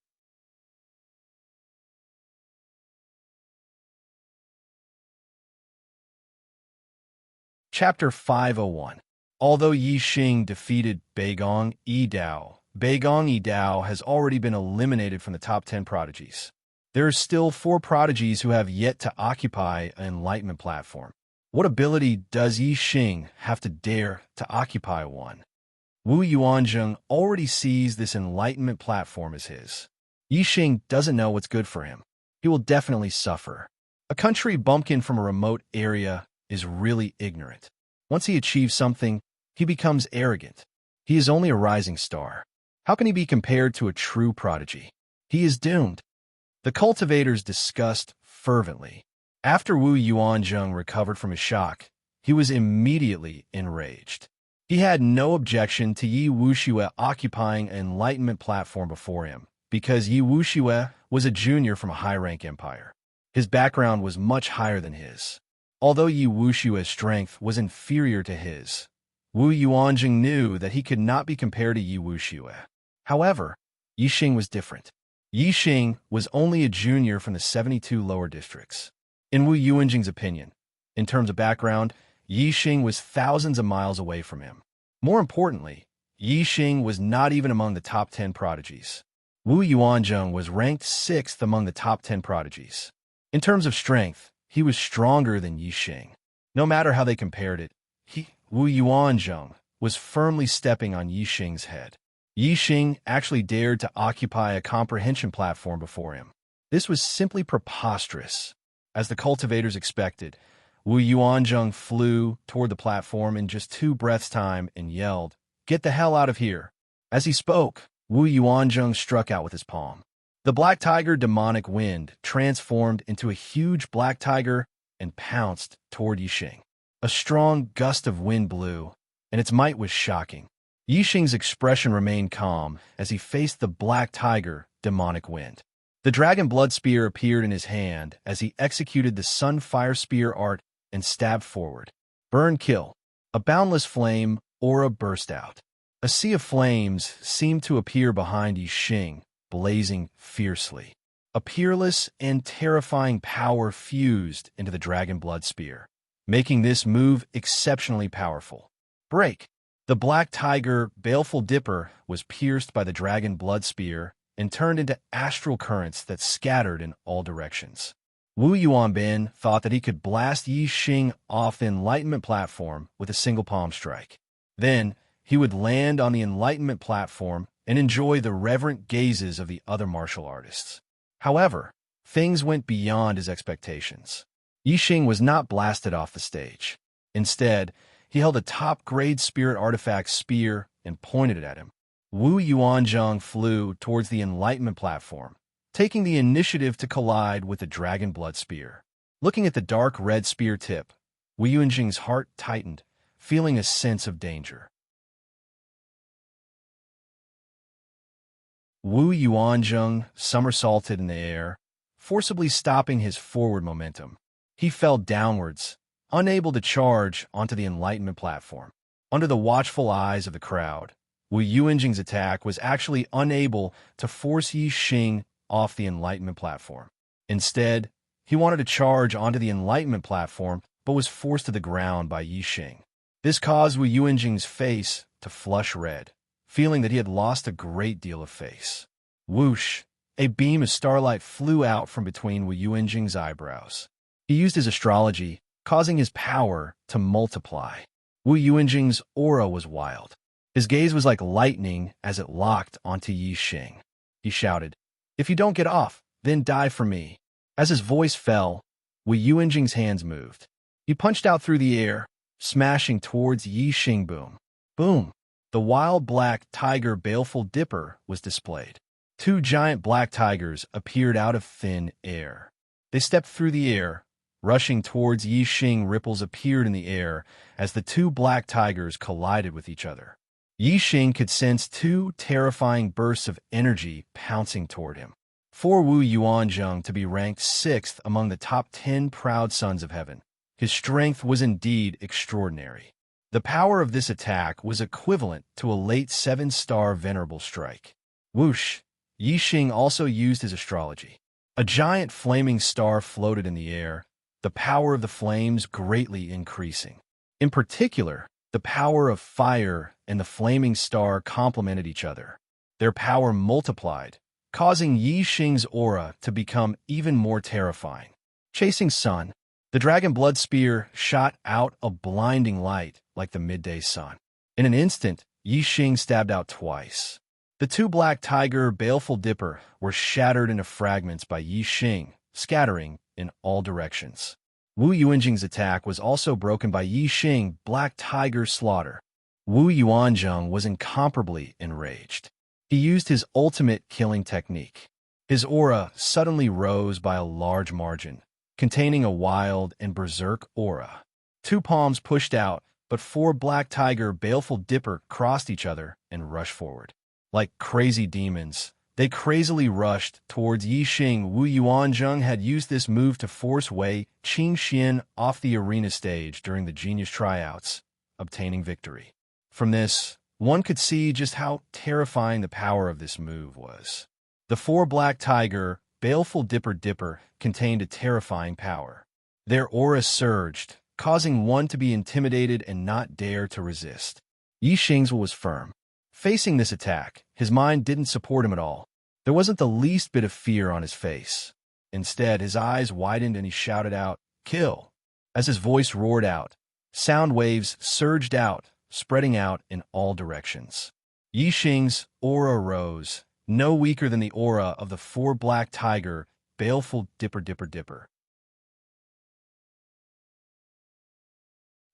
Chapter 501. Although Yi Xing defeated Beigong Yidao has already been eliminated from the top 10 prodigies. There are still 4 prodigies who have yet to occupy an enlightenment platform. What ability does Yi Xing have to dare to occupy one? Wu Yuanzheng already sees this enlightenment platform as his. Yi Xing doesn't know what's good for him. He will definitely suffer. A country bumpkin from a remote area is really ignorant. Once he achieves something, he becomes arrogant. He is only a rising star. How can he be compared to a true prodigy? He is doomed. The cultivators discussed fervently. After Wu Yuanzheng recovered from his shock, he was immediately enraged. He had no objection to Yi Wuxue occupying an enlightenment platform before him, because Yi Wuxue was a junior from a high-rank empire. His background was much higher than his. Although Yi Wuxue's strength was inferior to his, Wu Yuanzheng knew that he could not be compared to Yi Wuxue. However, Yi Xing was different. Yi Xing was only a junior from the 72 lower districts. In Wu Yuanzheng's opinion, in terms of background, Yi Xing was thousands of miles away from him. More importantly, Yi Xing was not even among the top 10 prodigies. Wu Yuanzheng was ranked 6th among the top 10 prodigies. In terms of strength, he was stronger than Yi Xing. No matter how they compared it, Wu Yuanzheng was firmly stepping on Yi Xing's head. Yi Xing actually dared to occupy a comprehension platform before him. This was simply preposterous. As the cultivators expected, Wu Yuanzheng flew toward the platform in just 2 breaths' time and yelled, "Get the hell out of here!" As he spoke, Wu Yuanzheng struck out with his palm. The black tiger demonic wind transformed into a huge black tiger and pounced toward Yi Xing. A strong gust of wind blew, and its might was shocking. Yi Xing's expression remained calm as he faced the black tiger demonic wind. The dragon blood spear appeared in his hand as he executed the sunfire spear art and stabbed forward. Burn kill. A boundless flame aura burst out. A sea of flames seemed to appear behind Yi Xing, blazing fiercely. A peerless and terrifying power fused into the dragon blood spear, making this move exceptionally powerful. Break! The black tiger, baleful dipper, was pierced by the dragon blood spear and turned into astral currents that scattered in all directions. Wu Yuanbin thought that he could blast Yi Xing off the enlightenment platform with a single palm strike. Then, he would land on the enlightenment platform and enjoy the reverent gazes of the other martial artists. However, things went beyond his expectations. Yi Xing was not blasted off the stage. Instead, he held a top-grade spirit artifact spear and pointed it at him. Wu Yuanzheng flew towards the enlightenment platform, taking the initiative to collide with the dragon blood spear. Looking at the dark red spear tip, Wu Yuanzheng's heart tightened, feeling a sense of danger. Wu Yuanzheng somersaulted in the air, forcibly stopping his forward momentum. He fell downwards, unable to charge onto the enlightenment platform. Under the watchful eyes of the crowd, Wu Yuanzheng's attack was actually unable to force Yi Xing off the enlightenment platform. Instead, he wanted to charge onto the enlightenment platform, but was forced to the ground by Yi Xing. This caused Wu Yuanzheng's face to flush red, feeling that he had lost a great deal of face. Whoosh! A beam of starlight flew out from between Wu Yuanzheng's eyebrows. He used his astrology, causing his power to multiply. Wu Yuanzheng's aura was wild. His gaze was like lightning as it locked onto Yi Xing. He shouted, "If you don't get off, then die for me." As his voice fell, Wu Yuanzheng's hands moved. He punched out through the air, smashing towards Yi Xing. Boom! Boom! The wild black tiger baleful dipper was displayed. 2 giant black tigers appeared out of thin air. They stepped through the air, rushing towards Yi Xing. Ripples appeared in the air as the 2 black tigers collided with each other. Yi Xing could sense 2 terrifying bursts of energy pouncing toward him. For Wu Yuanzheng to be ranked 6th among the top 10 proud sons of heaven, his strength was indeed extraordinary. The power of this attack was equivalent to a late 7-star venerable strike. Whoosh! Yi Xing also used his astrology. A giant flaming star floated in the air, the power of the flames greatly increasing. In particular, the power of fire and the flaming star complemented each other. Their power multiplied, causing Yi Xing's aura to become even more terrifying. Chasing sun, the dragon blood spear shot out a blinding light like the midday sun. In an instant, Yi Xing stabbed out twice. The two black tiger baleful dipper were shattered into fragments by Yi Xing, scattering in all directions. Wu Yuanjing's attack was also broken by Yi Xing black tiger slaughter. Wu Yuanzhang was incomparably enraged. He used his ultimate killing technique. His aura suddenly rose by a large margin, containing a wild and berserk aura. Two palms pushed out, but four black tiger baleful dipper crossed each other and rushed forward. Like crazy demons, they crazily rushed towards Yi Xing. Wu Yuanzhang had used this move to force Wei Qingxian off the arena stage during the genius tryouts, obtaining victory. From this, one could see just how terrifying the power of this move was. The four black tiger, baleful dipper contained a terrifying power. Their aura surged, causing one to be intimidated and not dare to resist. Yi Xing's will was firm. Facing this attack, his mind didn't support him at all. There wasn't the least bit of fear on his face. Instead, his eyes widened and he shouted out, "Kill!" As his voice roared out, sound waves surged out, spreading out in all directions. Yi Xing's aura rose, no weaker than the aura of the four black tiger, baleful dipper.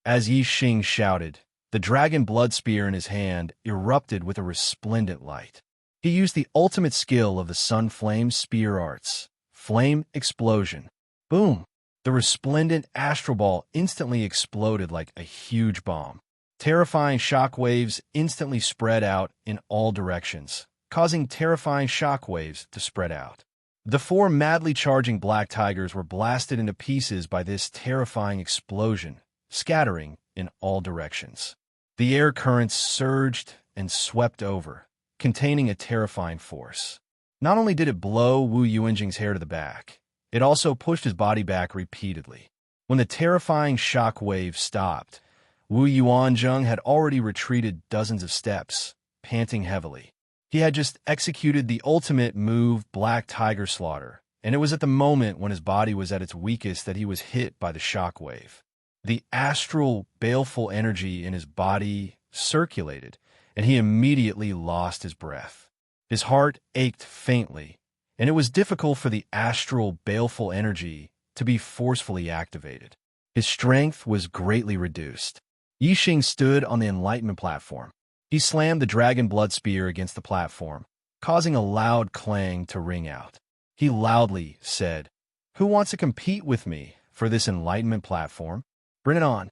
As Yi Xing shouted, the dragon blood spear in his hand erupted with a resplendent light. He used the ultimate skill of the sun flame spear arts, flame explosion. Boom! The resplendent astral ball instantly exploded like a huge bomb. Terrifying shock waves instantly spread out in all directions, causing terrifying shock waves to spread out. The four madly charging black tigers were blasted into pieces by this terrifying explosion, scattering in all directions. The air currents surged and swept over, containing a terrifying force. Not only did it blow Wu Yuanjing's hair to the back, it also pushed his body back repeatedly. When the terrifying shock wave stopped, Wu Yuanzhang had already retreated dozens of steps, panting heavily. He had just executed the ultimate move, Black Tiger Slaughter, and it was at the moment when his body was at its weakest that he was hit by the shock wave. The astral, baleful energy in his body circulated, and he immediately lost his breath. His heart ached faintly, and it was difficult for the astral, baleful energy to be forcefully activated. His strength was greatly reduced. Yi Xing stood on the enlightenment platform. He slammed the dragon blood spear against the platform, causing a loud clang to ring out. He loudly said, "Who wants to compete with me for this enlightenment platform? Bring it on."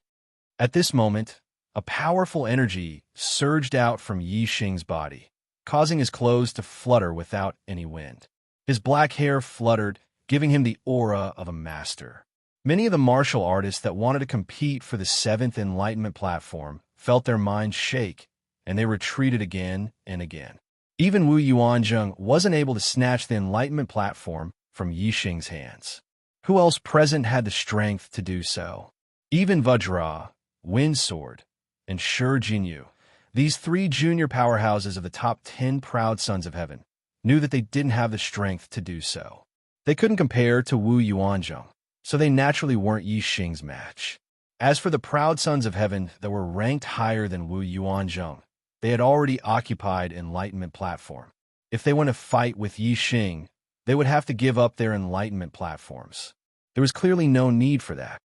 At this moment, a powerful energy surged out from Yi Xing's body, causing his clothes to flutter without any wind. His black hair fluttered, giving him the aura of a master. Many of the martial artists that wanted to compete for the 7th enlightenment platform felt their minds shake, and they retreated again and again. Even Wu Yuanzhang wasn't able to snatch the enlightenment platform from Yi Xing's hands. Who else present had the strength to do so? Even Vajra, Windsword, and Shi Jinyu, these 3 junior powerhouses of the top 10 proud sons of heaven, knew that they didn't have the strength to do so. They couldn't compare to Wu Yuanzhang, so they naturally weren't Yi Xing's match. As for the proud sons of heaven that were ranked higher than Wu Yuanzhang, they had already occupied enlightenment platform. If they want to fight with Yi Xing, they would have to give up their enlightenment platforms. There was clearly no need for that.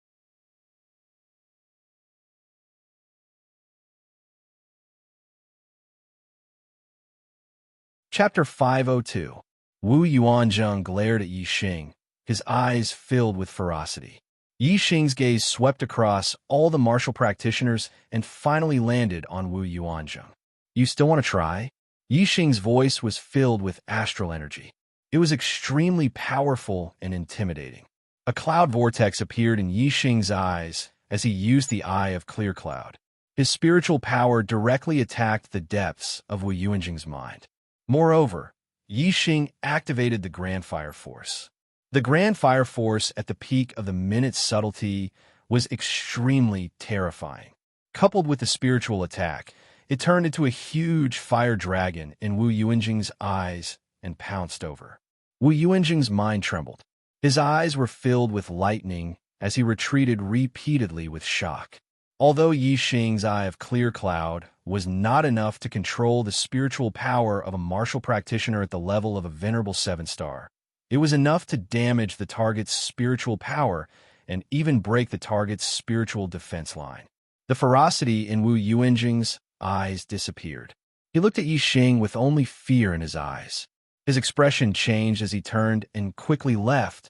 Chapter 502. Wu Yuanzhang glared at Yi Xing, his eyes filled with ferocity. Yi Xing's gaze swept across all the martial practitioners and finally landed on Wu Yuanzhang. "You still want to try?" Yi Xing's voice was filled with astral energy. It was extremely powerful and intimidating. A cloud vortex appeared in Yi Xing's eyes as he used the Eye of Clear Cloud. His spiritual power directly attacked the depths of Wu Yuanjing's mind. Moreover, Yi Xing activated the Grand Fire Force. The Grand Fire Force at the peak of the minute's subtlety was extremely terrifying. Coupled with the spiritual attack, it turned into a huge fire dragon in Wu Yuanjing's eyes and pounced over. Wu Yuanjing's mind trembled. His eyes were filled with lightning as he retreated repeatedly with shock. Although Yi Xing's eye of clear cloud was not enough to control the spiritual power of a martial practitioner at the level of a venerable 7-star, it was enough to damage the target's spiritual power and even break the target's spiritual defense line. The ferocity in Wu Yuanjing's eyes disappeared. He looked at Yi Xing with only fear in his eyes. His expression changed as he turned and quickly left,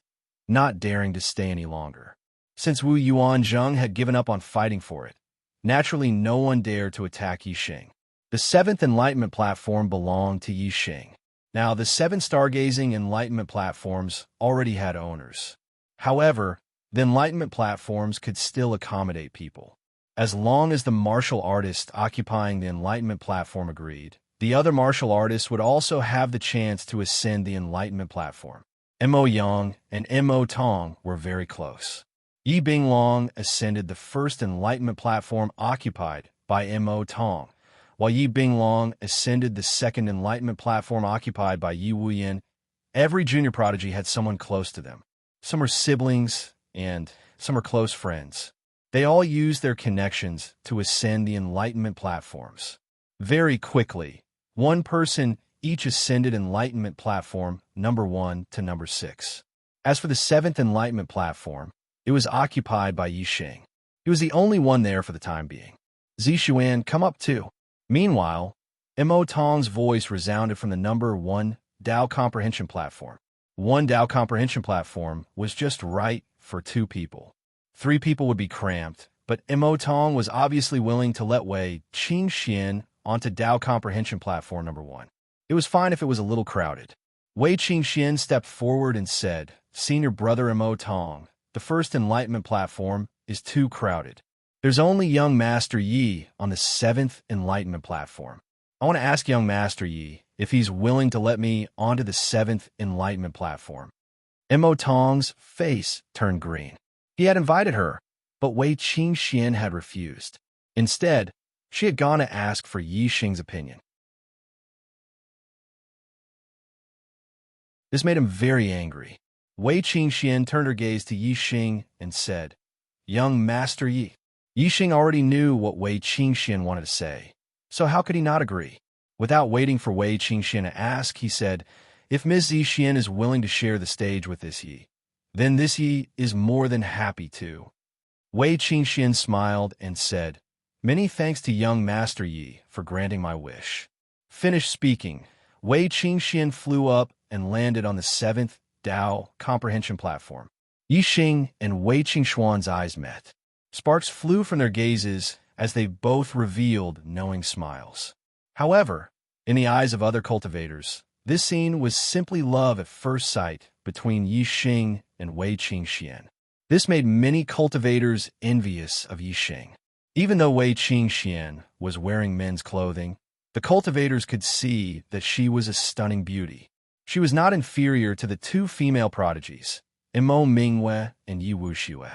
not daring to stay any longer. Since Wu Yuanzhang had given up on fighting for it, naturally no one dared to attack Yi Xing. The 7th Enlightenment Platform belonged to Yi Xing. Now, the 7 stargazing Enlightenment Platforms already had owners. However, the Enlightenment Platforms could still accommodate people. As long as the martial artist occupying the Enlightenment Platform agreed, the other martial artists would also have the chance to ascend the Enlightenment Platform. Mo Yang and Mo Tong were very close. Yi Binglong ascended the first Enlightenment Platform occupied by Mo Tong, while Yi Binglong ascended the second Enlightenment Platform occupied by Yi Wuyan. Every junior prodigy had someone close to them. Some were siblings, and some were close friends. They all used their connections to ascend the Enlightenment Platforms. Very quickly, one person each ascended Enlightenment Platform number 1 to number 6. As for the 7th Enlightenment Platform, it was occupied by Yi Xing. He was the only one there for the time being. Zixuan, come up too. Meanwhile, Mo Tong's voice resounded from the number 1 Dao Comprehension Platform. 1 Dao Comprehension Platform was just right for 2 people. 3 people would be cramped, but Mo Tong was obviously willing to let Wei Qingxian onto Dao Comprehension Platform number 1. It was fine if it was a little crowded. Wei Qingxian stepped forward and said, Senior brother Mo Tong, the first Enlightenment Platform is too crowded. There's only young Master Yi on the 7th Enlightenment Platform. I want to ask young Master Yi if he's willing to let me onto the 7th Enlightenment Platform. Mo Tong's face turned green. He had invited her, but Wei Qingxian had refused. Instead, she had gone to ask for Yi Xing's opinion. This made him very angry. Wei Qingxian turned her gaze to Yi Xing and said, Young Master Yi. Yi Xing already knew what Wei Qingxian wanted to say, so how could he not agree? Without waiting for Wei Qingxian to ask, he said, If Ms. Zixian is willing to share the stage with this Yi, then this Yi is more than happy to. Wei Qingxian smiled and said, Many thanks to young Master Yi for granting my wish. Finished speaking, Wei Qingxian flew up and landed on the 7th Dao Comprehension Platform. Yi Xing and Wei Qingxuan's eyes met. Sparks flew from their gazes as they both revealed knowing smiles. However, in the eyes of other cultivators, this scene was simply love at first sight between Yi Xing and Wei Qingxian. This made many cultivators envious of Yi Xing. Even though Wei Qingxian was wearing men's clothing, the cultivators could see that she was a stunning beauty. She was not inferior to the 2 female prodigies, Mo Mingwei and Yi Wuxue.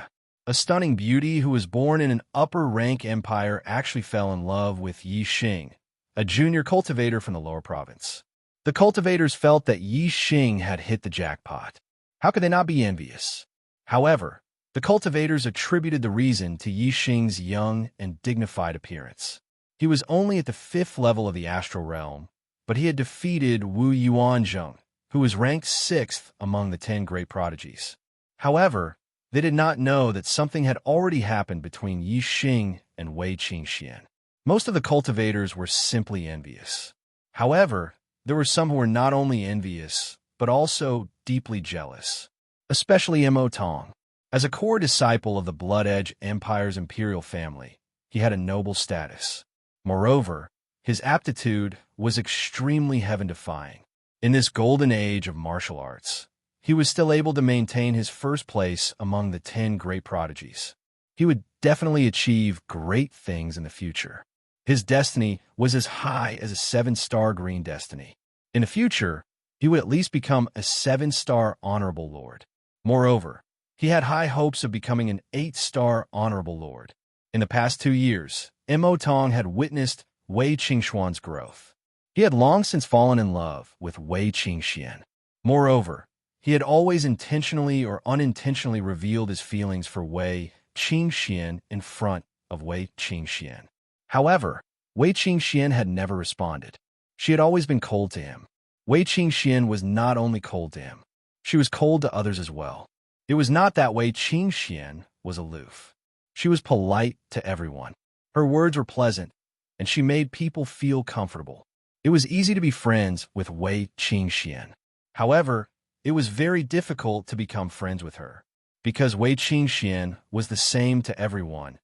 A stunning beauty who was born in an upper-rank empire actually fell in love with Yi Xing, a junior cultivator from the lower province. The cultivators felt that Yi Xing had hit the jackpot. How could they not be envious? However, the cultivators attributed the reason to Yi Xing's young and dignified appearance. He was only at the 5th level of the astral realm, but he had defeated Wu Yuanzhang, who was ranked 6th among the 10 great prodigies. However, they did not know that something had already happened between Yi Xing and Wei Qingxian. Most of the cultivators were simply envious. However, there were some who were not only envious, but also deeply jealous, especially Mo Tong. As a core disciple of the Blood Edge Empire's imperial family, he had a noble status. Moreover, his aptitude was extremely heaven-defying. In this golden age of martial arts, he was still able to maintain his first place among the 10 great prodigies. He would definitely achieve great things in the future. His destiny was as high as a 7-star green destiny. In the future, he would at least become a 7-star honorable lord. Moreover, he had high hopes of becoming an 8-star honorable lord. In the past 2 years, Mo Tong had witnessed Wei Qingxuan's growth. He had long since fallen in love with Wei Qingxian. Moreover, he had always intentionally or unintentionally revealed his feelings for Wei Qingxian in front of Wei Qingxian. However, Wei Qingxian had never responded. She had always been cold to him. Wei Qingxian was not only cold to him, she was cold to others as well. It was not that Wei Qingxian was aloof. She was polite to everyone. Her words were pleasant, and she made people feel comfortable. It was easy to be friends with Wei Qingxian. However, it was very difficult to become friends with her. Because Wei Qingxian was the same to everyone,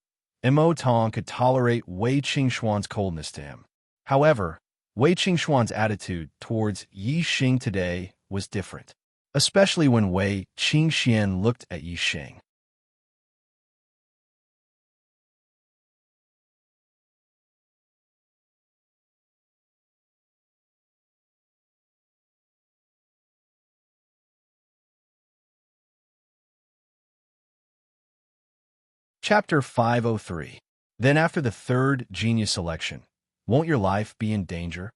Mo Tong could tolerate Wei Qingxuan's coldness to him. However, Wei Qingxuan's attitude towards Yi Xing today was different, especially when Wei Qingxian looked at Yi Xing. Chapter 503. Then after the third genius selection, won't your life be in danger?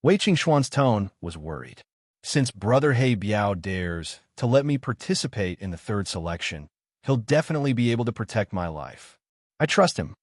Wei Qingxuan's tone was worried. Since Brother He Biao dares to let me participate in the third selection, he'll definitely be able to protect my life. I trust him.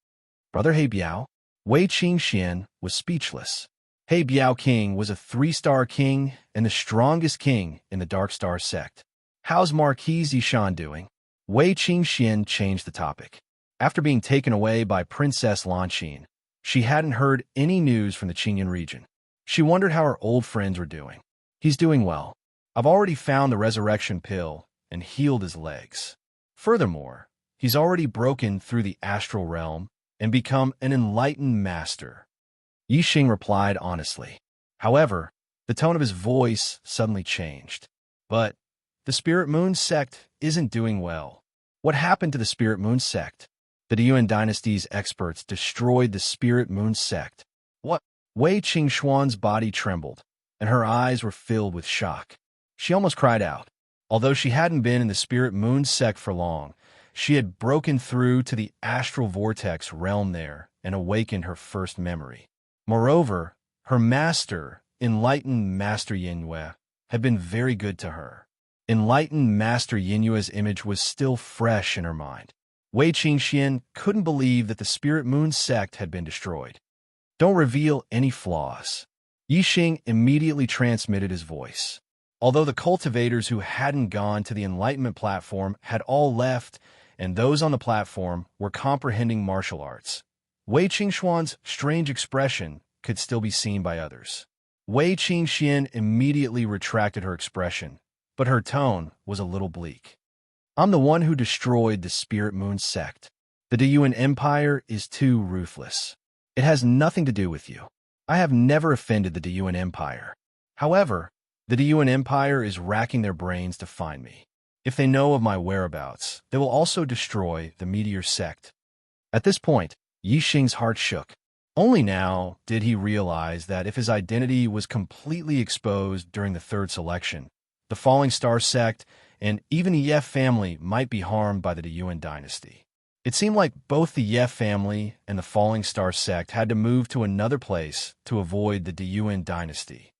Brother He Biao? Wei Qingxian was speechless. He Biao King was a 3-star king and the strongest king in the Dark Star sect. How's Marquis Zishan doing? Wei Qingxian changed the topic. After being taken away by Princess Lanqin, she hadn't heard any news from the Qingyan region. She wondered how her old friends were doing. He's doing well. I've already found the resurrection pill and healed his legs. Furthermore, he's already broken through the astral realm and become an enlightened master. Yi Xing replied honestly. However, the tone of his voice suddenly changed. But the Spirit Moon sect isn't doing well. What happened to the Spirit Moon sect? The Yuan dynasty's experts destroyed the Spirit Moon sect. What? Wei Qingxuan's body trembled, and her eyes were filled with shock. She almost cried out. Although she hadn't been in the Spirit Moon sect for long, she had broken through to the astral vortex realm there and awakened her first memory. Moreover, her master, enlightened Master Yinyue, had been very good to her. Enlightened Master Yinyue's image was still fresh in her mind. Wei Qingxian couldn't believe that the Spirit Moon sect had been destroyed. Don't reveal any flaws. Yi Xing immediately transmitted his voice. Although the cultivators who hadn't gone to the Enlightenment platform had all left, and those on the platform were comprehending martial arts, Wei Qingxuan's strange expression could still be seen by others. Wei Qingxian immediately retracted her expression, but her tone was a little bleak. I'm the one who destroyed the Spirit Moon sect. The Deyuan Empire is too ruthless. It has nothing to do with you. I have never offended the Deyuan Empire. However, the Deyuan Empire is racking their brains to find me. If they know of my whereabouts, they will also destroy the Meteor sect. At this point, Yi Xing's heart shook. Only now did he realize that if his identity was completely exposed during the third selection, the Falling Star sect and even the Ye family might be harmed by the Deyuan dynasty. It seemed like both the Ye family and the Falling Star sect had to move to another place to avoid the Deyuan dynasty.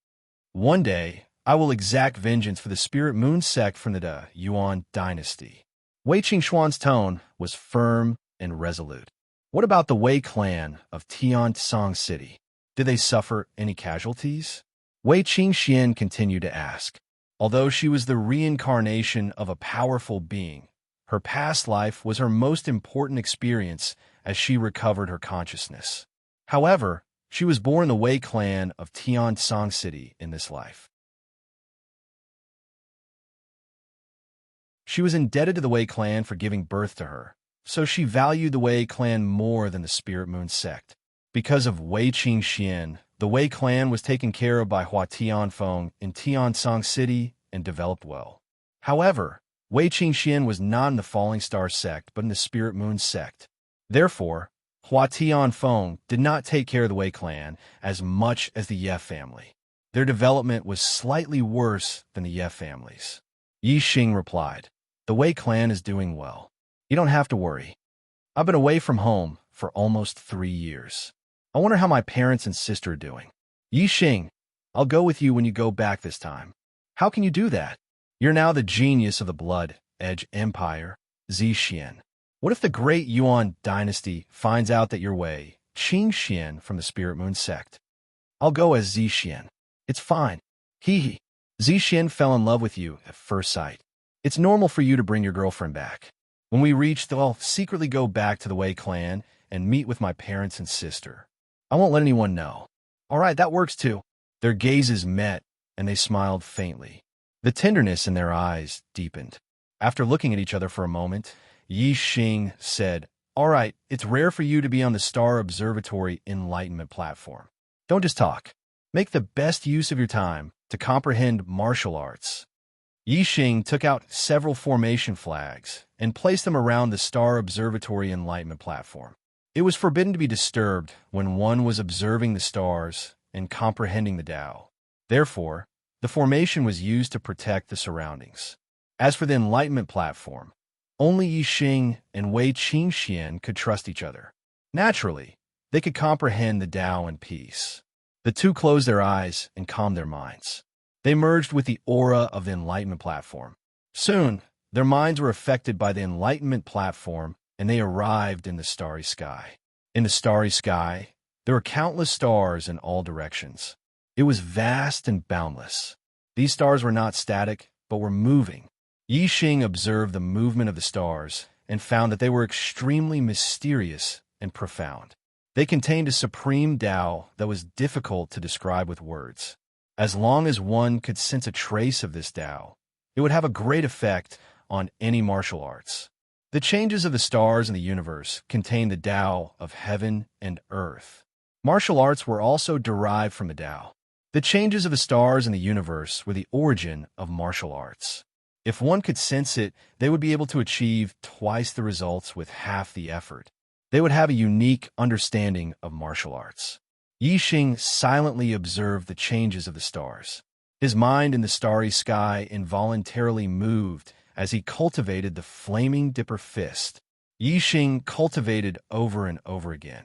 One day, I will exact vengeance for the Spirit Moon sect from the Yuan dynasty. Wei Qingxuan's tone was firm and resolute. What about the Wei clan of Tiansong City? Did they suffer any casualties? Wei Qingxian continued to ask. Although she was the reincarnation of a powerful being, her past life was her most important experience as she recovered her consciousness. However, she was born in the Wei clan of Tiansong City in this life. She was indebted to the Wei clan for giving birth to her, so she valued the Wei clan more than the Spirit Moon sect. Because of Wei Qingxian, the Wei clan was taken care of by Hua Tianfeng in Tiansong City and developed well. However, Wei Qingxian was not in the Falling Star sect but in the Spirit Moon sect. Therefore, Hua Tianfeng did not take care of the Wei clan as much as the Ye family. Their development was slightly worse than the Ye family's. Yi Xing replied, "The Wei clan is doing well. You don't have to worry. I've been away from home for almost 3 years. I wonder how my parents and sister are doing." "Yi Xing, I'll go with you when you go back this time." "How can you do that? You're now the genius of the Blood Edge Empire, Zixian. What if the great Yuan dynasty finds out that you're Wei Qingxian from the Spirit Moon sect?" "I'll go as Zixian. It's fine." Hee. Zixian fell in love with you at first sight. It's normal for you to bring your girlfriend back. When we reach, I'll secretly go back to the Wei clan and meet with my parents and sister. I won't let anyone know." "All right, that works too." Their gazes met, and they smiled faintly. The tenderness in their eyes deepened. After looking at each other for a moment, Yi Xing said, "All right, it's rare for you to be on the Star Observatory Enlightenment platform. Don't just talk. Make the best use of your time to comprehend martial arts." Yi Xing took out several formation flags and placed them around the Star Observatory Enlightenment platform. It was forbidden to be disturbed when one was observing the stars and comprehending the Tao. Therefore, the formation was used to protect the surroundings. As for the Enlightenment platform, only Yi Xing and Wei Qingxian could trust each other. Naturally, they could comprehend the Tao in peace. The two closed their eyes and calmed their minds. They merged with the aura of the Enlightenment platform. Soon, their minds were affected by the Enlightenment platform, and they arrived in the starry sky. In the starry sky, there were countless stars in all directions. It was vast and boundless. These stars were not static, but were moving. Yi Xing observed the movement of the stars and found that they were extremely mysterious and profound. They contained a supreme Tao that was difficult to describe with words. As long as one could sense a trace of this Tao, it would have a great effect on any martial arts. The changes of the stars in the universe contained the Tao of heaven and earth. Martial arts were also derived from the Tao. The changes of the stars in the universe were the origin of martial arts. If one could sense it, they would be able to achieve twice the results with half the effort. They would have a unique understanding of martial arts. Yi Xing silently observed the changes of the stars. His mind in the starry sky involuntarily moved as he cultivated the flaming dipper fist. Yi Xing cultivated over and over again.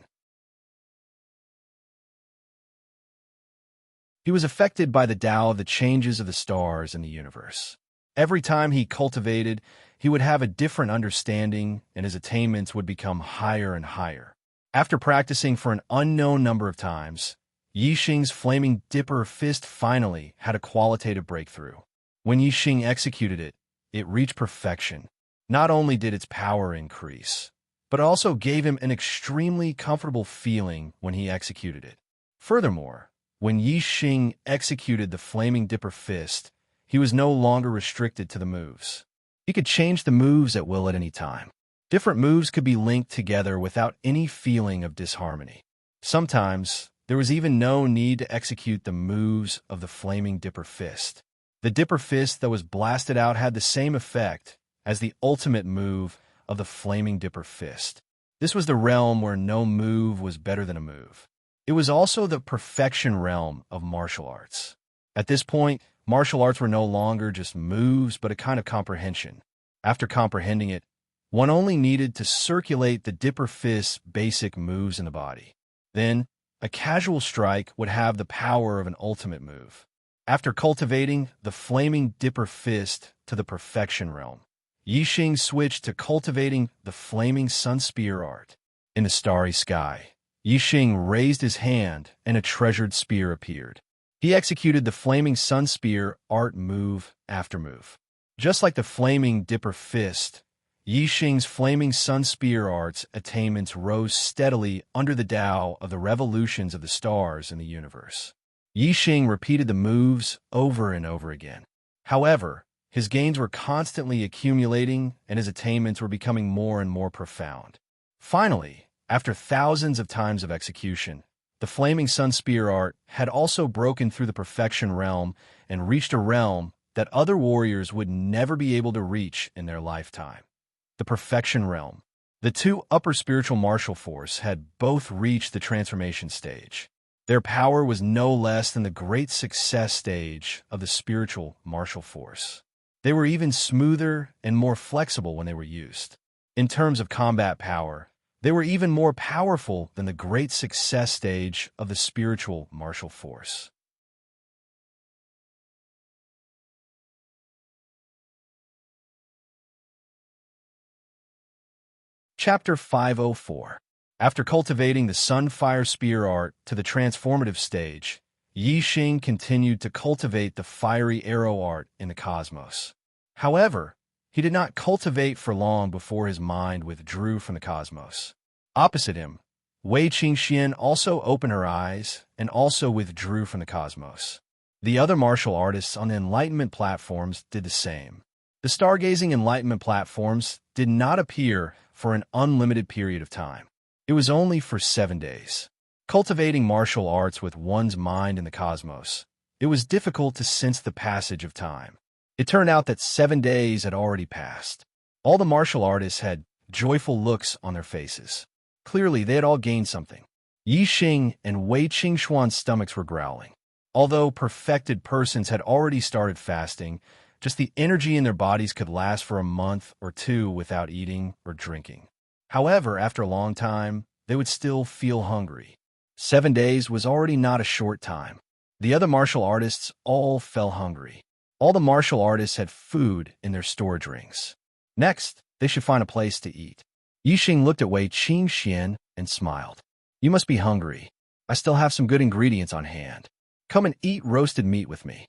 He was affected by the Tao of the changes of the stars in the universe. Every time he cultivated, he would have a different understanding, and his attainments would become higher and higher. After practicing for an unknown number of times, Yi Xing's flaming dipper fist finally had a qualitative breakthrough. When Yi Xing executed it, it reached perfection. Not only did its power increase, but it also gave him an extremely comfortable feeling when he executed it. Furthermore, when Yi Xing executed the flaming dipper fist, he was no longer restricted to the moves. He could change the moves at will at any time. Different moves could be linked together without any feeling of disharmony. Sometimes, there was even no need to execute the moves of the flaming dipper fist. The dipper fist that was blasted out had the same effect as the ultimate move of the flaming dipper fist. This was the realm where no move was better than a move. It was also the perfection realm of martial arts. At this point, martial arts were no longer just moves, but a kind of comprehension. After comprehending it, one only needed to circulate the dipper fist's basic moves in the body. Then, a casual strike would have the power of an ultimate move. After cultivating the flaming dipper fist to the perfection realm, Yi Xing switched to cultivating the flaming sun spear art. In the starry sky, Yi Xing raised his hand and a treasured spear appeared. He executed the flaming sun spear art move after move. Just like the flaming dipper fist, Yi Xing's flaming sun spear art's attainments rose steadily under the Tao of the revolutions of the stars in the universe. Yi Xing repeated the moves over and over again. However, his gains were constantly accumulating and his attainments were becoming more and more profound. Finally, after thousands of times of execution, the flaming sun spear art had also broken through the perfection realm and reached a realm that other warriors would never be able to reach in their lifetime. The perfection realm. The two upper spiritual martial force had both reached the transformation stage. Their power was no less than the great success stage of the spiritual martial force. They were even smoother and more flexible when they were used. In terms of combat power, they were even more powerful than the great success stage of the spiritual martial force. Chapter 504. After cultivating the Sunfire Spear art to the transformative stage, Yi Xing continued to cultivate the fiery arrow art in the cosmos. However, he did not cultivate for long before his mind withdrew from the cosmos. Opposite him, Wei Qingxian also opened her eyes and also withdrew from the cosmos. The other martial artists on the Enlightenment platforms did the same. The stargazing Enlightenment platforms did not appear for an unlimited period of time. It was only for 7 days. Cultivating martial arts with one's mind in the cosmos, it was difficult to sense the passage of time. It turned out that 7 days had already passed. All the martial artists had joyful looks on their faces. Clearly, they had all gained something. Yi Xing and Wei Qingxuan's stomachs were growling. Although perfected persons had already started fasting, just the energy in their bodies could last for a month or two without eating or drinking. However, after a long time, they would still feel hungry. 7 days was already not a short time. The other martial artists all fell hungry. All the martial artists had food in their storage rings. Next, they should find a place to eat. Yi Xing looked at Wei Qingxian and smiled. You must be hungry. I still have some good ingredients on hand. Come and eat roasted meat with me.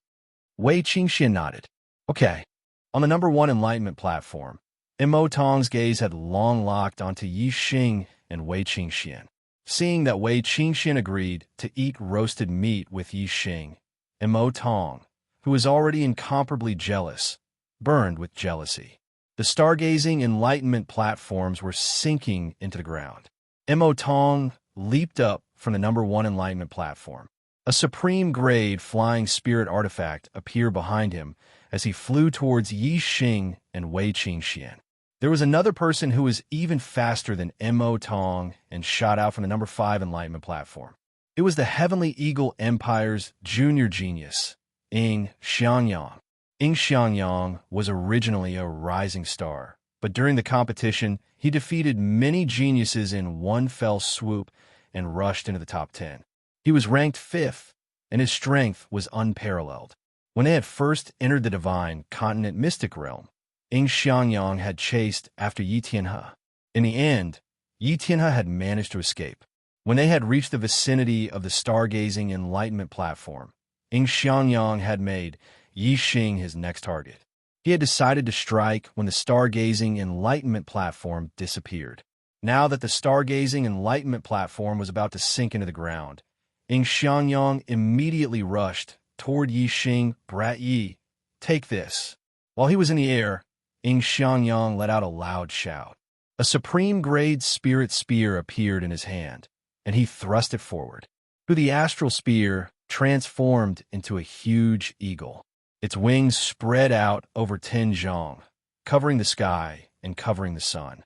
Wei Qingxian nodded. Okay. On the number 1 Enlightenment platform, Mo Tong's gaze had long locked onto Yi Xing and Wei Qingxian. Seeing that Wei Qingxian agreed to eat roasted meat with Yi Xing, Mo Tong, who was already incomparably jealous, burned with jealousy. The stargazing Enlightenment platforms were sinking into the ground. Mo Tong leaped up from the number 1 Enlightenment platform. A supreme grade flying spirit artifact appeared behind him as he flew towards Yi Xing and Wei Qingxian. There was another person who was even faster than Mo Tong and shot out from the number 5 Enlightenment platform. It was the Heavenly Eagle Empire's junior genius, Ing Xiangyang. Ing Xiangyang was originally a rising star, but during the competition, he defeated many geniuses in one fell swoop and rushed into the top 10. He was ranked 5th, and his strength was unparalleled. When they had first entered the divine continent mystic realm, Ing Xiangyang had chased after Yi Tianhe. In the end, Yi Tianhe had managed to escape. When they had reached the vicinity of the stargazing Enlightenment platform, Ing Xiangyang had made Yi Xing his next target. He had decided to strike when the stargazing Enlightenment platform disappeared. Now that the stargazing Enlightenment platform was about to sink into the ground, Ing Xiangyang immediately rushed toward Yi Xing. Brat Yi, take this. While he was in the air, Ing Xiangyang let out a loud shout. A supreme-grade spirit spear appeared in his hand, and he thrust it forward. The astral spear transformed into a huge eagle. Its wings spread out over 10 zhang, covering the sky and covering the sun.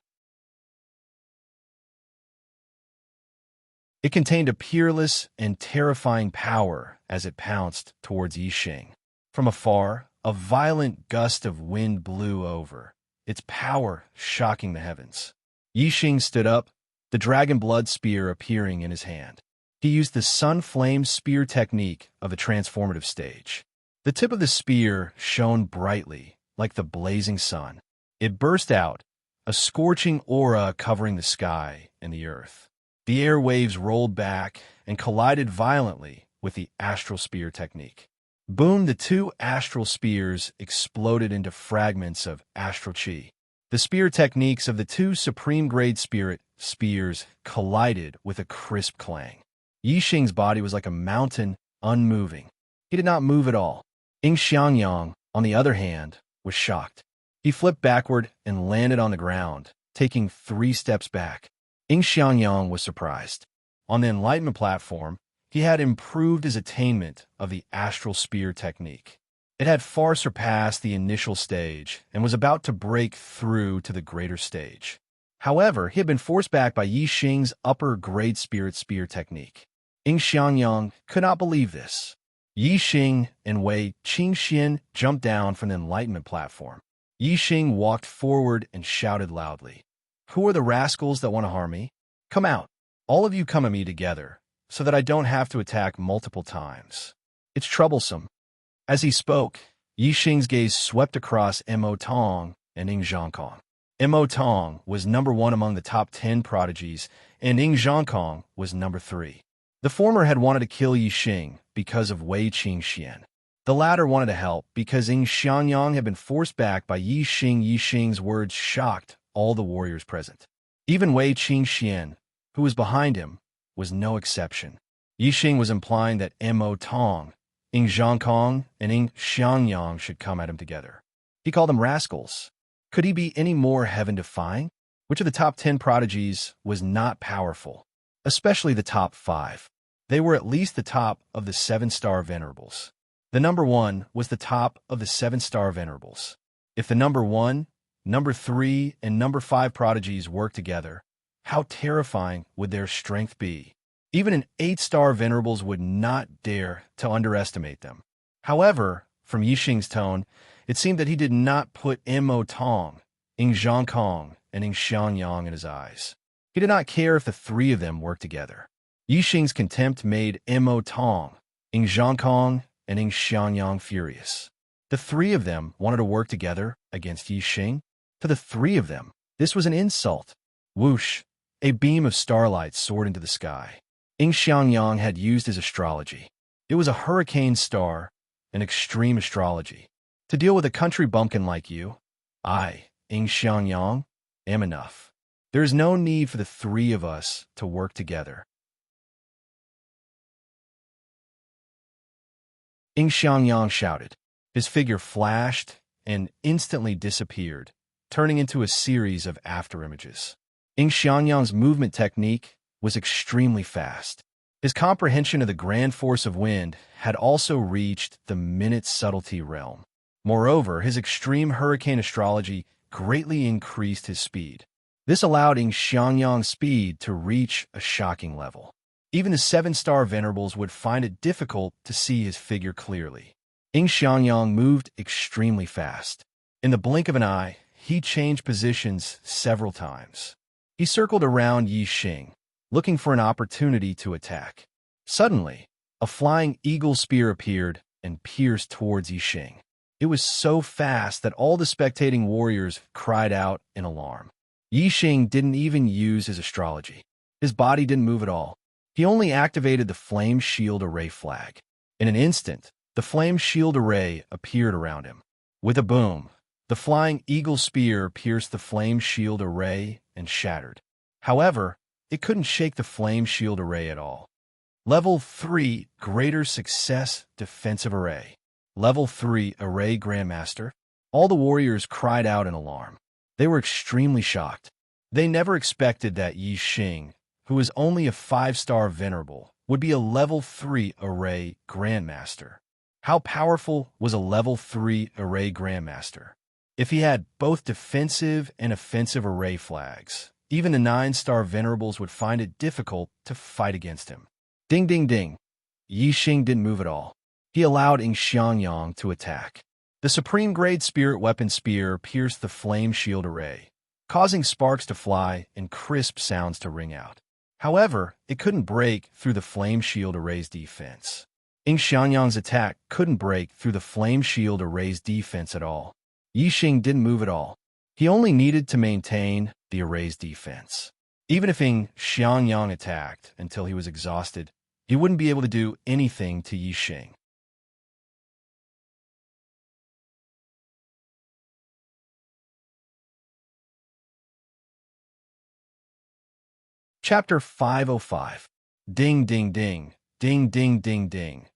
It contained a peerless and terrifying power as it pounced towards Yi Xing. From afar, a violent gust of wind blew over, its power shocking the heavens. Yi Xing stood up, the dragon blood spear appearing in his hand. He used the sun flame spear technique of the transformative stage. The tip of the spear shone brightly, like the blazing sun. It burst out, a scorching aura covering the sky and the earth. The air waves rolled back and collided violently with the astral spear technique. Boom! The two astral spears exploded into fragments of astral chi. The spear techniques of the two supreme-grade spirit spears collided with a crisp clang. Yi Xing's body was like a mountain, unmoving. He did not move at all. Ing Xiangyang, on the other hand, was shocked. He flipped backward and landed on the ground, taking 3 steps back. Ing Xiangyang was surprised. On the Enlightenment platform, he had improved his attainment of the astral spear technique. It had far surpassed the initial stage and was about to break through to the greater stage. However, he had been forced back by Yi Xing's upper-grade spirit spear technique. Xiangyang could not believe this. Yi Xing and Wei Qingxian jumped down from the enlightenment platform. Yi Xing walked forward and shouted loudly, "Who are the rascals that want to harm me? Come out. All of you come at me together, so that I don't have to attack multiple times. It's troublesome." As he spoke, Yi Xing's gaze swept across Mo Tong and Ing Zhangkong. Mo Tong was number 1 among the top 10 prodigies, and Ing Zhangkong was number 3. The former had wanted to kill Yi Xing because of Wei Qingxian. The latter wanted to help because Ing Xianyang had been forced back by Yi Xing. Yi Xing's words shocked all the warriors present. Even Wei Qingxian, who was behind him, was no exception. Yi Xing was implying that Mo Tong, Ing Zhangkong, and Ing Xianyang should come at him together. He called them rascals. Could he be any more heaven-defying? Which of the top 10 prodigies was not powerful? Especially the top 5. They were at least the top of the 7-star venerables. The number 1 was the top of the 7-star venerables. If the number 1, number 3, and number 5 prodigies worked together, how terrifying would their strength be? Even an 8-star venerables would not dare to underestimate them. However, from Yi Xing's tone, it seemed that he did not put Mo Tong, Ing Zhangkong, and Ing Xianyang in his eyes. He did not care if the 3 of them worked together. Yi Xing's contempt made Mo Tong, Ing Zhangkong, and Ing Xianyang furious. The 3 of them wanted to work together against Yi Xing. To the 3 of them, this was an insult. Whoosh! A beam of starlight soared into the sky. Ing Xianyang had used his astrology. It was a hurricane star, an extreme astrology. To deal with a country bumpkin like you, I, Ing Xianyang, am enough. There is no need for the 3 of us to work together. Ing Xianyang shouted. His figure flashed and instantly disappeared, turning into a series of afterimages. Ing Xianyang's movement technique was extremely fast. His comprehension of the grand force of wind had also reached the minute subtlety realm. Moreover, his extreme hurricane astrology greatly increased his speed. This allowed Ing Xianyang's speed to reach a shocking level. Even the 7-star venerables would find it difficult to see his figure clearly. Ing Xianyang moved extremely fast. In the blink of an eye, he changed positions several times. He circled around Yi Xing, looking for an opportunity to attack. Suddenly, a flying eagle spear appeared and pierced towards Yi Xing. It was so fast that all the spectating warriors cried out in alarm. Yi Xing didn't even use his astrology. His body didn't move at all. He only activated the flame shield array flag. In an instant, the flame shield array appeared around him. With a boom, the flying eagle spear pierced the flame shield array and shattered. However, it couldn't shake the flame shield array at all. Level 3 Greater Success Defensive Array. Level 3 Array Grandmaster. All the warriors cried out in alarm. They were extremely shocked. They never expected that Yi Xing, who was only a 5-star venerable, would be a Level 3 Array Grandmaster. How powerful was a Level 3 Array Grandmaster? If he had both defensive and offensive array flags, even the 9-star venerables would find it difficult to fight against him. Ding ding ding. Yi Xing didn't move at all. He allowed Ing Xianyang to attack. The Supreme Grade Spirit Weapon Spear pierced the Flame Shield Array, causing sparks to fly and crisp sounds to ring out. However, it couldn't break through the Flame Shield Array's defense. Ing Xianyang's attack couldn't break through the Flame Shield Array's defense at all. Yi Xing didn't move at all. He only needed to maintain the array's defense. Even if Ing Xianyang attacked until he was exhausted, he wouldn't be able to do anything to Yi Xing. Chapter 505. Ding ding ding, ding ding ding ding.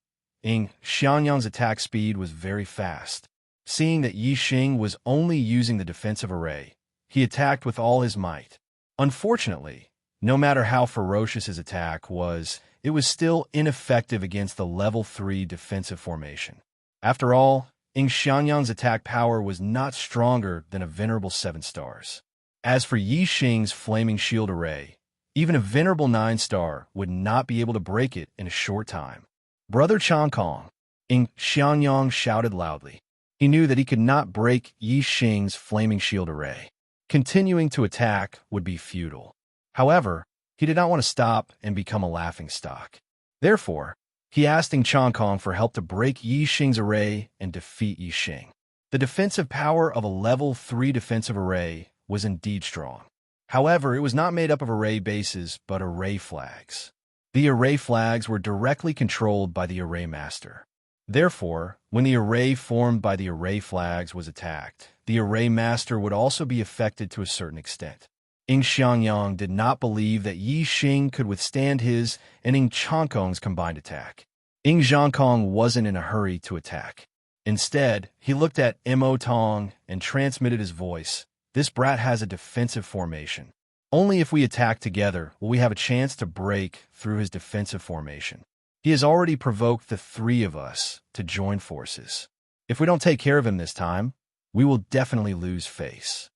Ing Xianyang's attack speed was very fast. Seeing that Yi Xing was only using the defensive array, he attacked with all his might. Unfortunately, no matter how ferocious his attack was, it was still ineffective against the Level 3 defensive formation. After all, Ing Xianyang's attack power was not stronger than a venerable 7 stars. As for Yi Xing's flaming shield array, even a venerable 9-star would not be able to break it in a short time. Brother Changkong, Ing Xiangyang shouted loudly. He knew that he could not break Yi Xing's flaming shield array. Continuing to attack would be futile. However, he did not want to stop and become a laughingstock. Therefore, he asked Ing Changkong for help to break Yi Xing's array and defeat Yi Xing. The defensive power of a level 3 defensive array was indeed strong. However, it was not made up of array bases, but array flags. The array flags were directly controlled by the array master. Therefore, when the array formed by the array flags was attacked, the array master would also be affected to a certain extent. Ing Xiangyang did not believe that Yi Xing could withstand his and Ing Changkong's combined attack. Ing Zhangkong wasn't in a hurry to attack. Instead, he looked at Mo Tong and transmitted his voice. This brat has a defensive formation. Only if we attack together will we have a chance to break through his defensive formation. He has already provoked the 3 of us to join forces. If we don't take care of him this time, we will definitely lose face.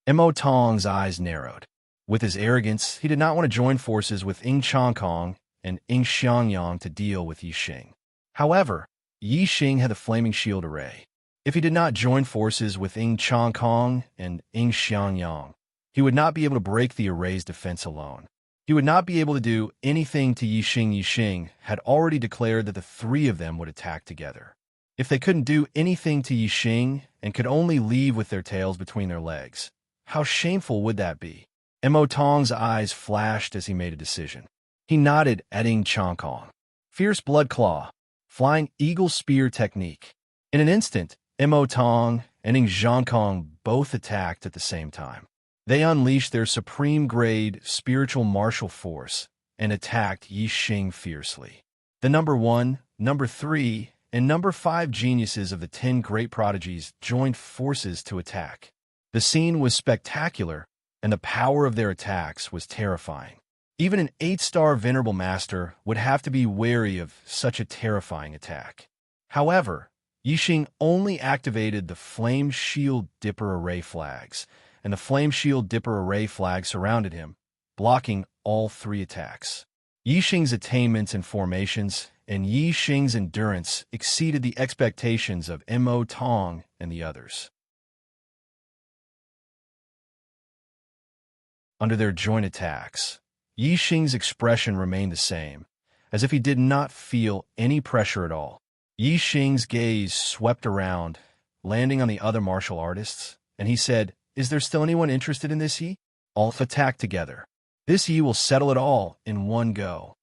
Mo Tong's eyes narrowed. With his arrogance, he did not want to join forces with Ing Changkong and Ing Xiangyang to deal with Yi Xing. However, Yi Xing had the flaming shield array. If he did not join forces with Ing Changkong and Ing Xiangyang, he would not be able to break the array's defense alone. He would not be able to do anything to Yi Xing. Yi Xing had already declared that the 3 of them would attack together. If they couldn't do anything to Yi Xing and could only leave with their tails between their legs, how shameful would that be? Mo Tong's eyes flashed as he made a decision. He nodded at Ing Changkong. Fierce blood claw, flying eagle spear technique. In an instant, Mo Tong and Ing Zhangkong both attacked at the same time. They unleashed their supreme-grade spiritual martial force and attacked Yi Xing fiercely. The number 1, number 3, and number 5 geniuses of the 10 great prodigies joined forces to attack. The scene was spectacular, and the power of their attacks was terrifying. Even an 8-star venerable master would have to be wary of such a terrifying attack. However, Yi Xing only activated the Flame Shield Dipper Array flags, and the Flame Shield Dipper Array flag surrounded him, blocking all 3 attacks. Yi Xing's attainments and formations and Yi Xing's endurance exceeded the expectations of Mo Tong and the others. Under their joint attacks, Yi Xing's expression remained the same, as if he did not feel any pressure at all. Yi Xing's gaze swept around, landing on the other martial artists, and he said, "Is there still anyone interested in this Yi? All attack together. This Yi will settle it all in one go."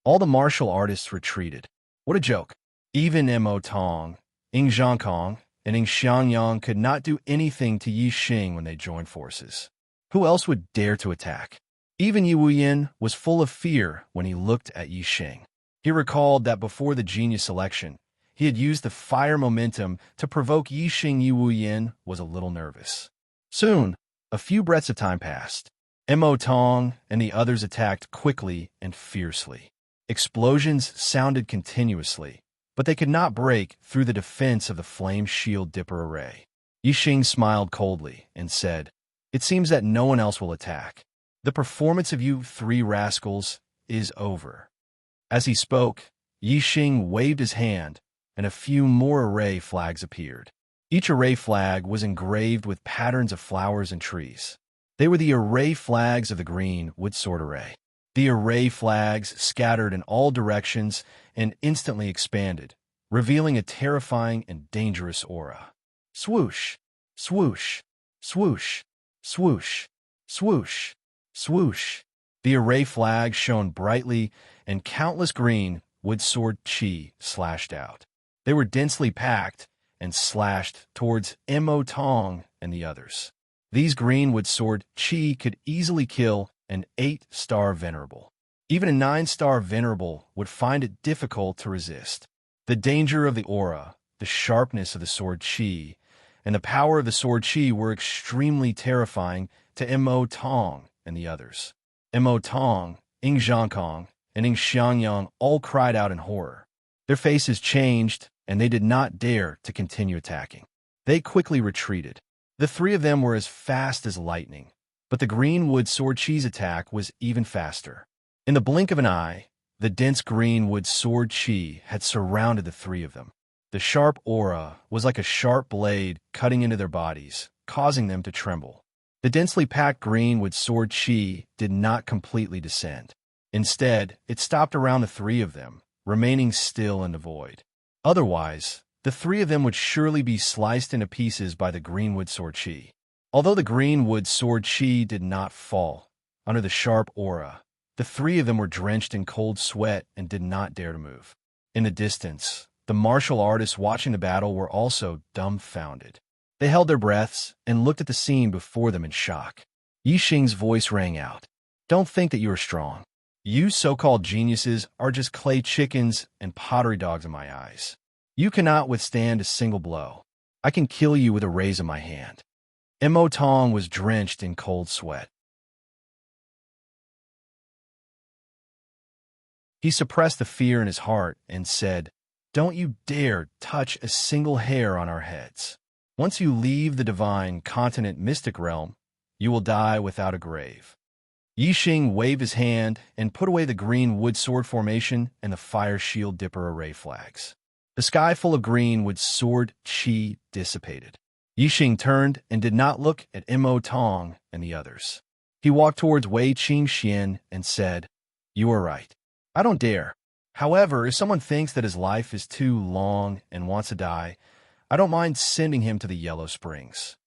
All the martial artists retreated. What a joke. Even Mo Tong, Ing Zhangkong, and Ing Xiangyang could not do anything to Yi Xing when they joined forces. Who else would dare to attack? Even Yi Wuyin was full of fear when he looked at Yi Xing. He recalled that before the genius selection, he had used the fire momentum to provoke Yi Xing. Yi Wuyin was a little nervous. Soon, a few breaths of time passed. Mo Tong and the others attacked quickly and fiercely. Explosions sounded continuously, but they could not break through the defense of the Flame Shield Dipper Array. Yi Xing smiled coldly and said, "It seems that no one else will attack. The performance of you 3 rascals is over." As he spoke, Yi Xing waved his hand, and a few more array flags appeared. Each array flag was engraved with patterns of flowers and trees. They were the array flags of the Green Woodsword Array. The array flags scattered in all directions and instantly expanded, revealing a terrifying and dangerous aura. Swoosh, swoosh, swoosh, swoosh, swoosh, swoosh. The array flag shone brightly, and countless green woodsword chi slashed out. They were densely packed and slashed towards Mo Tong and the others. These green woodsword chi could easily kill an 8-star venerable. Even a 9-star venerable would find it difficult to resist. The danger of the aura, the sharpness of the sword chi, and the power of the sword chi were extremely terrifying to Mo Tong and the others. Mo Tong, Ing Zhangkong, and Ing Xiangyang all cried out in horror. Their faces changed, and they did not dare to continue attacking. They quickly retreated. The 3 of them were as fast as lightning, but the greenwood sword chi's attack was even faster. In the blink of an eye, the dense greenwood sword chi had surrounded the three of them. The sharp aura was like a sharp blade cutting into their bodies, causing them to tremble. The densely packed greenwood sword chi did not completely descend. Instead, it stopped around the three of them, remaining still in the void. Otherwise, the three of them would surely be sliced into pieces by the greenwood sword chi. Although the greenwood sword chi did not fall under the sharp aura, the three of them were drenched in cold sweat and did not dare to move. In the distance, the martial artists watching the battle were also dumbfounded. They held their breaths and looked at the scene before them in shock. Yixing's voice rang out. "Don't think that you are strong. You so-called geniuses are just clay chickens and pottery dogs in my eyes. You cannot withstand a single blow. I can kill you with a raise of my hand." Mo Tong was drenched in cold sweat. He suppressed the fear in his heart and said, "Don't you dare touch a single hair on our heads. Once you leave the divine continent mystic realm, you will die without a grave." Yixing waved his hand and put away the green wood sword formation and the fire shield dipper array flags. The sky full of green wood sword chi dissipated. Yixing turned and did not look at Mo Tong and the others. He walked towards Wei Qingxian and said, "You are right. I don't dare. However, if someone thinks that his life is too long and wants to die, I don't mind sending him to the Yellow Springs."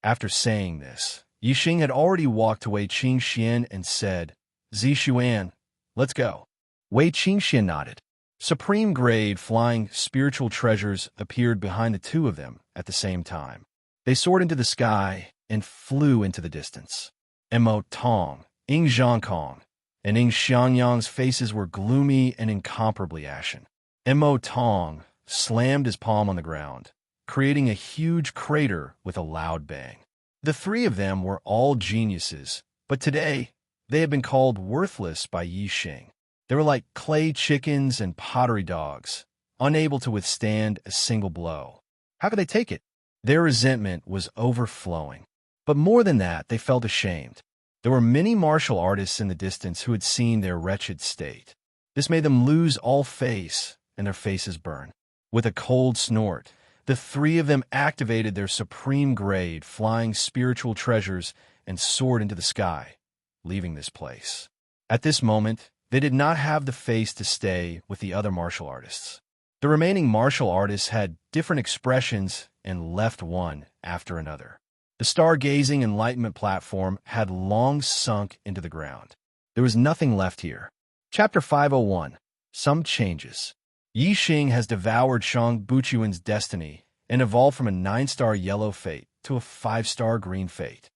After saying this, Yixing had already walked to Wei Qingxian and said, "Zixuan, let's go." Wei Qingxian nodded. Supreme grade flying spiritual treasures appeared behind the two of them at the same time. They soared into the sky and flew into the distance. Mo Tong, Ing Zhangkong, and Ing Xiangyang's faces were gloomy and incomparably ashen. Mo Tong slammed his palm on the ground, creating a huge crater with a loud bang. The three of them were all geniuses, but today they had been called worthless by Yixing. They were like clay chickens and pottery dogs, unable to withstand a single blow. How could they take it? Their resentment was overflowing. But more than that, they felt ashamed. There were many martial artists in the distance who had seen their wretched state. This made them lose all face, and their faces burn. With a cold snort, the three of them activated their supreme grade flying spiritual treasures and soared into the sky, leaving this place. At this moment, they did not have the face to stay with the other martial artists. The remaining martial artists had different expressions and left one after another. The stargazing enlightenment platform had long sunk into the ground. There was nothing left here. Chapter 501. Some Changes. Yixing has devoured Shang Buchuan's destiny and evolved from a 9-star yellow fate to a 5-star green fate.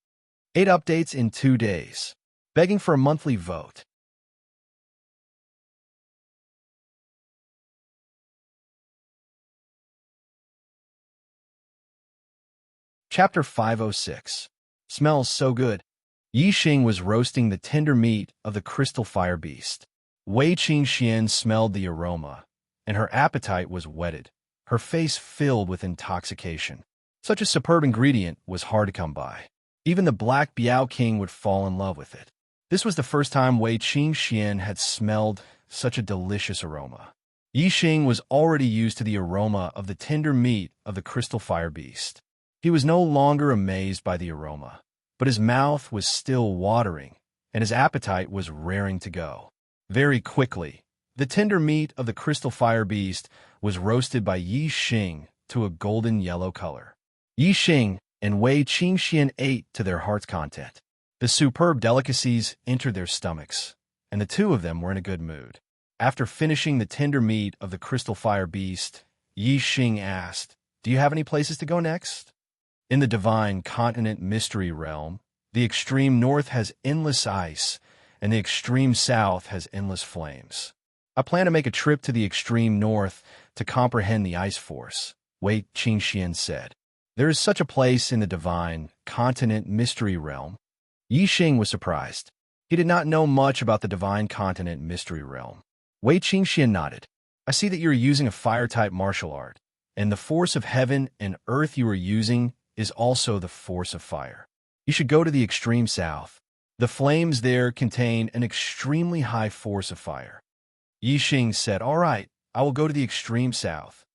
8 updates in 2 days. Begging for a monthly vote. Chapter 506. Smells so good. Yixing was roasting the tender meat of the crystal fire beast. Wei Qingxian smelled the aroma, and her appetite was whetted, her face filled with intoxication. Such a superb ingredient was hard to come by. Even the Black Biao King would fall in love with it. This was the first time Wei Qingxian had smelled such a delicious aroma. Yixing was already used to the aroma of the tender meat of the crystal fire beast. He was no longer amazed by the aroma, but his mouth was still watering, and his appetite was raring to go. Very quickly, the tender meat of the crystal fire beast was roasted by Yixing to a golden yellow color. Yixing and Wei Qingxian ate to their heart's content. The superb delicacies entered their stomachs, and the two of them were in a good mood. After finishing the tender meat of the crystal fire beast, Yixing asked, "Do you have any places to go next?" In the divine continent mystery realm, the extreme north has endless ice, and the extreme south has endless flames. I plan to make a trip to the extreme north to comprehend the ice force, Wei Qingxian said. There is such a place in the divine continent mystery realm. Yixing was surprised. He did not know much about the divine continent mystery realm. Wei Qingxian nodded. "I see that you are using a fire-type martial art, and the force of heaven and earth you are using is also the force of fire. You should go to the extreme south. The flames there contain an extremely high force of fire. Yixing said, "All right, I will go to the extreme south."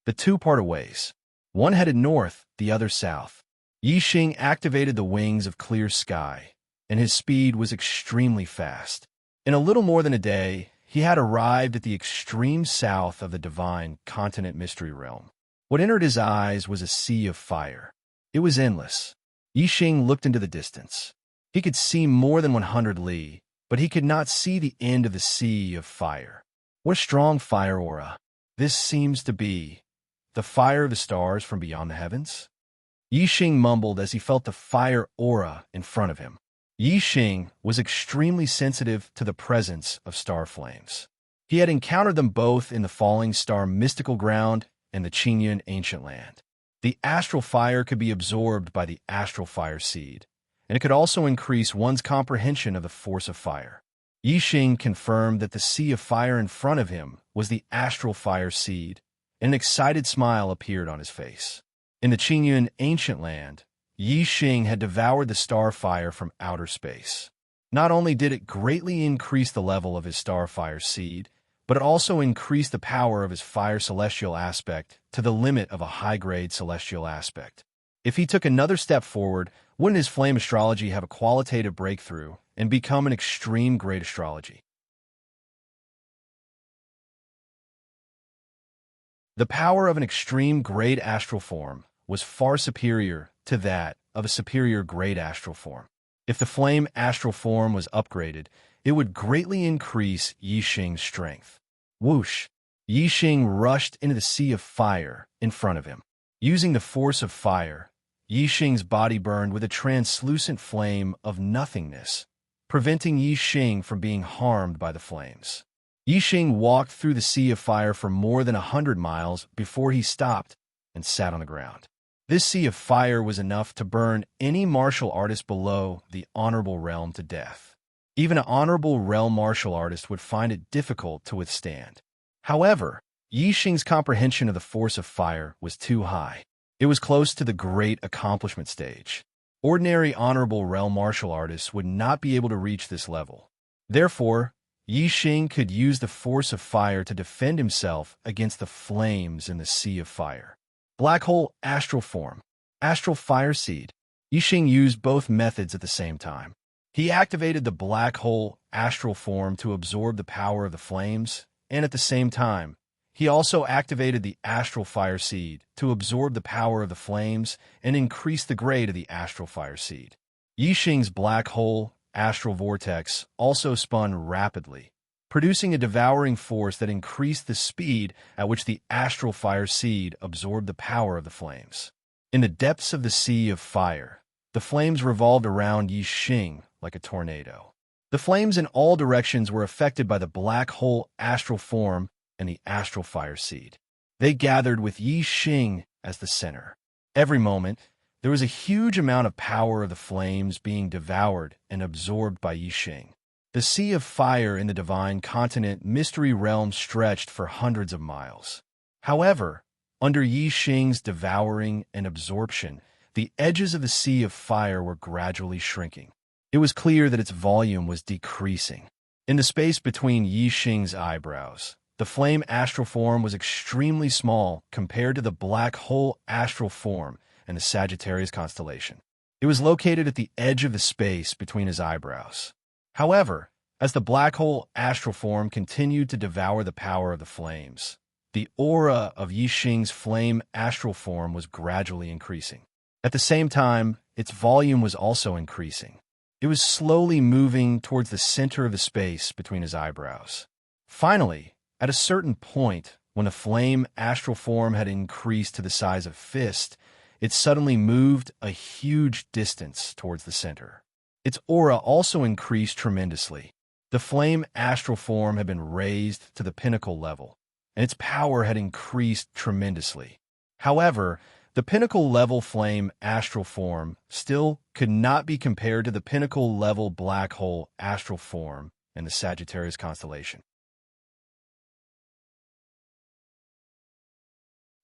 The two parted ways. One headed north, the other south. Yixing activated the wings of clear sky, and his speed was extremely fast. In a little more than a day, he had arrived at the extreme south of the divine continent mystery realm. What entered his eyes was a sea of fire. It was endless. Yixing looked into the distance. He could see more than 100 li, but he could not see the end of the sea of fire. What a strong fire aura. This seems to be the fire of the stars from beyond the heavens? Yixing mumbled as he felt the fire aura in front of him. Yixing was extremely sensitive to the presence of star flames. He had encountered them both in the falling star mystical ground and the Qingyun ancient land. The astral fire could be absorbed by the astral fire seed, and it could also increase one's comprehension of the force of fire. Yixing confirmed that the sea of fire in front of him was the astral fire seed, and an excited smile appeared on his face. In the Qingyun ancient land, Yixing had devoured the star fire from outer space. Not only did it greatly increase the level of his star fire seed, but it also increased the power of his fire celestial aspect to the limit of a high-grade celestial aspect. If he took another step forward, wouldn't his flame astrology have a qualitative breakthrough and become an extreme great astrology? The power of an extreme great astral form was far superior to that of a superior great astral form. If the flame astral form was upgraded, it would greatly increase Yixing's strength. Whoosh! Yixing rushed into the sea of fire in front of him. Using the force of fire, Yixing's body burned with a translucent flame of nothingness, preventing Yixing from being harmed by the flames. Yixing walked through the sea of fire for more than 100 miles before he stopped and sat on the ground. This sea of fire was enough to burn any martial artist below the honorable realm to death. Even an honorable realm martial artist would find it difficult to withstand. However, Yixing's comprehension of the force of fire was too high. It was close to the great accomplishment stage. Ordinary honorable realm martial artists would not be able to reach this level. Therefore, Yixing could use the force of fire to defend himself against the flames in the sea of fire. Black hole astral form, astral fire seed. Yixing used both methods at the same time. He activated the black hole astral form to absorb the power of the flames, and at the same time, he also activated the astral fire seed to absorb the power of the flames and increase the grade of the astral fire seed. Yixing's black hole astral vortex also spun rapidly, producing a devouring force that increased the speed at which the astral fire seed absorbed the power of the flames. In the depths of the sea of fire, the flames revolved around Yixing like a tornado. The flames in all directions were affected by the black hole astral form and the astral fire seed. They gathered with Yixing as the center. Every moment, there was a huge amount of power of the flames being devoured and absorbed by Yixing. The sea of fire in the divine continent mystery realm stretched for hundreds of miles. However, under Yixing's devouring and absorption, the edges of the sea of fire were gradually shrinking. It was clear that its volume was decreasing. In the space between Yixing's eyebrows, the flame astral form was extremely small compared to the black hole astral form and the Sagittarius constellation. It was located at the edge of the space between his eyebrows. However, as the black hole astral form continued to devour the power of the flames, the aura of Yixing's flame astral form was gradually increasing. At the same time, its volume was also increasing. It was slowly moving towards the center of the space between his eyebrows. Finally, at a certain point, when the flame astral form had increased to the size of a fist, it suddenly moved a huge distance towards the center. Its aura also increased tremendously. The flame astral form had been raised to the pinnacle level, and its power had increased tremendously. However, the pinnacle level flame astral form still could not be compared to the pinnacle level black hole astral form in the Sagittarius constellation.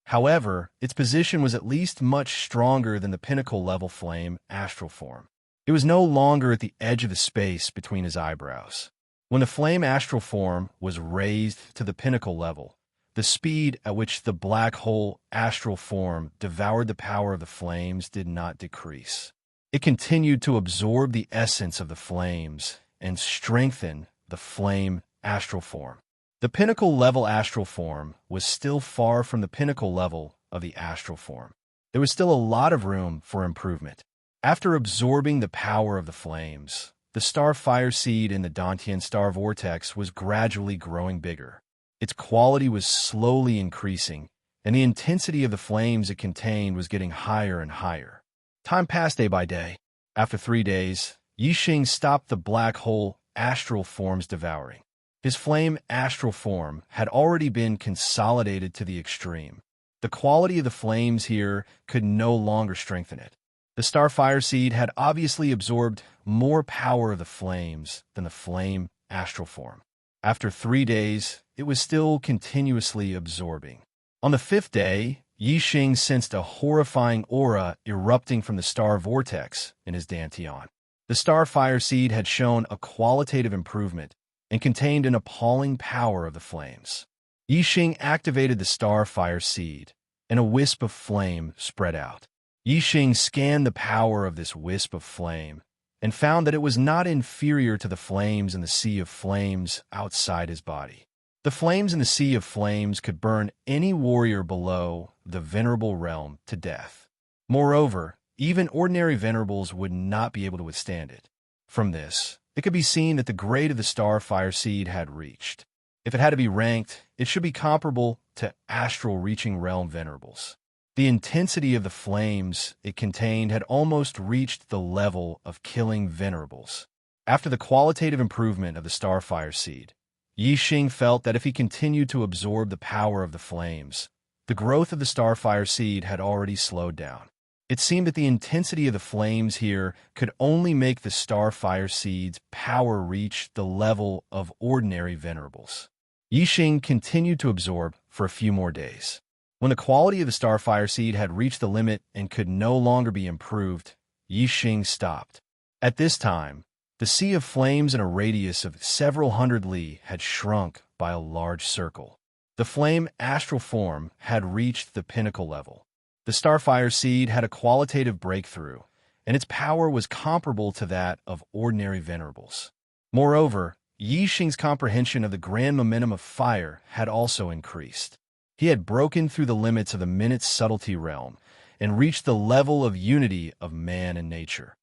However, its position was at least much stronger than the pinnacle level flame astral form. It was no longer at the edge of the space between his eyebrows. When the flame astral form was raised to the pinnacle level, the speed at which the black hole astral form devoured the power of the flames did not decrease. It continued to absorb the essence of the flames and strengthen the flame astral form. The pinnacle level astral form was still far from the pinnacle level of the astral form. There was still a lot of room for improvement. After absorbing the power of the flames, the star fire seed in the Dantian star vortex was gradually growing bigger. Its quality was slowly increasing, and the intensity of the flames it contained was getting higher and higher. Time passed day by day. After 3 days, Yixing stopped the black hole astral form's devouring. His flame astral form had already been consolidated to the extreme. The quality of the flames here could no longer strengthen it. The starfire seed had obviously absorbed more power of the flames than the flame astral form. After 3 days, it was still continuously absorbing. On the 5th day, Yixing sensed a horrifying aura erupting from the star vortex in his dantian. The starfire seed had shown a qualitative improvement and contained an appalling power of the flames. Yixing activated the starfire seed, and a wisp of flame spread out. Yixing scanned the power of this wisp of flame and found that it was not inferior to the flames in the sea of flames outside his body. The flames in the sea of flames could burn any warrior below the venerable realm to death. Moreover, even ordinary venerables would not be able to withstand it. From this, it could be seen that the grade of the starfire seed had reached. If it had to be ranked, it should be comparable to astral reaching realm venerables. The intensity of the flames it contained had almost reached the level of killing venerables. After the qualitative improvement of the starfire seed, Yixing felt that if he continued to absorb the power of the flames, the growth of the starfire seed had already slowed down. It seemed that the intensity of the flames here could only make the starfire seed's power reach the level of ordinary venerables. Yixing continued to absorb for a few more days. When the quality of the starfire seed had reached the limit and could no longer be improved, Yixing stopped. At this time, the sea of flames in a radius of several hundred li had shrunk by a large circle. The flame astral form had reached the pinnacle level. The starfire seed had a qualitative breakthrough, and its power was comparable to that of ordinary venerables. Moreover, Yixing's comprehension of the grand momentum of fire had also increased. He had broken through the limits of the minute's subtlety realm and reached the level of unity of man and nature.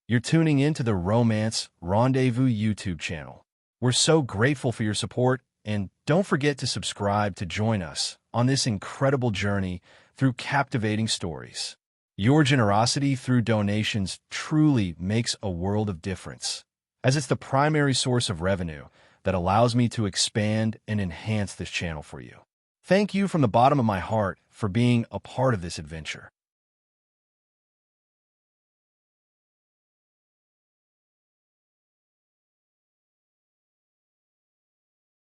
You're tuning in to the Romance Rendezvous YouTube channel. We're so grateful for your support, and don't forget to subscribe to join us on this incredible journey through captivating stories. Your generosity through donations truly makes a world of difference, as it's the primary source of revenue that allows me to expand and enhance this channel for you. Thank you from the bottom of my heart for being a part of this adventure.